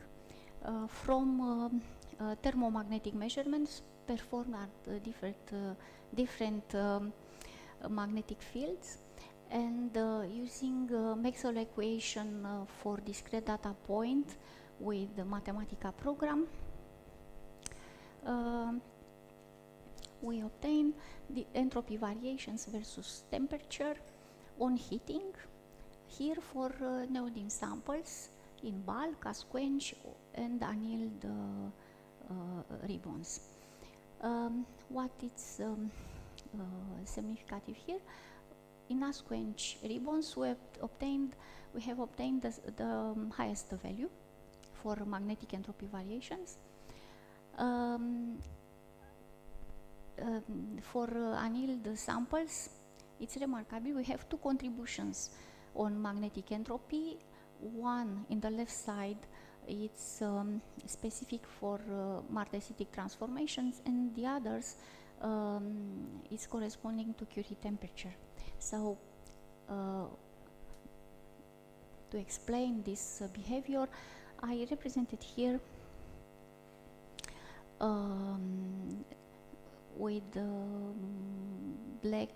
from thermomagnetic measurements performed at different magnetic fields, and using Maxwell equation for discrete data point with the Mathematica program, we obtain the entropy variations versus temperature on heating. Here for neodymium samples in bulk as quench and annealed ribbons. What is significant here? In asquench ribbons, we have obtained the highest value for magnetic entropy variations. For annealed samples, it's remarkable. We have two contributions on magnetic entropy. One in the left side, it's specific for martensitic transformations, and the others is corresponding to Curie temperature. So, to explain this behavior, I represented here with the black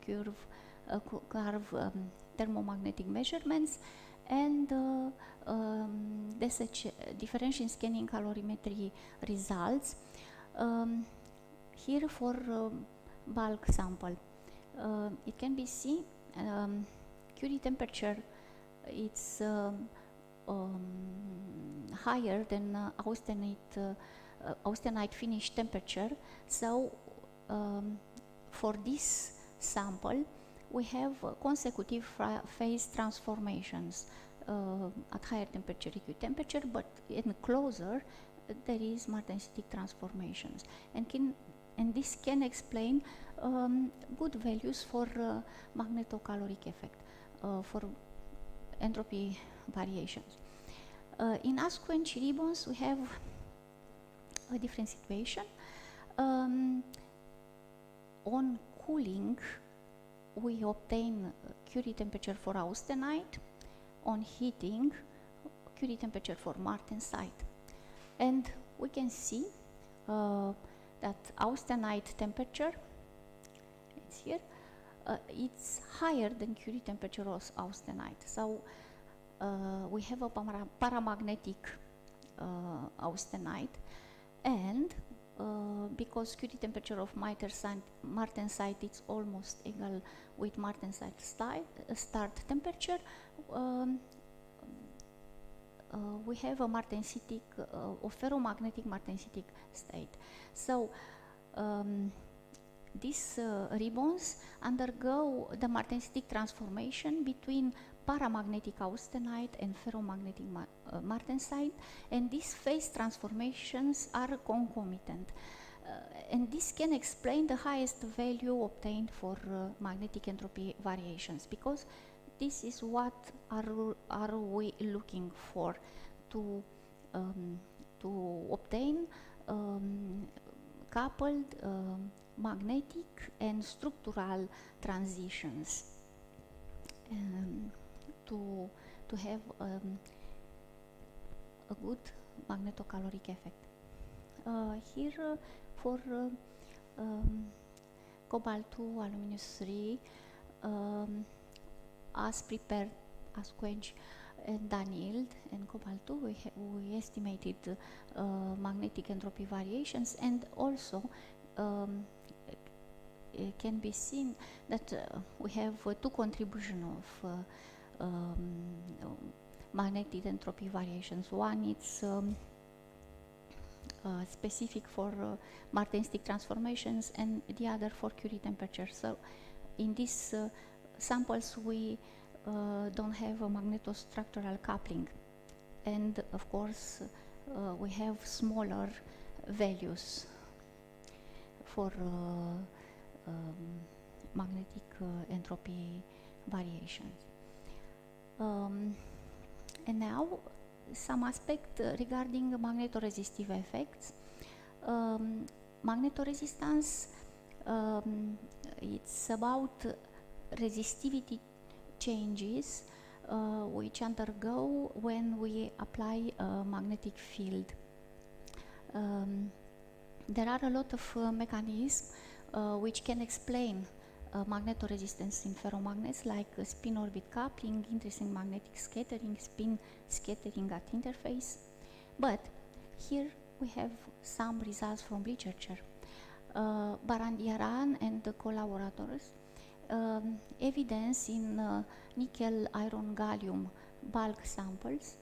curve curve thermomagnetic measurements, and differential scanning calorimetry results. Here for bulk sample, it can be seen Curie temperature, it's higher than austenite finish temperature. So for this sample, we have consecutive phase transformations at higher temperature, EQ temperature, but in closer there is martensitic transformations, and this can explain good values for magnetocaloric effect for entropy variations. In ASQUench ribbons, we have a different situation. On cooling, we obtain Curie temperature for austenite. On heating, Curie temperature for martensite. And we can see that austenite temperature, it's here, it's higher than Curie temperature of austenite. So we have a paramagnetic austenite, and because Curie temperature of martensite is almost equal with martensite start temperature, we have a martensitic, ferromagnetic martensitic state. So these ribbons undergo the martensitic transformation between paramagnetic austenite and ferromagnetic martensite, and these phase transformations are concomitant. And this can explain the highest value obtained for magnetic entropy variations, because this is what are we looking for to obtain coupled magnetic and structural transitions to have a good magnetocaloric effect. Here for cobalt-2, aluminum-3, as prepared, as quench and Danield and cobalt-2, we estimated magnetic entropy variations, and also it can be seen that we have two contributions of magnetic entropy variations. One is specific for martensitic transformations, and the other for Curie temperature. So in these samples we don't have a magnetostructural coupling, and of course we have smaller values for magnetic entropy variations. And now some aspect regarding magnetoresistive effects. Magnetoresistance, it's about resistivity changes which undergo when we apply a magnetic field. There are a lot of mechanisms which can explain magnetoresistance in ferromagnets, like spin orbit coupling, intrinsic magnetic scattering, spin scattering at interface. But here we have some results from literature. Barandiaran and the collaborators evidence in nickel, iron, gallium bulk samples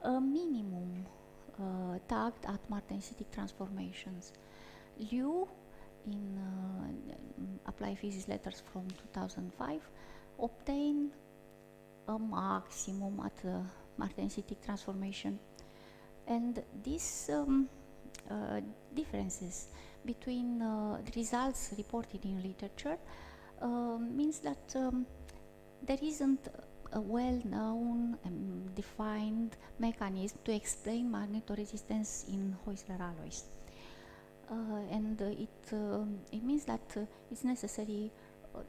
a minimum tagged at martensitic transformations. Liu in Applied Physics Letters from 2005 obtained a maximum at martensitic transformation, and these differences between the results reported in literature means that there isn't a well-known and defined mechanism to explain magnetoresistance in Heusler alloys. And it means that it's necessary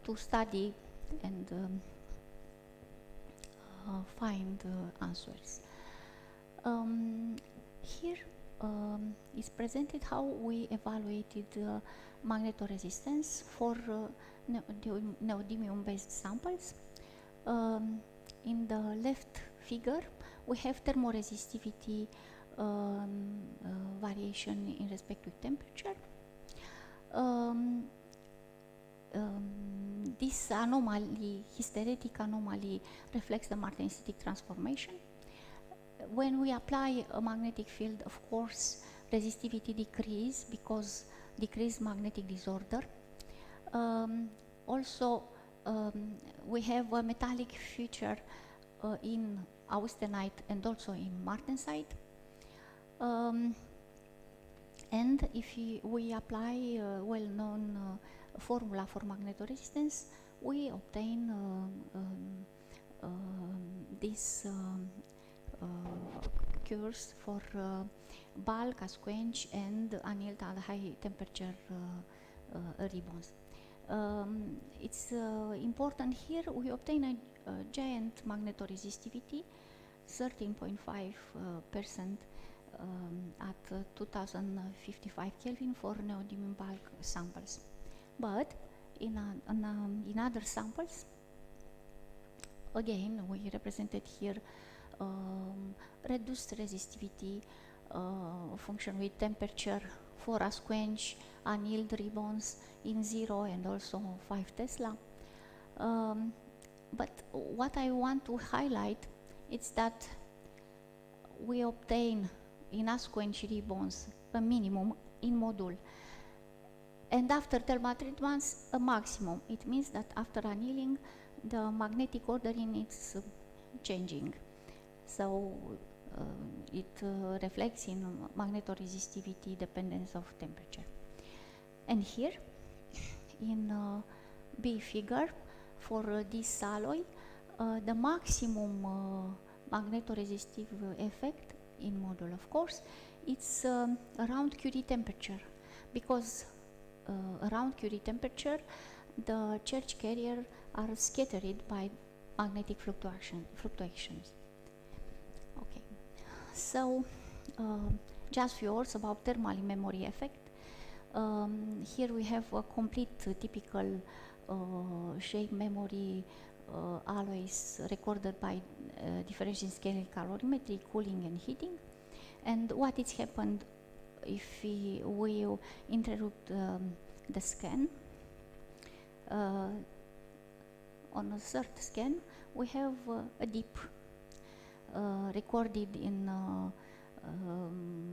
to study and find answers. Here is presented how we evaluated magnetoresistance for neodymium-based samples. In the left figure, we have thermoresistivity variation in respect to temperature. This anomaly, hysteretic anomaly, reflects the martensitic transformation. When we apply a magnetic field, of course, resistivity decreases because decreased magnetic disorder. Also, we have a metallic feature in austenite and also in martensite. And if we apply well-known formula for magnetoresistance, we obtain these curves for bulk, asquench, and annealed at high temperature ribbons. It's important here we obtain a giant magnetoresistivity, 13.5% at 2055 Kelvin for neodymium bulk samples. But in other samples, again, we represented here reduced resistivity function with temperature for asquench, annealed ribbons in 0 and also 5 Tesla. But what I want to highlight is that we obtain in asquench ribbons a minimum in module, and after thermal treatments a maximum. It means that after annealing, the magnetic ordering is changing. So it reflects in magnetoresistivity dependence of temperature. And here, in B figure, for this alloy, the maximum magnetoresistive effect in module, of course, it's around Curie temperature, because around Curie temperature, the charge carrier are scattered by magnetic fluctuations. Okay, so just few words about thermal memory effect. Here we have a complete typical shape memory alloys recorded by differential scaling calorimetry, cooling and heating. And what is happened if we interrupt the scan. On a third scan, we have a dip recorded in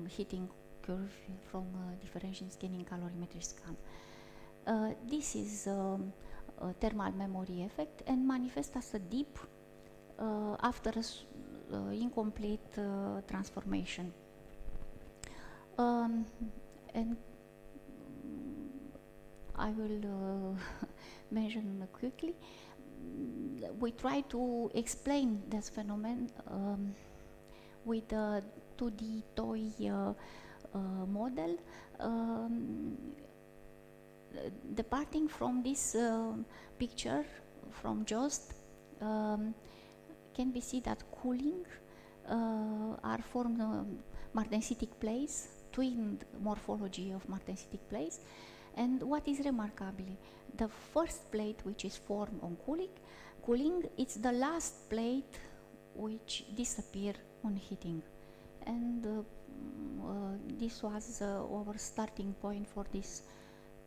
heating curve from differential scanning calorimetry scan. This is a thermal memory effect and manifests as a dip after incomplete transformation. And I will mention quickly. We try to explain this phenomenon with the 2D toy model. Departing from this picture from JOST, can be seen that cooling are formed martensitic plates, twinned morphology of martensitic plates. And what is remarkable, the first plate which is formed on cooling, it's the last plate which disappear on heating. And this was our starting point for this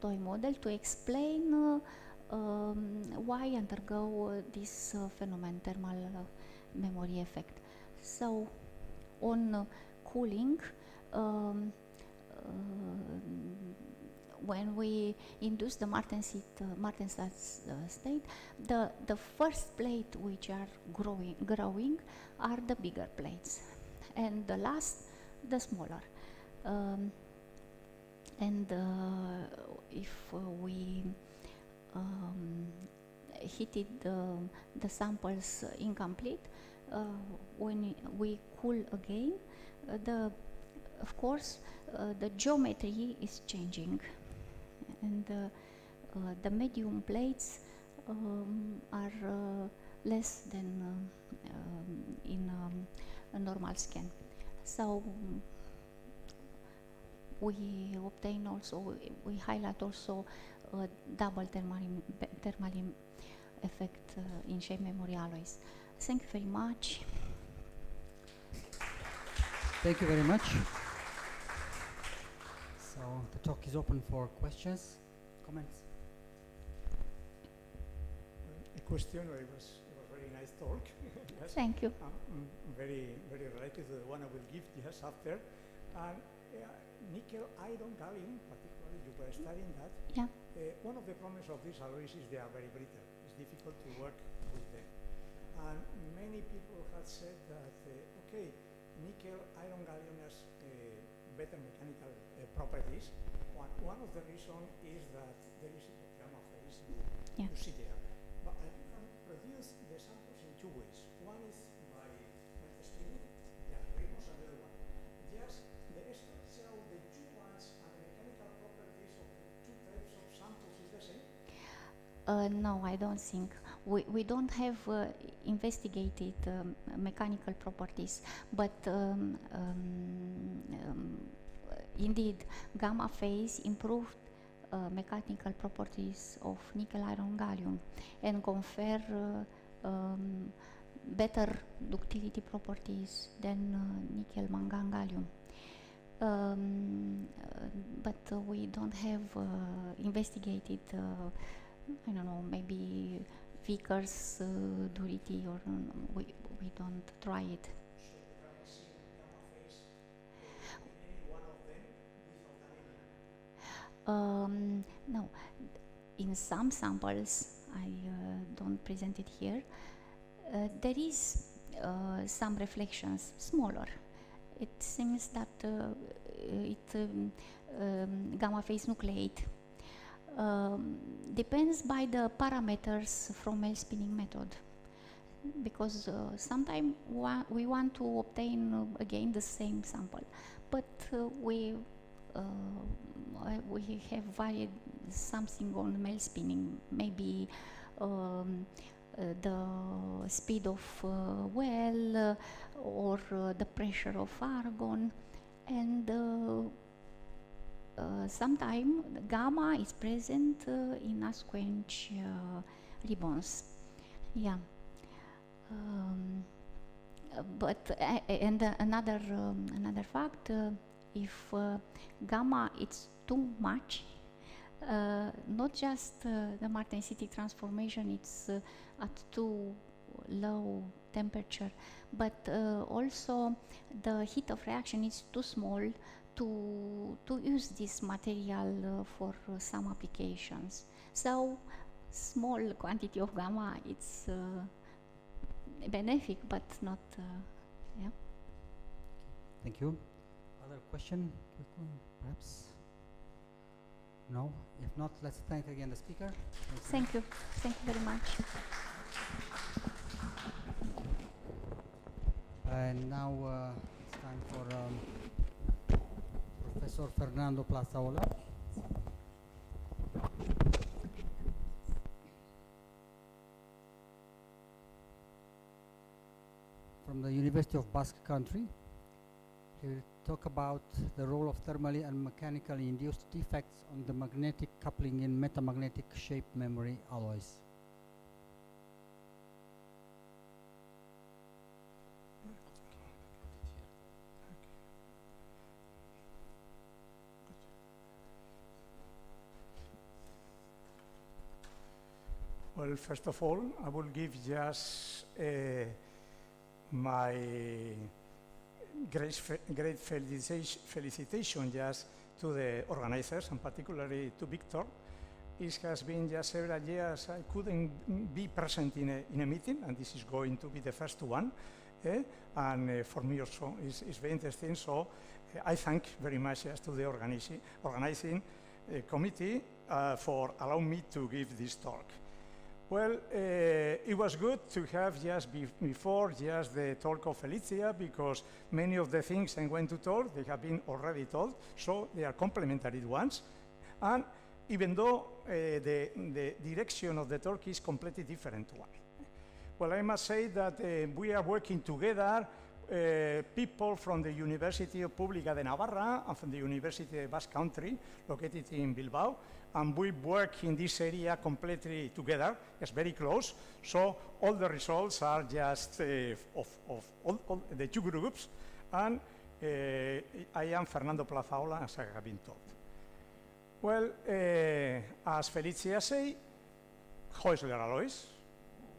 toy model to explain why undergo this phenomenon, thermal memory effect. So on cooling, when we induce the martensite state, the first plate which are growing are the bigger plates, and the last, the smaller. And if we heated the samples incomplete, when we cool again, of course, the geometry is changing, and the medium plates are less than in a normal scan. So we obtain also, we highlight also double thermal effect in shape memory alloys. Thank you very much. Thank you very much. So the talk is open for questions, comments. A question, it was a very nice talk. Yes. Thank you. Very related to the one I will give just after. And nickel, iron, gallium, particularly, you were studying that. Yeah. One of the problems of these alloys is they are very brittle. It's difficult to work with them. And many people have said that, okay, nickel, iron, gallium has better mechanical properties. One of the reasons is that there is a gamma phase you see there. But you can produce the samples in two ways. One is by spinning, ribbons, and the other one. Just the structure of the two ones and the mechanical properties of the two types of samples is the same? No, I don't think. We don't have investigated mechanical properties, but indeed, gamma phase improved mechanical properties of nickel, iron, gallium, and confer better ductility properties than nickel, mangan, gallium. But we don't have investigated, I don't know, maybe Vickers duality, or we don't try it. No, in some samples, I don't present it here, there is some reflections, smaller. It seems that gamma phase nucleate depends by the parameters from L spinning method, because sometimes we want to obtain again the same sample, but we have varied something on L spinning, maybe the speed of well or the pressure of argon, and sometimes gamma is present in Asquench ribbons. Yeah. But and another fact, if gamma it's too much, not just the martensitic transformation, it's at too low temperature, but also the heat of reaction is too small to use this material for some applications. So small quantity of gamma, it's benefic, but not, yeah. Thank you. Other question, perhaps? No? If not, let's thank again the speaker. Thank you. Thank you very much. And now it's time for Professor Fernando Plazaola. From the University of Basque Country. He will talk about the role of thermally and mechanically induced defects on the magnetic coupling in metamagnetic shape memory alloys. Well, first of all, I will give just my great felicitation just to the organizers, and particularly to Victor. It has been just several years I couldn't be present in a meeting, and this is going to be the first one. And for me also it's very interesting. So I thank very much just to the organizing committee for allowing me to give this talk. Well, it was good to have just before just the talk of Felicia, because many of the things I'm going to talk, they have been already told, so they are complementary ones. And even though the direction of the talk is completely different one. Well, I must say that we are working together people from the University of Pública de Navarra and from the University of Basque Country, located in Bilbao, and we work in this area completely together. It's very close. So all the results are just of all the two groups, and I am Fernando Plazaola, as I have been told. Well, as Felicia said, Heusler alloys.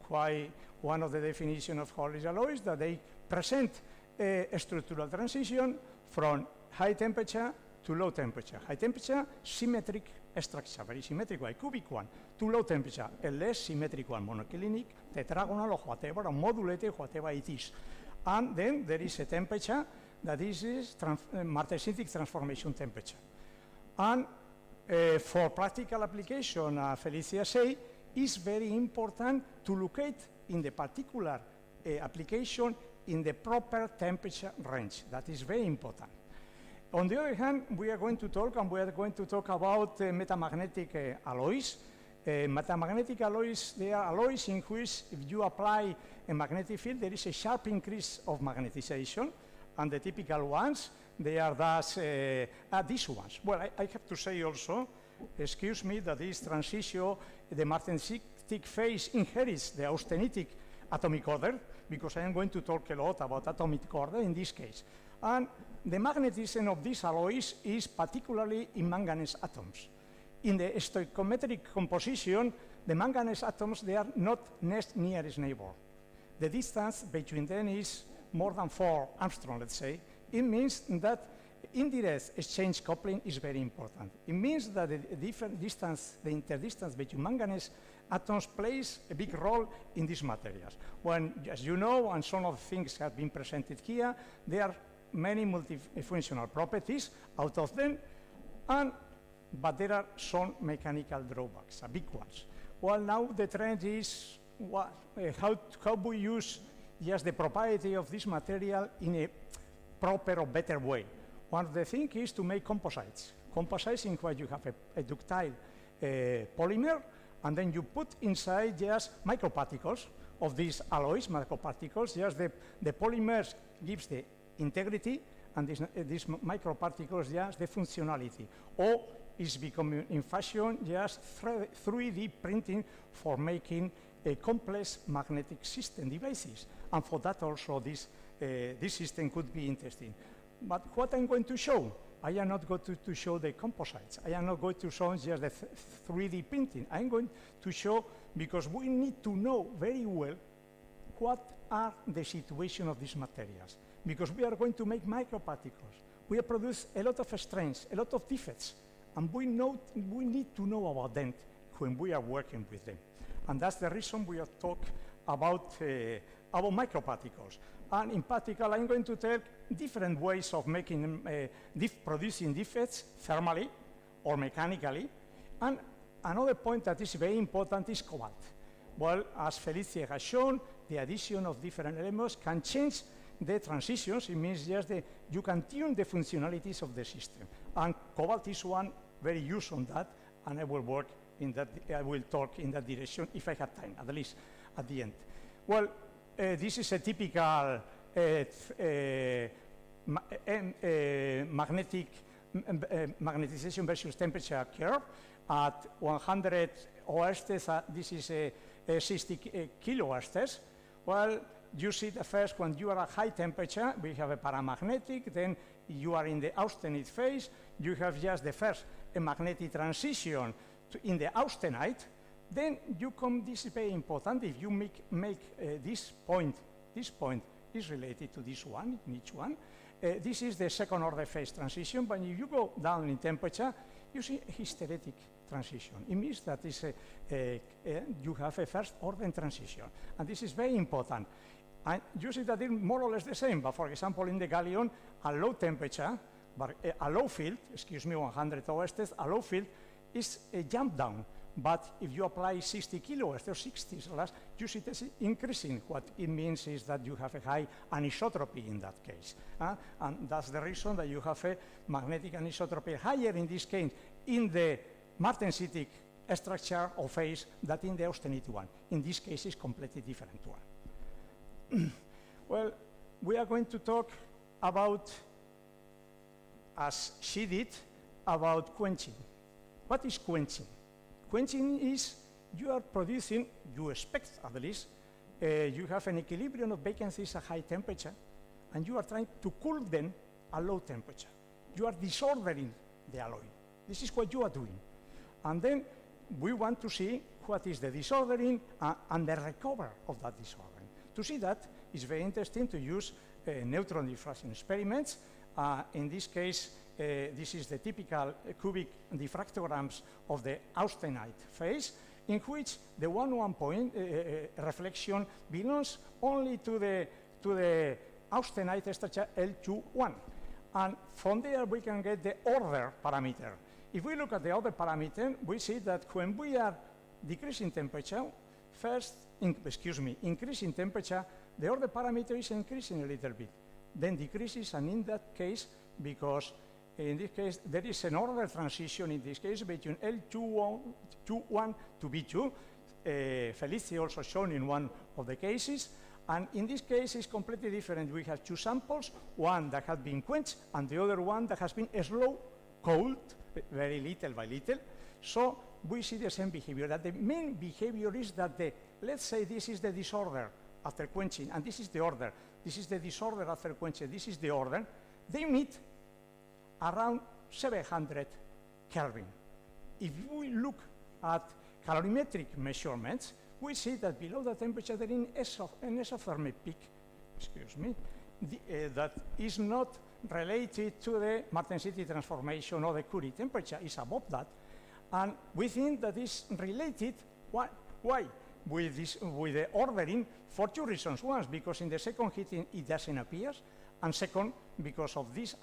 Why one of the definitions of Heusler alloys that they present a structural transition from high temperature to low temperature. High temperature, symmetric structure, very symmetric one, cubic one. To low temperature, a less symmetric one, monoclinic, tetragonal, or whatever, or modulated, whatever it is. And then there is a temperature that is martensitic transformation temperature. And for practical application, Felicia say, it's very important to locate in the particular application in the proper temperature range. That is very important. On the other hand, we are going to talk about metamagnetic alloys. Metamagnetic alloys, they are alloys in which if you apply a magnetic field, there is a sharp increase of magnetization, and the typical ones, they are thus these ones. Well, I have to say also, excuse me, that this transition, the martensitic phase inherits the austenitic atomic order, because I am going to talk a lot about atomic order in this case. And the magnetism of these alloys is particularly in manganese atoms. In the stoichiometric composition, the manganese atoms, they are not nearest neighbor. The distance between them is more than 4 Armstrong, let's say. It means that indirect exchange coupling is very important. It means that the different distance, the interdistance between manganese atoms plays a big role in these materials. When, as you know, and some of the things have been presented here, there are many multifunctional properties out of them, but there are some mechanical drawbacks, big ones. Well, now the trend is how we use just the property of this material in a proper or better way. One of the things is to make composites. Composites in which you have a ductile polymer, and then you put inside just microparticles of these alloys, microparticles. Just the polymers gives the integrity, and these microparticles just the functionality. Or is becoming in fashion just 3D printing for making a complex magnetic system devices. And for that also this system could be interesting. But what I'm going to show, I am not going to show the composites. I am not going to show just the 3D printing. I'm going to show, because we need to know very well what are the situation of these materials. Because we are going to make microparticles. We produce a lot of strains, a lot of defects, and we need to know about them when we are working with them. And that's the reason we are talking about microparticles. And in particular, I'm going to tell different ways of making producing defects thermally or mechanically. And another point that is very important is cobalt. Well, as Felicia has shown, the addition of different elements can change the transitions. It means just you can tune the functionalities of the system. And cobalt is one very used on that, and I will work in that. I will talk in that direction if I have time, at least at the end. Well, this is a typical magnetization versus temperature curve. At 100 oerstes, this is 60 kilooerstes. Well, you see the first, when you are at high temperature, we have a paramagnetic, then you are in the austenite phase, you have just the first magnetic transition in the austenite, then you come, this is very important, if you make this point is related to this one, in each one. This is the second order phase transition, but if you go down in temperature, you see a hysteretic transition. It means that you have a first order transition, and this is very important. And you see that it's more or less the same, but for example, in the gallium, at low temperature, but a low field, 100 oerstes, a low field is a jump down. But if you apply 60 kilohertz or 60 or less, you see this increasing. What it means is that you have a high anisotropy in that case. And that's the reason that you have a magnetic anisotropy higher in this case in the martensitic structure or phase than in the austenite one. In this case, it's completely different one. Well, we are going to talk about, as she did, about quenching. What is quenching? Quenching is you are producing, you expect at least, you have an equilibrium of vacancies at high temperature, and you are trying to cool them at low temperature. You are disordering the alloy. This is what you are doing. And then we want to see what is the disordering and the recovery of that disordering. To see that, it's very interesting to use neutron diffraction experiments. In this case, this is the typical cubic diffractograms of the austenite phase, in which the 1 point reflection belongs only to the austenite structure L21. And from there, we can get the order parameter. If we look at the other parameter, we see that when we are decreasing temperature, increasing temperature, the order parameter is increasing a little bit, then decreases, and in that case, because in this case, there is an order transition in this case between L21 to B2. Felici also shown in one of the cases. And in this case, it's completely different. We have two samples, one that has been quenched and the other one that has been slow cooled, very little by little. So we see the same behavior. That the main behavior is that let's say this is the disorder after quenching, and this is the order. This is the disorder after quenching. This is the order. They meet around 700 Kelvin. If we look at calorimetric measurements, we see that below the temperature there is an exothermic peak, that is not related to the Martensity transformation or the Curie temperature, is above that. And we think that is related, why? With the ordering for two reasons. One, because in the second heating it doesn't appear, and second, because of these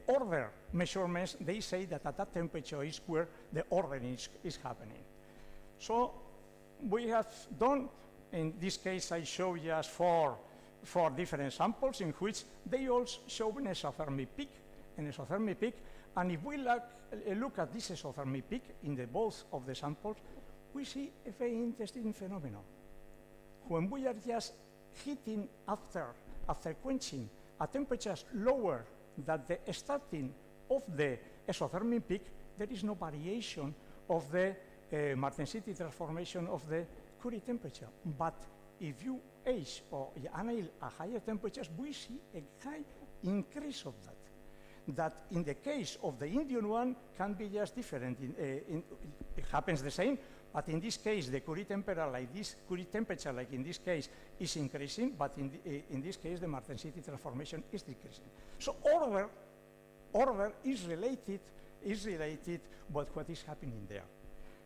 order measurements, they say that at that temperature is where the ordering is happening. So we have done, in this case I show just four different samples in which they all show an exothermic peak, and if we look at this exothermic peak in both of the samples, we see a very interesting phenomenon. When we are just heating after quenching at temperatures lower than the starting of the exothermic peak, there is no variation of the Martensity transformation of the Curie temperature. But if you age or anneal at higher temperatures, we see a high increase of that. That in the case of the Indian one can be just different. It happens the same, but in this case, the Curie temperature, like in this case, is increasing, but in this case, the Martensity transformation is decreasing. So order is related with what is happening there.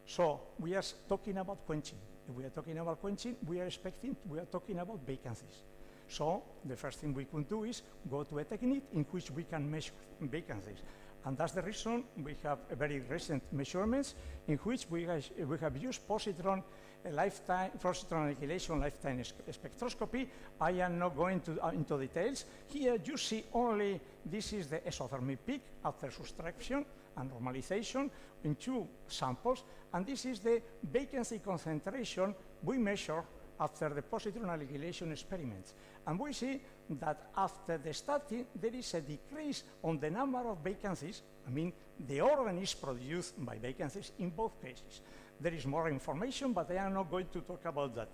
So we are talking about quenching. If we are talking about quenching, we are talking about vacancies. So the first thing we can do is go to a technique in which we can measure vacancies. And that's the reason we have a very recent measurements in which we have used positron annihilation lifetime spectroscopy. I am not going into details. Here you see only, this is the exothermic peak after subtraction and normalization in two samples, and this is the vacancy concentration we measure after the positron annihilation experiments. And we see that after the starting, there is a decrease on the number of vacancies. I mean, the organ is produced by vacancies in both cases. There is more information, but I am not going to talk about that.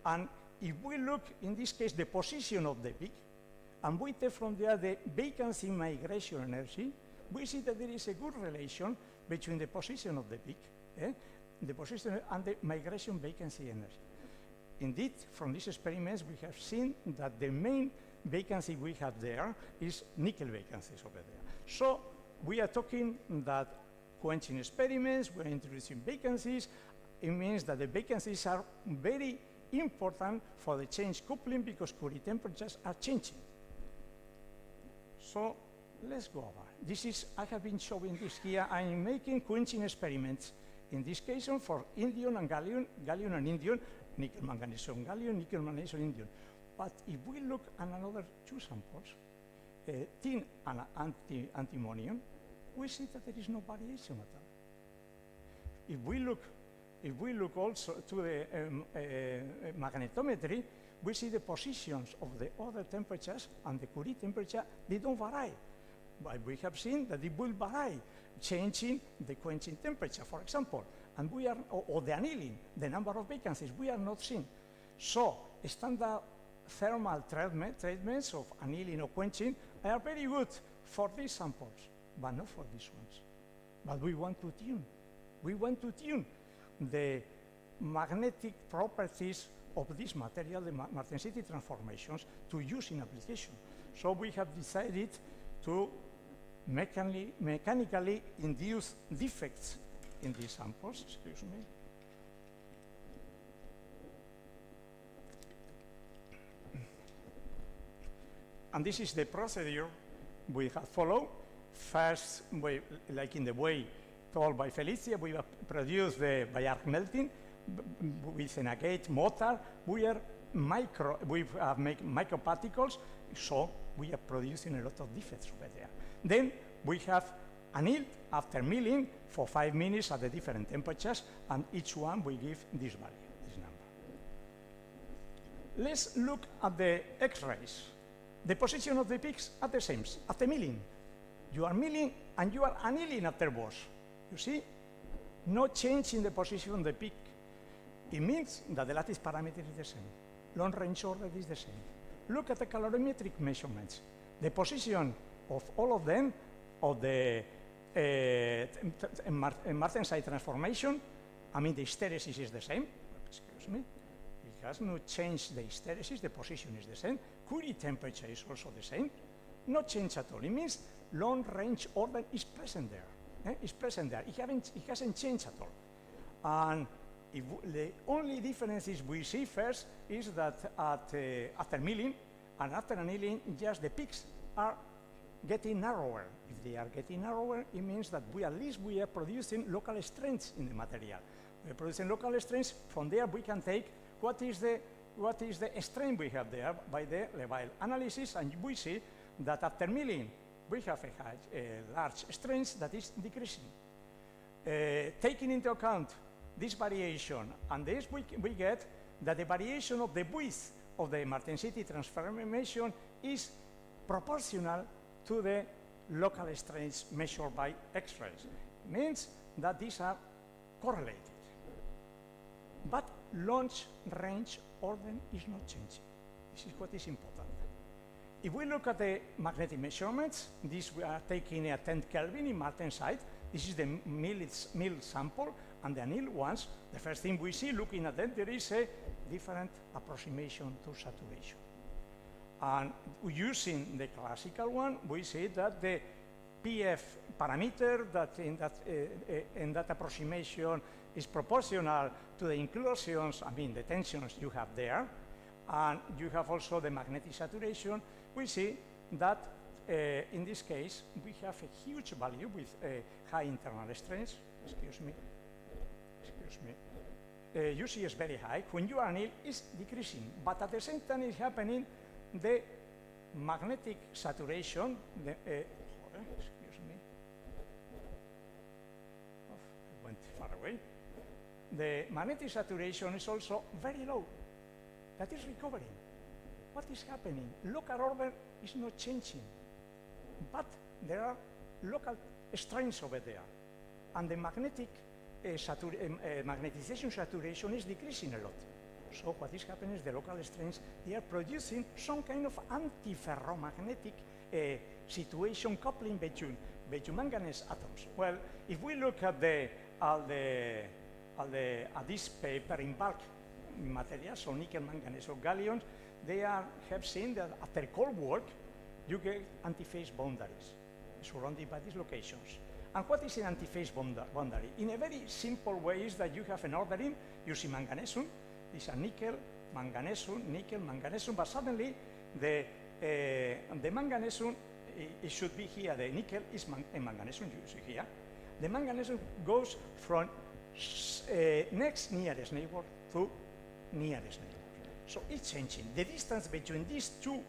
And if we look, in this case, the position of the peak, and we take from there the vacancy migration energy, we see that there is a good relation between the position of the peak, the position and the migration vacancy energy. Indeed, from these experiments, we have seen that the main vacancy we have there is nickel vacancies over there. So we are talking that quenching experiments, we're introducing vacancies. It means that the vacancies are very important for the change coupling because Curie temperatures are changing. So let's go over. I have been showing this here. I'm making quenching experiments. In this case, for indium and gallium and indium, nickel, magnesium, gallium, nickel, magnesium, indium. But if we look at another two samples, tin and antimonium, we see that there is no variation at all. If we look also to the magnetometry, we see the positions of the other temperatures and the Curie temperature, they don't vary. But we have seen that it will vary, changing the quenching temperature, for example, and we are, or the annealing, the number of vacancies, we are not seeing. So standard thermal treatments of annealing or quenching are very good for these samples, but not for these ones. But we want to tune. We want to tune the magnetic properties of this material, the Martensity transformations, to use in application. So we have decided to mechanically induce defects in these samples, excuse me. And this is the procedure we have followed. First, like in the way told by Felicia, we have produced by arc melting with an agate mortar. We have made microparticles, so we are producing a lot of defects over there. Then we have annealed after milling for 5 minutes at the different temperatures, and each one we give this value, this number. Let's look at the X-rays. The position of the peaks are the same after milling. You are milling and you are annealing afterwards. You see, no change in the position of the peak. It means that the lattice parameter is the same. Long range order is the same. Look at the calorimetric measurements. The position of all of them, of the Martensite transformation, I mean the hysteresis is the same. Excuse me. It has not changed the hysteresis, the position is the same. Curie temperature is also the same. No change at all. It means long range order is present there. It's present there. It hasn't changed at all. And the only differences we see first is that after milling and after annealing, just the peaks are getting narrower. If they are getting narrower, it means that at least we are producing local strengths in the material. We are producing local strengths. From there, we can take what is the strength we have there by the Levile analysis, and we see that after milling, we have a large strength that is decreasing. Taking into account this variation, and this we get that the variation of the width of the Martensity transformation is proportional to the local strengths measured by X-rays. It means that these are correlated. But long range order is not changing. This is what is important. If we look at the magnetic measurements, we are taking a 10 Kelvin in Martensite. This is the mill sample, and the annealed ones. The first thing we see, looking at them, there is a different approximation to saturation. And using the classical one, we see that the PF parameter that in that approximation is proportional to the inclusions, I mean the tensions you have there, and you have also the magnetic saturation. We see that in this case we have a huge value with high internal strength. Excuse me. You see it's very high. When you anneal, it's decreasing, but at the same time it's happening the magnetic saturation. Excuse me. Oh, I went far away. The magnetic saturation is also very low. That is recovering. What is happening? Local order is not changing, but there are local strengths over there, and the magnetic magnetization saturation is decreasing a lot. So what is happening is the local strengths, they are producing some kind of antiferromagnetic situation coupling between manganese atoms. Well, if we look at this paper in bulk materials, so nickel, manganese, or gallium, they have seen that after cold work, you get antiphase boundaries surrounded by these locations. And what is an antiphase boundary? In a very simple way is that you have an ordering using manganesum. These are nickel, manganesum, but suddenly the manganesum, it should be here. The nickel is manganesum, you see here. The manganesum goes from next nearest neighbor to nearest neighbor. So it's changing. The distance between these two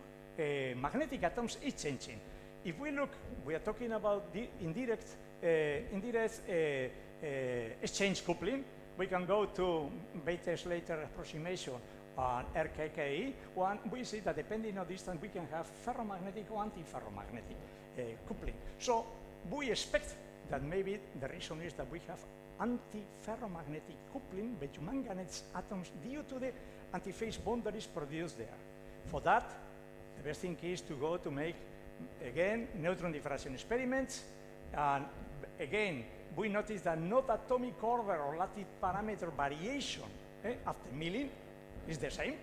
magnetic atoms is changing. If we look, we are talking about the indirect exchange coupling. We can go to Bethe-Slater approximation RKKE one, we see that depending on distance, we can have ferromagnetic or anti-ferromagnetic coupling. So we expect that maybe the reason is that we have anti-ferromagnetic coupling between manganese atoms due to the antiphase boundaries produced there. For that, the best thing is to go to make, again, neutron diffraction experiments. And again, we notice that not atomic order or lattice parameter variation after milling is the same.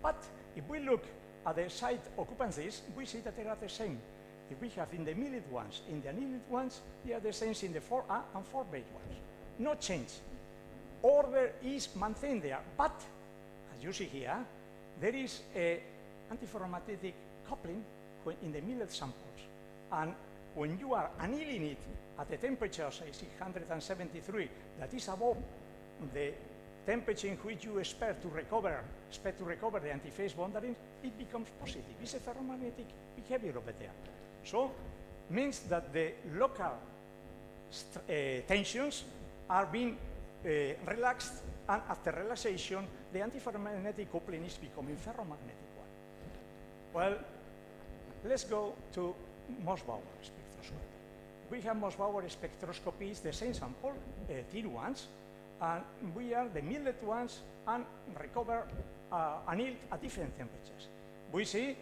But if we look at the site occupancies, we see that they are the same. If we have in the milled ones, in the annealed ones, they are the same in the 4A and 4B ones. No change. Order is maintained there, but as you see here, there is a antiferromagnetic coupling in the milled samples. And when you are annealing it at a temperature, say 673, that is above the temperature in which you expect to recover the antiphase boundaries, it becomes positive. It's a ferromagnetic behavior over there. So, means that the local tensions are being relaxed, and after relaxation, the antiferromagnetic coupling is becoming ferromagnetic one. Well, let's go to Mossbauer spectroscopy. We have Mossbauer spectroscopy, it's the same sample, tin ones, and we are the milled ones and recover annealed at different temperatures. We see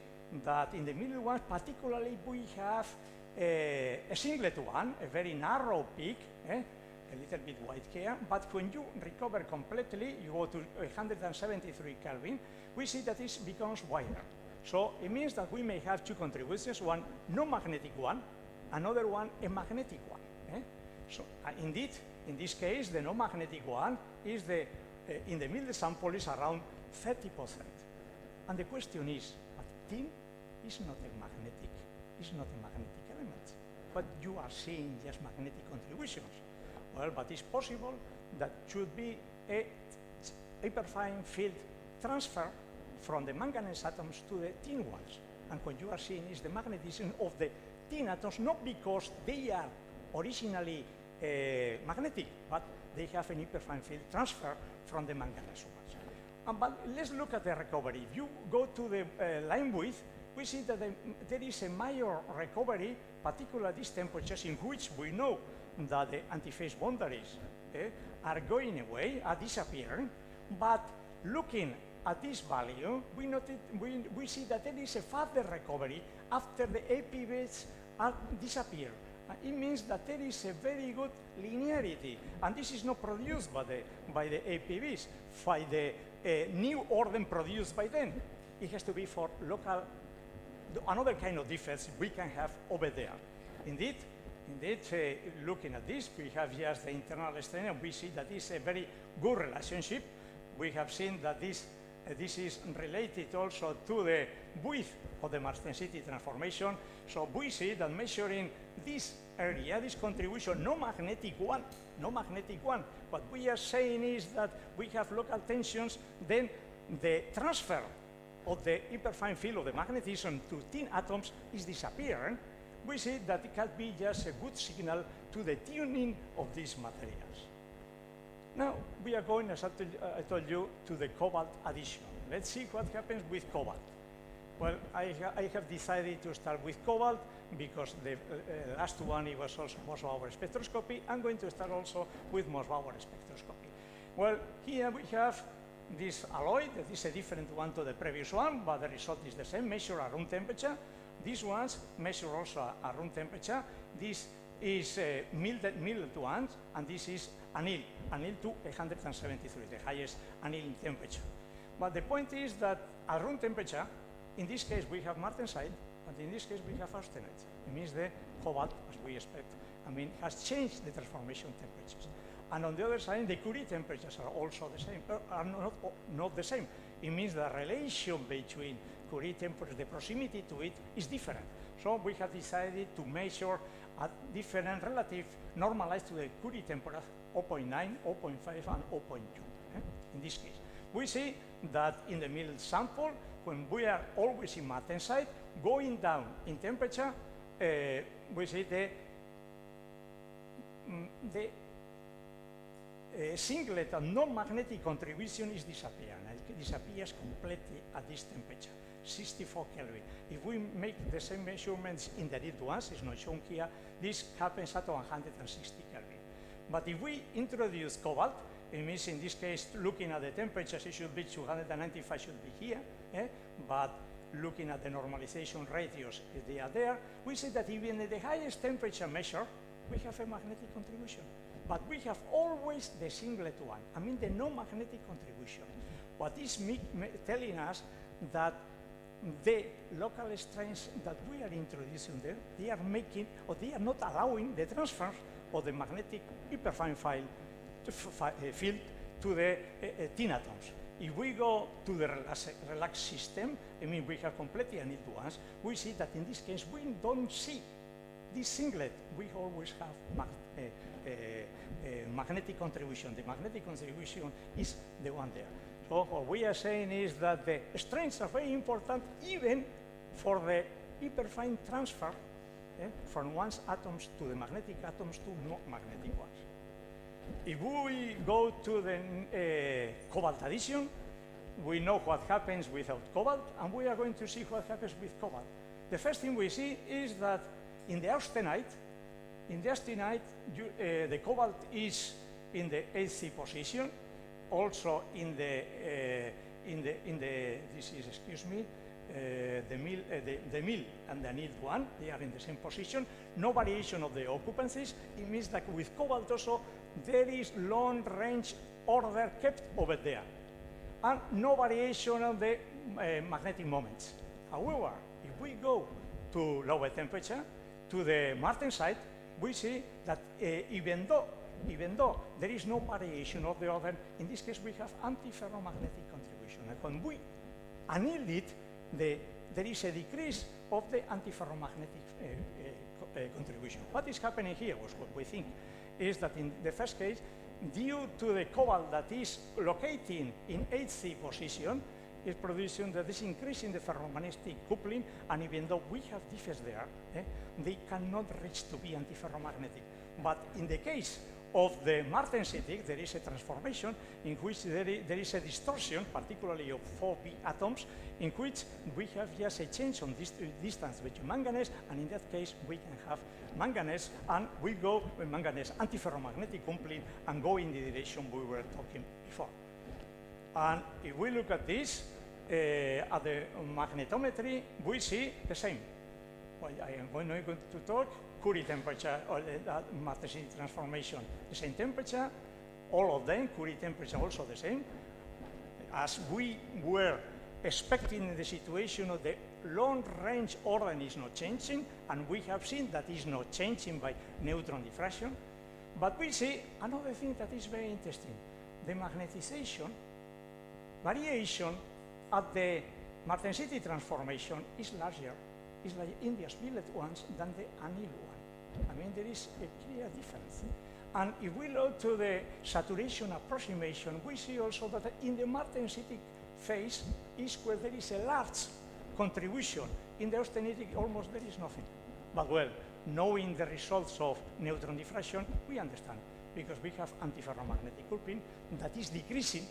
that in the milled ones, particularly, we have a singlet one, a very narrow peak, a little bit white here, but when you recover completely, you go to 173 Kelvin, we see that it becomes wider. So it means that we may have two contributions, one non-magnetic one, another one a magnetic one. So indeed, in this case, the non-magnetic one is in the milled sample is around 30%. And the question is, but tin is not a magnetic element, but you are seeing just magnetic contributions. Well, but it's possible that should be a hyperfine field transfer from the manganese atoms to the tin ones. And what you are seeing is the magnetism of the tin atoms, not because they are originally magnetic, but they have an hyperfine field transfer from the manganese ones. But let's look at the recovery. If you go to the line width, we see that there is a major recovery, particularly at these temperatures, in which we know that the antiphase boundaries are going away, are disappearing. But looking at this value, we see that there is a further recovery after the APVs are disappear. It means that there is a very good linearity, and this is not produced by the APVs, by the new order produced by them. It has to be for local, another kind of defects we can have over there. Indeed, looking at this, we have just the internal strain, and we see that this is a very good relationship. We have seen that this is related also to the width of the mass density transformation. So we see that measuring this area, this contribution, no magnetic one, what we are saying is that we have local tensions, then the transfer of the hyperfine field of the magnetism to tin atoms is disappearing. We see that it can be just a good signal to the tuning of these materials. Now, we are going, as I told you, to the cobalt addition. Let's see what happens with cobalt. Well, I have decided to start with cobalt because the last one, it was also Mossbauer spectroscopy. I'm going to start also with Mossbauer spectroscopy. Well, here we have this alloy, that is a different one to the previous one, but the result is the same, measure at room temperature. These ones measure also at room temperature. This is milled ones, and this is annealed to 173, the highest annealing temperature. But the point is that at room temperature, in this case we have martensite, and in this case we have austenite. It means the cobalt, as we expect, has changed the transformation temperatures. And on the other side, the Curie temperatures are also the same, are not the same. It means the relation between Curie temperature, the proximity to it is different. So we have decided to measure at different relative normalized to the Curie temperature 0.9, 0.5, and 0.2. In this case, we see that in the milled sample, when we are always in martensite, going down in temperature, we see singlet and non-magnetic contribution is disappearing. It disappears completely at this temperature, 64 Kelvin. If we make the same measurements in the annealed ones, it's not shown here, this happens at 160 Kelvin. But if we introduce cobalt, it means in this case, looking at the temperatures, it should be 295 should be here, but looking at the normalization ratios, they are there, we see that even at the highest temperature measure, we have a magnetic contribution. But we have always the singlet one, I mean the non-magnetic contribution. What is telling us that the local strains that we are introducing there, they are making, or they are not allowing the transfer of the magnetic hyperfine field to the thin atoms. If we go to the relaxed system, I mean we have completely annealed ones, we see that in this case we don't see this singlet. We always have magnetic contribution. The magnetic contribution is the one there. So what we are saying is that the strains are very important even for the hyperfine transfer from one atoms to the magnetic atoms to non-magnetic ones. If we go to the cobalt addition, we know what happens without cobalt, and we are going to see what happens with cobalt. The first thing we see is that in the austenite, the cobalt is in the 8th position, also in the this is, excuse me, the mill and the annealed one, they are in the same position. No variation of the occupancies. It means that with cobalt also there is long range order kept over there, and no variation of the magnetic moments. However, if we go to lower temperature, to the martensite, we see that even though there is no variation of the order, in this case we have antiferromagnetic contribution. And when we anneal it, there is a decrease of the antiferromagnetic contribution. What is happening here was what we think is that in the first case, due to the cobalt that is locating in 8th position, is producing that is increasing the ferromagnetic coupling, and even though we have defects there, they cannot reach to be antiferromagnetic. But in the case of the martensitic, there is a transformation in which there is a distortion, particularly of 4p atoms, in which we have just a change on this distance between manganese, and in that case we can have manganese, and we go with manganese antiferromagnetic coupling and go in the direction we were talking before. And if we look at this, at the magnetometry, we see the same. Well, I am going to talk Curie temperature or martensite transformation, the same temperature, all of them, Curie temperature also the same. As we were expecting in the situation of the long range order is not changing, and we have seen that is not changing by neutron diffraction. But we see another thing that is very interesting. The magnetization variation at the martensite transformation is larger, is like in the split ones than the annealed one. I mean, there is a clear difference. And if we look to the saturation approximation, we see also that in the martensitic phase is where there is a large contribution. In the austenitic, almost there is nothing. But well, knowing the results of neutron diffraction, we understand, because we have antiferromagnetic coupling that is decreasing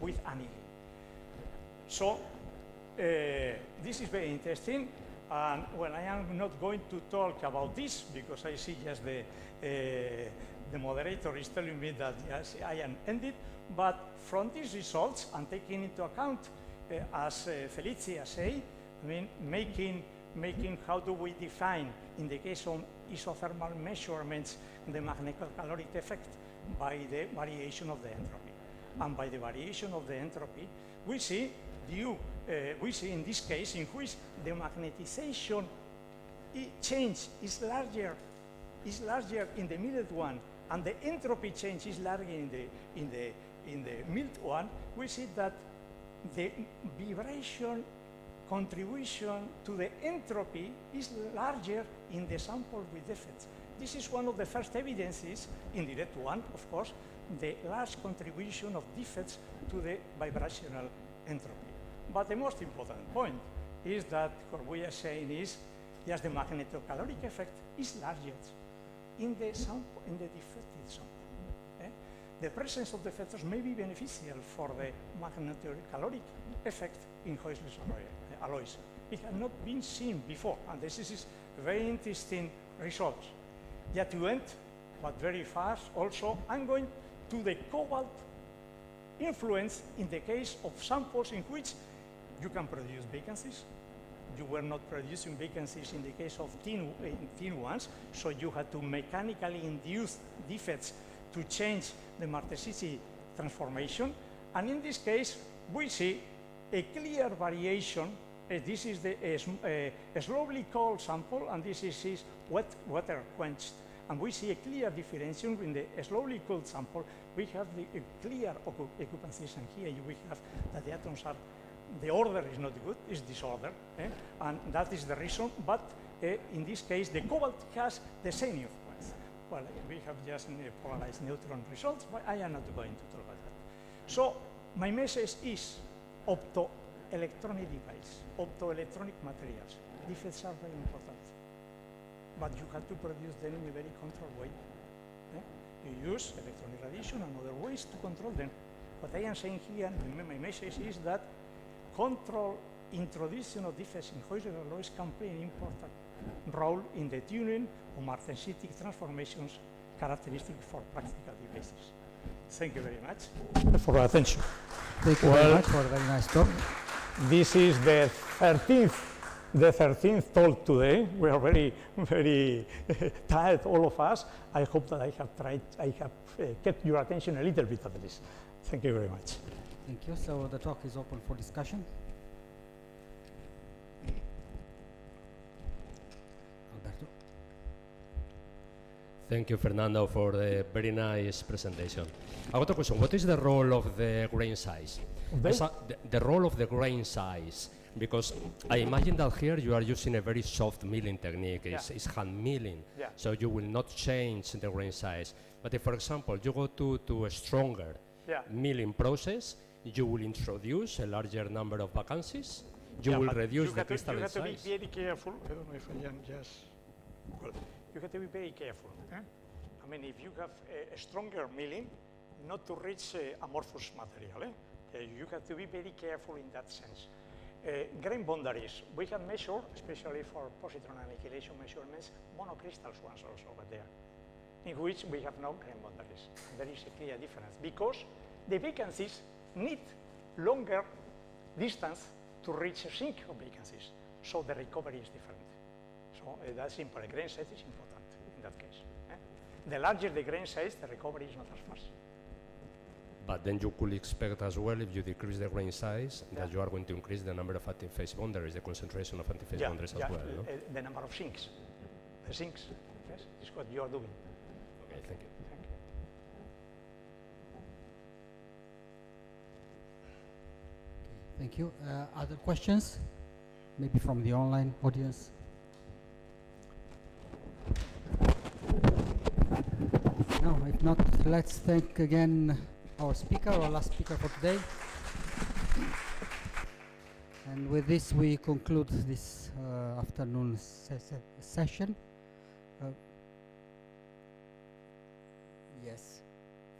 with annealing. So this is very interesting, and well, I am not going to talk about this because I see just the moderator is telling me that yes, I am ended. But from these results, and taking into account, as Felicia said, I mean, making how do we define, in the case of isothermal measurements, the magnetocaloric effect by the variation of the entropy. And by the variation of the entropy, we see in this case in which the magnetization change is larger in the middle one, and the entropy change is larger in the middle one. We see that the vibration contribution to the entropy is larger in the sample with defects. This is one of the first evidences, indirect one, of course, the large contribution of defects to the vibrational entropy. But the most important point is that what we are saying is, yes, the magnetocaloric effect is larger in the sample, in the defective sample. the presence of deflectors may be beneficial for the magnetocaloric effect in Heusel's alloys. It had not been seen before, and this is very interesting results. Yet to end, but very fast also, I'm going to the cobalt influence in the case of samples in which you can produce vacancies. You were not producing vacancies in the case of thin ones, so you had to mechanically induce defects to change the Martesisi transformation. And in this case, we see a clear variation. This is the slowly cooled sample, and this is water quenched. And we see a clear differentiation in the slowly cooled sample. We have the clear occupancies, and here we have that the atoms are, the order is not good, it's disorder, and that is the reason. But in this case, the cobalt has the same influence. Well, we have just polarized neutron results, but I am not going to talk about that. So my message is optoelectronic device, optoelectronic materials. Defects are very important, but you have to produce them in a very controlled way. You use electronic radiation and other ways to control them. What I am saying here, my message is that control introduction of defects in Heuser alloys can play an important role in the tuning of martensitic transformations characteristic for practical devices. Thank you very much for your attention. Thank you very much for a very nice talk. This is the 13th talk today. We are very tired, all of us. I hope that I have kept your attention a little bit at least. Thank you very much. Thank you. So the talk is open for discussion. Alberto. Thank you, Fernando, for the very nice presentation. I got a question. What is the role of the grain size? The role of the grain size, because I imagine that here you are using a very soft milling technique. It's hand milling, so you will not change the grain size. But if, for example, you go to a stronger milling process, you will introduce a larger number of vacancies. You will reduce the crystalline size. You have to be very careful. I don't know if I can just. Well, you have to be very careful. I mean, if you have a stronger milling, not to reach amorphous material. You have to be very careful in that sense. Grain boundaries, we can measure, especially for positron annihilation measurements, monocrystals ones also over there, in which we have no grain boundaries. There is a clear difference because the vacancies need longer distance to reach a sink of vacancies, so the recovery is different. So that's simple. A grain size is important in that case. The larger the grain size, the recovery is not as fast. But then you could expect as well, if you decrease the grain size, that you are going to increase the number of antiphase boundaries, the concentration of antiphase boundaries as well. No? The number of sinks. The sinks, yes, is what you are doing. Okay, thank you. Thank you. Other questions? Maybe from the online audience? No, if not, let's thank again our speaker, our last speaker for today. And with this, we conclude this afternoon session. Yes,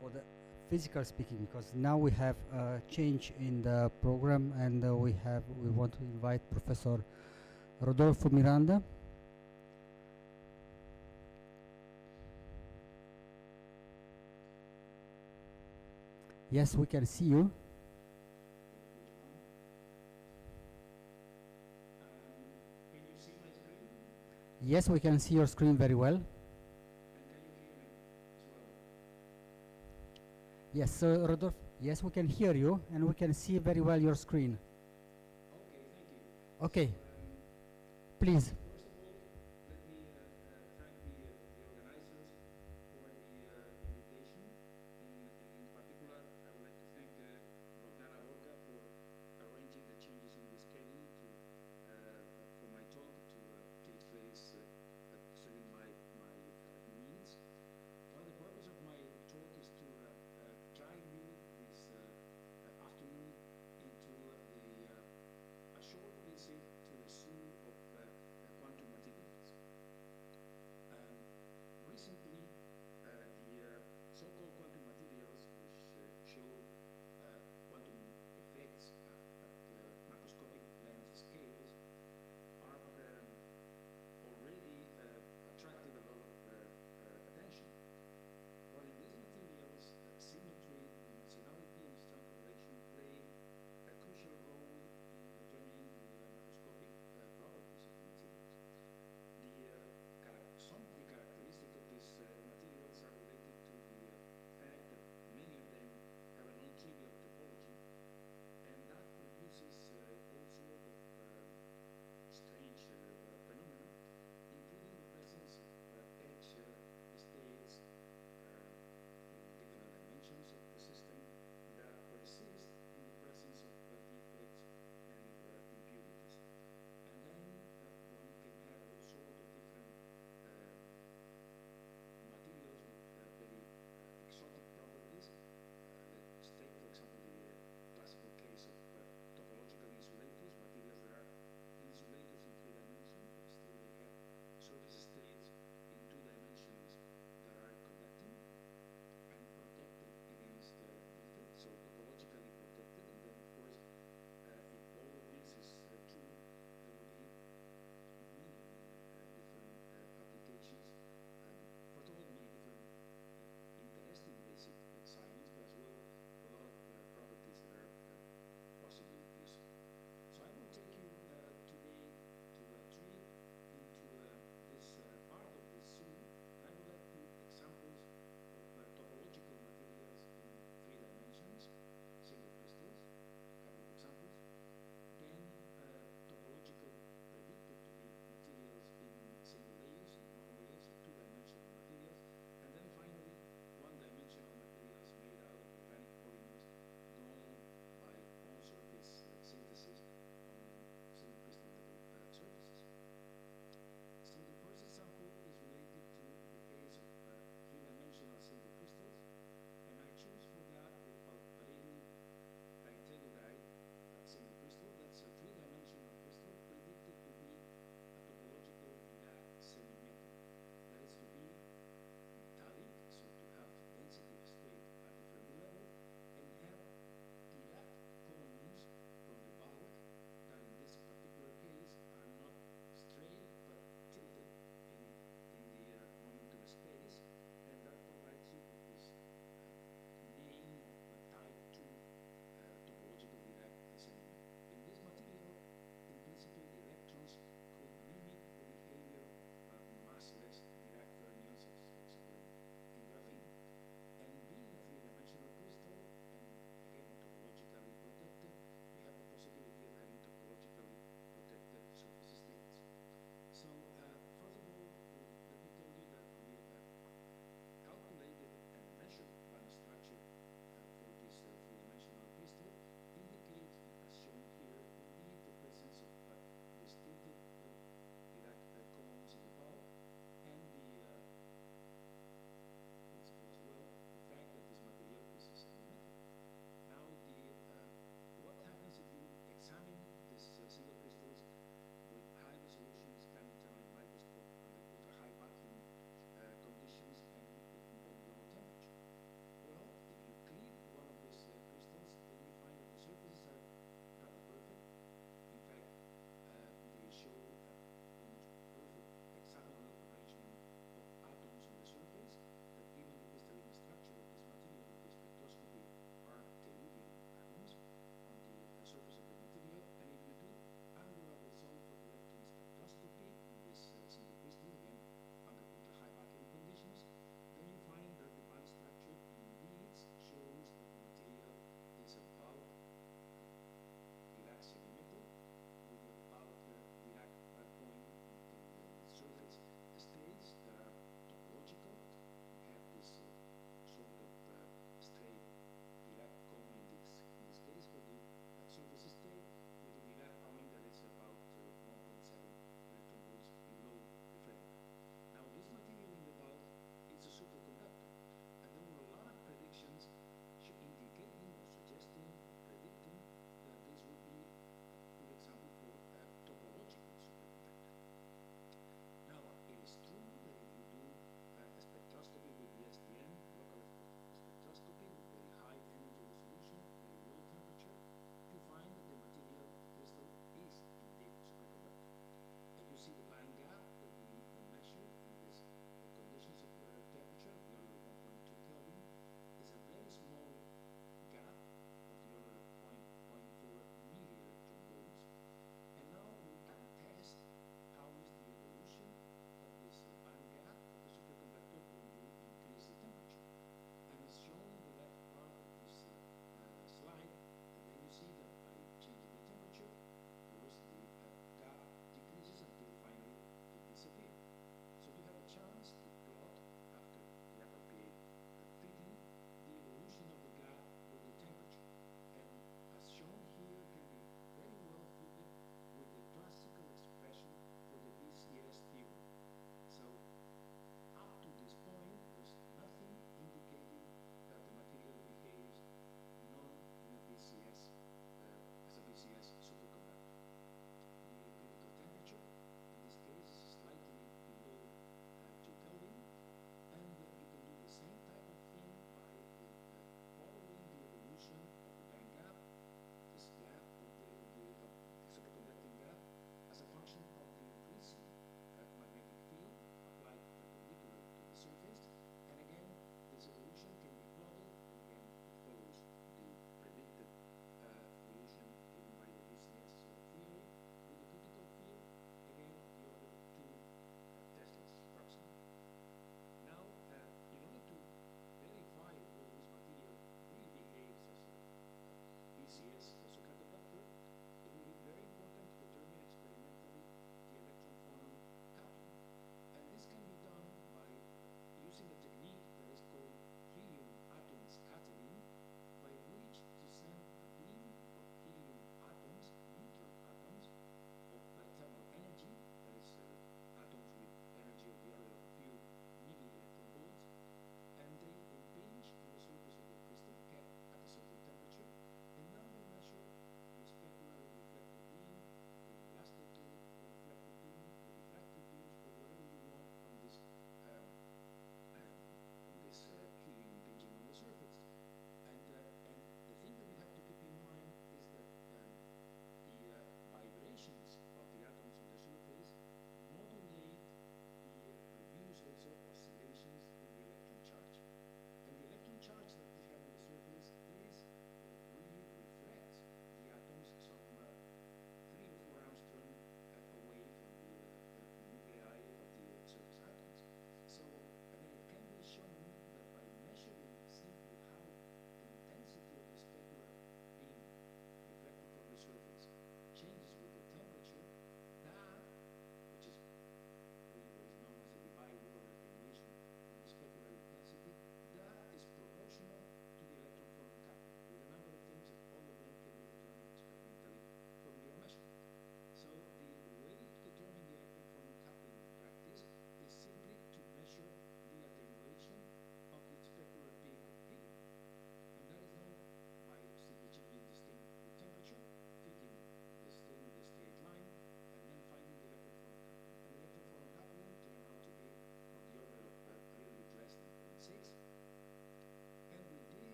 for the physical speaking, because now we have a change in the program, and we want to invite Professor Rodolfo Miranda. Yes, we can see you. Can you see my screen? Yes, we can see your screen very well. And can you hear me as well? Yes, Rodolfo. Yes, we can hear you, and we can see very well your screen. Okay, thank you. Okay. Please. First of all, let me thank the organizers for the invitation. And in particular, I would like to thank Bogdana Borka for arranging the changes in the schedule for my talk to take place during my meetings. Well, the purpose of my talk is to try and limit this afternoon into a short visit to the zoo of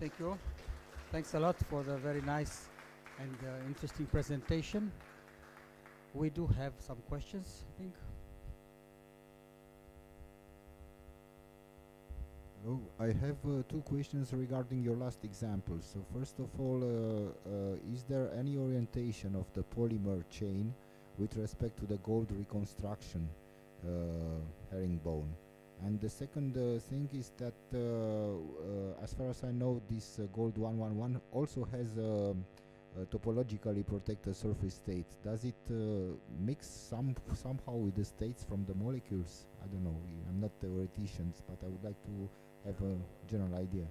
Thank you. Thanks a lot for the very nice and interesting presentation. We do have some questions, I think. Hello, I have two questions regarding your last example. So first of all, is there any orientation of the polymer chain with respect to the gold reconstruction herringbone? And the second thing is that, as far as I know, this gold 111 also has a topologically protected surface state. Does it mix somehow with the states from the molecules? I don't know. I'm not theoretician, but I would like to have a general idea.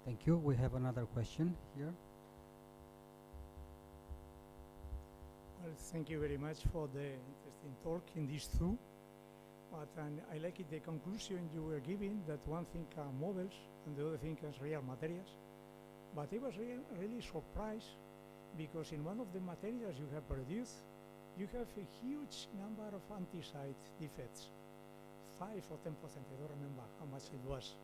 Thank you. We have another question here. Well, thank you very much for the interesting talk in this too. But I like it, the conclusion you were giving, that one thing are models and the other thing is real materials. But I was really surprised because in one of the materials you have produced, you have a huge number of anti-side defects, 5 or 10%, I don't remember how much it was.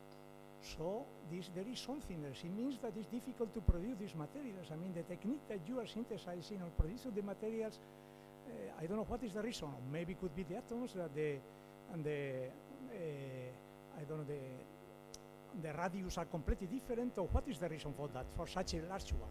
So there is something else. It means that it's difficult to produce these materials. I mean, the technique that you are synthesizing or producing the materials, I don't know what is the reason. Maybe it could be the atoms that the radius are completely different, or what is the reason for that, for such a large one?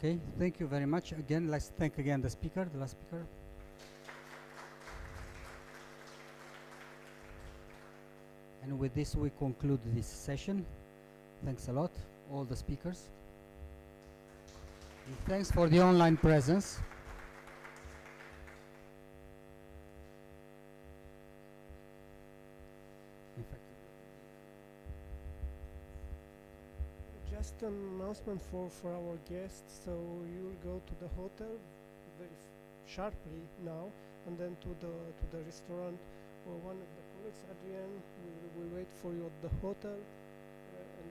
Okay, thank you very much. Again, let's thank again the speaker, the last speaker. And with this, we conclude this session. Thanks a lot, all the speakers. And thanks for the online presence. In fact, just an announcement for our guests. So you'll go to the hotel very sharply now, and then to the restaurant. Or one of the colleagues, Adrian, will wait for you at the hotel and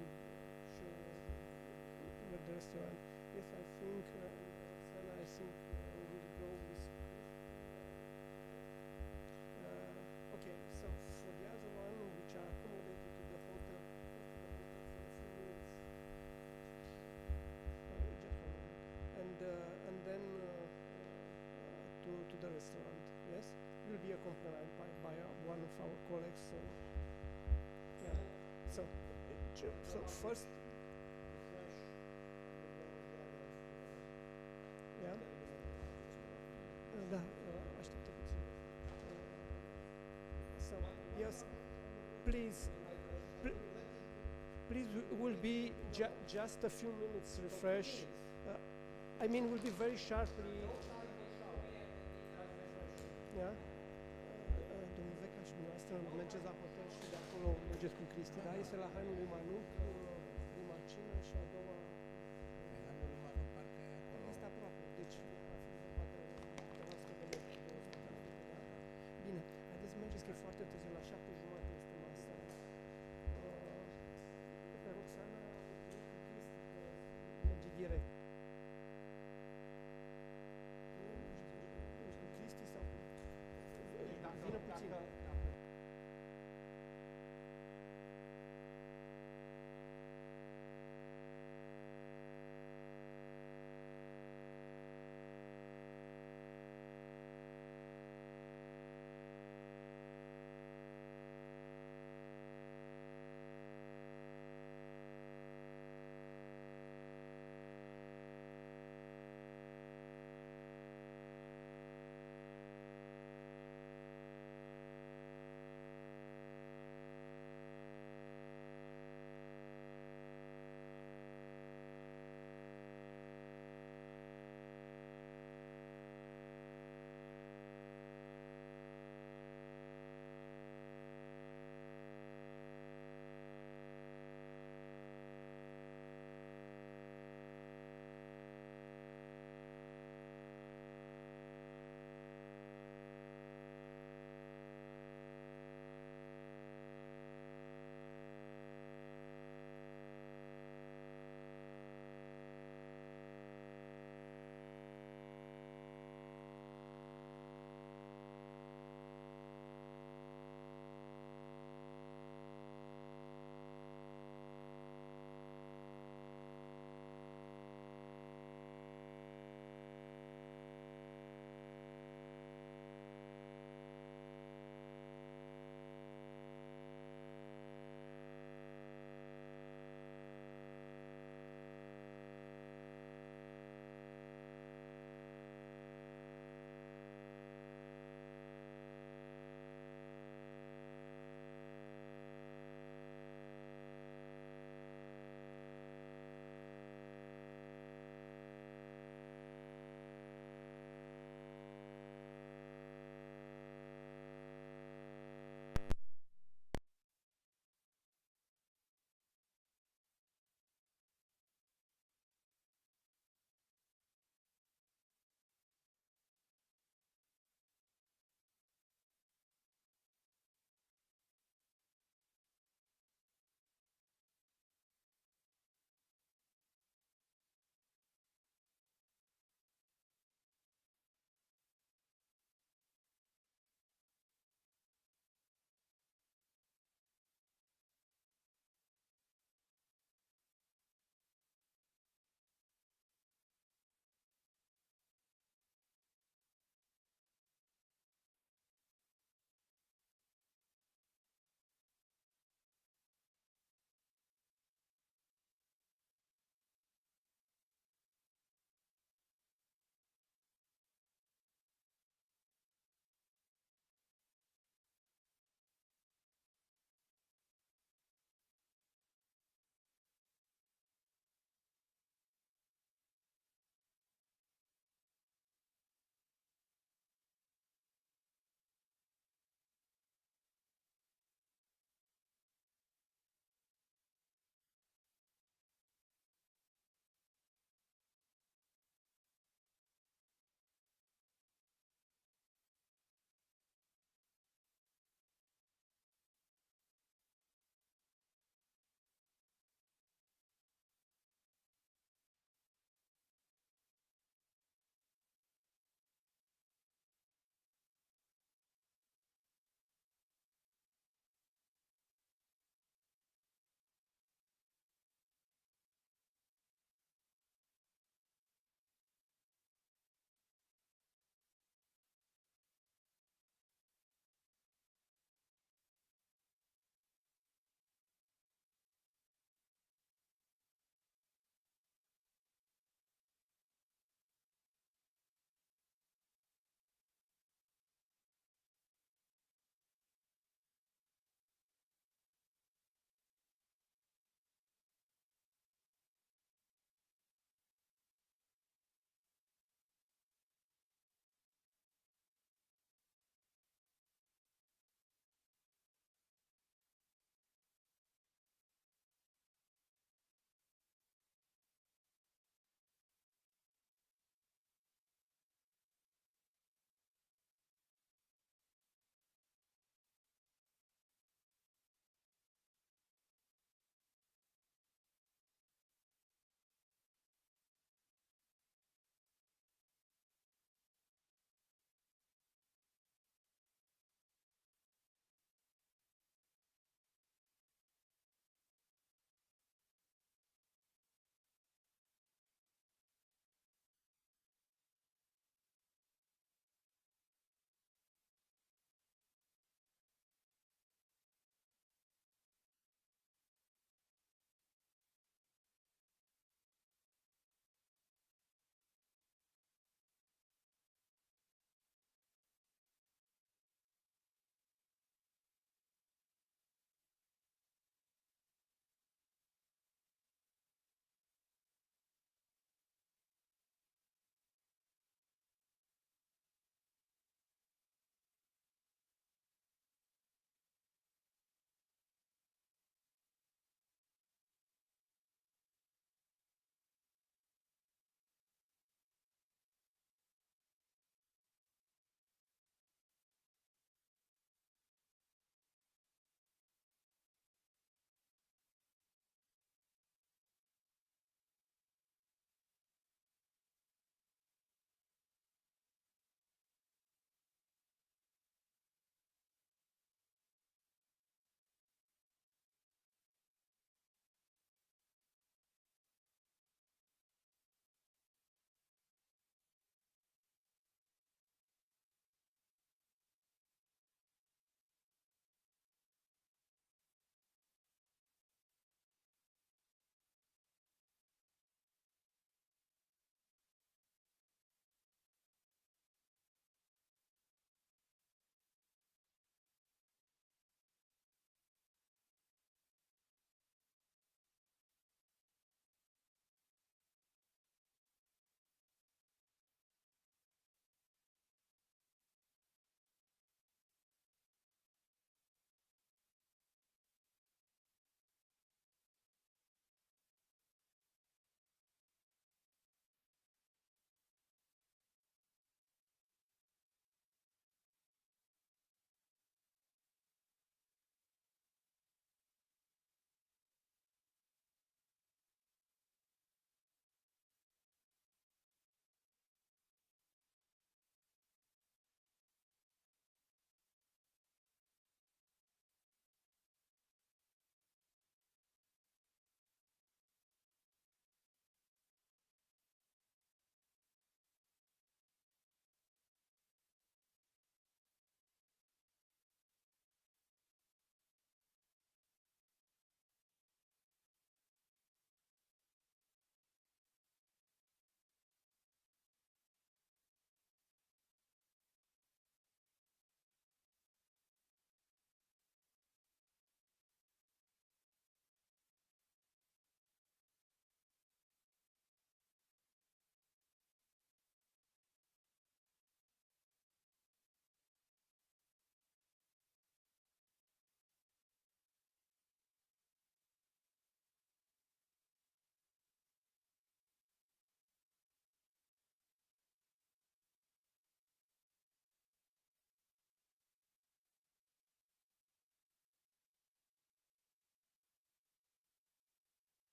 show you at the restaurant. Yes, I think Roxana, I think we'll go with. Okay, so for the other one, which are accommodated to the hotel, for a few minutes. Just one minute. And then to the restaurant. Yes, will be accompanied by one of our colleagues. So yeah. So first. Yeah. Da, așteptă puțin. So yes, please. Please, will be just a few minutes refresh. I mean, will be very sharply. Yeah. Domnul Veca și dumneavoastră mergeți la hotel și de acolo mergeți cu Cristi, da? Este la Hainul lui Manu, prima cină și a doua. Hainul lui Manu parcă e acolo. Este aproape, deci ar fi vorba de 200 de metri. Bine, haideți să mergeți că e foarte târziu la 7.